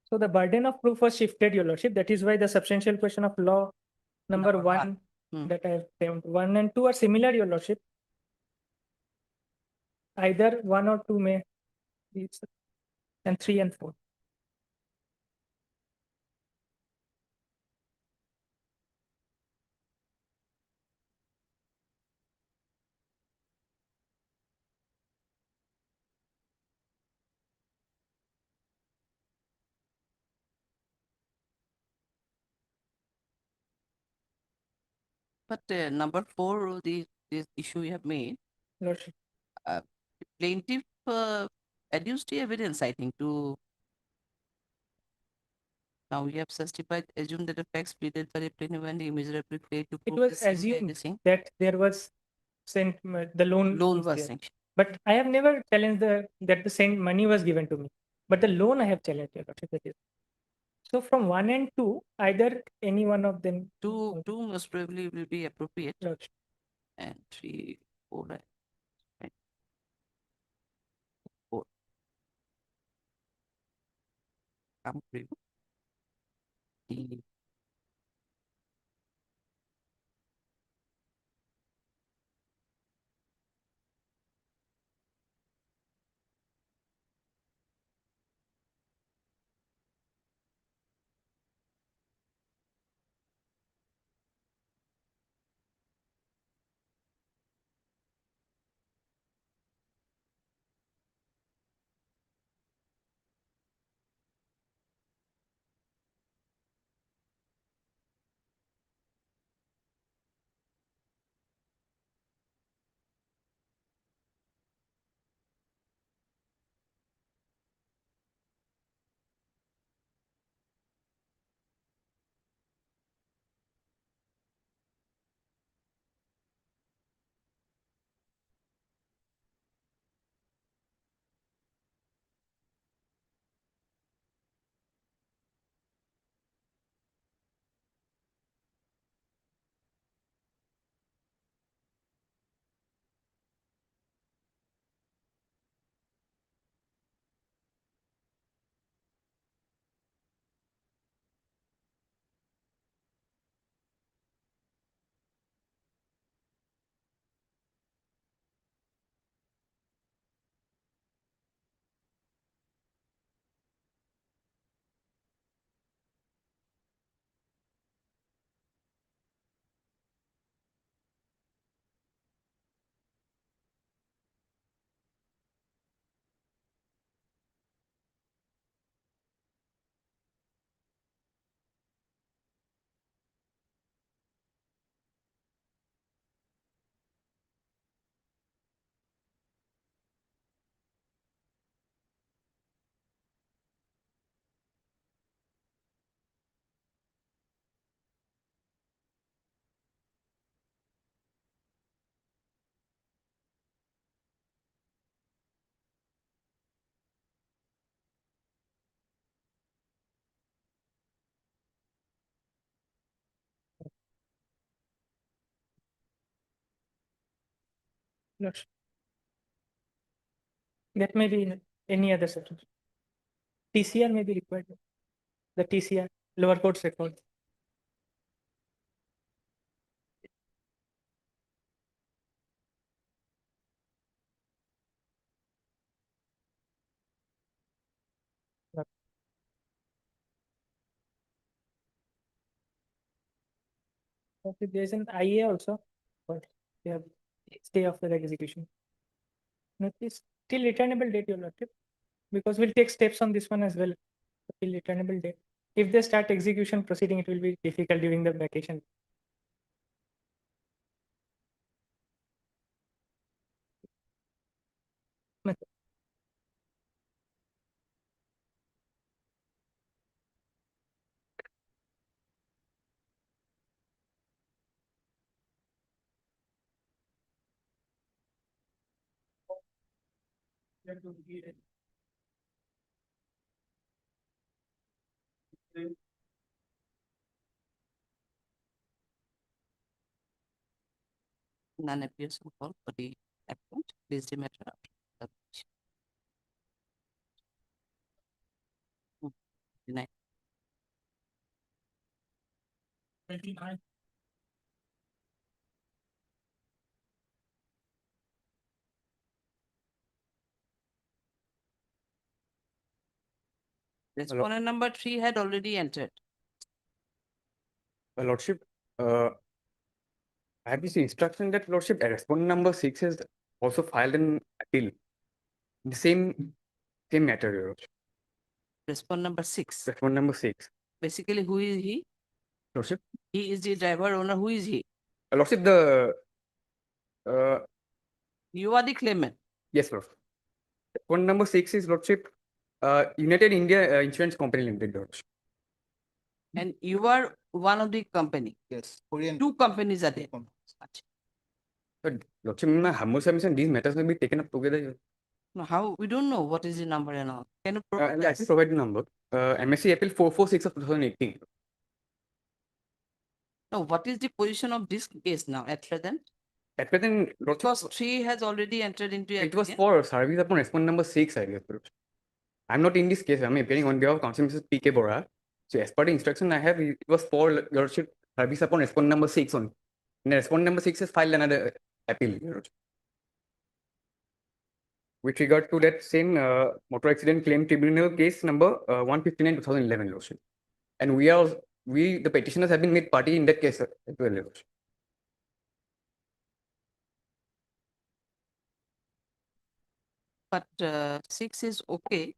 So the burden of proof was shifted, Your Lordship. That is why the substantial question of law number 1 that I have found 1 and 2 are similar, Your Lordship. Either 1 or 2 may be, and 3 and 4. But number 4, the issue you have made, Lordship. Plaintiff adduced the evidence, I think, to now we have justified, assumed that the facts pleaded by the plaintiff and the immeasurably failed to It prove was the assumed same that there was sent the loan was there. sanctioned. But I have never challenged that the same money was given to me. But the loan I have challenged, Your Lordship. That is. So from 1 and 2, either any one of them. 2 most probably will be appropriate. Lordship. And 3, 4, right. 4. Lordship. That may be in any other section. TCR may be required. The TCR, lower courts record. Okay, there's an IA also, but they have stay after execution. Notice till returnable date, your lordship, because we'll take steps on this one as well. Till returnable date. If they start execution proceeding, it will be difficult during the vacation. None appears on call for the applicant. Please the matter after submission. Denied. 29. Respondent number 3 had already entered. Lordship, I have this instruction that Lordship, respondent number 6 has also filed an appeal. The same matter, Your Lordship. Respondent number 6. Respondent number 6. Basically, who is he? Lordship, He is the driver owner. Who is he? Lordship, the You are the claimant. yes, Lord. Respondent number 6 is Lordship, United India Insurance Company Limited, Lordship. And you are one of the company. Yes, Korean. Two companies are there. But Lordship, in my humble submission, these matters will be taken up together. Now, how we don't know what is the number and all. Can you provide Yeah, I us? can provide the number. MSC Appeal 446 of 2018. No, what is the position of this case now at present? At present, Lordship, Because 3 has already entered into it was application. for service upon respondent number 6, I guess. Lordship. I'm not in this case. I'm appearing on behalf of Counsel Mrs. P.K. Bora. So as per the instruction I have, it was for Your Lordship service upon respondent number 6 on. And respondent number 6 has filed another appeal, Your Lordship. With regard to that same motor accident claim tribunal case number 159 2011, Lordship. And the petitioners have been made party in that case as well, Lordship. But 6 is okay.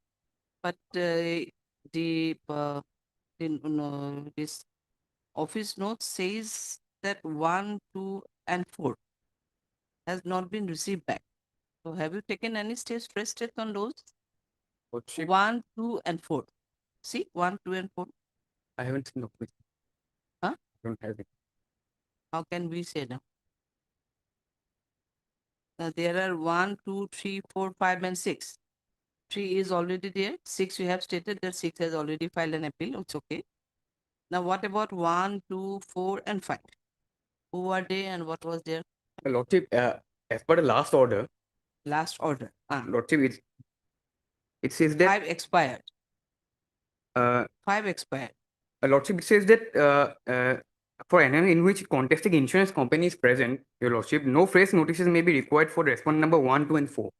But this office note says that 1, 2, and 4 has not been received back. So have you taken any steps on those? Lordship, 1, 2, and 4. See, 1, 2, and 4. I haven't seen the office. Huh? I don't have it. How can we say now? There are 1, 2, 3, 4, 5, and 6. 3 is already there. 6, you have stated that 6 has already filed an appeal. It's okay. Now, what about 1, 2, 4, and 5? Who are they and what was their Lordship, as per the last order, last order? Lordship, it says that 5 expired. uh, 5 expired. Lordship, it says that for anyone in which contesting insurance company is present, Your Lordship, no fresh notices may be required for respondent number 1, 2, and 4.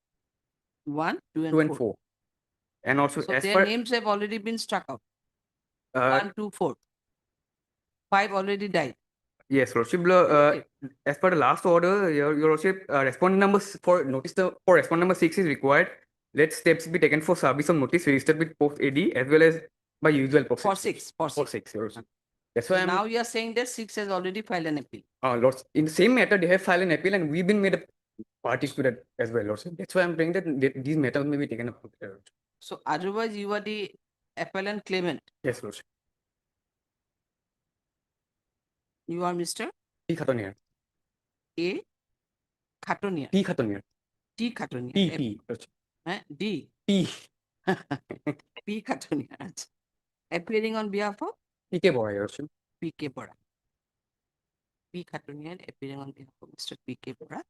1, 2, and 2 and 4. 4. And also, So as their per names have already been struck out. uh, 1, 2, 4. 5 already died. yes, Lordship, as per the last order, Your Lordship, respondent number for respondent number 6 is required. Let steps be taken for service of notice registered with post AD as well as by usual process. For 6. For 6, Your Lordship. That's why Now you are saying that 6 has already filed an appeal. Lords, in the same matter, they have filed an appeal and we've been made a parties to that as well, Lordship. That's why I'm saying that these matters may be taken up. So otherwise, you are the appellant claimant. Yes, Lordship. You are Mr. P. Khatoniar. A. Khatoniar. P. Khatoniar. T. Khatoniar. P. Lordship. D. P. P. Khatoniar. Appearing on behalf of P.K. Bora, Your Lordship. P.K. Bora. P. Khatoniar appearing on behalf of Mr. P.K. Bora.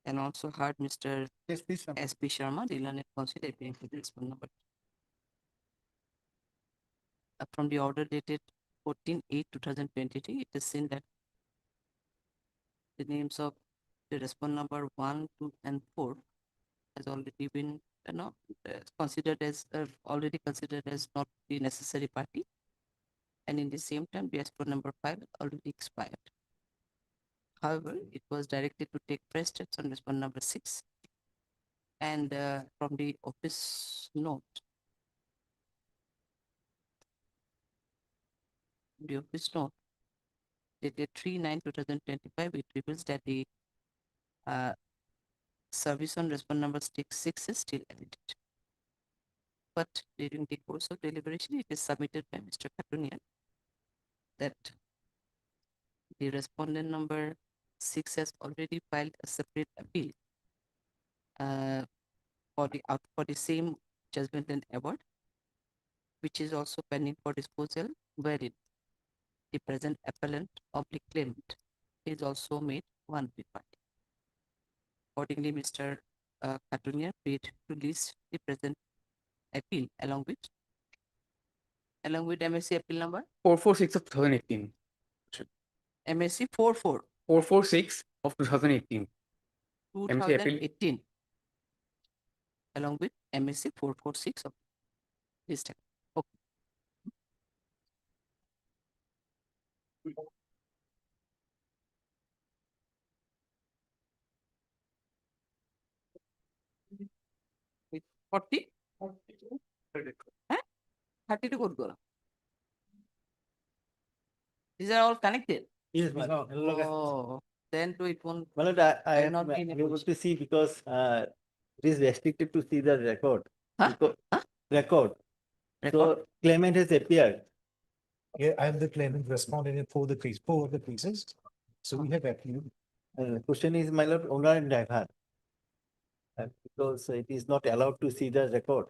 and also heard Mr. SP Sharma. SP Sharma, the learned counsel appearing for the response number. From the order dated 14/8/2023, it is seen that the names of the response number 1, 2, and 4 has already been considered as already considered as not the necessary party, and in the same time, the response number 5 already expired. However, it was directed to take fresh steps on response number 6, and from the office note, dated 3/9/2025, it reveals that the service on response number 6 is still edited. But during the course of deliberation, it is submitted by Mr. Katunian that the respondent number 6 has already filed a separate appeal for the same judgment and award, which is also pending for disposal, wherein the present appellant oblique claimant is also made one of the party. Accordingly, Mr. Katunian paid to list the present appeal along with MSC appeal number 446 of 2018. MSC 446 of 2018. MSC appeal. 2018 along with MSC 446 of this time. Okay. With 40? 32 code gola. These are all connected. Yes, Oh, then to it won't. I I'm am not being able able to see because it is restricted to see the record. Huh? Record. Record? So claimant has appeared. Yeah, I am the claimant responding for the case, for the cases. So we have appealed. Question is, my lord, owner and driver. Because it is not allowed to see the record.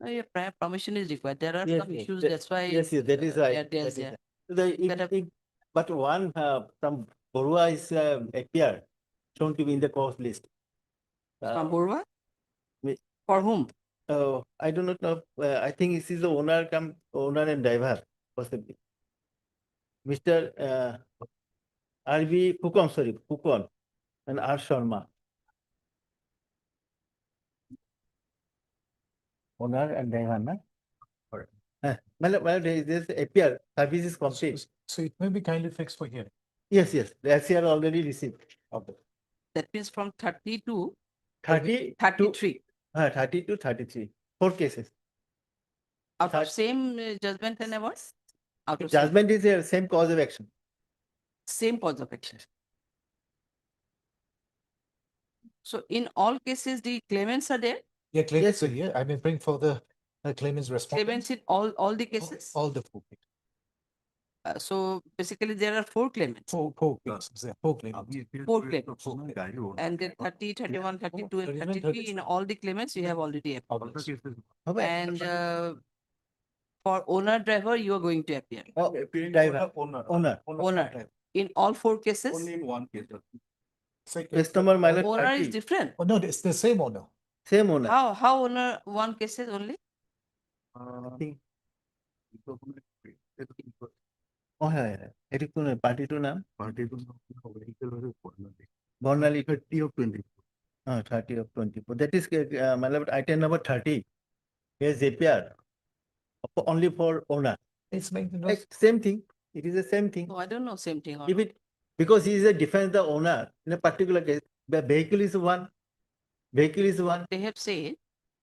Yeah, prior permission is required. There are Yes, some yes, issues. that- That's why. Yes, yes, that is right. Yeah, there's, that is yeah. right. But one from Borua is appeared, shown to be in the court list. From Borua? we- For whom? I do not know. I think this is the owner and driver, possibly. Mr. RB Pukon and R Sharma. Owner and driver, na? Well, this appear, service is complete. So it may be kindly fixed for here. Yes, yes, the LCR already received. Okay. That means from 30 to 30 33. 30 to 33, 4 cases. Out of same judgment and award? Out of Judgment is the same cause of action. same cause of action. So in all cases, the claimants are there? Yeah, claimants are here. I may bring for the claimants responding. Claimants in all the cases? All the four. So basically there are 4 claimants. Four cases, yeah, 4 claimants. 4 claimants. And then 30, 31, 32, and 33, in all the claimants, you have already appeared. And for owner driver, you are going to appear. Driver. Owner. In all 4 cases? Only in one case. Customer minus Owner is 30. different. Oh, no, it's the same owner. Same owner. How owner one cases only? I think. Oh, yeah. It is party to name. Bonnally 30 of 24. 30 of 24. That is my lord, item number 30. Here's APR. Only for owner. It's maintenance. Like, same thing. It is the same thing. No, I don't know, same thing. Or If it, because he is a defense the owner in a particular case, the vehicle is one. Vehicle is one. they have said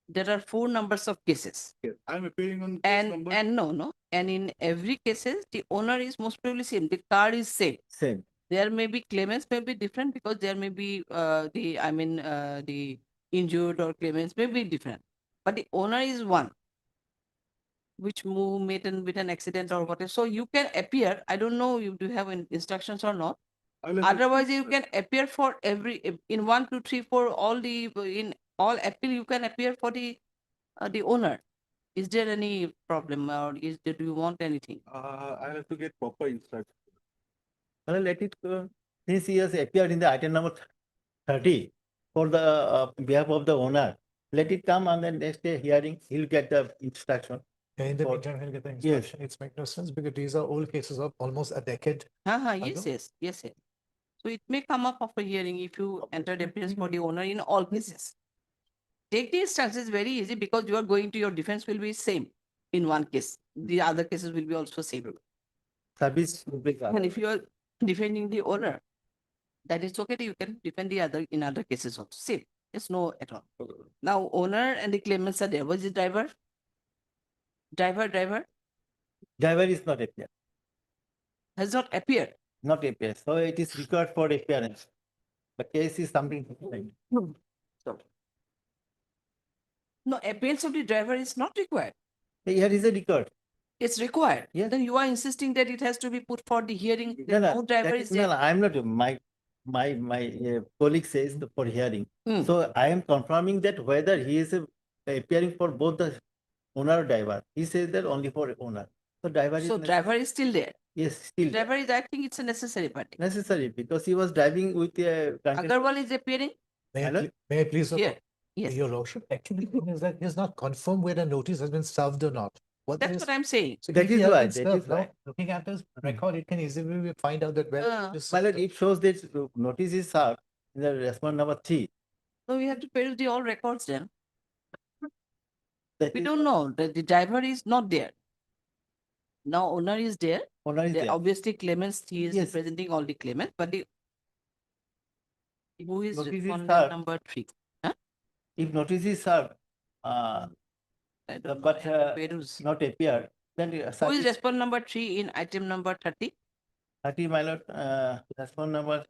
there are 4 numbers of cases. I'm appearing on. And no. And in every cases, the owner is most probably same. The car is same. Same. There may be claimants may be different because there may be the injured or claimants may be different. But the owner is one, which met with an accident or whatever. So you can appear. I don't know you do have instructions or not. Otherwise, you can appear for every in 1, 2, 3, 4 all the in all appeal you can appear for the owner. Is there any problem or do you want anything? I'll have to get proper instructions. Well, let it go. Since he has appeared in the item number 30, for the behalf of the owner. Let it come and then next day hearing, he'll get the instruction. In the For- meantime, he'll get the Yes. instruction. It's make no sense because these are old cases of almost a decade. Yes, ago. yes. So it may come up after hearing if you enter the appearance for the owner in all cases. Take the instances very easy because you are going to your defense will be same in one case. The other cases will be also same. Service. will be And if you are defending the owner, that is okay, you can defend the other in other cases also. Same. There's no at all. Now owner and the claimants are there. Was the driver? Driver Driver is not appear, has not appeared. not appear. So it is required for appearance. The case is something different. So no appearance of the driver is not required. Here is a record. It's required. Yes. Then you are insisting that it has to be put for the hearing. No, No driver that is no, there. no, I'm not, my colleague says for hearing. So I am confirming that whether he is appearing for both the owner or driver. He says that only for owner. So driver is. So driver is still there. Yes, still Driver is, I think it's a necessary party. necessary because he was driving with a. Agarwal is appearing Hello? May I please? here. Yes, Your lordship, actually, the thing is that he's not confirmed whether notice has been served or not. that's what I'm saying. So That if he is has why, been that served, is why. now, looking at his record, it can easily find out that well. this- My lord, it shows that notice is served in the response number 3. So we have to peruse the all records then. That We is- don't know that the driver is not there. Now owner is there. Owner is there. Obviously claimants, he is Yes. representing all the claimants, but the who is Notice is respondent served. number 3? If notice is served, I don't know. but I have to peruse. not appear, then Who is service respondent number 3 in item number 30? 30, my lord, response number.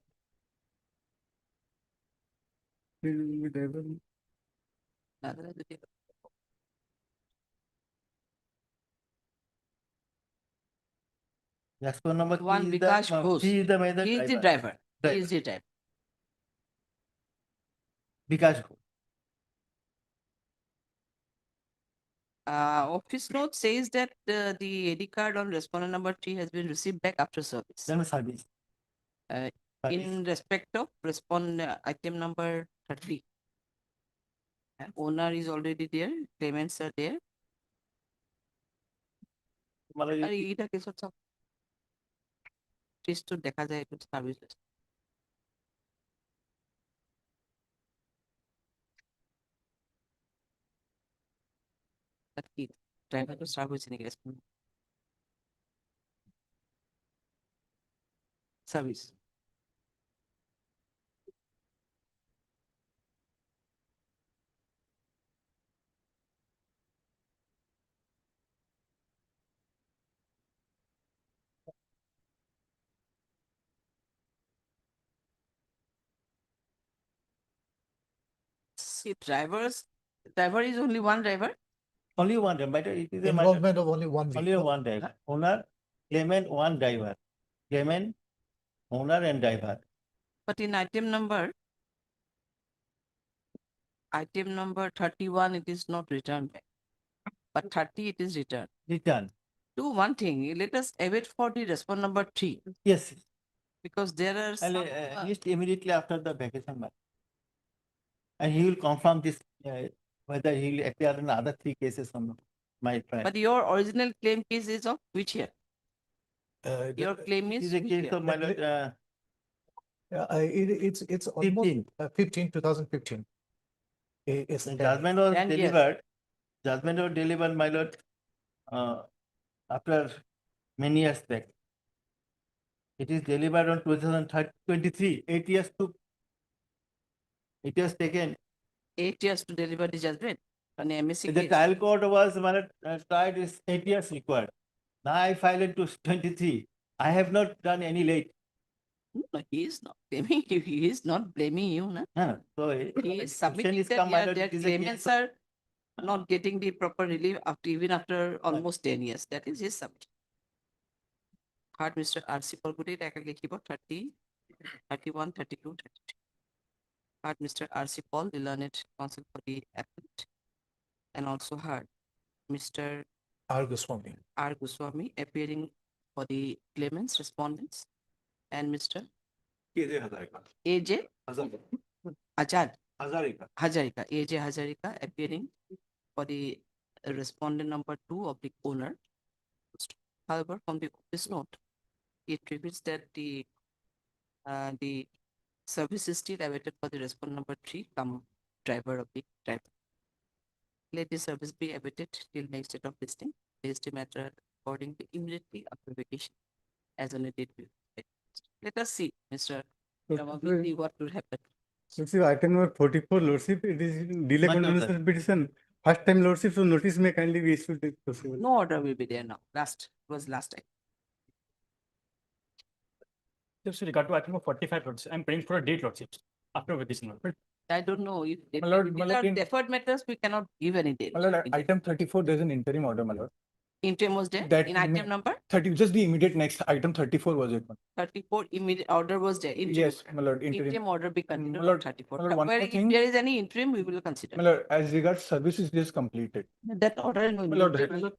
Response number One three is the, Vikash Ghosh. three is the major He is the driver. driver. Right. He is the driver. Vikash Ghosh. Office note says that the AD card on respondent number 3 has been received back after service. Then service. Uh, Service. in respect of item number 30. Owner is already there, claimants are there. My lord, আর এইটা case হচ্ছে test তো দেখা যায় একটু service কি driver তো serve হয়েছে নাকি response service See, driver is only one driver. Only one driver, but it is a matter, Involvement of only one only vehicle. one driver. Owner, claimant, one driver. Claimant, owner and driver. But in item number 31, it is not returned back. But 30, it is returned. Return. Do one thing, let us await for the response number 3. Yes. Because there are I'll, some, list immediately after the vacation month. And he will confirm this, whether he will appear in other 3 cases or not. My friend. but your original claim case is of which year? Your claim It is is a which case year? of my lord, It's almost 15. 2015. It's The judgment was 10 years. delivered. Judgment was delivered, my lord, after many years back. It is delivered on 2023. 8 years took. It was taken. 8 years to deliver the judgment on a MSc The case. trial court was, my lord, tried is 8 years required. Now I filed it to 23. I have not done any late. No, he is not blaming you. He is not blaming you. Na? So He is petition submitting is that come, my yeah, lord, their it is a case claimants are not getting the proper relief even after almost 10 years. That is his submission. Heard Mr. R.C. Polgude, keyboard 30, 31, 32, 33. Heard Mr. R.C. Paul, the learned counsel for the applicant. And also heard Mr. R. Goswami. R. Goswami appearing for the claimants, respondents, and Mr. A.J. Azad. Hazarika. Hazarika, AJ Hazarika appearing for the respondent number 2 of the owner. However, from the office note, it reveals that the service is still awaited for the respondent number 3, come driver of the driver. Let the service be awaited till next date of listing. List matter according to immediately after vacation as on a date. Let us see, Mr. Ramaviti, what will happen. Lordship, item number 44, Lordship, it is delay What continuation petition. First time, Lordship, so notice may kindly be issued if possible. No order will be there now. Was last time. Just regard to item number 45, Lordship, I'm praying for a date, Lordship, after vacation. I don't know if My lord, these my lord, are in- deferred matters, we cannot give any date. My lord, item 34, there's an interim order, my lord. Interim was there That in may- item number 30, just the immediate next, item 34 was it? 34, immediate order was there. Yes, my lord, Interim interim. order be continued My lord, on 34. my lord, one Where more if thing. there is any interim, we will consider. My lord, as regards service is just completed. That order. My lord, that-